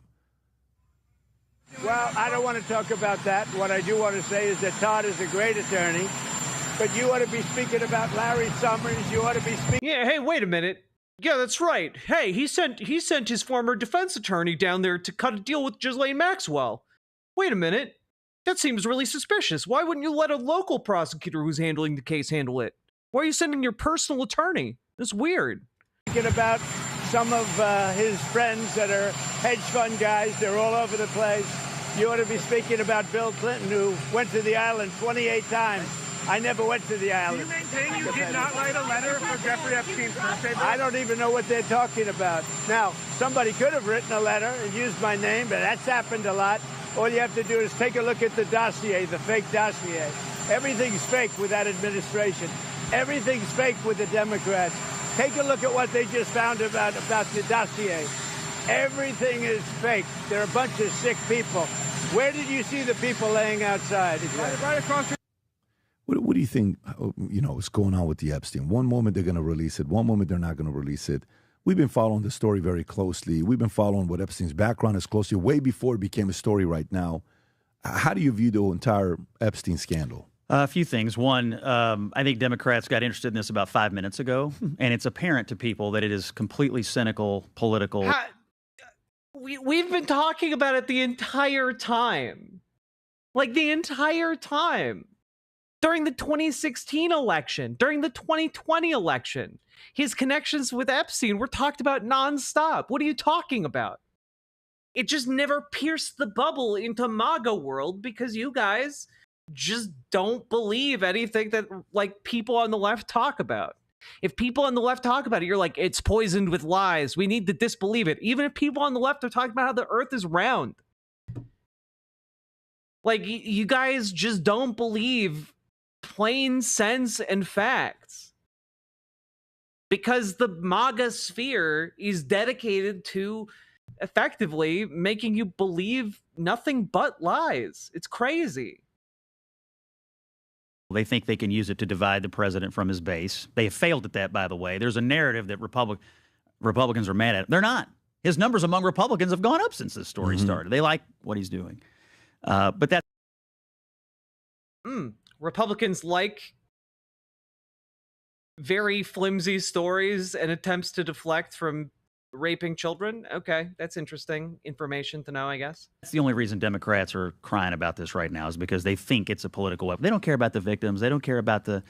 Well, I don't want to talk about that. What I do want to say is that Todd is a great attorney, but you ought to be speaking about Larry Summers. You ought to be speaking. Yeah. Hey, wait a minute. Yeah, that's right. Hey, he sent his former defense attorney down there to cut a deal with Ghislaine Maxwell. Wait a minute. That seems really suspicious. Why wouldn't you let a local prosecutor who's handling the case handle it? Why are you sending your personal attorney? That's weird. Speaking about some of his friends that are hedge fund guys. They're all over the place. You ought to be speaking about Bill Clinton, who went to the island 28 times. I never went to the island. Do you maintain you did not write a letter for Jeffrey Epstein's birthday? I don't even know what they're talking about. Now, somebody could have written a letter and used my name, but that's happened a lot. All you have to do is take a look at the dossier, the fake dossier. Everything's fake with that administration. Everything's fake with the Democrats. Take a look at what they just found about the dossier. Everything is fake. They're a bunch of sick people. Where did you see the people laying outside? Right across the What do you think, is going on with the Epstein? One moment they're going to release it. One moment they're not going to release it. We've been following the story very closely. We've been following what Epstein's background is closely, way before it became a story right now. How do you view the entire Epstein scandal? A few things. One, I think Democrats got interested in this about 5 minutes ago, and it's apparent to people that it is completely cynical, political. We've been talking about it the entire time. Like, the entire time. During the 2016 election, during the 2020 election, his connections with Epstein were talked about nonstop. What are you talking about? It just never pierced the bubble into MAGA world because you guys just don't believe anything that like people on the left talk about. If people on the left talk about it, you're like, it's poisoned with lies. We need to disbelieve it. Even if people on the left are talking about how the earth is round. Like, you guys just don't believe plain sense and facts. Because the MAGA sphere is dedicated to effectively making you believe nothing but lies. It's crazy. They think they can use it to divide the president from his base. They have failed at that, by the way. There's a narrative that Republicans are mad at him. They're not. His numbers among Republicans have gone up since this story started. They like what he's doing. But that's... Republicans like very flimsy stories and attempts to deflect from raping children. Okay, that's interesting information to know, I guess. That's the only reason Democrats are crying about this right now is because they think it's a political weapon. They don't care about the victims. They don't care about the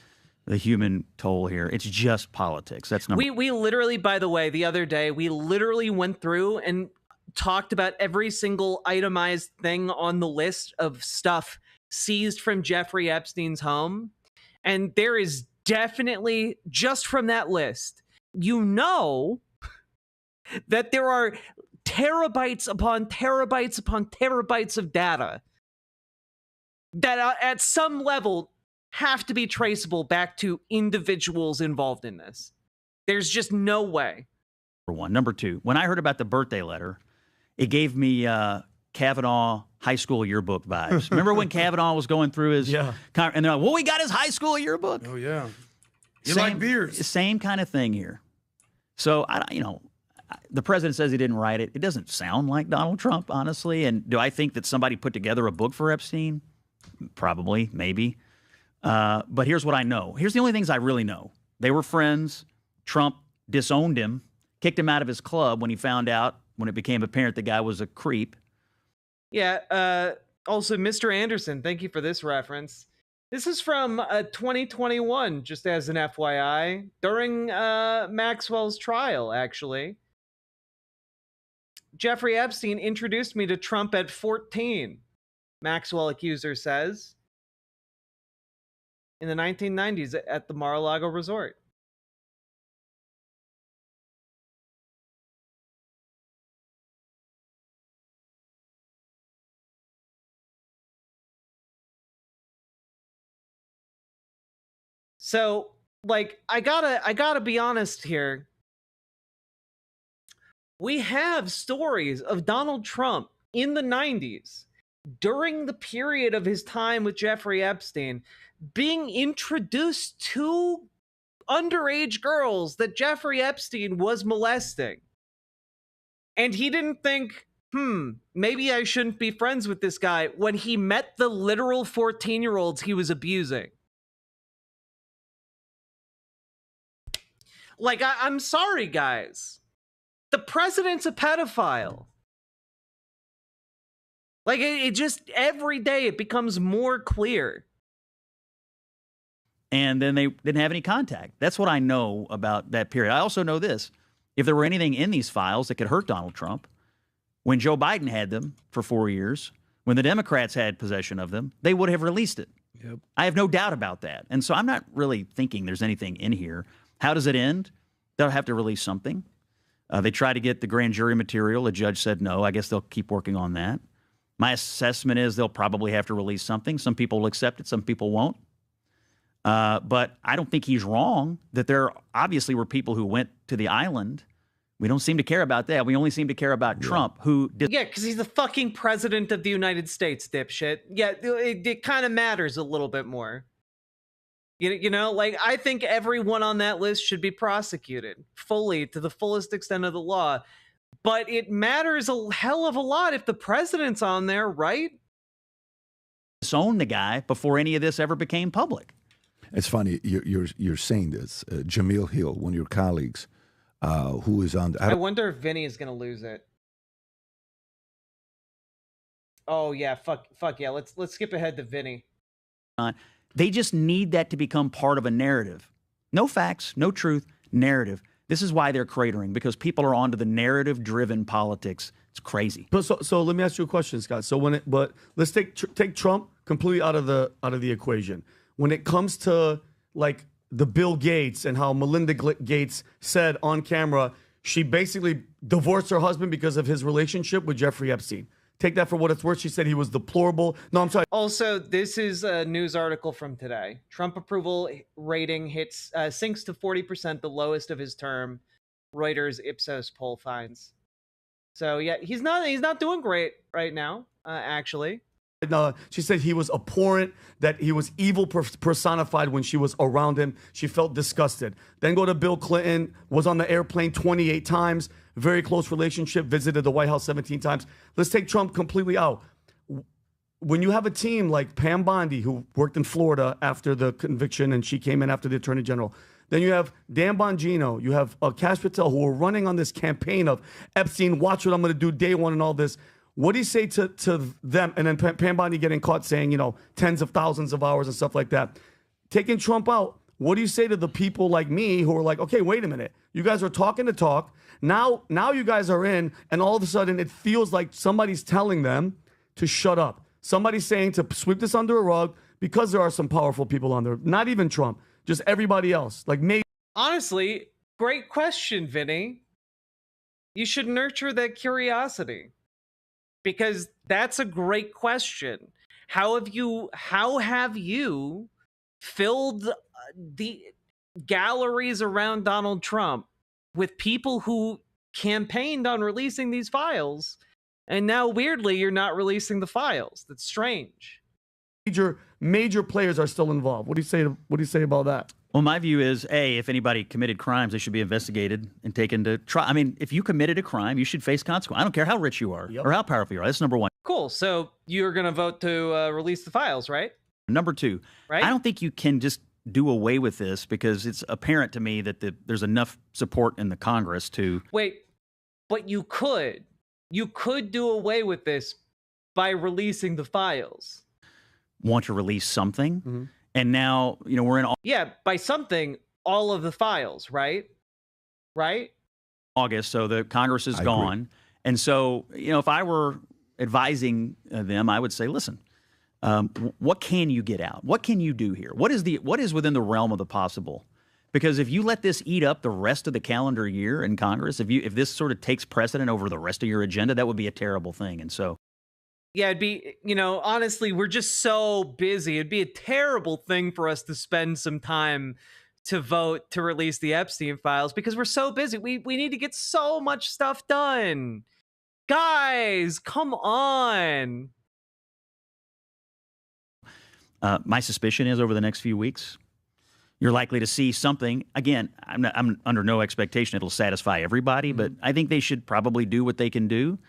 human toll here. It's just politics. That's number. We literally, by the way, the other day, we literally went through and talked about every single itemized thing on the list of stuff seized from Jeffrey Epstein's home. And there is definitely, just from that list, that there are terabytes upon terabytes upon terabytes of data that at some level have to be traceable back to individuals involved in this. There's just no way. Number one. Number two, when I heard about the birthday letter, it gave me Kavanaugh high school yearbook vibes. Remember when Kavanaugh was going through his... Yeah. And they're like, well, we got his high school yearbook. Oh, yeah. You like beers. Same kind of thing here. So, the president says he didn't write it. It doesn't sound like Donald Trump, honestly. And do I think that somebody put together a book for Epstein? Probably, maybe. But here's what I know. Here's the only things I really know. They were friends. Trump disowned him, kicked him out of his club when he found out, when it became apparent the guy was a creep. Yeah. Also, Mr. Anderson, thank you for this reference. This is from 2021, just as an FYI, during Maxwell's trial, actually. Jeffrey Epstein introduced me to Trump at 14, Maxwell accuser says, in the 1990s at the Mar-a-Lago resort. So, like, I gotta be honest here. We have stories of Donald Trump in the 90s, during the period of his time with Jeffrey Epstein, being introduced to underage girls that Jeffrey Epstein was molesting. And he didn't think, maybe I shouldn't be friends with this guy when he met the literal 14-year-olds he was abusing. Like, I'm sorry, guys. The president's a pedophile. Like, it just, every day it becomes more clear. And then they didn't have any contact. That's what I know about that period. I also know this. If there were anything in these files that could hurt Donald Trump, when Joe Biden had them for 4 years, when the Democrats had possession of them, they would have released it. Yep. I have no doubt about that. And so I'm not really thinking there's anything in here. How does it end? They'll have to release something. They tried to get the grand jury material. The judge said no. I guess they'll keep working on that. My assessment is they'll probably have to release something. Some people will accept it. Some people won't. But I don't think he's wrong that there obviously were people who went to the island. We don't seem to care about that. We only seem to care about Trump, who did. Yeah, because he's the fucking president of the United States, dipshit. Yeah, it kind of matters a little bit more. You know, like, I think everyone on that list should be prosecuted fully to the fullest extent of the law. But it matters a hell of a lot if the president's on there, right? Disown the guy before any of this ever became public. It's funny you're saying this. Jamil Hill, one of your colleagues, who is on. I wonder if Vinny is going to lose it. Oh yeah, fuck yeah. Let's skip ahead to Vinny. They just need that to become part of a narrative. No facts, no truth, narrative. This is why they're cratering, because people are onto the narrative-driven politics. It's crazy. But so let me ask you a question, Scott. So let's take Trump completely out of the equation. When it comes to like the Bill Gates and how Melinda Gates said on camera, she basically divorced her husband because of his relationship with Jeffrey Epstein. Take that for what it's worth. She said he was deplorable. No, I'm sorry. Also, this is a news article from today. Trump approval rating sinks to 40%, the lowest of his term. Reuters Ipsos poll finds. So yeah, he's not doing great right now, actually. She said he was abhorrent, that he was evil personified when she was around him. She felt disgusted. Then go to Bill Clinton, was on the airplane 28 times, very close relationship, visited the White House 17 times. Let's take Trump completely out. When you have a team like Pam Bondi, who worked in Florida after the conviction, and she came in after the Attorney General. Then you have Dan Bongino, you have Kash Patel, who are running on this campaign of Epstein, watch what I'm going to do day one and all this. What do you say to them? And then Pam Bondi getting caught saying, you know, tens of thousands of hours and stuff like that. Taking Trump out, what do you say to the people like me who are like, okay, wait a minute. You guys are talking to talk. Now you guys are in, and all of a sudden it feels like somebody's telling them to shut up. Somebody's saying to sweep this under a rug because there are some powerful people on there. Not even Trump, just everybody else. Like maybe. Honestly, great question, Vinny. You should nurture that curiosity. Because that's a great question. How have you filled the galleries around Donald Trump with people who campaigned on releasing these files, and now weirdly you're not releasing the files? That's strange. Major players are still involved. What do you say about that? Well, my view is, A, if anybody committed crimes, they should be investigated and taken to trial. I mean, if you committed a crime, you should face consequence. I don't care how rich you are or how powerful you are. That's number one. Cool. So you're going to vote to release the files, right? Number two, right? I don't think you can just do away with this, because it's apparent to me that there's enough support in the Congress to... Wait, but you could. You could do away with this by releasing the files. Want to release something? Mm-hmm. And now, you know, we're in... Yeah, by something, all of the files, right? Right? August, so the Congress is gone. Agree. And so, you know, if I were advising them, I would say, listen, what can you get out? What can you do here? What is within the realm of the possible? Because if you let this eat up the rest of the calendar year in Congress, if this sort of takes precedent over the rest of your agenda, that would be a terrible thing. And so Yeah, it'd be, honestly, we're just so busy. It'd be a terrible thing for us to spend some time to vote to release the Epstein files because we're so busy. We need to get so much stuff done. Guys, come on. My suspicion is over the next few weeks, you're likely to see something. Again, I'm under no expectation it'll satisfy everybody, but I think they should probably do what they can do.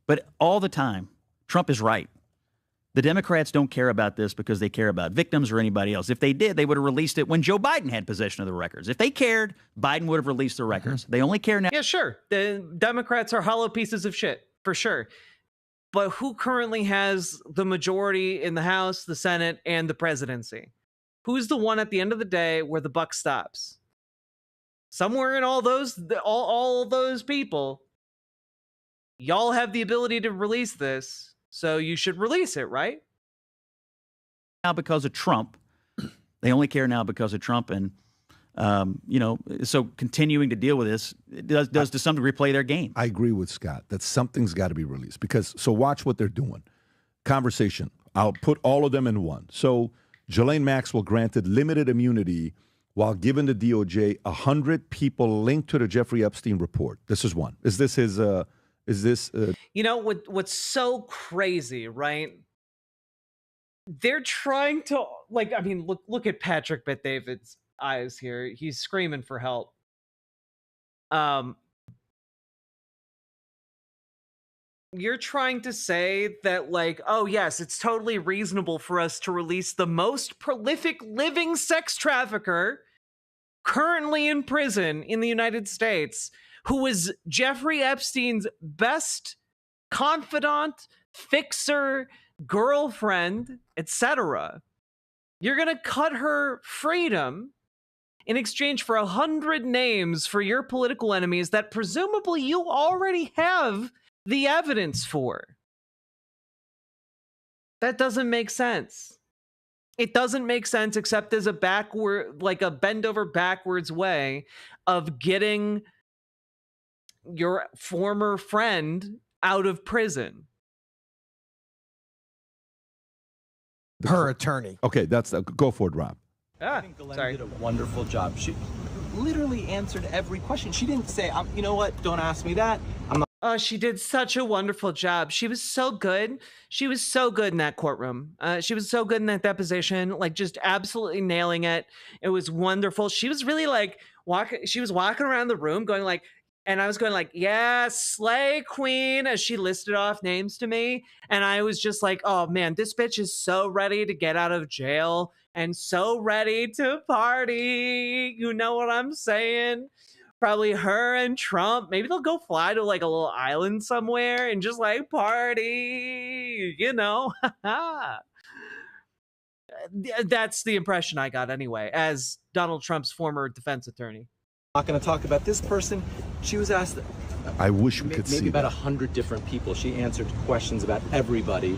But all the time, Trump is right. The Democrats don't care about this because they care about victims or anybody else. If they did, they would have released it when Joe Biden had possession of the records. If they cared, Biden would have released the records. They only care now. Yeah, sure. The Democrats are hollow pieces of shit, for sure. But who currently has the majority in the House, the Senate, and the presidency? Who's the one at the end of the day where the buck stops? Somewhere in all those people, y'all have the ability to release this, so you should release it, right? Now because of Trump. They only care now because of Trump. And, so continuing to deal with this does to some degree play their game. I agree with Scott that something's got to be released so watch what they're doing. Conversation. I'll put all of them in one. So Ghislaine Maxwell granted limited immunity while giving the DOJ 100 people linked to the Jeffrey Epstein report. This is one. Is this his... what's so crazy, right? They're trying to look at Patrick Bet-David's eyes here. He's screaming for help. You're trying to say that oh yes, it's totally reasonable for us to release the most prolific living sex trafficker currently in prison in the United States, who was Jeffrey Epstein's best confidant, fixer, girlfriend, etc. You're going to cut her freedom in exchange for 100 names for your political enemies that presumably you already have the evidence for. That doesn't make sense. It doesn't make sense except as a bend over backwards way of getting your former friend out of prison. Her attorney. Okay, go for it, Rob. I think Ghislaine did a wonderful job. She literally answered every question. She didn't say, you know what, don't ask me that. I'm not. Oh, she did such a wonderful job. She was so good. She was so good in that courtroom. She was so good in that deposition, just absolutely nailing it. It was wonderful. She was really she was walking around the room going and I was going yeah, slay queen, as she listed off names to me. And I was just oh man, this bitch is so ready to get out of jail and so ready to party. You know what I'm saying? Probably her and Trump, maybe they'll go fly to a little island somewhere and just party, That's the impression I got anyway, as Donald Trump's former defense attorney. Not going to talk about this person. She was asked. I wish we could see maybe about 100 different people. She answered questions about everybody,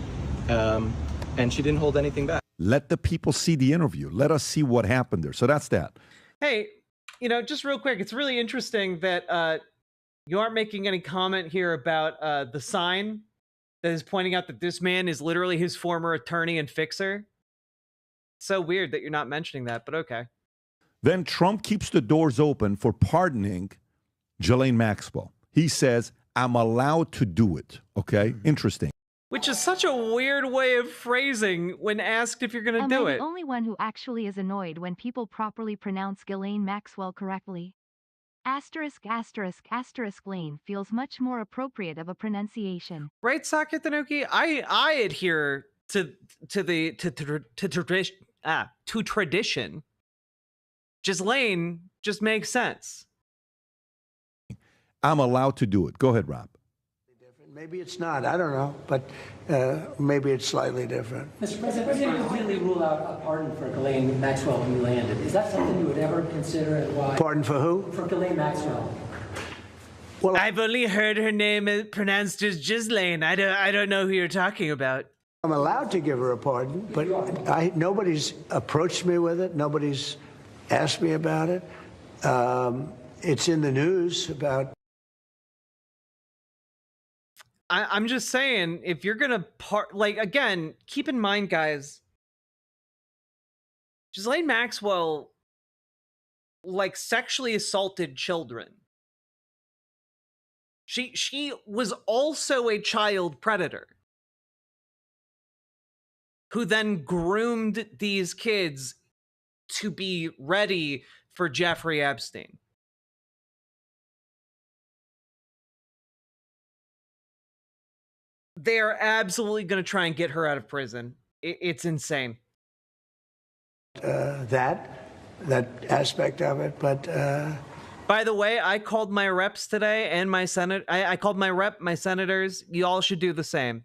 and she didn't hold anything back. Let the people see the interview. Let us see what happened there. So that's that. Hey, just real quick, it's really interesting that you aren't making any comment here about the sign that is pointing out that this man is literally his former attorney and fixer. So weird that you're not mentioning that, but okay. Then Trump keeps the doors open for pardoning Ghislaine Maxwell. He says, I'm allowed to do it. Okay? Interesting. Which is such a weird way of phrasing when asked if you're going to do it. I'm the only one who actually is annoyed when people properly pronounce Ghislaine Maxwell correctly. **** Lane feels much more appropriate of a pronunciation. Right, Saga Tanuki? I adhere to tradition. Ghislaine just makes sense. I'm allowed to do it. Go ahead, Rob. Maybe it's not. I don't know. But maybe it's slightly different. Mr. President, you completely rule out a pardon for Ghislaine Maxwell when you landed. Is that something you would ever consider, and why? Pardon for who? For Ghislaine Maxwell. Well, I've only heard her name pronounced as Ghislaine. I don't know who you're talking about. I'm allowed to give her a pardon, but nobody's approached me with it. Nobody's asked me about it. It's in the news about... I'm just saying, if you're gonna again, keep in mind, guys, Ghislaine Maxwell sexually assaulted children. She was also a child predator who then groomed these kids to be ready for Jeffrey Epstein. They are absolutely going to try and get her out of prison. It's insane. That aspect of it, but by the way, I called my reps today and my senate. I called my senators. You all should do the same.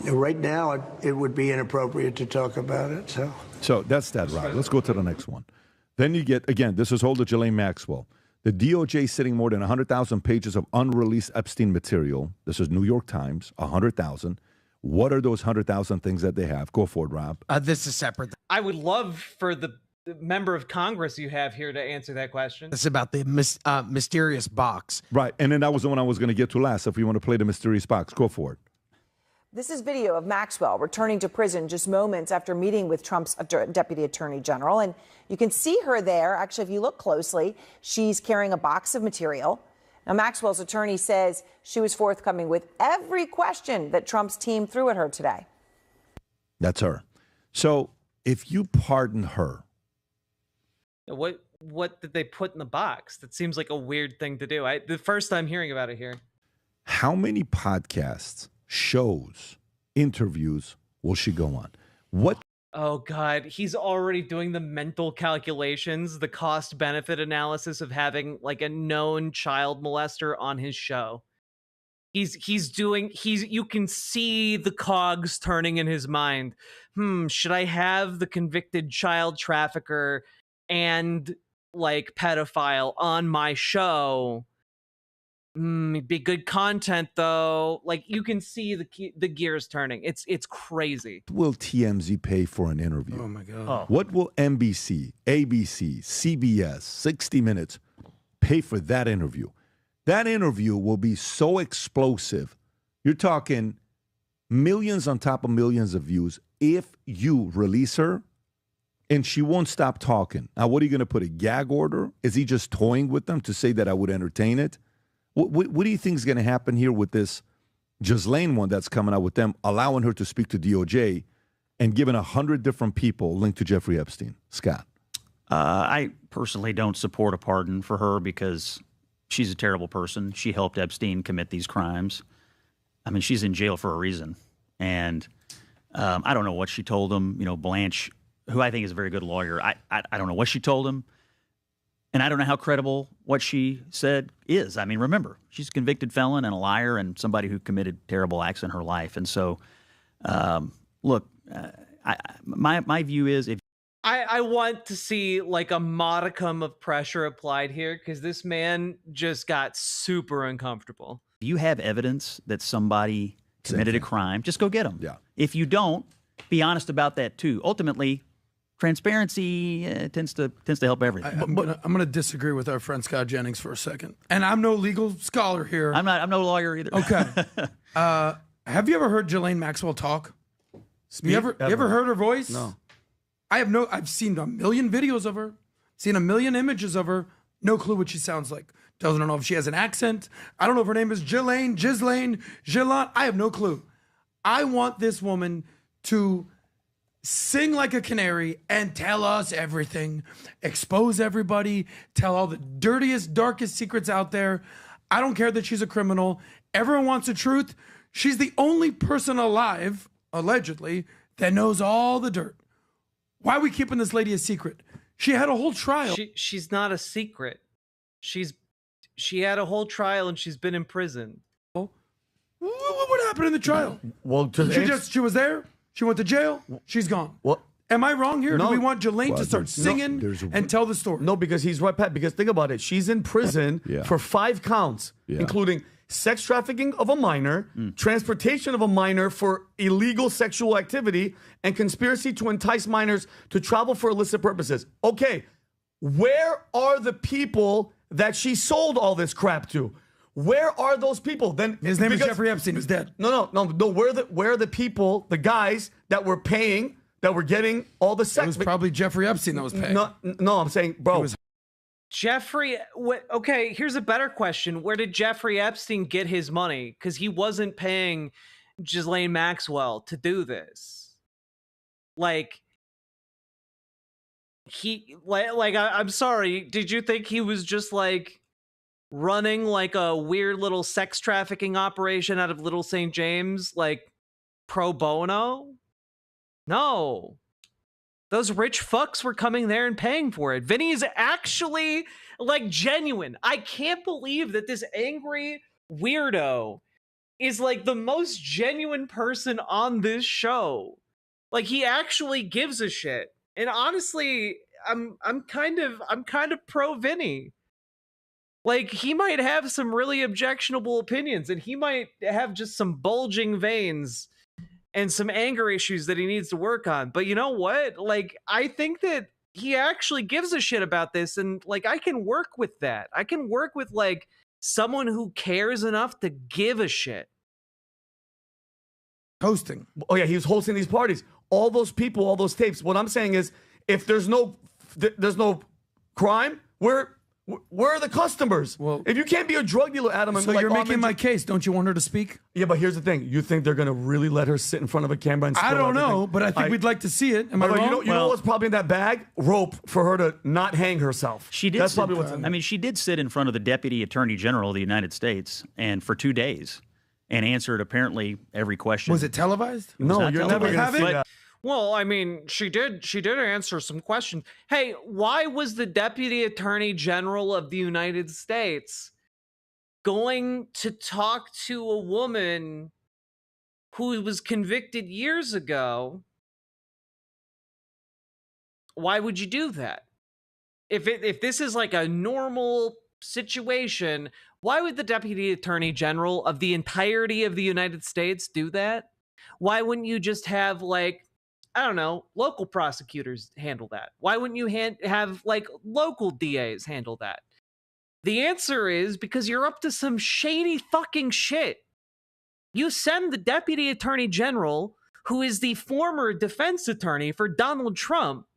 Right now, it would be inappropriate to talk about it. So that's that, right? Let's go to the next one. Then you get, again, this is hold of Ghislaine Maxwell. The DOJ sitting more than 100,000 pages of unreleased Epstein material. This is New York Times, 100,000. What are those 100,000 things that they have? Go for it, Rob. This is separate. I would love for the member of Congress you have here to answer that question. It's about the mysterious box. Right, and then that was the one I was going to get to last. If you want to play the mysterious box, go for it. This is video of Maxwell returning to prison just moments after meeting with Trump's deputy attorney general. And you can see her there. Actually, if you look closely, she's carrying a box of material. Now, Maxwell's attorney says she was forthcoming with every question that Trump's team threw at her today. That's her. So if you pardon her. What did they put in the box? That seems like a weird thing to do. The first time hearing about it here. How many podcasts, shows, interviews will she go on? What? Oh, God. He's already doing the mental calculations, the cost-benefit analysis of having a known child molester on his show. You can see the cogs turning in his mind. Should I have the convicted child trafficker and pedophile on my show? It'd be good content though. You can see the gears turning. It's crazy. What will TMZ pay for an interview? Oh my God. What will NBC, ABC, CBS, 60 Minutes pay for that interview? That interview will be so explosive. You're talking millions on top of millions of views if you release her. And she won't stop talking. Now, what are you going to put, a gag order? Is he just toying with them to say that I would entertain it? What do you think is going to happen here with this Ghislaine one that's coming out with them, allowing her to speak to DOJ and giving 100 different people linked to Jeffrey Epstein? Scott? I personally don't support a pardon for her because she's a terrible person. She helped Epstein commit these crimes. I mean, she's in jail for a reason. And I don't know what she told him. Blanche, who I think is a very good lawyer, I don't know what she told him. And I don't know how credible what she said is. I mean, remember, she's a convicted felon and a liar and somebody who committed terrible acts in her life. And so, look, my view is if I want to see a modicum of pressure applied here because this man just got super uncomfortable. If you have evidence that somebody committed a crime, just go get them. Yeah. If you don't, be honest about that too. Ultimately, transparency tends to help everything. I'm going to disagree with our friend Scott Jennings for a second. And I'm no legal scholar here. I'm no lawyer either. Okay. Have you ever heard Ghislaine Maxwell talk? You ever heard her voice? No. I've seen a million videos of her, seen a million images of her. No clue what she sounds like. Doesn't know if she has an accent. I don't know if her name is Ghislaine. I have no clue. I want this woman to sing like a canary and tell us everything, expose everybody, tell all the dirtiest, darkest secrets out there. I don't care that she's a criminal. Everyone wants the truth. She's the only person alive, allegedly, that knows all the dirt. Why are we keeping this lady a secret? She had a whole trial. She's not a secret. She had a whole trial and she's been in prison. What happened in the trial? Well, she was there. She went to jail. She's gone. What? Am I wrong here? No. Do we want Ghislaine to start singing and tell the story? No, because he's right, Pat. Because think about it. She's in prison for 5 counts, including sex trafficking of a minor, transportation of a minor for illegal sexual activity, and conspiracy to entice minors to travel for illicit purposes. Okay, where are the people that she sold all this crap to? Where are those people? Then His name is Jeffrey Epstein, who's dead. No. Where are the people, the guys that were paying, that were getting all the sex? It was probably Jeffrey Epstein that was paying. No, I'm saying, bro. Okay, here's a better question. Where did Jeffrey Epstein get his money? Because he wasn't paying Ghislaine Maxwell to do this. Like, I'm sorry, did you think he was just like running like a weird little sex trafficking operation out of Little St. James, like pro bono? No. Those rich fucks were coming there and paying for it. Vinny is actually like genuine. I can't believe that this angry weirdo is like the most genuine person on this show. Like, he actually gives a shit. And honestly, I'm kind of pro Vinny. Like, he might have some really objectionable opinions, and he might have just some bulging veins and some anger issues that he needs to work on. But you know what? Like, I think that he actually gives a shit about this, and like, I can work with that. I can work with like someone who cares enough to give a shit. Hosting. Oh yeah, he was hosting these parties. All those people, all those tapes. What I'm saying is, if there's no crime, where are the customers? Well, if you can't be a drug dealer, Adam, and so like, you're making my case. Don't you want her to speak? Yeah, but here's the thing. You think they're gonna really let her sit in front of a camera and I spill don't know, everything? but I think we'd like to see it. Am I wrong? You know what's probably in that bag? Rope for her to not hang herself. She did. That's probably what's in there. I mean, she did sit in front of the Deputy Attorney General of the United States and for 2 days and answered apparently every question. Was it televised? It was not televised. Well, I mean, she did answer some questions. Hey, why was the Deputy Attorney General of the United States going to talk to a woman who was convicted years ago? Why would you do that? If this is like a normal situation, why would the Deputy Attorney General of the entirety of the United States do that? Why wouldn't you just have, like, I don't know, local prosecutors handle that? Why wouldn't you have like local DAs handle that? The answer is because you're up to some shady fucking shit. You send the Deputy Attorney General, who is the former defense attorney for Donald Trump,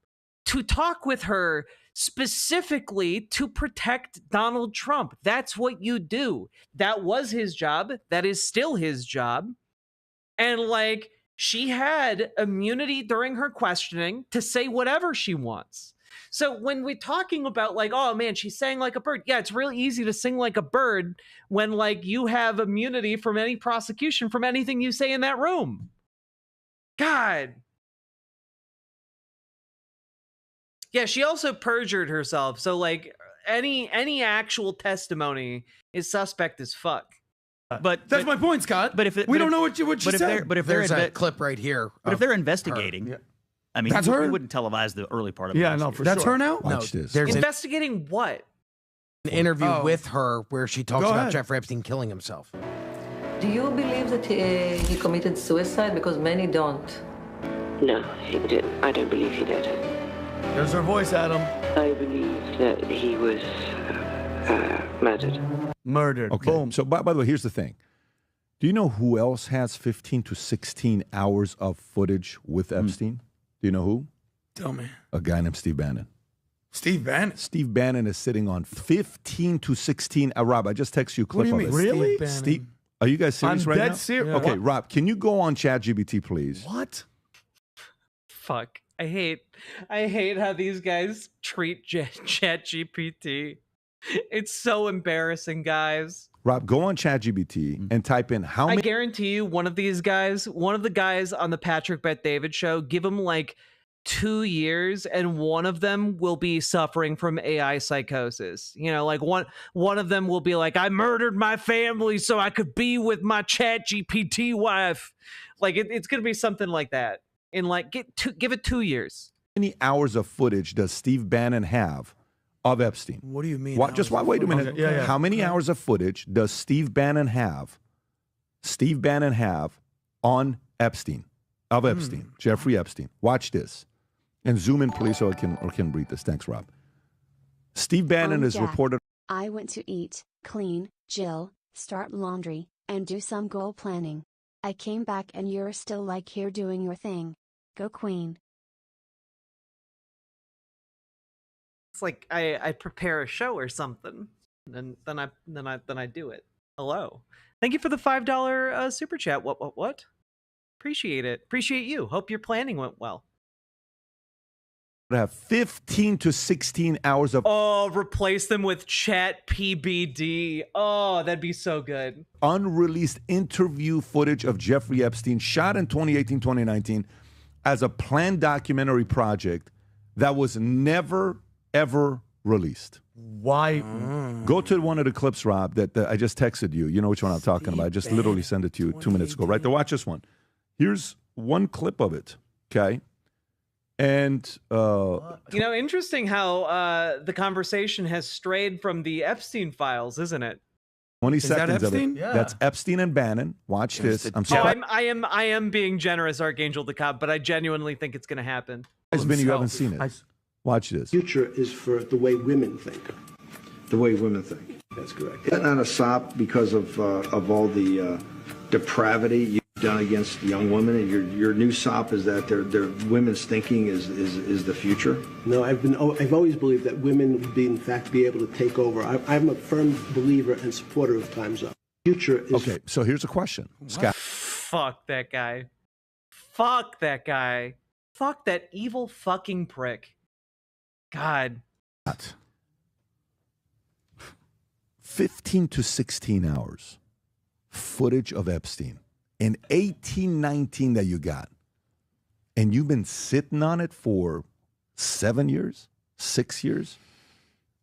to talk with her specifically to protect Donald Trump. That's what you do. That was his job. That is still his job. And like, she had immunity during her questioning to say whatever she wants. So when we're talking about like, oh man, she sang like a bird. Yeah, it's really easy to sing like a bird when like you have immunity from any prosecution from anything you say in that room. God. Yeah, she also perjured herself. So like any actual testimony is suspect as fuck. But that's my point, Scott. But if we don't know what she said. But if There's they're a clip right here. But if they're investigating, I mean, That's you her? wouldn't televise the early part of Yeah, it. no, for That's sure. her now? Watch this. There's Investigating what? an interview Oh. with her where she talks Go about ahead. Jeffrey Epstein killing himself. Do you believe that he committed suicide? Because many don't. No, he didn't. I don't believe he did. There's her voice, Adam. I believe that he was murdered. Murdered. Okay. Boom. So, by the way, here's the thing. Do you know who else has 15 to 16 hours of footage with Epstein? Do you know who? Tell me. A guy named Steve Bannon. Steve Bannon? Steve Bannon is sitting on 15 to 16. Rob, I just text you a clip What do you of mean? it. Really? Steve Steve, are you guys serious I'm right dead now? serious. Okay, What? Rob, can you go on ChatGPT, please? What? Fuck. I hate how these guys treat ChatGPT. It's so embarrassing, guys. Rob, go on ChatGPT and type in how I many. guarantee you, one of the guys on the Patrick Bet David show, give him like 2 years, and one of them will be suffering from AI psychosis. You know, like one of them will be like, I murdered my family so I could be with my ChatGPT wife. Like it's gonna be something like that. In like give it 2 years. How many hours of footage does Steve Bannon have of Epstein? What do you mean? Just wait a minute. Okay, yeah. How many hours of footage does Steve Bannon have? Steve Bannon have on Epstein, of Epstein, Jeffrey Epstein. Watch this, and zoom in, please, so I can read this. Thanks, Rob. Steve Bannon is Jack. reported. I went to eat, clean, Jill, start laundry, and do some goal planning. I came back and you're still like here doing your thing. Go Queen. It's like I prepare a show or something, and then I do it. Hello, thank you for the $5 super chat. What? Appreciate it. Appreciate you. Hope your planning went well. Have 15 to 16 hours of replace them with chat PBD. Oh, that'd be so good. unreleased interview footage of Jeffrey Epstein shot in 2018, 2019 as a planned documentary project that was never, ever released. Why? Go to one of the clips, Rob, that I just texted you. You know which one I'm talking about. I just literally sent it to you 2 minutes ago. Right there, watch this one. Here's one clip of it, okay? And interesting how the conversation has strayed from the Epstein files, isn't it? 20 Is that seconds of it. Epstein? Yeah. That's Epstein and Bannon. Watch this. I'm Oh, sorry. I am being generous, Archangel the Cop, but I genuinely think it's going to happen. Vinny, you haven't seen it. Watch this. Future is for the way women think. The way women think. That's correct. Getting on a sop because of all the depravity you've done against young women, and your new sop is that their women's thinking is the future. No, I've always believed that women would be able to take over. I'm a firm believer and supporter of Time's Up. Future is Okay, so here's a question. Scott. Fuck that guy. Fuck that guy. Fuck that evil fucking prick. God. 15 to 16 hours footage of Epstein in 1819 that you got. And you've been sitting on it for 7 years, 6 years.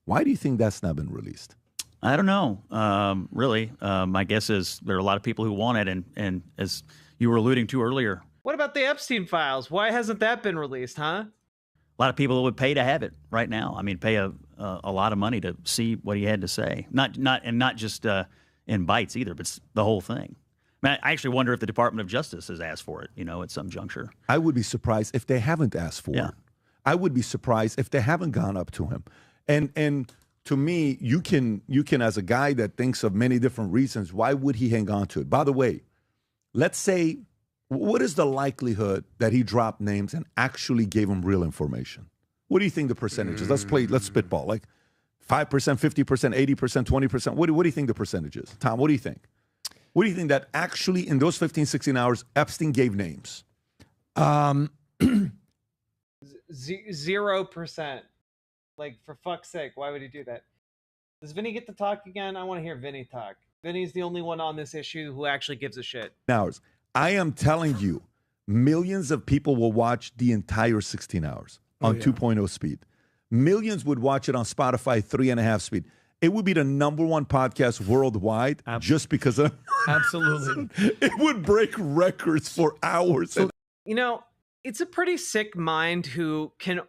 Why do you think that's not been released? I don't know. Really, my guess is there are a lot of people who want it, and as you were alluding to earlier, What about the Epstein files? Why hasn't that been released, huh? a lot of people would pay to have it right now. I mean, pay a lot of money to see what he had to say. Not just in bites either, but the whole thing. I mean, I actually wonder if the Department of Justice has asked for it, at some juncture. I would be surprised if they haven't asked for it. I would be surprised if they haven't gone up to him. And to me, you can, as a guy that thinks of many different reasons, why would he hang on to it? By the way, let's say, what is the likelihood that he dropped names and actually gave him real information? What do you think the percentage is? Let's spitball. Like 5%, 50%, 80%, 20%. What do you think the percentage is? Tom, what do you think? What do you think that actually in those 15, 16 hours, Epstein gave names? 0%. Like, for fuck's sake, why would he do that? Does Vinny get to talk again? I want to hear Vinny talk. Vinny's the only one on this issue who actually gives a shit. Hours. I am telling you, millions of people will watch the entire 16 hours on 2.0 speed. Millions would watch it on Spotify 3.5 speed. It would be the #1 podcast worldwide just because of Absolutely. It would break records for hours. It's a pretty sick mind who can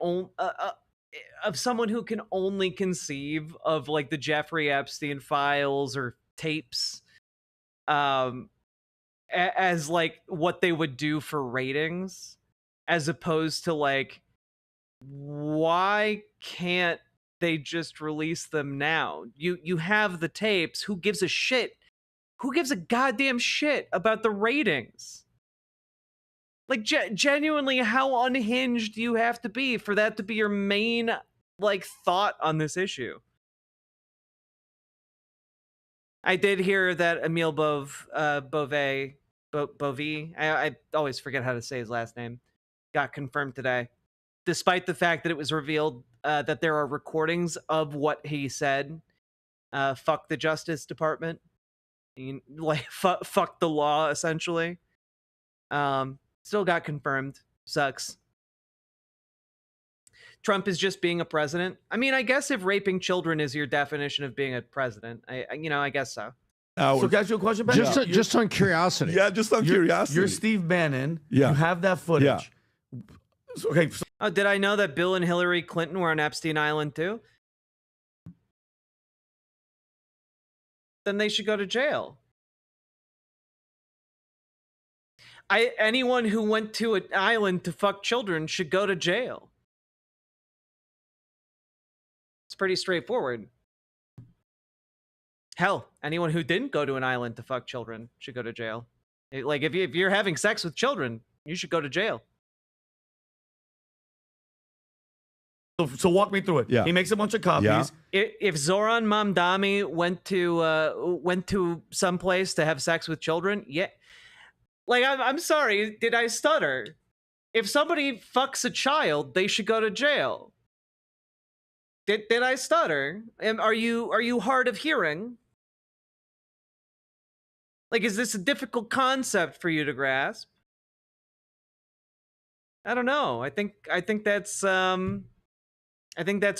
of someone who can only conceive of like the Jeffrey Epstein files or tapes as like what they would do for ratings, as opposed to like, why can't they just release them now? You have the tapes. Who gives a shit? Who gives a goddamn shit about the ratings? Like, genuinely, how unhinged do you have to be for that to be your main like thought on this issue? I did hear that Emile Bovee, I always forget how to say his last name, got confirmed today, despite the fact that it was revealed that there are recordings of what he said. Fuck the Justice Department. Like, fuck the law, essentially. Still got confirmed. Sucks. Trump is just being a president. I mean, I guess if raping children is your definition of being a president, I guess so. So, can I ask you a question, Ben? Just on curiosity. Yeah, just on curiosity. You're Steve Bannon. Yeah. You have that footage. Yeah. Okay. Oh, did I know that Bill and Hillary Clinton were on Epstein Island too? Then they should go to jail. Anyone who went to an island to fuck children should go to jail. It's pretty straightforward. Hell, anyone who didn't go to an island to fuck children should go to jail. Like, if you're having sex with children, you should go to jail. So walk me through it. Yeah. He makes a bunch of copies. Yeah. If Zoran Mamdani went to some place to have sex with children, yeah. Like, I'm sorry, did I stutter? If somebody fucks a child, they should go to jail. Did I stutter? Are you hard of hearing? Like, is this a difficult concept for you to grasp? I don't know. I think that's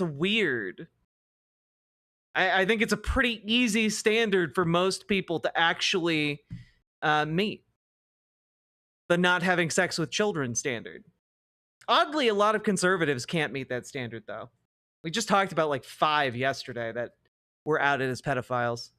weird. I think it's a pretty easy standard for most people to actually meet. The not having sex with children standard. Oddly, a lot of conservatives can't meet that standard, though. We just talked about like 5 yesterday that were outed as pedophiles.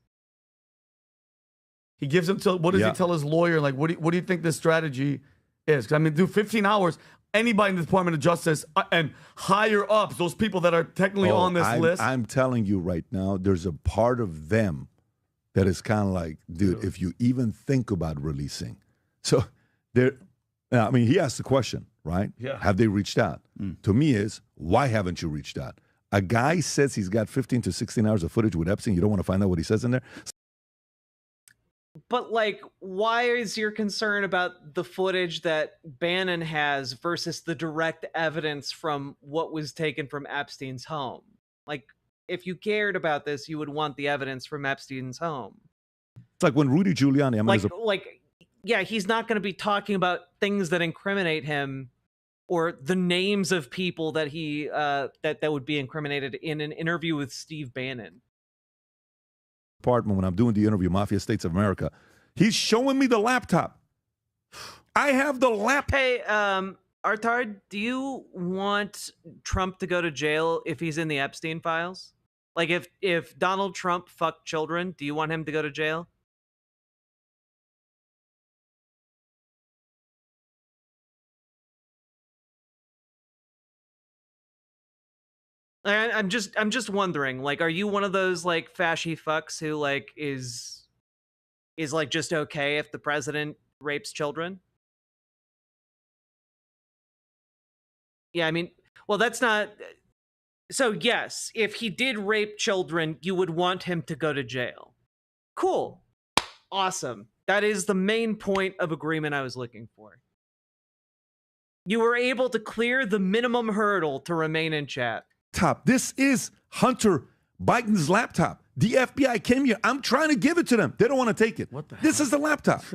He gives him to, what does he tell his lawyer? Like, what do you think this strategy is? 'Cause I mean, do 15 hours. Anybody in the Department of Justice and higher ups, those people that are technically on this list. I'm telling you right now, there's a part of them that is kind of like, dude, if you even think about releasing. So there, I mean, he asked the question, right? Yeah. Have they reached out? To me is, why haven't you reached out? A guy says he's got 15 to 16 hours of footage with Epstein. You don't want to find out what he says in there? But, like, why is your concern about the footage that Bannon has versus the direct evidence from what was taken from Epstein's home? Like, if you cared about this, you would want the evidence from Epstein's home. It's like when Rudy Giuliani, I mean, yeah, he's not going to be talking about things that incriminate him or the names of people that he that would be incriminated in an interview with Steve Bannon. Apartment when I'm doing the interview, Mafia States of America, he's showing me the laptop. I have the laptop. Hey, Artard, do you want Trump to go to jail if he's in the Epstein files? Like, if Donald Trump fucked children, do you want him to go to jail? I'm just wondering, like, are you one of those like fashy fucks who like is like just okay if the president rapes children? Yeah, I mean, well, that's not. So yes, if he did rape children, you would want him to go to jail. Cool, awesome. That is the main point of agreement I was looking for. You were able to clear the minimum hurdle to remain in chat. This is Hunter Biden's laptop. The FBI came here. I'm trying to give it to them. They don't want to take it. This is the laptop.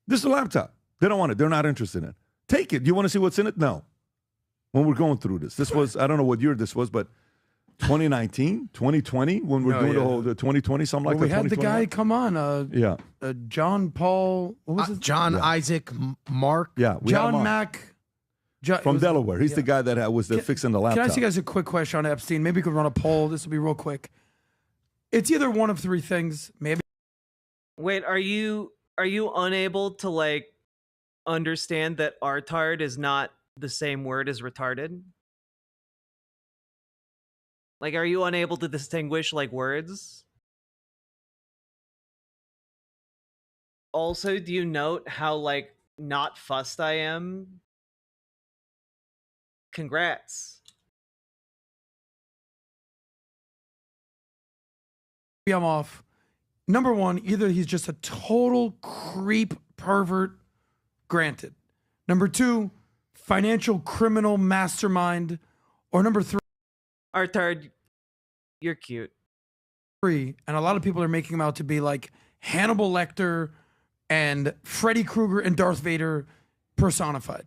This is the laptop. They don't want it. They're not interested in it. Take it. You want to see what's in it? No. When we're going through this. This was, I don't know what year this was, but 2019, 2020, when we're doing the 2020, something like that. We had the guy come on. John Paul, what was it? John Isaac Mark. Yeah. John Mack. From Delaware. He's the guy that was fixing the laptop. Can I ask you guys a quick question on Epstein? Maybe you could run a poll. This will be real quick. It's either one of 3 things. Maybe. Wait, are you unable to like understand that artard is not the same word as retarded? Like, are you unable to distinguish like words? Also, do you note how like not fussed I am? Congrats. I'm off. Number 1, either he's just a total creep pervert, granted. Number 2, financial criminal mastermind. Or number 3. Artard, you're cute. And a lot of people are making him out to be like Hannibal Lecter and Freddy Krueger and Darth Vader personified.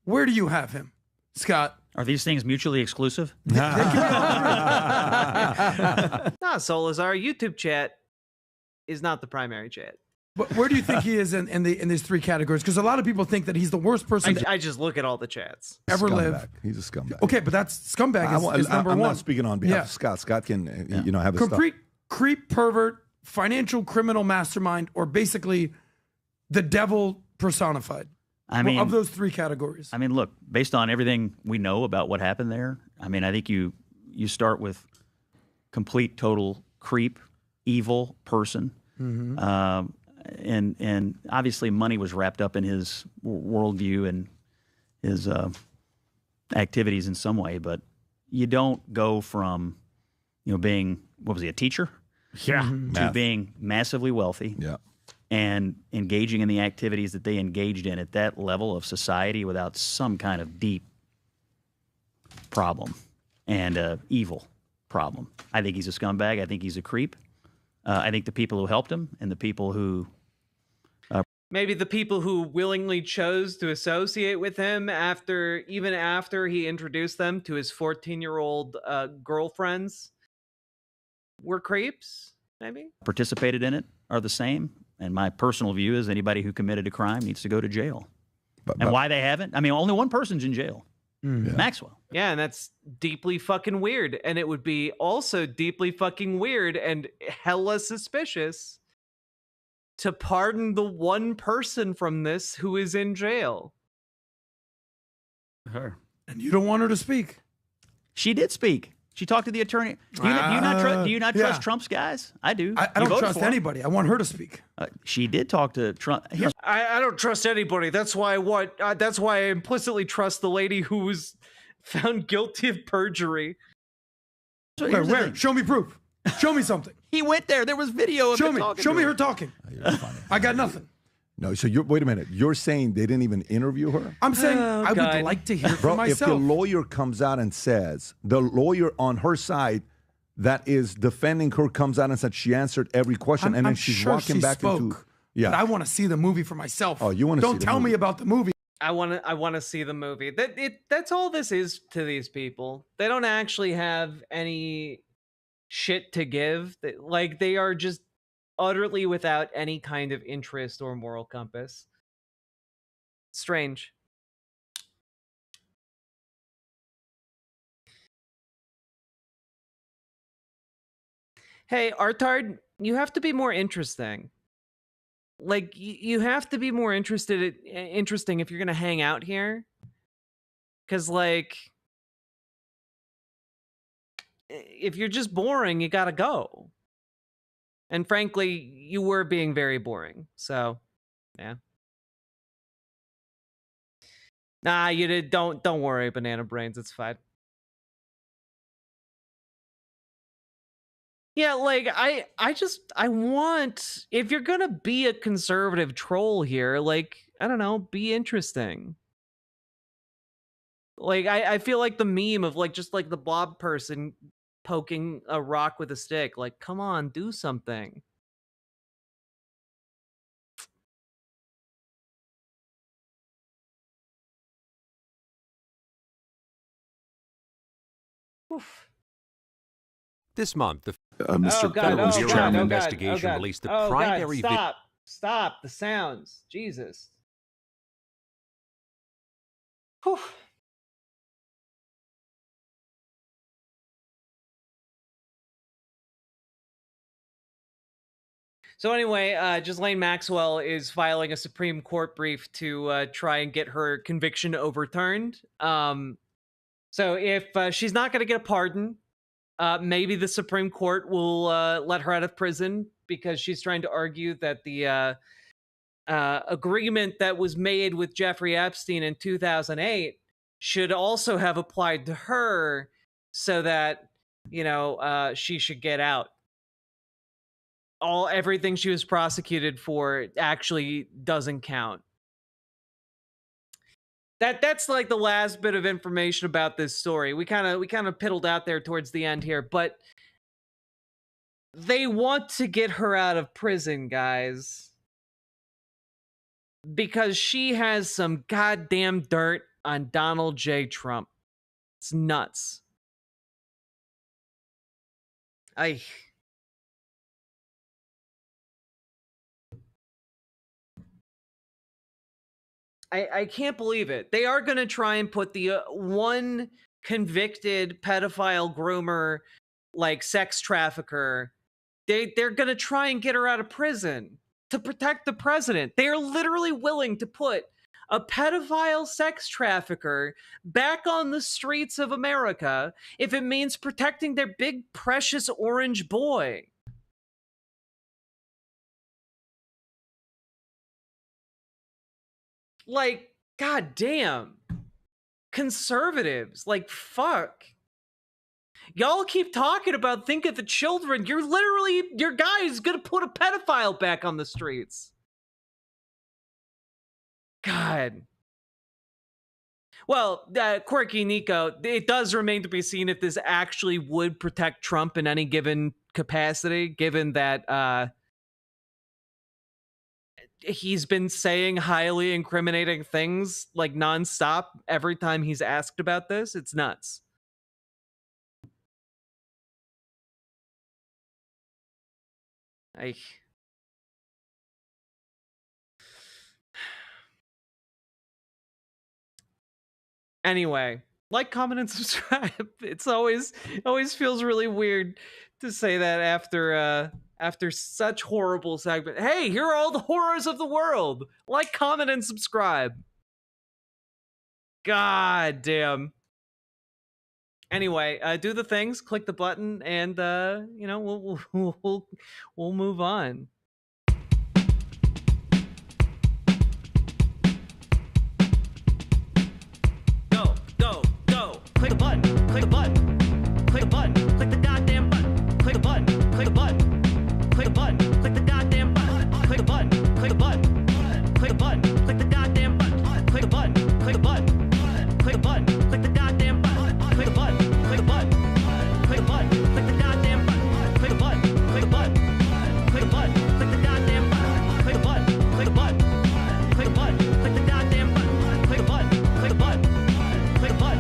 Where do you have him? Scott. Are these things mutually exclusive? Nah, Solazar, YouTube chat is not the primary chat. But where do you think he is in these 3 categories? Because a lot of people think that he's the worst person I just look at all the chats. Ever live. He's a scumbag. Okay, but that's scumbag is number 1. I'm not speaking on behalf of Scott. Scott can, have his complete creep, pervert, financial criminal mastermind, or basically the devil personified. I mean, of those 3 categories. I mean, look, based on everything we know about what happened there, I mean, I think you start with complete, total creep, evil person. Mm-hmm. And obviously money was wrapped up in his worldview and his activities in some way, but you don't go from, being, what was he, a teacher? Yeah. To Math. being massively wealthy. Yeah. And engaging in the activities that they engaged in at that level of society without some kind of deep problem and evil problem. I think he's a scumbag. I think he's a creep. I think the people who helped him and the people who Maybe the people who willingly chose to associate with him even after he introduced them to his 14-year-old girlfriends were creeps, maybe? participated in it are the same. And my personal view is anybody who committed a crime needs to go to jail. And why they haven't? I mean, only one person's in jail. Maxwell. Yeah, and that's deeply fucking weird. And it would be also deeply fucking weird and hella suspicious to pardon the one person from this who is in jail. Her. And you don't want her to speak. She did speak. She talked to the attorney. Do you not trust Trump's guys? I do. I don't trust anybody. I want her to speak. She did talk to Trump. I don't trust anybody. That's why I implicitly trust the lady who was found guilty of perjury. So Where? Show me proof. Show me something. He went there. There was video of Show him me. talking Show to me her. her talking. I got nothing. No, so wait a minute. You're saying they didn't even interview her? I'm saying I would like to hear Bro, from myself. if the lawyer comes out and says, the lawyer on her side that is defending her comes out and said she answered every question, and then I'm she's sure walking she back spoke, into... Yeah. But I want to see the movie for myself. Oh, you want to see Don't the tell movie. me about the movie. I want to see the movie. That's all this is to these people. They don't actually have any shit to give. Like, they are just utterly without any kind of interest or moral compass. Strange. Hey, Artard, you have to be more interesting. Like, you have to be more interesting if you're gonna hang out here. Because, like, if you're just boring, you gotta go. And frankly, you were being very boring. So, yeah. Nah, you did. Don't worry, Banana Brains. It's fine. Yeah, like I want, if you're gonna be a conservative troll here, like, I don't know, be interesting. Like I feel like the meme of like just like the blob person poking a rock with a stick. Like, come on, do something. Oof. This month, the Mr. Federal Bureau of God, Investigation released the primary video. Stop the sounds. Jesus. Whew. So anyway, Ghislaine Maxwell is filing a Supreme Court brief to try and get her conviction overturned. So if she's not going to get a pardon, maybe the Supreme Court will let her out of prison because she's trying to argue that the agreement that was made with Jeffrey Epstein in 2008 should also have applied to her so that, she should get out. Everything she was prosecuted for actually doesn't count. That's like the last bit of information about this story. We kind of piddled out there towards the end here, but they want to get her out of prison, guys, because she has some goddamn dirt on Donald J. Trump. It's nuts. I can't believe it. They are going to try and put the one convicted pedophile groomer, like sex trafficker, they're going to try and get her out of prison to protect the president. They are literally willing to put a pedophile sex trafficker back on the streets of America if it means protecting their big, precious orange boy. Like, goddamn. Conservatives, like, fuck. Y'all keep talking about think of the children. You're literally, your guy is gonna put a pedophile back on the streets. God. Well, Quirky Nico, it does remain to be seen if this actually would protect Trump in any given capacity, given that he's been saying highly incriminating things like nonstop every time he's asked about this. It's nuts. Anyway, like, comment, and subscribe. It's always feels really weird to say that after such horrible segment. Hey, here are all the horrors of the world. Like, comment, and subscribe. God damn. Anyway, do the things, click the button, and you know, we'll move on. Click a button, click a button, click a button, click the goddamn button, click a button, click a button, click a button, click the goddamn button, click a button, click a button, click a button, click the goddamn button, click a button, click a button, click a button, click the goddamn button, click a button, click a button, click a button, click the goddamn button, click a button, click a button, click a button, click the goddamn button, click a button, click a button, click a button, click the goddamn button, click a button, click a button, click a button.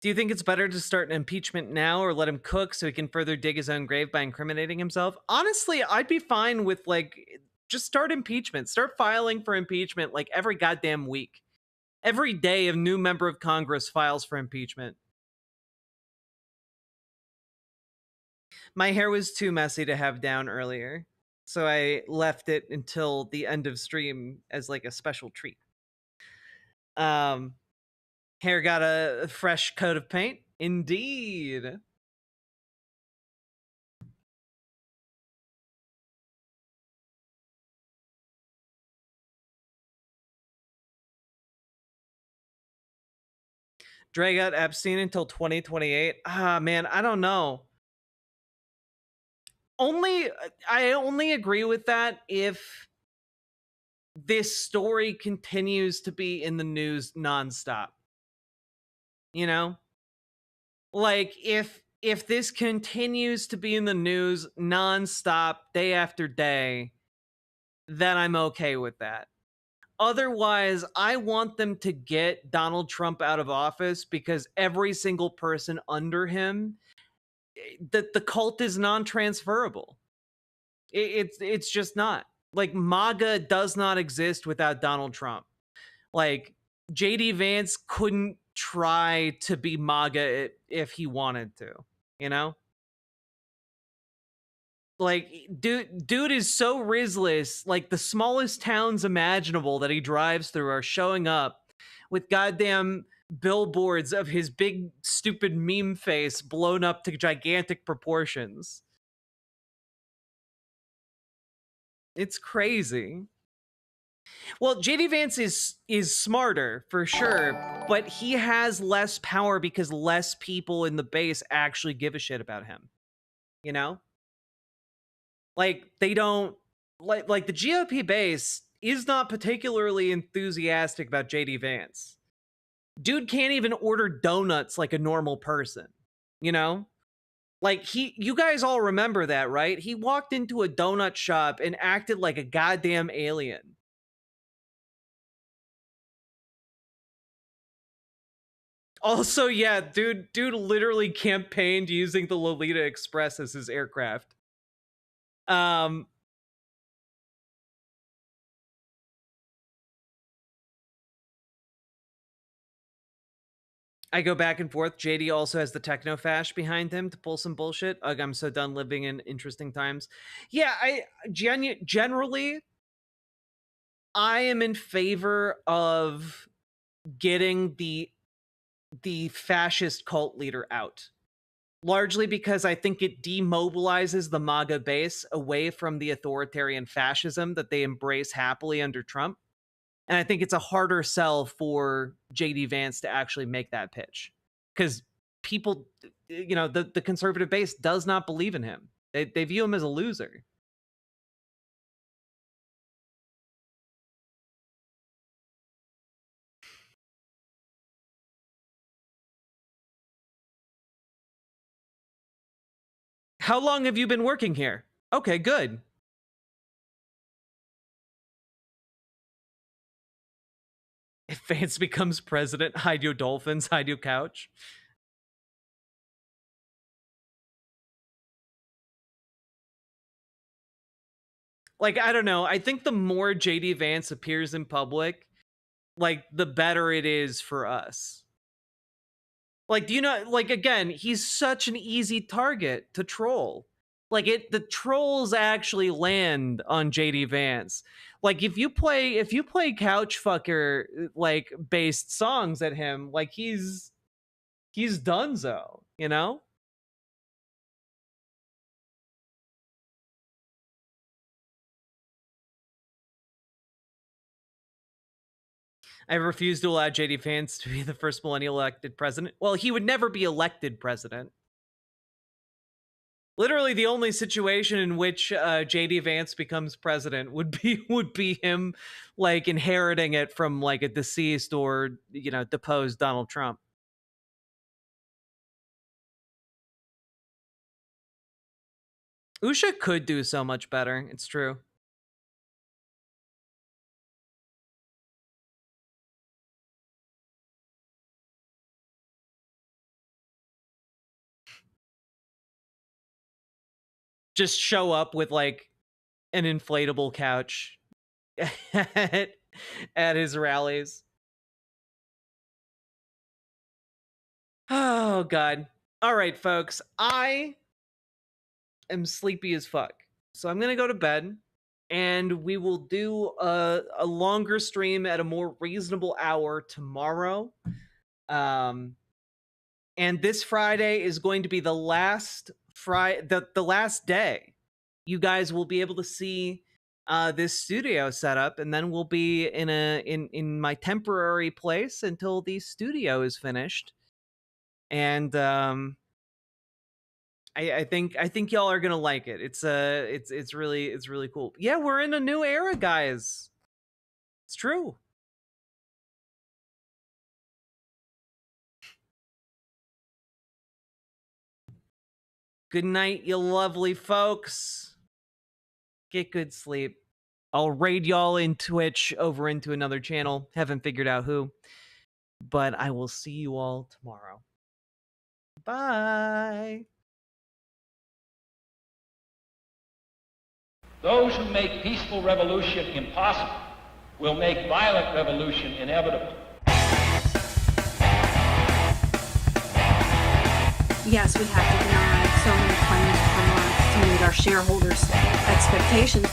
Do you think it's better to start an impeachment now or let him cook so he can further dig his own grave by incriminating himself? Honestly, I'd be fine with, like, just start impeachment. Start filing for impeachment, like, every goddamn week. Every day a new member of Congress files for impeachment. My hair was too messy to have down earlier, so I left it until the end of stream as, like, a special treat. Hair got a fresh coat of paint. Indeed. Drag out Epstein until 2028. Ah, man, I don't know. I only agree with that if this story continues to be in the news nonstop. You know? Like, if this continues to be in the news nonstop, day after day, then I'm okay with that. Otherwise, I want them to get Donald Trump out of office because every single person under him, the cult is non-transferable. It's just not. Like, MAGA does not exist without Donald Trump. Like, JD Vance couldn't try to be MAGA if he wanted to, you know? Like, dude is so risless, like, the smallest towns imaginable that he drives through are showing up with goddamn billboards of his big, stupid meme face blown up to gigantic proportions. It's crazy. Well, JD Vance is smarter, for sure, but he has less power because less people in the base actually give a shit about him. You know? Like, they don't... Like the GOP base is not particularly enthusiastic about JD Vance. Dude can't even order donuts like a normal person. You know? Like, you guys all remember that, right? He walked into a donut shop and acted like a goddamn alien. Also, yeah, dude literally campaigned using the Lolita Express as his aircraft. I go back and forth. JD also has the techno-fash behind him to pull some bullshit. Ugh, I'm so done living in interesting times. Yeah, generally, I am in favor of getting the fascist cult leader out. Largely because I think it demobilizes the MAGA base away from the authoritarian fascism that they embrace happily under Trump. And I think it's a harder sell for JD Vance to actually make that pitch. Because people, the conservative base does not believe in him. They view him as a loser. How long have you been working here? Okay, good. If Vance becomes president, hide your dolphins, hide your couch. Like, I don't know. I think the more JD Vance appears in public, like, the better it is for us. Like, do you know, like, again, he's such an easy target to troll. Like, the trolls actually land on JD Vance. Like, if you play couch fucker, like, based songs at him, like, he's donezo, you know? I refuse to allow JD Vance to be the first millennial elected president. Well, he would never be elected president. Literally, the only situation in which JD Vance becomes president would be him, like, inheriting it from, like, a deceased or, deposed Donald Trump. Usha could do so much better. It's true. Just show up with, like, an inflatable couch at his rallies. Oh, God. All right, folks. I am sleepy as fuck. So I'm going to go to bed, and we will do a longer stream at a more reasonable hour tomorrow. And this Friday is going to be the last the last day you guys will be able to see this studio setup, and then we'll be in my temporary place until the studio is finished. And I think y'all are gonna like it. It's really cool. Yeah, we're in a new era, guys. It's true. Good night, you lovely folks. Get good sleep. I'll raid y'all in Twitch over into another channel. Haven't figured out who. But I will see you all tomorrow. Bye. Those who make peaceful revolution impossible will make violent revolution inevitable. Yes, we have to deny so many claims from us to meet our shareholders' expectations.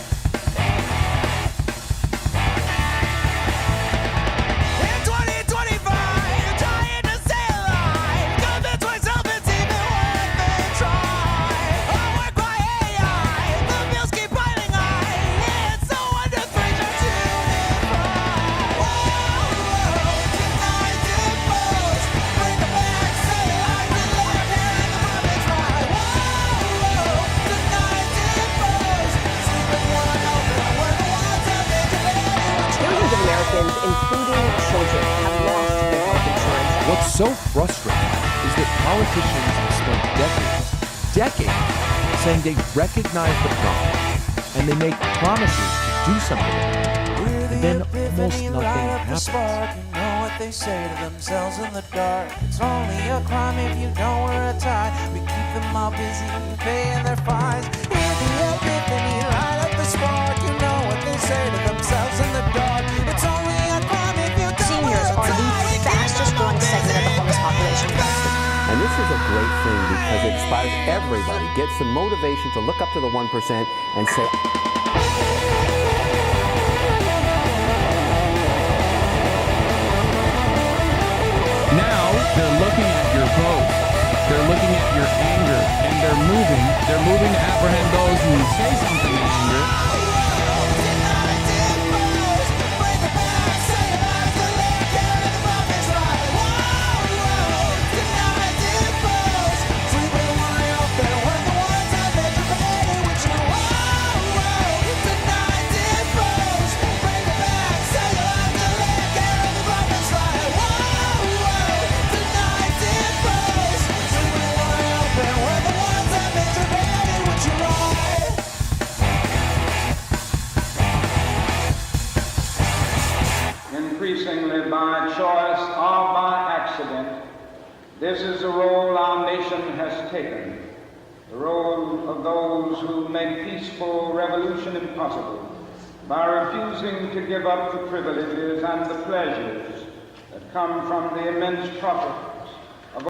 including children, have lost their health insurance. What's so frustrating is that politicians have spent decades saying they recognize the problem and they make promises to do something, and then almost nothing happens. You know what they say to themselves in the dark. It's only a crime if you don't wear a tie. We keep them all busy paying their fines. Hear the epiphany, light up the spark. You know what they say to themselves in the dark. It's only a crime if you don't Seniors wear a tie. are the fastest growing segment of the homeless population. this is a great thing because it inspires everybody, gets the motivation to look up to the 1% and say, now they're looking at your post, they're looking at your anger, and they're moving to apprehend those who say something in anger. Increasingly by choice or by accident, this is the role our nation has taken, the role of those who make peaceful revolution impossible by refusing to give up the privileges and the pleasures that come from the immense profit